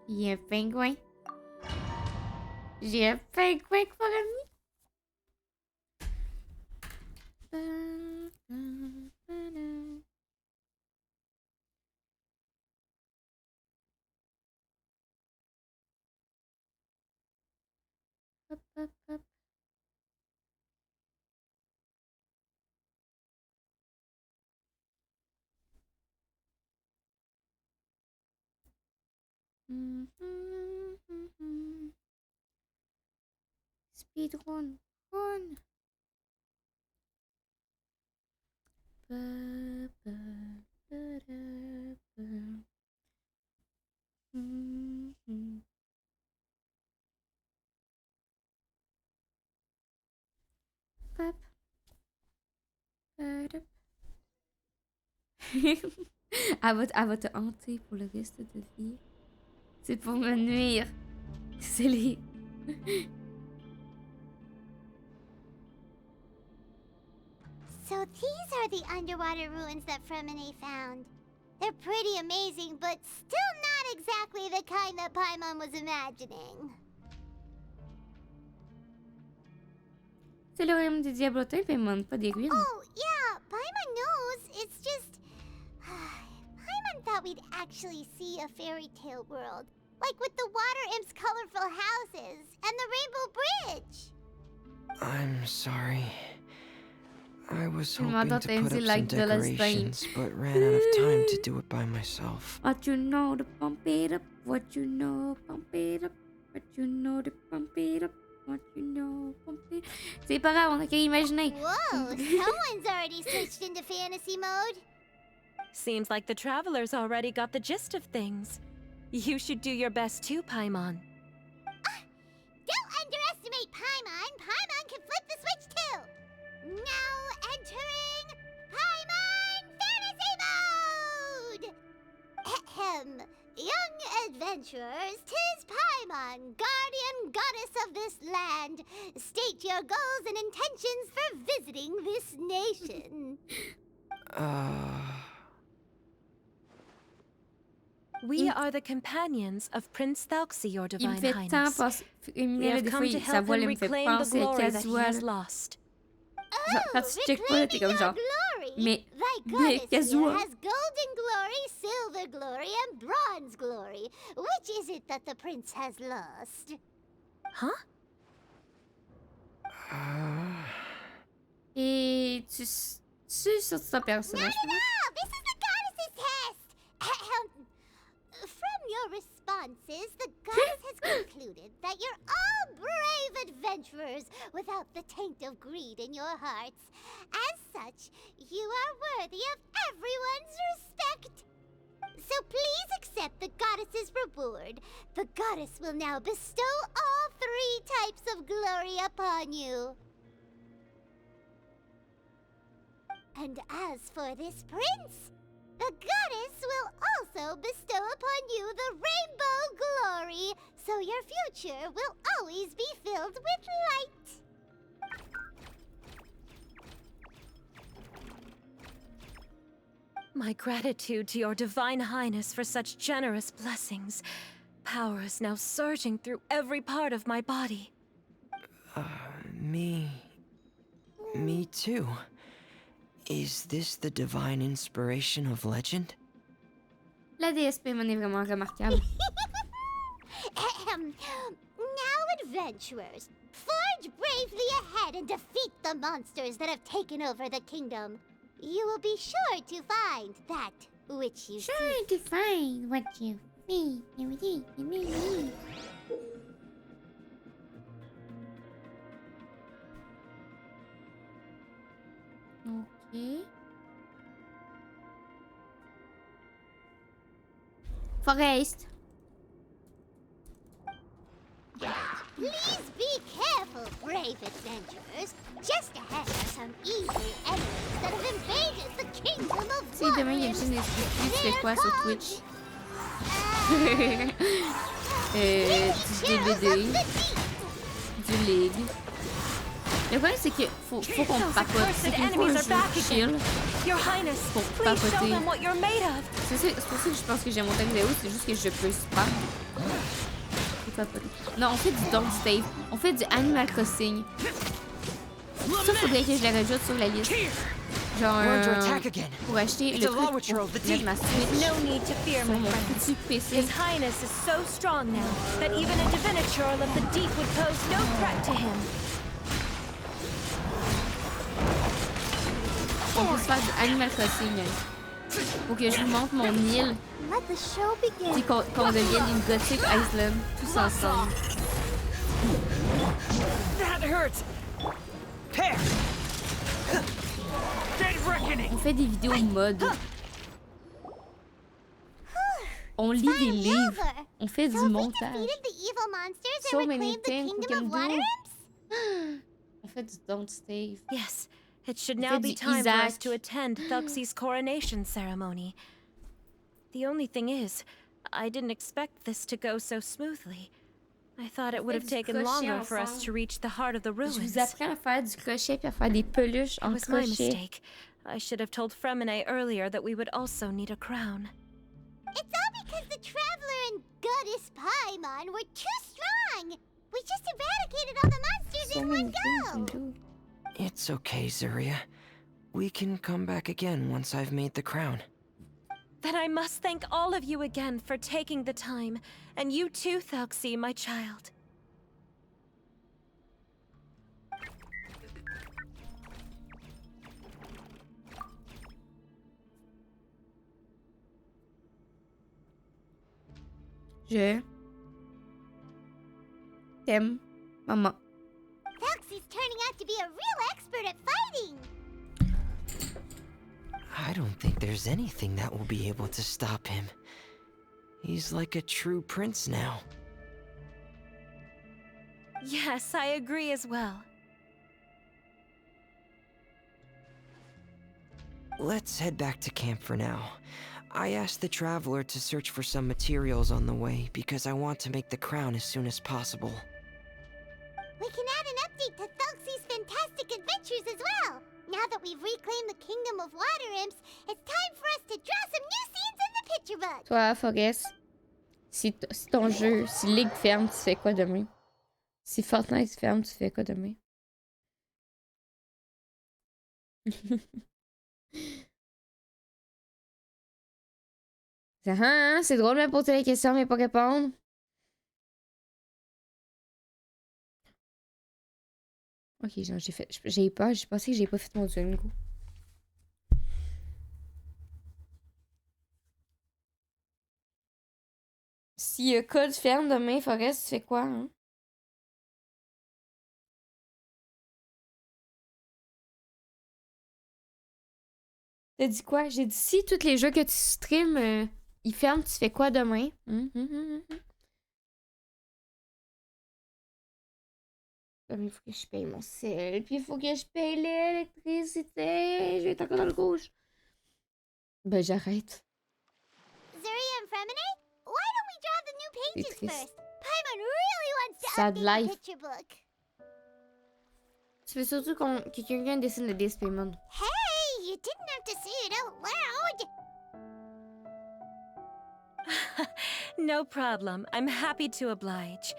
Il y a un pingouin. J'ai un pingouin pour ami. Hop, hop, hop. Speedrun, run. Ba, ba, ba, da, ba. Pop. Ba, da. Elle va te hanter pour le reste de ta vie. C'est pour me nuire. C'est les... So these are the underwater ruins that Fremine found. They're pretty amazing, but still not exactly the kind that Paimon was imagining. C'est le royaume des diablotins, Paimon, pas des ruines. Oh, yeah, Paimon knows. It's just... Paimon thought we'd actually see a fairy tale world. Like with the Water Imp's colorful houses and the Rainbow Bridge. I'm sorry. I was Il hoping m'entend to put dire up some like de la decorations, but ran out of time to do it by myself. What you know to pump it up, what you know, pump it up, what you know to pump it up, what you know, pump it. C'est pas grave, on a qu'à imaginer. Whoa, someone's already switched into fantasy mode. Seems like the travelers already got the gist of things. You should do your best too, Paimon. Don't underestimate Paimon. Paimon can flip the switch too. Now entering Paimon Fantasy Mode! Ahem. Young adventurers, 'tis Paimon, guardian goddess of this land. State your goals and intentions for visiting this nation. We are the companions of Prince Thalxi, your Il me divine fait tant highness. penser. We have Des fois, come to sa help voix him là, me fait reclaim the penser à glory that he Kazuha. has lost. Quand tu check pas, là, t'es comme genre. Mais. Thy Mais goddess here Kazuha. has golden glory, silver glory, and bronze glory. Which is it that the prince has lost? Huh? Et tu sur ton personnage. No, this is the goddess's test. Ahem. From your responses, the goddess has concluded that you're all brave adventurers without the taint of greed in your hearts. As such, you are worthy of everyone's respect. So please accept the goddess's reward. The goddess will now bestow all 3 types of glory upon you. And as for this prince, the goddess will also bestow upon you the rainbow glory, so your future will always be filled with light. My gratitude to your divine highness for such generous blessings. Power is now surging through every part of my body. Me too. Is this the divine inspiration of legend? La déesse Paimon est vraiment remarquable. Ahem. Now, adventurers, forge bravely ahead and defeat the monsters that have taken over the kingdom. You will be sure to find that which you seek. Sure to find what you see. Ok. Forest. Please be careful, brave adventurers. Just ahead are some evil enemies that have invaded the kingdom of Tu sais, demain, il y a une chaîne exclusive, tu fais quoi sur Twitch? Du DBD. Du League. Le problème, c'est que faut qu'on papote. C'est qu'une fois, je chill. Pour papoter. C'est pour ça que je pense que j'ai monté une vidéo, c'est juste que je peux pas. Non, on fait du Don't Stave. On fait du Animal Crossing. Ça, faudrait que je le rajoute sur la liste. Genre, pour acheter le truc pour mettre ma Switch sur mon petit PC. His Highness is so strong now that even a diviniture of the deep would pose no threat to him. On peut se faire du Animal Crossing. Faut que je vous montre mon île. Puis qu'on devienne une Gothic Island tous ensemble. That hurts. There. Dead reckoning. On fait des vidéos mode. On lit des livres. On fait du montage. Defeated the evil monsters So and many reclaimed the things we kingdom can of water do. imps? On fait du Don't Stave. Yes, it should On now fait be du time for us Isaac. to attend Thalxi's coronation ceremony. The only thing is, I didn't expect this to go so smoothly. I thought it would have du taken crochet longer for us ensemble. to reach the heart of the Je ruins. vous apprends à faire du crochet puis à faire des peluches It en was my crochet. mistake. I should have told Fremine earlier that we would also need a crown. It's all because the Traveler and Goddess Paimon were too strong. We just eradicated all the monsters So in many one things to go. do. It's okay, Zuria. We can come back again once I've made the crown. Then I must thank all of you again for taking the time, and you too, Thalxi, my child. Je t'aime, maman. Foxy's turning out to be a real expert at fighting. I don't think there's anything that will be able to stop him. He's like a true prince now. Yes, I agree as well. Let's head back to camp for now. I asked the traveler to search for some materials on the way because I want to make the crown as soon as possible. We can add an update to Foxy's fantastic adventures as well. Now that we've reclaimed the kingdom of water imps, it's time for us to draw some new scenes in the picture book. Toi, Forest, si ton jeu, si League ferme, tu fais quoi demain? Si Fortnite ferme, tu fais quoi demain? C'est drôle de me poser les questions mais pas répondre. Ok, genre j'ai peur, j'ai pensé que j'ai pas fait mon Duolingo. Si code ferme demain, Forest, tu fais quoi, hein? T'as dit quoi? J'ai dit si tous les jeux que tu streams, ils ferment, tu fais quoi demain? Il faut que je paye mon sel, puis il faut que je paye l'électricité. Je vais être encore dans le rouge. Ben j'arrête. Zuria and Fremine, why don't we draw the new pages triste. first? Paimon really wants to Sad update life. the picture book. Tu veux surtout que quelqu'un dessine le DS Paymon. Hey, you didn't have to say it out loud. No problem. I'm happy to oblige.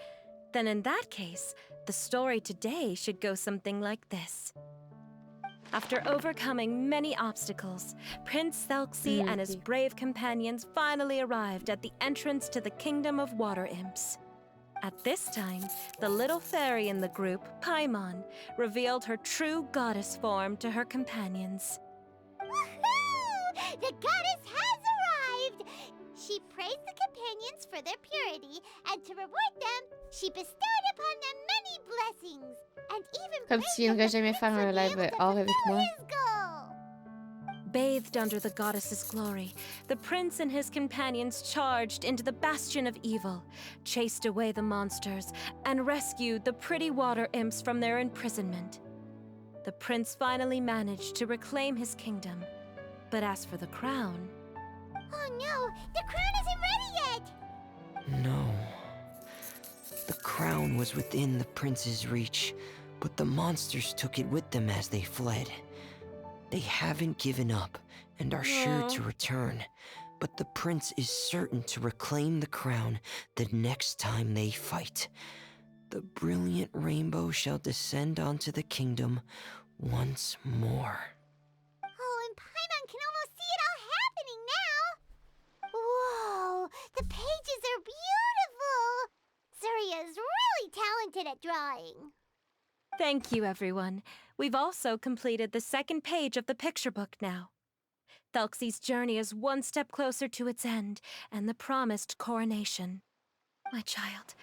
Then in that case, the story today should go something like this. After overcoming many obstacles, Prince Thelxie and his brave companions finally arrived at the entrance to the Kingdom of Water Imps. At this time, the little fairy in the group, Paimon, revealed her true goddess form to her companions. Woohoo! The goddess has arrived! She praised the companions for their purity, and to reward them, she bestowed upon them many blessings, and even Comme tu viendrais jamais faire un live hors avec moi. Bathed under the goddess's glory, the prince and his companions charged into the bastion of evil, chased away the monsters, and rescued the pretty water imps from their imprisonment. The prince finally managed to reclaim his kingdom. But as for the crown... Oh no, the crown isn't ready yet! No. The crown was within the prince's reach, but the monsters took it with them as they fled. They haven't given up and are sure to return, but the prince is certain to reclaim the crown the next time they fight. The brilliant rainbow shall descend onto the kingdom once more. Oh, and Paimon can almost see it all happening now! Whoa, the pages are beautiful! Zuria is really talented at drawing. Thank you, everyone. We've also completed the second page of the picture book now. Thelxie's journey is one step closer to its end and the promised coronation. My child,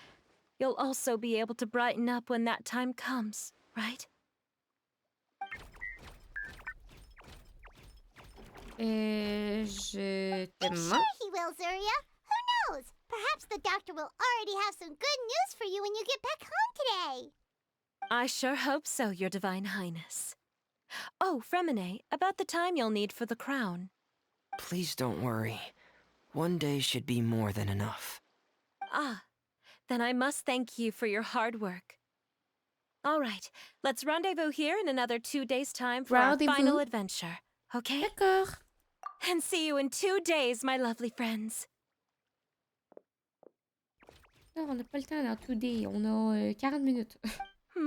you'll also be able to brighten up when that time comes, right? Je I'm sure he will, Zuria. Who knows? Perhaps the doctor will already have some good news for you when you get back home today. I sure hope so, Your Divine Highness. Oh, Fremine, about the time you'll need for the crown. Please don't worry. One day should be more than enough. Ah, then I must thank you for your hard work. All right, let's rendezvous here in another 2 days' time for our final adventure, okay? D'accord. And see you in 2 days, my lovely friends. Non, on n'a pas le temps dans 2D. On a 40 minutes. All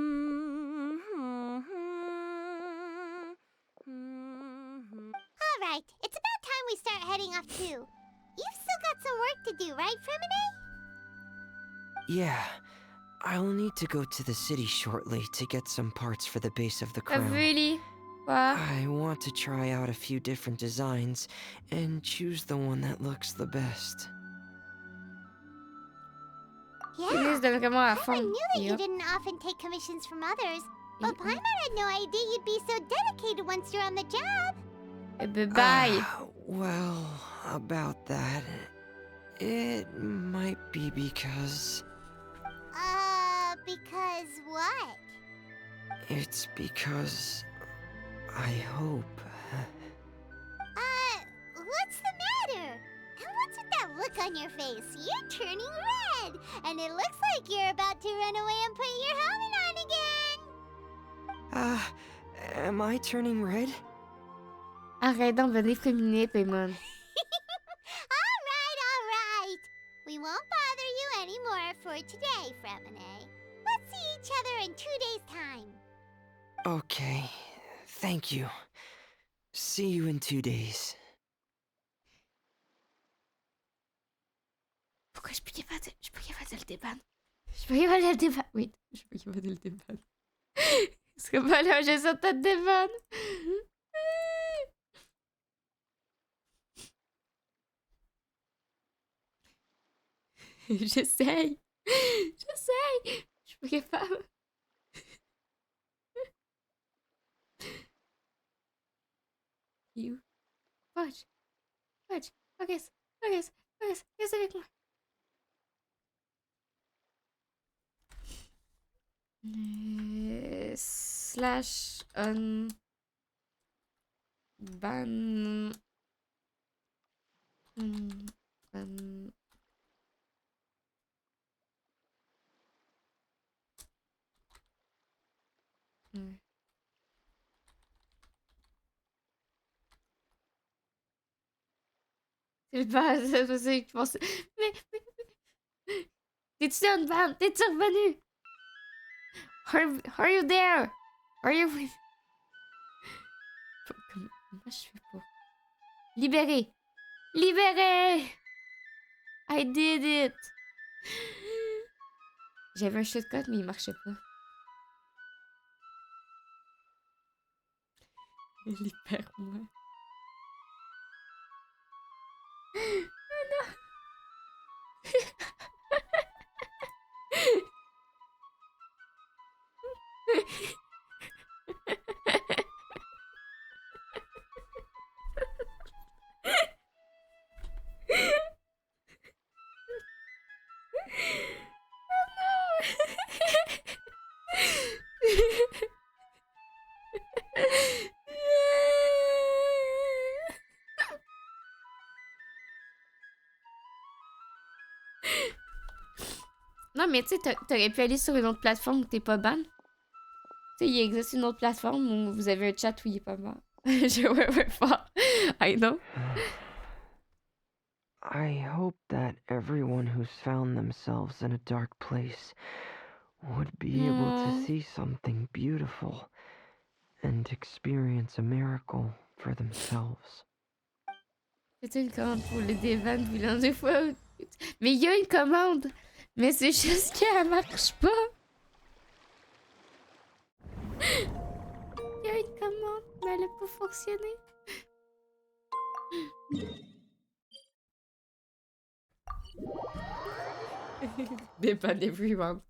right, it's about time we start heading off too. You've still got some work to do, right, Fremine? Yeah. I'll need to go to the city shortly to get some parts for the base of the crown. Really? I want to try out a few different designs and choose the one that looks the best. se donne vraiment à I fond. knew that you Yup. didn't often take commissions from others, but Mm-mm. Paimon had no idea you'd be so dedicated once you're on the job. Bye. Well, about that, it might be because Because what? it's because I hope. What's the matter? And what's with that look on your face? You're turning red, and it looks like you're about to run away and put your helmet on again. Am I turning red? Arrête d'en venir féminin, Paimon. All right. We won't bother you anymore for today, Fremine. Let's see each other in 2 days' time. Okay, thank you. See you in 2 days. Pourquoi je peux pas de le déban? Je peux pas de le déban. Oui, je peux pas de le déban. Parce que pas là, j'ai sorti de déban. J'essaye. Je suis pas capable. You. Watch. Focus avec moi. Slash on ban ban c'est pas c'est que je pensais. Mais t'es-tu on ban? T'es-tu revenu? Are you there? Are you with... Comment je fais pour... Libéré! I did it! J'avais un shortcut, mais il marchait pas. Libère-moi. Oh non! Non, mais tu sais, t'aurais pu aller sur une autre plateforme où t'es pas ban. Tu sais, il existe une autre plateforme où vous avez un chat où il est pas ban. Je ouais fort. I know. I hope that everyone who's found themselves in a dark place would be able to see something beautiful and experience a miracle for themselves. C'est une commande pour le dévan vilain des fois. Mais il y a une commande. Mais c'est juste qu'elle marche pas. Il y a une commande, mais elle a pas fonctionné. Dévan everyone.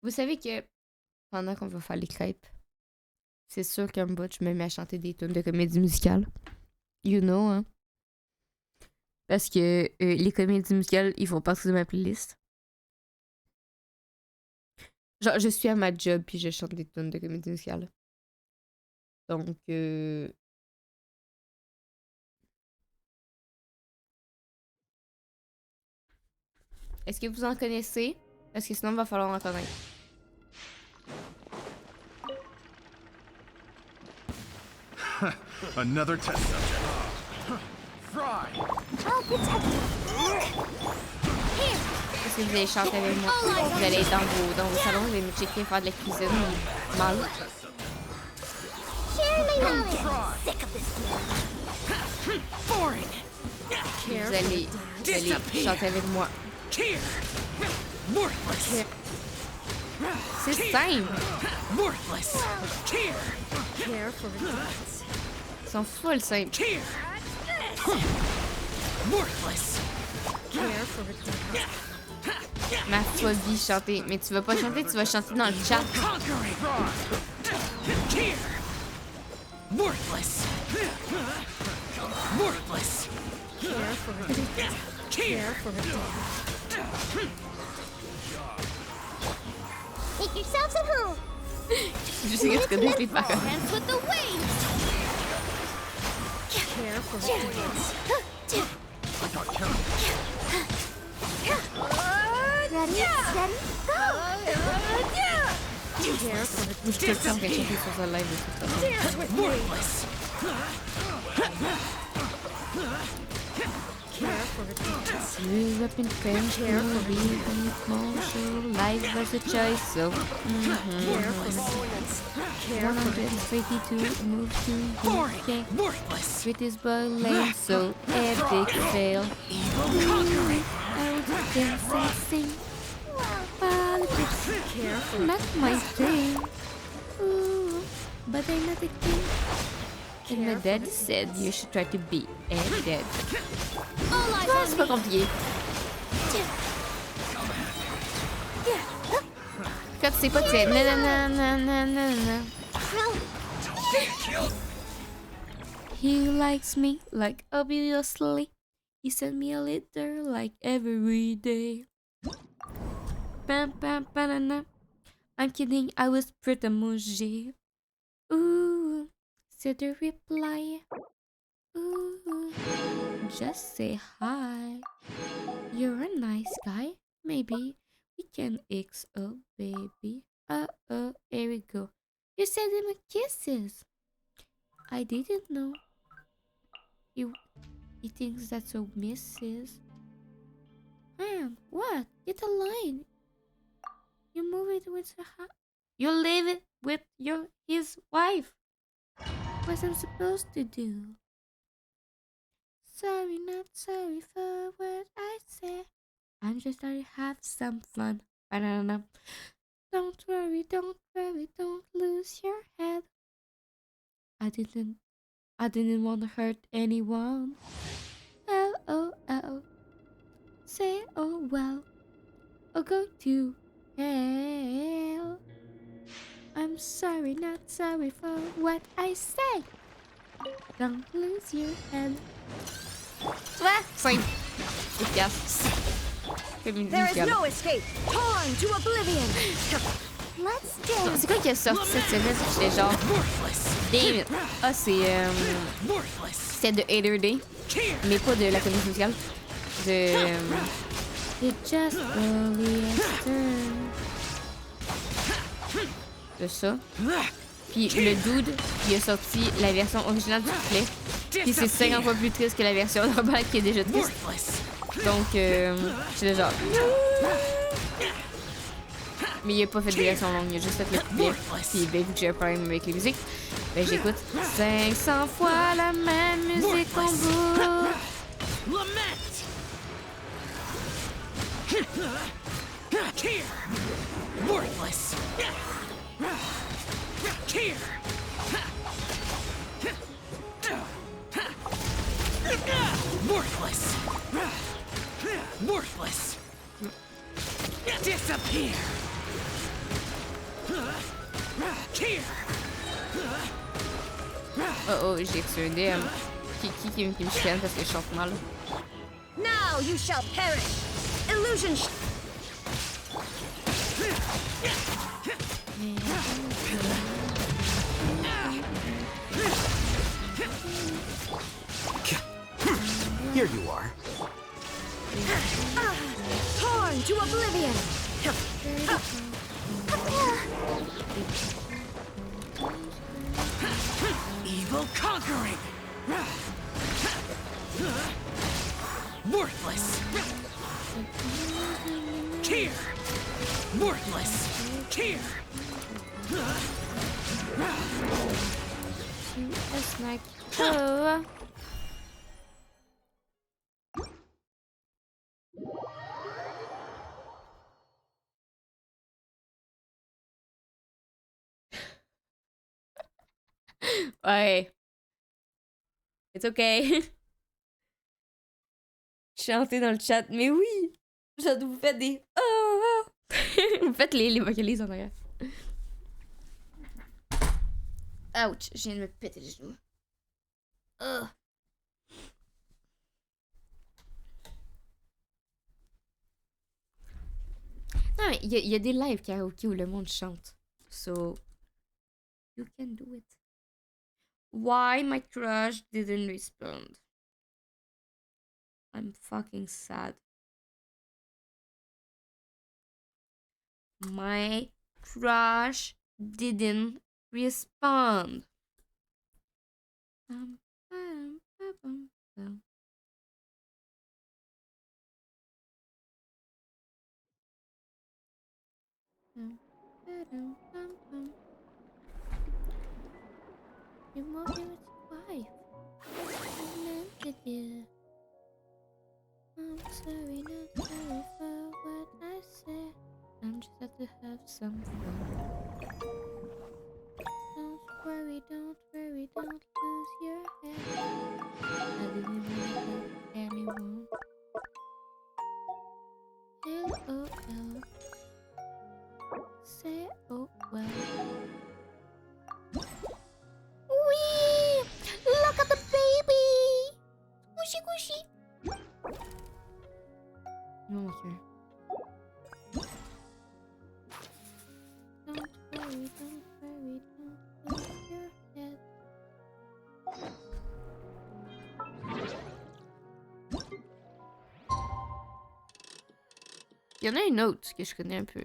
Vous savez que pendant qu'on va faire les crêpes, c'est sûr qu'un bout, je me mets à chanter des tunes de comédie musicale. You know, hein? Parce que les comédies musicales, ils font partie de ma playlist. Genre, je suis à ma job puis je chante des tonnes de comédies musicales. Donc, est-ce que vous en connaissez? Parce que sinon, il va falloir en connaître. Another test subject. Fry. I'll protect you. Est-ce que vous allez chanter avec moi? Vous allez être dans vos salons, vous allez me checker faire de la cuisine mal. Surely not. Sick of this game. Boring. Vous allez chanter avec moi. Worthless. C'est simple. Worthless. Ils sont full simples. Worthless. Ma phobie, chanter. Mais tu vas pas chanter, tu vas chanter dans le chat. Worthless. Worthless. Make yourselves at home. Je sais ce que tu fais par contre. Dance with the waves. Care for the I got carried. Ready, steady, go. Je peux faire quelque chose sur ce live de toute façon. Worthless. Grew up in French, Marshall, life was a choice, so 152 moved to UK, British boy lane, so epic fail. I would dance and sing, politics, not my thing. Ooh, but I'm not a king. And my dad said you should try to be a dad. C'est pas compliqué. Quand tu sais pas, tu sais nanana. He likes me, like obviously. He sent me a letter like every day. Pam pam banana. I'm kidding, I was pretty mouché. Ooh, said the reply. Ooh, just say hi. You're a nice guy. Maybe we can XO, baby. Uh-oh, here we go. You sent him kisses. I didn't know. He thinks that's a missus. Man, what? Get a line. You move it with you leave it with his wife. What's I'm supposed to do? Sorry, not sorry for what I said. I'm just trying to have some fun. Banana. Don't worry, don't lose your head. I didn't want to hurt anyone. Oh. Say oh well. Or go to hell. I'm sorry, not sorry for what I said. Don't lose your head. Simple. Efficace. There is no escape. Torn to oblivion. Let's dance. C'est quoi qui a sorti cette semaine? J'étais genre... Damn it. Ah, c'est... C'est de Hater Day. Mais pas de la comédie musicale. De... It just polyester. De ça. Puis le dude, il a sorti la version originale du couplet. Puis c'est 50 fois plus triste que la version normale qui est déjà triste. Donc, j'étais genre... Mais il a pas fait de version longue, il a juste fait le couplet. Puis ben, vu que j'ai un problème avec les musiques, ben j'écoute 500 fois la même musique en boucle. Worthless. Here. Worthless. Worthless. Disappear. Here. Oh, j'ai reçu un DM. Qui me chicane parce que je chante mal. Now you shall perish! Illusion Here you are. torn to oblivion! Evil conquering! Worthless! Here! Worthless! Here! That's my go. Ouais. It's okay. Chantez dans le chat. Mais oui! Vous faites des... Oh, oh. Vous faites les vocalises en arrière. Ouch! Je viens de me péter les genoux. Ugh. Non, mais il y a des lives karaoke où le monde chante. So, you can do it. Why my crush didn't respond? I'm fucking sad. My crush didn't respond. You won't be with your wife. I meant it, yeah. I'm sorry, not sorry for what I said. I'm just had to have some fun. Don't worry, don't lose your head. I didn't really hurt anyone. LOL. Say oh well. Wee! Look at the baby! Squishy, squishy. No, okay. Don't worry, don't lose your head. Il y en a une autre que je connais un peu.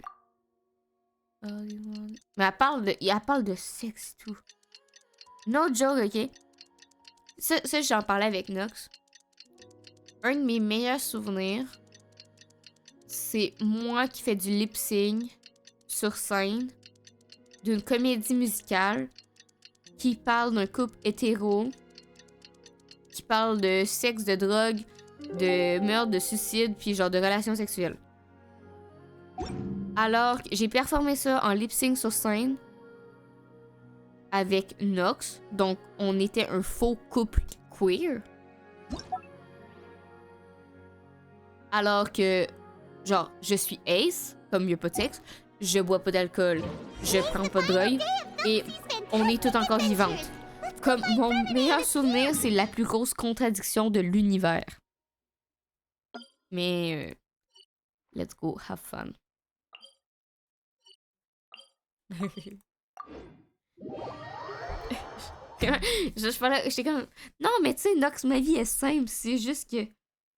Mais elle parle de sexe et tout. No joke, ok? Ça j'en parlais avec Nox. Un de mes meilleurs souvenirs, c'est moi qui fais du lip-sync sur scène d'une comédie musicale qui parle d'un couple hétéro, qui parle de sexe, de drogue, de meurtre, de suicide, puis genre de relations sexuelles. Alors, j'ai performé ça en lip-sync sur scène avec Nox. Donc, on était un faux couple queer. Alors que, genre, je suis ace, comme il n'y a pas de sexe, je bois pas d'alcool, je prends pas de drogue, et on est toutes encore vivantes. Comme mon meilleur souvenir, c'est la plus grosse contradiction de l'univers. Mais, let's go, have fun. J'étais comme, non, mais tu sais, Nox, ma vie est simple, c'est juste que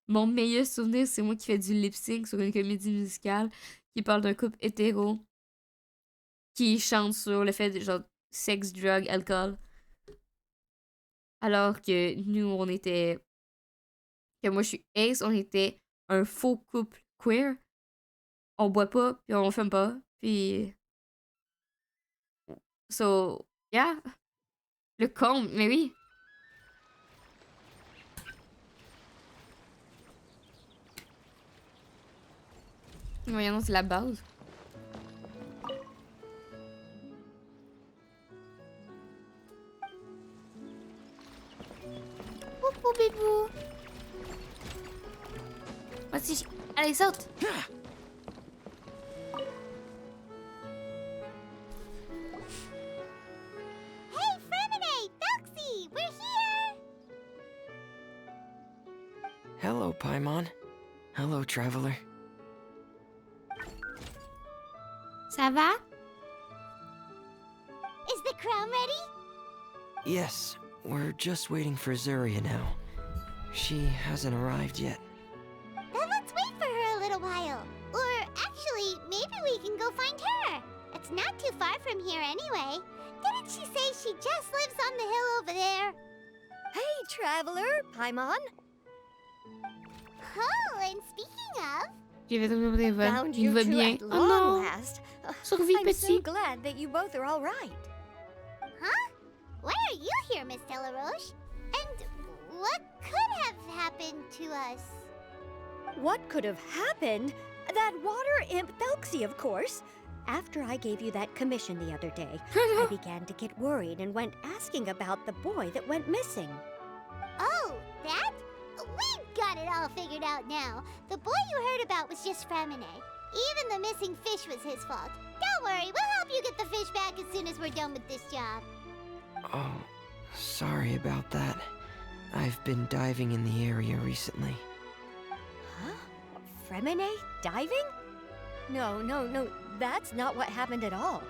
mon meilleur souvenir, c'est moi qui fais du lip-sync sur une comédie musicale qui parle d'un couple hétéro qui chante sur le fait de genre sexe, drug, alcool. Alors que nous, on était. Que moi, je suis ace, on était un faux couple queer. On boit pas, puis on fume pas, puis. So, yeah. Le comble, mais oui. Voyons, c'est la base. Coucou, bébou. Vas-y, allez, saute. Hey, Fremonade! Noxie! We're here! Hello, Paimon. Hello, traveler. Ça va? Is the crown ready? Yes, we're just waiting for Zuria now. She hasn't arrived yet. Then let's wait for her a little while. Or actually, maybe we can go find her. It's not too far from here anyway. Didn't she say she just lives on the hill over there? Hey, traveler, Paimon. Oh, and speaking of... Je vais trouver des vols. Found Il you va two bien. at Oh long non! last. Survie I'm so petit. glad that you both are all right. Huh? Why are you here, Miss Delaroche? And what could have happened to us? What could have happened? That water imp Thelxie, of course. After I gave you that commission the other day, I began to get worried and went asking about the boy that went missing. Oh, that? We've got it all figured out now. The boy you heard about was just Fremine. Even the missing fish was his fault. Don't worry, we'll help you get the fish back as soon as we're done with this job. Oh, sorry about that. I've been diving in the area recently. Huh? Fremine diving? No, that's not what happened at all.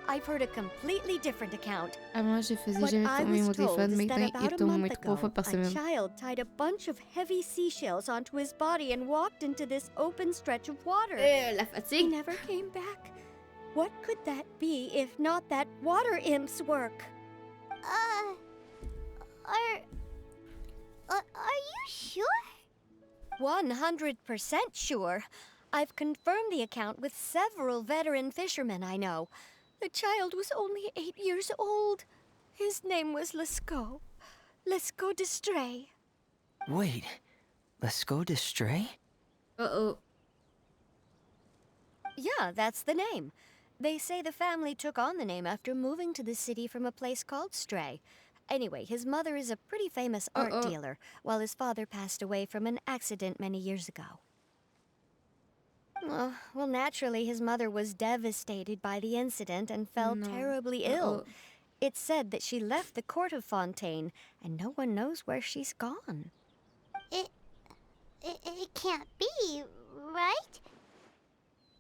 I've heard a completely different account. Avant, je faisais What jamais I tourner mon was told téléphone. is that Maintenant, il about a tourne au moins month 3 fois ago, par a semaine. child tied a bunch of heavy seashells onto his body and walked into this open stretch of water. La He fatigue. never came back. What could that be if not that water imp's work? Are you sure? 100% sure. I've confirmed the account with several veteran fishermen I know. The child was only 8 years old. His name was Lescaut. Lescaut d'Estray. Wait, let's go to Stray? Uh-oh. Yeah, that's the name. They say the family took on the name after moving to the city from a place called Stray. Anyway, his mother is a pretty famous art dealer, while his father passed away from an accident many years ago. Well, naturally, his mother was devastated by the incident and fell terribly ill. It's said that she left the court of Fontaine, and no one knows where she's gone. It can't be, right?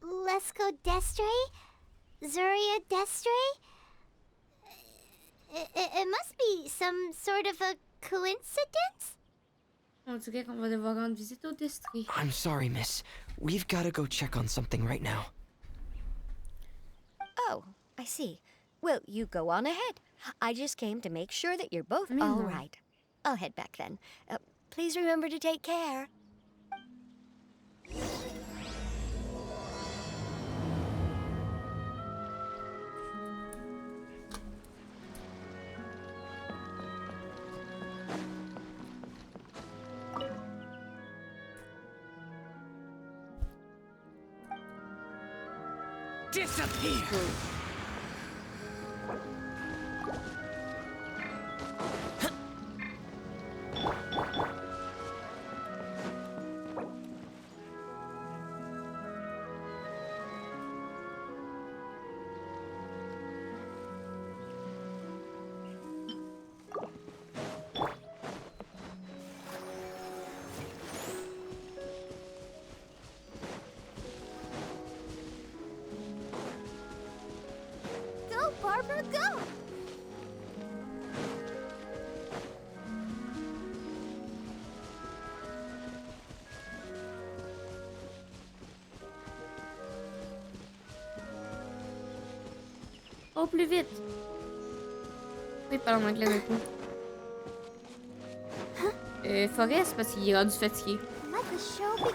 Lescaut d'Estray? Zuria d'Estray? It must be some sort of a coincidence? On dirait qu'on va devoir rendre visite au district. I'm sorry, miss. We've got to go check on something right now. Oh, I see. Well, you go on ahead. I just came to make sure that you're both all right. I'll head back then. Please remember to take care. Disappear! Go, Barbara, go! Oh, plus vite! Oui, parle en anglais d'un coup. Forest, parce qu'il est rendu fatigué. Let the show be...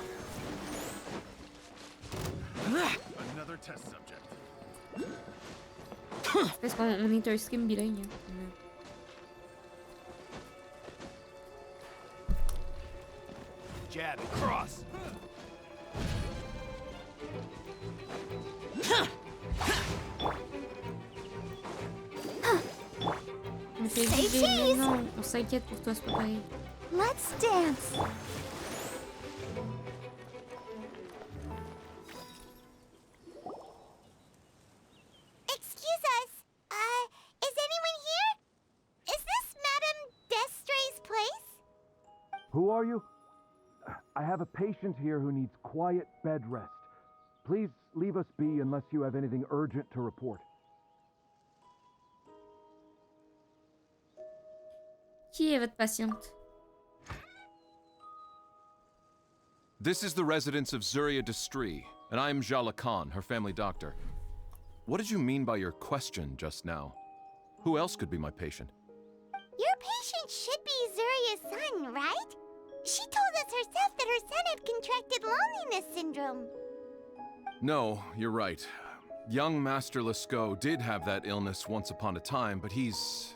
Another test subject. Parce qu'on est un stream bilingue. Hein. Jab and cross. On fait vider, mais non, on s'inquiète pour toi, c'est pas pareil. Let's dance! Excuse us. Is anyone here? Is this Madame d'Estray's place? Who are you? I have a patient here who needs quiet bed rest. Please leave us be unless you have anything urgent to report. Qui est votre patiente? This is the residence of Zuria Destri, and I am Jala Khan, her family doctor. What did you mean by your question just now? Who else could be my patient? Your patient should be Zuria's son, right? She told us herself that her son had contracted loneliness syndrome. No, you're right. Young Master Lescaut did have that illness once upon a time, but he's...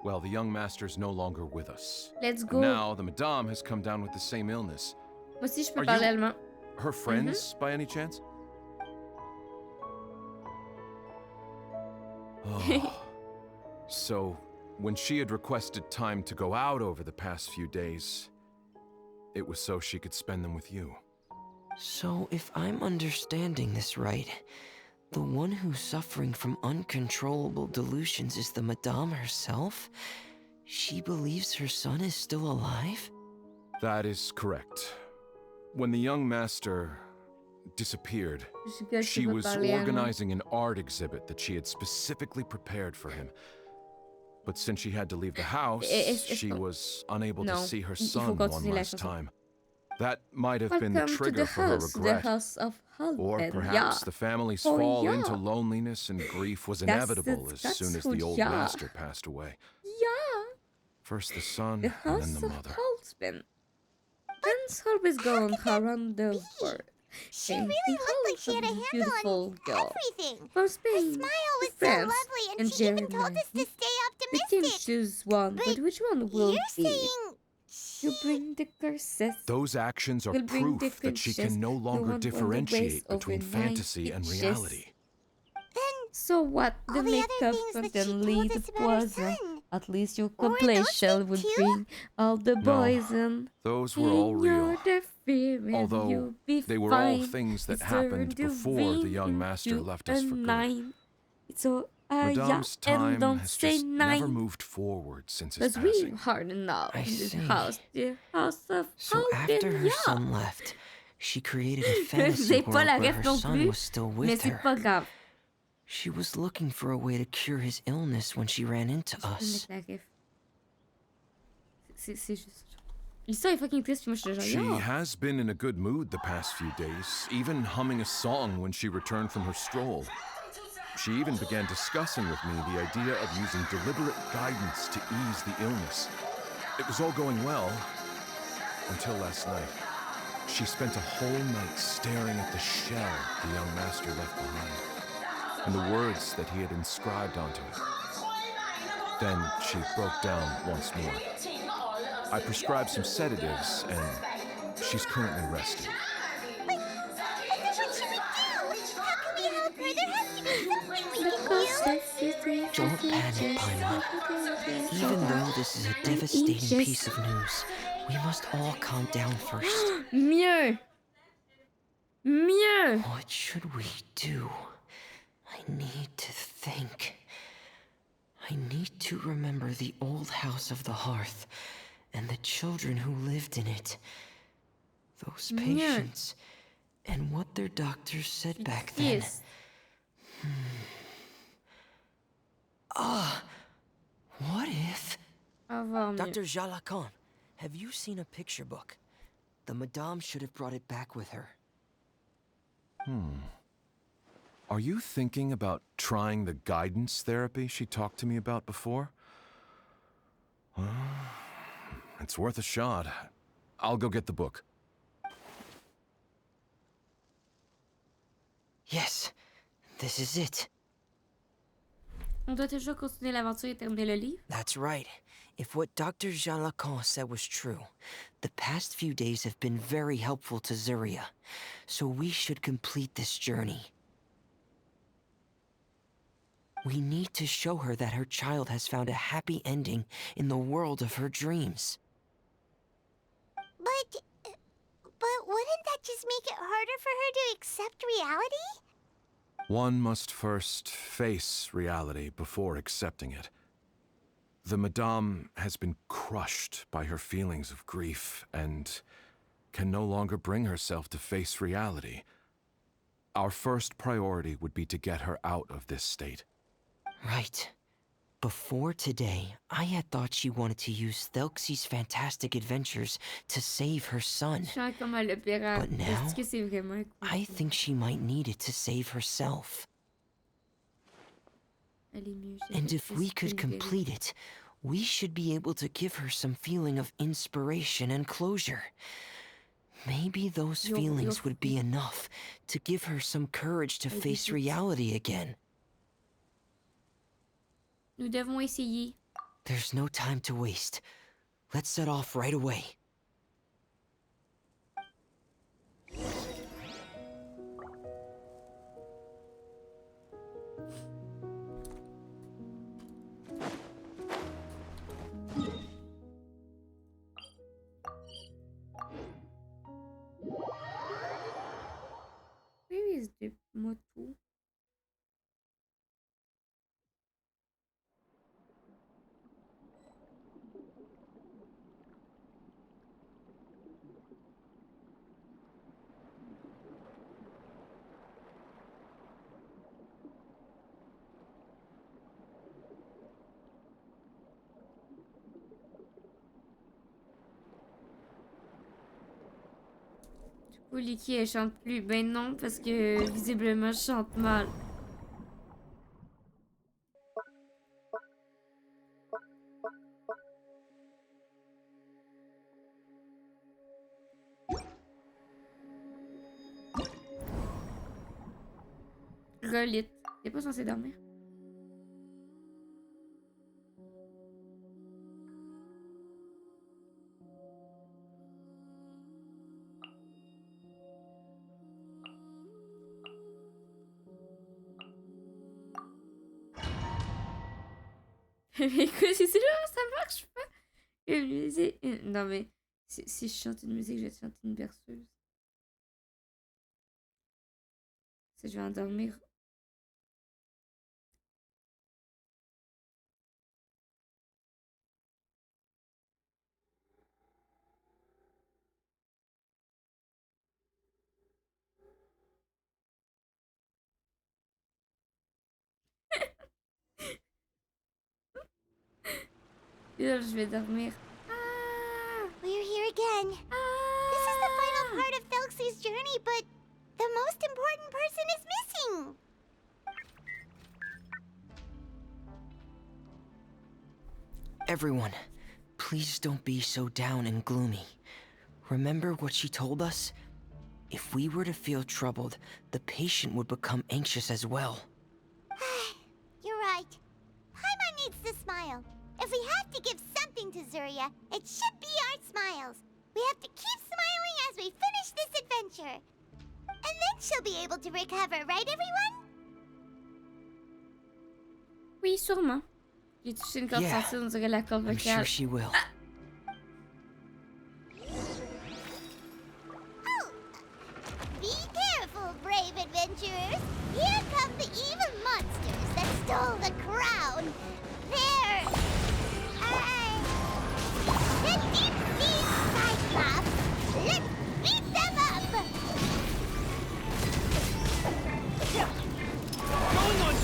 Well, the young master's no longer with us. Let's go. Now, the Madame has come down with the same illness. Moi aussi, je peux Are parler you allemand. her friends, by any chance? Oh. So, when she had requested time to go out over the past few days, it was so she could spend them with you. So, if I'm understanding this right, the one who's suffering from uncontrollable delusions is the Madame herself? She believes her son is still alive? That is correct. When the young master disappeared, she was organizing an art exhibit that she had specifically prepared for him. But since she had to leave the house, she was unable to see her son one last time. That might have been the trigger for her regret. Or perhaps the family's fall into loneliness and grief was inevitable as soon as the old master passed away. First the son, and then the mother. Friends always go around the world. She really looked like she had a handle on everything. Her smile was so lovely, and she even told us to stay We can optimistic. choose one, but which one will You're be? saying You bring the curses. Those actions are Will bring the proof that she princess can no the longer one on the differentiate waist of between a fantasy and night reality. So what? The all the other makeup things that she certainly told the us about her poison. son. At least your Were those complexion would too? bring all the No, poison. those were all real. Although be they were all things that happened before the young master left us for good. So, Madame's yeah, and time don't has say just never nine. moved forward since his Because we passing. hard now I in this see. house. The house of So after her Alden, son left, she created a C'est fantasy pas world la where ref her non son plus, was still mais with c'est her. pas grave. She was looking for a way to cure his illness when she ran into Je peux us. mettre la ref. C'est juste. L'histoire est fucking triste, puis moi je suis She genre, has been in a good mood the past few days, even humming a song when she returned from her stroll. She even began discussing with me the idea of using deliberate guidance to ease the illness. It was all going well until last night. She spent a whole night staring at the shell the young master left behind, and the words that he had inscribed onto it. Then she broke down once more. I prescribed some sedatives, and she's currently resting. I know what she would do. How can we help her? There has to be something we can do. Don't panic, Paimon. Even though this is a devastating piece of news, we must all calm down first. Mieux. Mieux. What should we do? I need to think. I need to remember the old house of the hearth and the children who lived in it. Those patients and what their doctors said back then. Yes. What if... Avoir mieux. Dr. Jalakan, have you seen a picture book? The Madame should have brought it back with her. Are you thinking about trying the guidance therapy she talked to me about before? It's worth a shot. I'll go get the book. Yes, this is it. On doit toujours continuer l'aventure et terminer le livre. That's right. If what Dr. Jean Lacan said was true, the past few days have been very helpful to Zuria, so we should complete this journey. We need to show her that her child has found a happy ending in the world of her dreams. But wouldn't that just make it harder for her to accept reality? One must first face reality before accepting it. The Madame has been crushed by her feelings of grief, and can no longer bring herself to face reality, our first priority would be to get her out of this state. Right. Before today, I had thought she wanted to use Thelxie's fantastic adventures to save her son. But now, I think she might need it to save herself. And if we could complete it, we should be able to give her some feeling of inspiration and closure. Maybe those feelings would be enough to give her some courage to face reality again. Nous devons essayer. There's no time to waste. Let's set off right away. Where is the moto? Liki, elle chante plus. Ben non, parce que visiblement, je chante mal. Relite. T'es pas censé dormir? Mais quoi, c'est là, ça marche pas. Une musique. Non, mais si je chante une musique, je vais chanter une berceuse. Si je vais endormir. Et là, je vais dormir. We're here again. This is the final part of Thelxie's journey, but the most important person is missing. Everyone, please don't be so down and gloomy. Remember what she told us? If we were to feel troubled, the patient would become anxious as well. You're right. Paimon needs to smile. If we have to give something to Zuria, it should be our smiles. We have to keep smiling as we finish this adventure. And then she'll be able to recover, right everyone? Oui, sûrement. J'ai touché une corde sensible, on dirait la corde I'm vocale. sure she will. Be careful, brave adventurers. Here come the evil monsters that stole the crown. They're the deep sea Cyclops. Let's beat them up. Going on!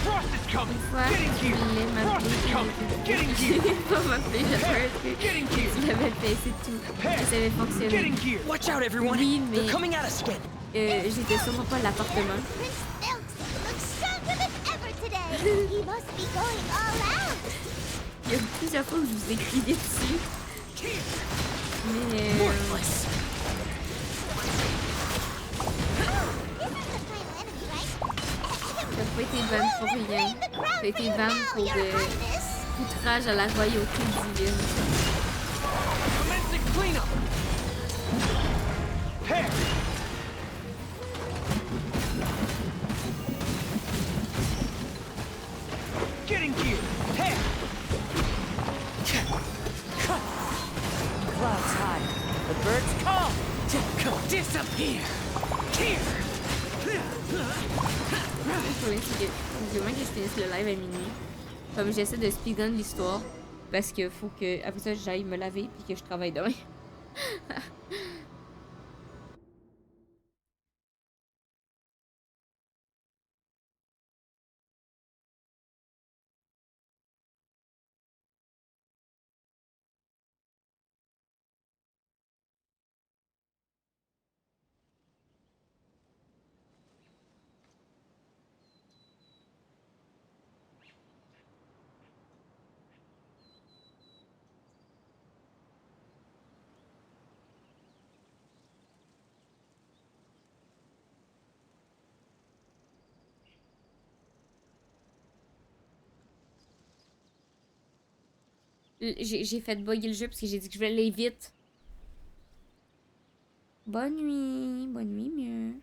Frost is coming! Getting here! Frost is coming! Getting here! Pas m'appeler, j'espère que Getting here! tu l'avais fait, c'est tout. Et ça avait fonctionné. Getting here! Watch out, everyone! Oui, mais They're coming at us again! J'étais sûrement pas à l'appartement. Prince Thelxie looks stronger than ever today. He must be going all out. Il y a plusieurs fois que je vous ai crié dessus. Mais ça n'a pas été ban pour rien. Ça a été ban pour outrage à la royauté divine. Commencing cleanup! Hey! Getting gear! Hey! Clouds high. The birds come! Disappear! Here! Le problème, c'est que du moment que je finisse le live à minuit, comme j'essaie de speedrun l'histoire, parce que faut que après ça j'aille me laver puis que je travaille demain. J'ai fait bugger le jeu parce que j'ai dit que je voulais aller vite. Bonne nuit mieux.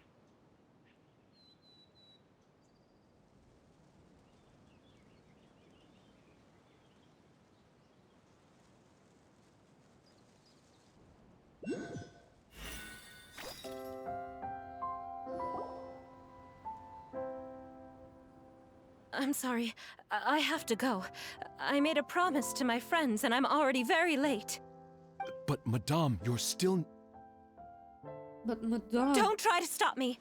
I'm sorry. I have to go. I made a promise to my friends, and I'm already very late. But, Madame, you're still... But, Madame... Don't try to stop me.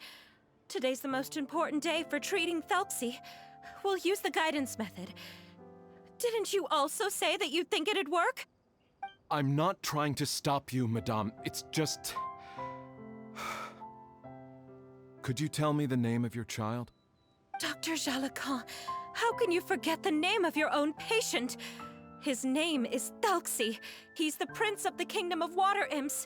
Today's the most important day for treating Thelxie. We'll use the guidance method. Didn't you also say that you'd think it'd work? I'm not trying to stop you, Madame. It's just... Could you tell me the name of your child? Dr. Jalacan, how can you forget the name of your own patient? His name is Thelxie. He's the prince of the kingdom of water imps.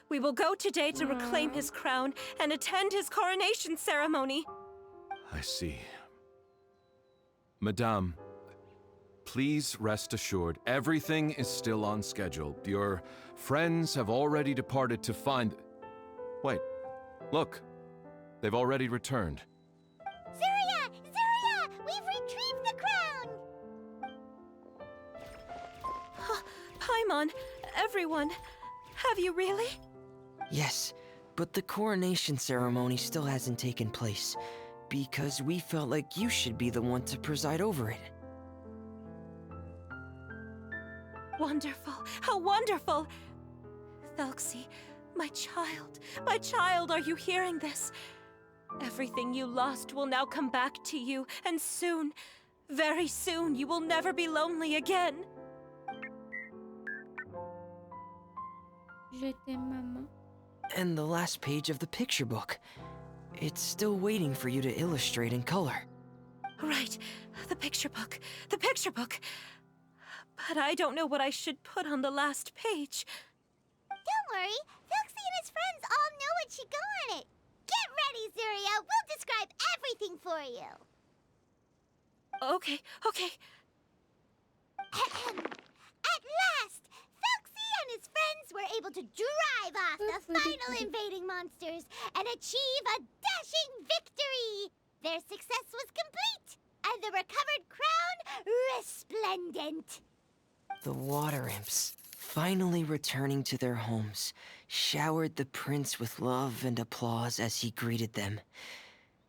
We will go today to reclaim his crown and attend his coronation ceremony. I see. Madame, please rest assured, everything is still on schedule. Your friends have already departed to find... Wait, look. They've already returned. Zuria! Zuria! We've retrieved the crown! Paimon, everyone, have you really? Yes, but the coronation ceremony still hasn't taken place, because we felt like you should be the one to preside over it. Wonderful! How wonderful! Thelxie, my child, are you hearing this? Everything you lost will now come back to you, and soon, very soon, you will never be lonely again. Je t'aime, maman. And the last page of the picture book. It's still waiting for you to illustrate in color. Right, the picture book. But I don't know what I should put on the last page. Don't worry, Thelxie and his friends all know what should go on it. Get ready, Zuria. We'll describe everything for you. Okay. At last, Thelxie and his friends were able to drive off the final invading monsters and achieve a dashing victory. Their success was complete, and the recovered crown resplendent. The water imps, finally returning to their homes, showered the prince with love and applause as he greeted them.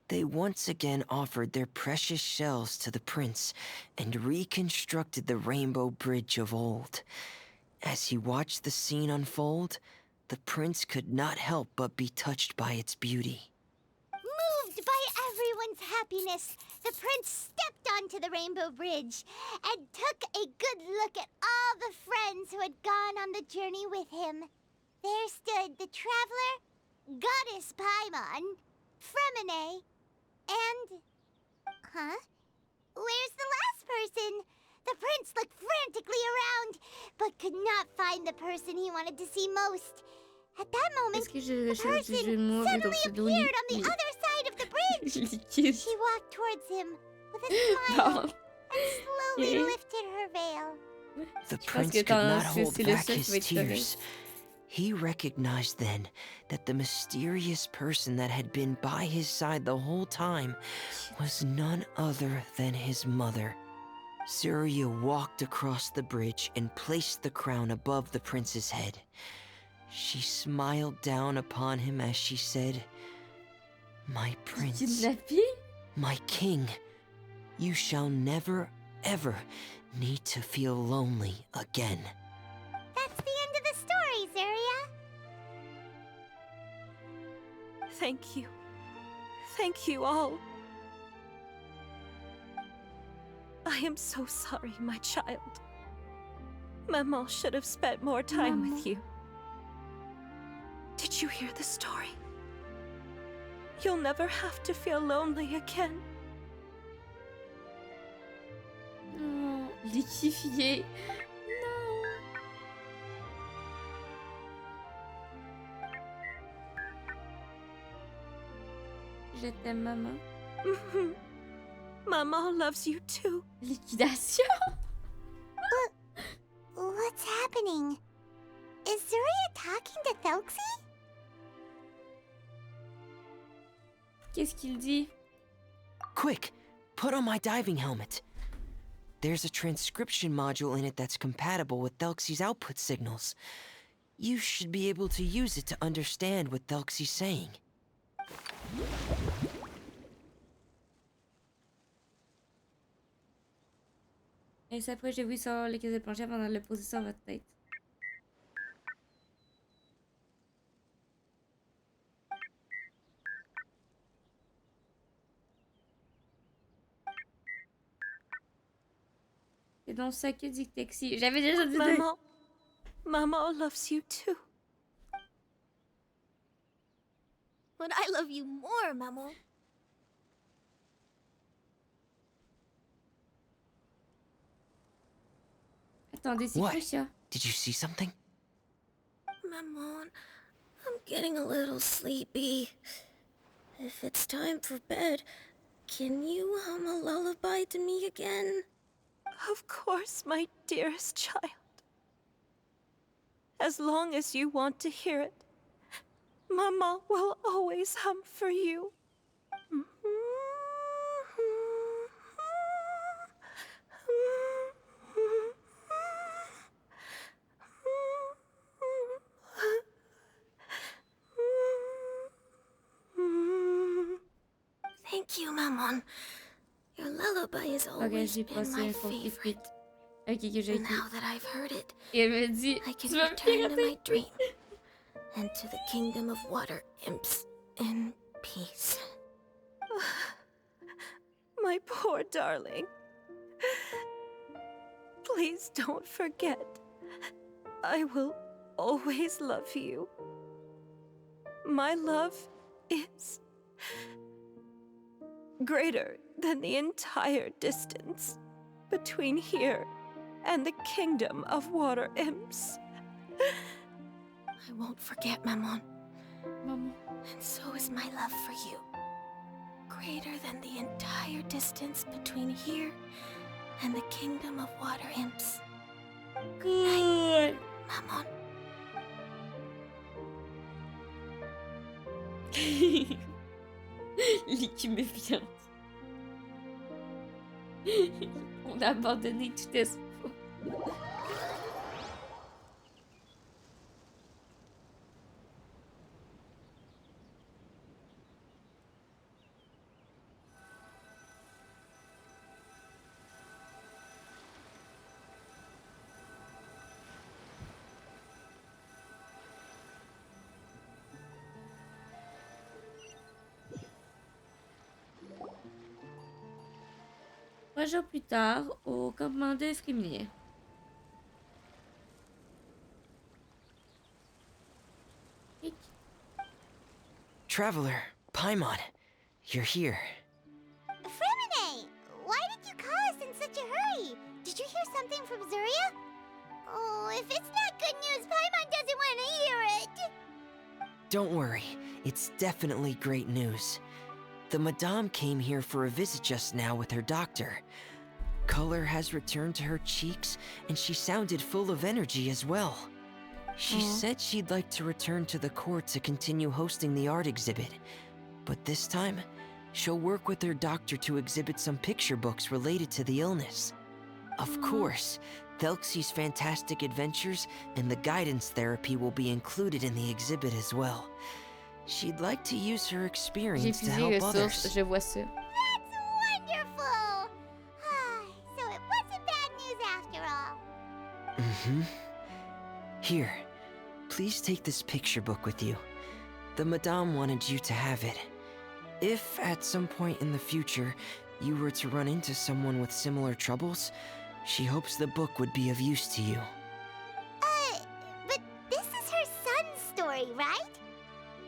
They once again offered their precious shells to the prince and reconstructed the rainbow bridge of old. As he watched the scene unfold, the prince could not help but be touched by its beauty. Moved by everyone's happiness, the prince stepped onto the rainbow bridge and took a good look at all the friends who had gone on the journey with him. There stood the traveler, Goddess Paimon, Fremine, and... Where's the last person? The prince looked frantically around, but could not find the person he wanted to see most. At that moment, the person suddenly appeared on the other side of the bridge. She walked towards him with a smile and slowly lifted her veil. The prince could not hold back his tears. He recognized then that the mysterious person that had been by his side the whole time was none other than his mother. Zuria walked across the bridge and placed the crown above the prince's head. She smiled down upon him as she said, "My prince, my king, you shall never, ever need to feel lonely again." That's the end of the story, Zuria. Thank you. Thank you all. I am so sorry, my child. Maman should have spent more time with you. Did you hear the story? You'll never have to feel lonely again. Non, liquéfié. Non. Je t'aime, maman. Maman loves you too. Liquidation. Delxie? Qu'est-ce qu'il dit? Quick, put on my diving helmet. There's a transcription module in it that's compatible with Delxie's output signals. You should be able to use it to understand what Delxie's saying. Et c'est après, j'ai vu sur les cases de plancher avant de le poser sur votre tête. C'est donc ça que dit Taxi. J'avais déjà dit. Mama, Mama loves you too. But I love you more, Maman. Attendez, c'est quoi ça? Did you see something? Maman, I'm getting a little sleepy. If it's time for bed, can you hum a lullaby to me again? Of course, my dearest child. As long as you want to hear it, Mama will always hum for you. Thank you, Maman. Your lullaby is Ok, always j'ai been passé my un faux favorite. vite. Ok, que j'ai écrit. Now that I've heard it, Et elle me dit, I tu can vas me return to my pirater. dream and to the kingdom of water imps in peace. My poor darling. Please don't forget. I will always love you. My love is greater than the entire distance between here and the kingdom of water imps. I won't forget, Maman. Maman. And so is my love for you. Greater than the entire distance between here and the kingdom of water imps. Good night, Maman. L'équipe méfiante. On a abandonné tout espoir. Trois jours plus tard, au campement de Fréminier. Traveler, Paimon, you're here. Fremine! Why did you call us in such a hurry? Did you hear something from Zuria? Oh, if it's not good news, Paimon doesn't want to hear it! Don't worry, it's definitely great news. The Madame came here for a visit just now with her doctor. Color has returned to her cheeks, and she sounded full of energy as well. She said she'd like to return to the court to continue hosting the art exhibit. But this time, she'll work with her doctor to exhibit some picture books related to the illness. Of course, Delxie's fantastic adventures and the guidance therapy will be included in the exhibit as well. She'd like to use her J'ai experience to fusé help ressources, others. je vois ça. That's wonderful! So it wasn't bad news after all. Mm-hmm. Here, please take this picture book with you. The Madame wanted you to have it. If, at some point in the future, you were to run into someone with similar troubles, she hopes the book would be of use to you. But this is her son's story, right?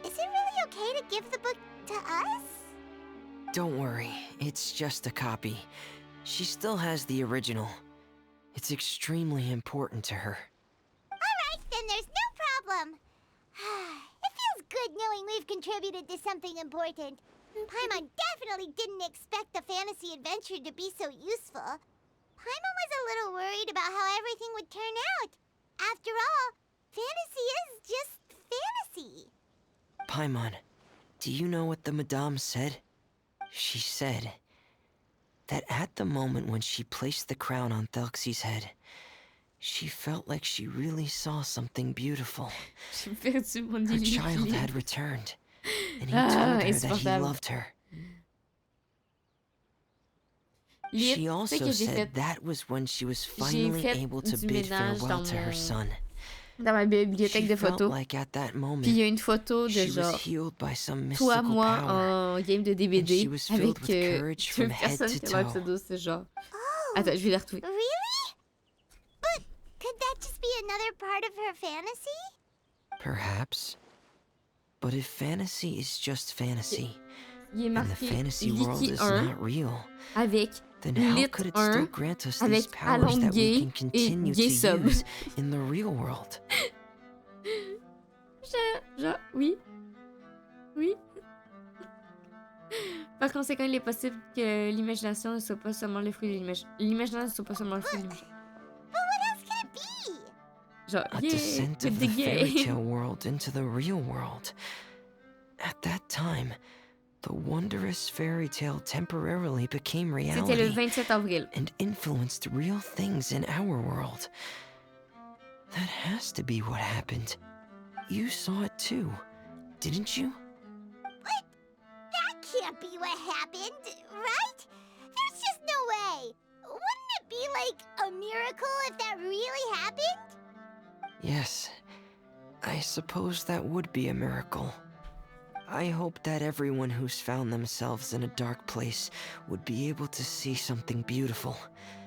Is it really okay to give the book to us? Don't worry, it's just a copy. She still has the original. It's extremely important to her. Alright, then there's no problem. It feels good knowing we've contributed to something important. Paimon definitely didn't expect the fantasy adventure to be so useful. Paimon was a little worried about how everything would turn out. After all, fantasy is just fantasy. fantasy? Paimon, do you know what the Madame said? She said that at the moment when she placed the crown on Thelxie's head, she felt like she really saw something beautiful. Her child had returned, and he told her that he loved her. She also said that was when she was finally able to bid farewell to her son. Dans ma bibliothèque de photos. Like at that moment, puis il y a une photo de genre toi, moi, en game de DBD avec deux personnes qui ont l'air pseudo, c'est genre... Attends, je vais la retrouver. Really? But could that just be another part of her fantasy? Perhaps. But if fantasy is just fantasy, il est marqué and the fantasy world is not real, avec then how could it still grant us these powers that we can continue to use in the real world? Oui. Oui. Par conséquent, il est possible que l'imagination ne soit pas seulement le fruit de l'imagination. L'imagination ne soit pas seulement le fruit de l'imagination. But what else could it be? Genre, a descent of the fairy tale world into the real world. At that time, the wondrous fairy tale temporarily became reality. C'était le 27 avril. And influenced real things in our world. That has to be what happened. You saw it too, didn't you? What? That can't be what happened, right? There's just no way. Wouldn't it be like a miracle if that really happened? Yes, I suppose that would be a miracle. I hope that everyone who's found themselves in a dark place would be able to see something beautiful.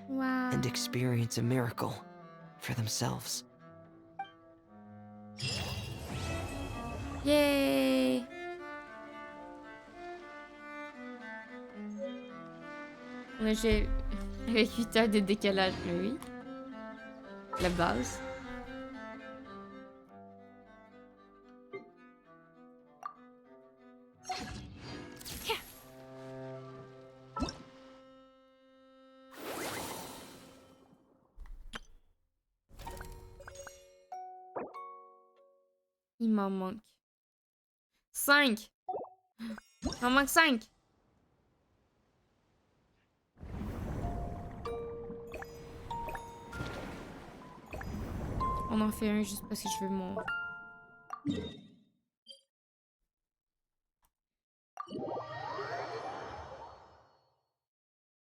Wow. And experience a miracle for themselves. Yay! On a joué avec 8 heures de décalage, mais oui. La base. Il m'en manque 5. Il m'en manque 5. On en fait un juste parce que je veux mon...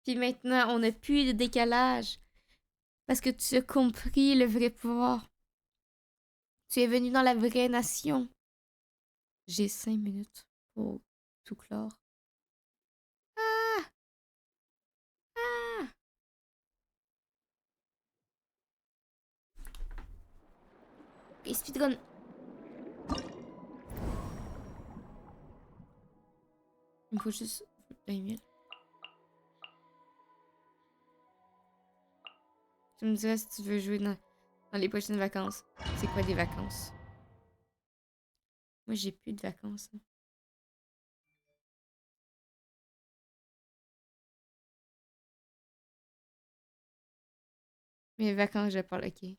Puis maintenant, on n'a plus de décalage. Parce que tu as compris le vrai pouvoir. Tu es venu dans la vraie nation. J'ai 5 minutes pour tout clore. Ah! Ah! Ok, speedrun. Il me faut juste 20 minutes. Tu me diras si tu veux jouer dans les prochaines vacances. C'est quoi des vacances? Moi, j'ai plus de vacances. Hein. Mes vacances, je parle, ok.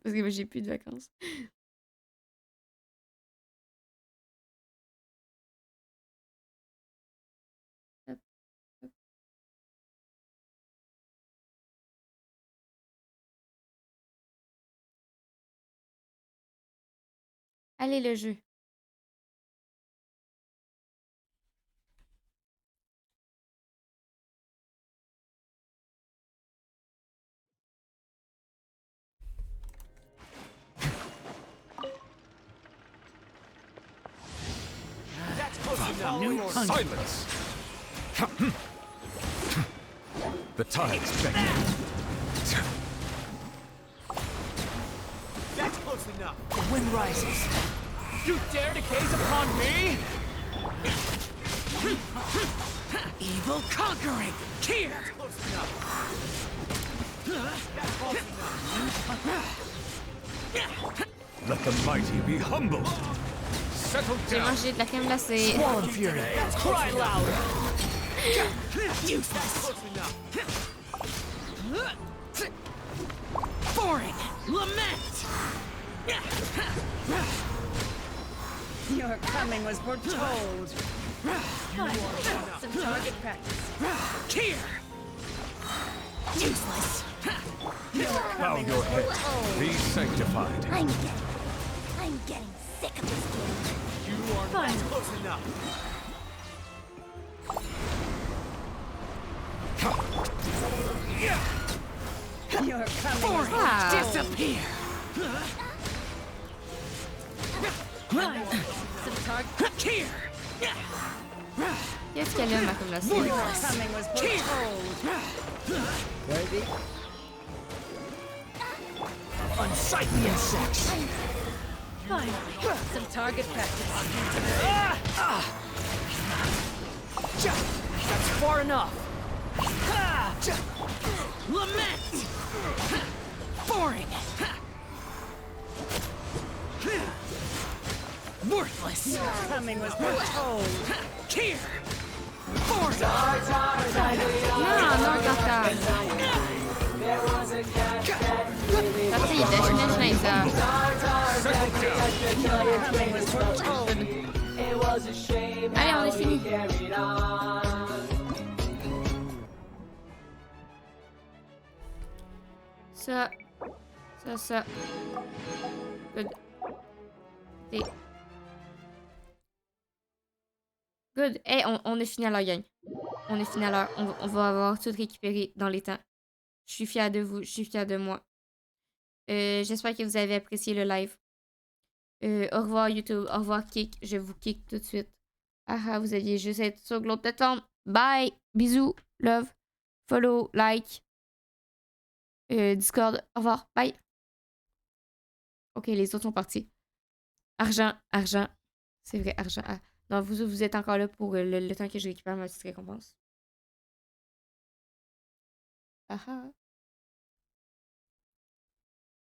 Parce que moi, j'ai plus de vacances. Hop, hop. Allez, le jeu. Silence! The tide's beckon. That's close enough. The wind rises. You dare to gaze upon me? Evil conquering! Here! That's close enough. Let the mighty be humble. Settle J'ai down. mangé de la crème glacée. Swallow fury. Cry louder. Useless! Close enough. Boring! Lament! Your coming was foretold. Some target practice. Here! Useless. Bow your head. Be sanctified. I'm getting sick of this game. You are not close enough. Your coming was disappear. Some target. Here! Qu'est-ce qu'elle aime, comme la Your série? coming was foretold. Ready? Unsightly insects. Fine. Some target practice. That's far enough. Lament! Boring! Worthless! Your coming was foretold. Here! Boring! Non, non, Tata. Tata, il dessinait Schneider. Your coming was foretold. Allez, on est fini. Ça. Good. Good. Hey, on est fini à l'heure, gang. On est fini à l'heure. On va avoir tout récupéré dans les temps. Je suis fière de vous. Je suis fière de moi. J'espère que vous avez apprécié le live. Au revoir, YouTube. Au revoir, Kik. Je vous kick tout de suite. Ah, vous aviez juste à être sur l'autre plateforme. Bye. Bisous. Love. Follow. Like. Discord. Au revoir. Bye. Ok, les autres sont partis. Argent. C'est vrai, argent. Ah. Non, vous êtes encore là pour le temps que je récupère ma petite récompense.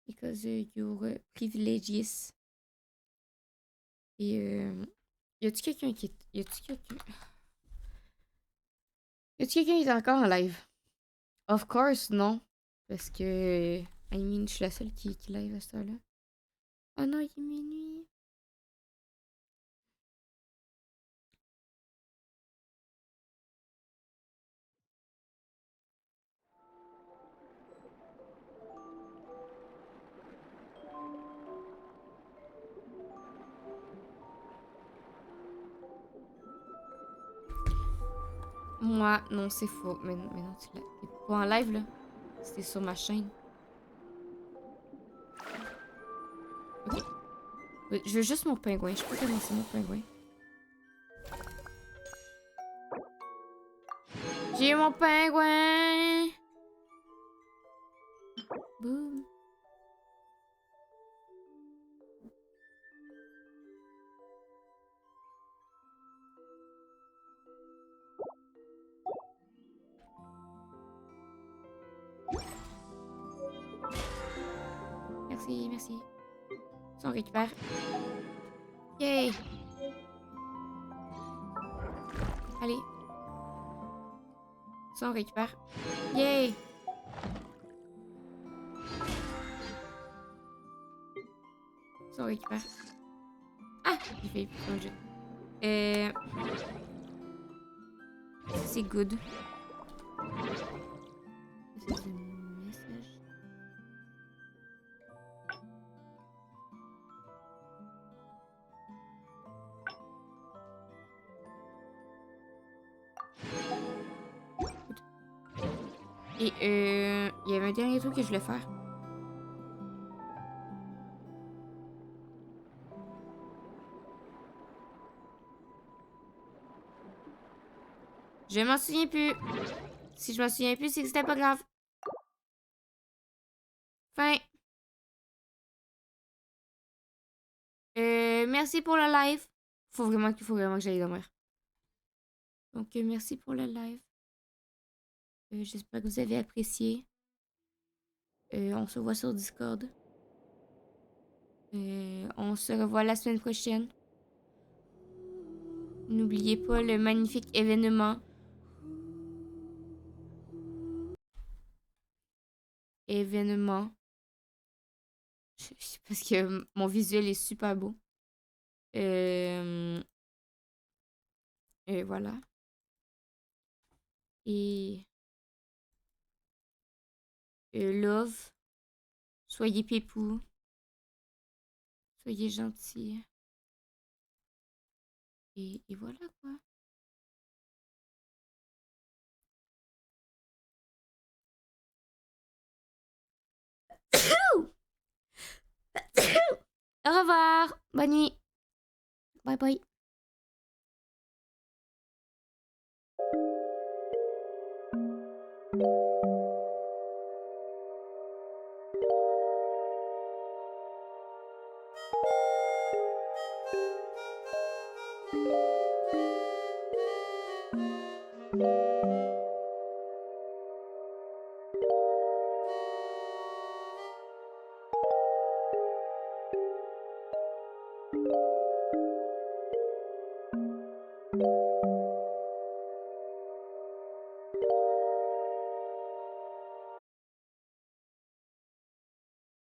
Because you're privileges. Et y a-tu quelqu'un qui est encore en live? Of course, non. Parce que je suis la seule qui live à ce temps-là. Oh non, il est minuit. Moi, non, c'est faux. Mais non, t'es pas en live, là. C'était sur ma chaîne. Ok. Oui, je veux juste mon pingouin. Je peux commencer mon pingouin. J'ai mon pingouin! Boum. Merci. Ça, on récupère. Yay! Allez. Ça, on récupère. Yay! Ça, on récupère. Ah! J'ai fait un jeu. C'est good. C'est du message. Et il y avait un dernier truc que je voulais faire. Je m'en souviens plus. Si je m'en souviens plus, c'est que c'était pas grave. Fin. Merci pour le live. Faut vraiment que j'aille dormir. Donc, merci pour le live. J'espère que vous avez apprécié. On se voit sur Discord. On se revoit la semaine prochaine. N'oubliez pas le magnifique événement. Parce que mon visuel est super beau. Euh, et voilà. Et love, soyez pépou, soyez gentils. Et voilà quoi. Au revoir, bonne nuit. Bye bye. you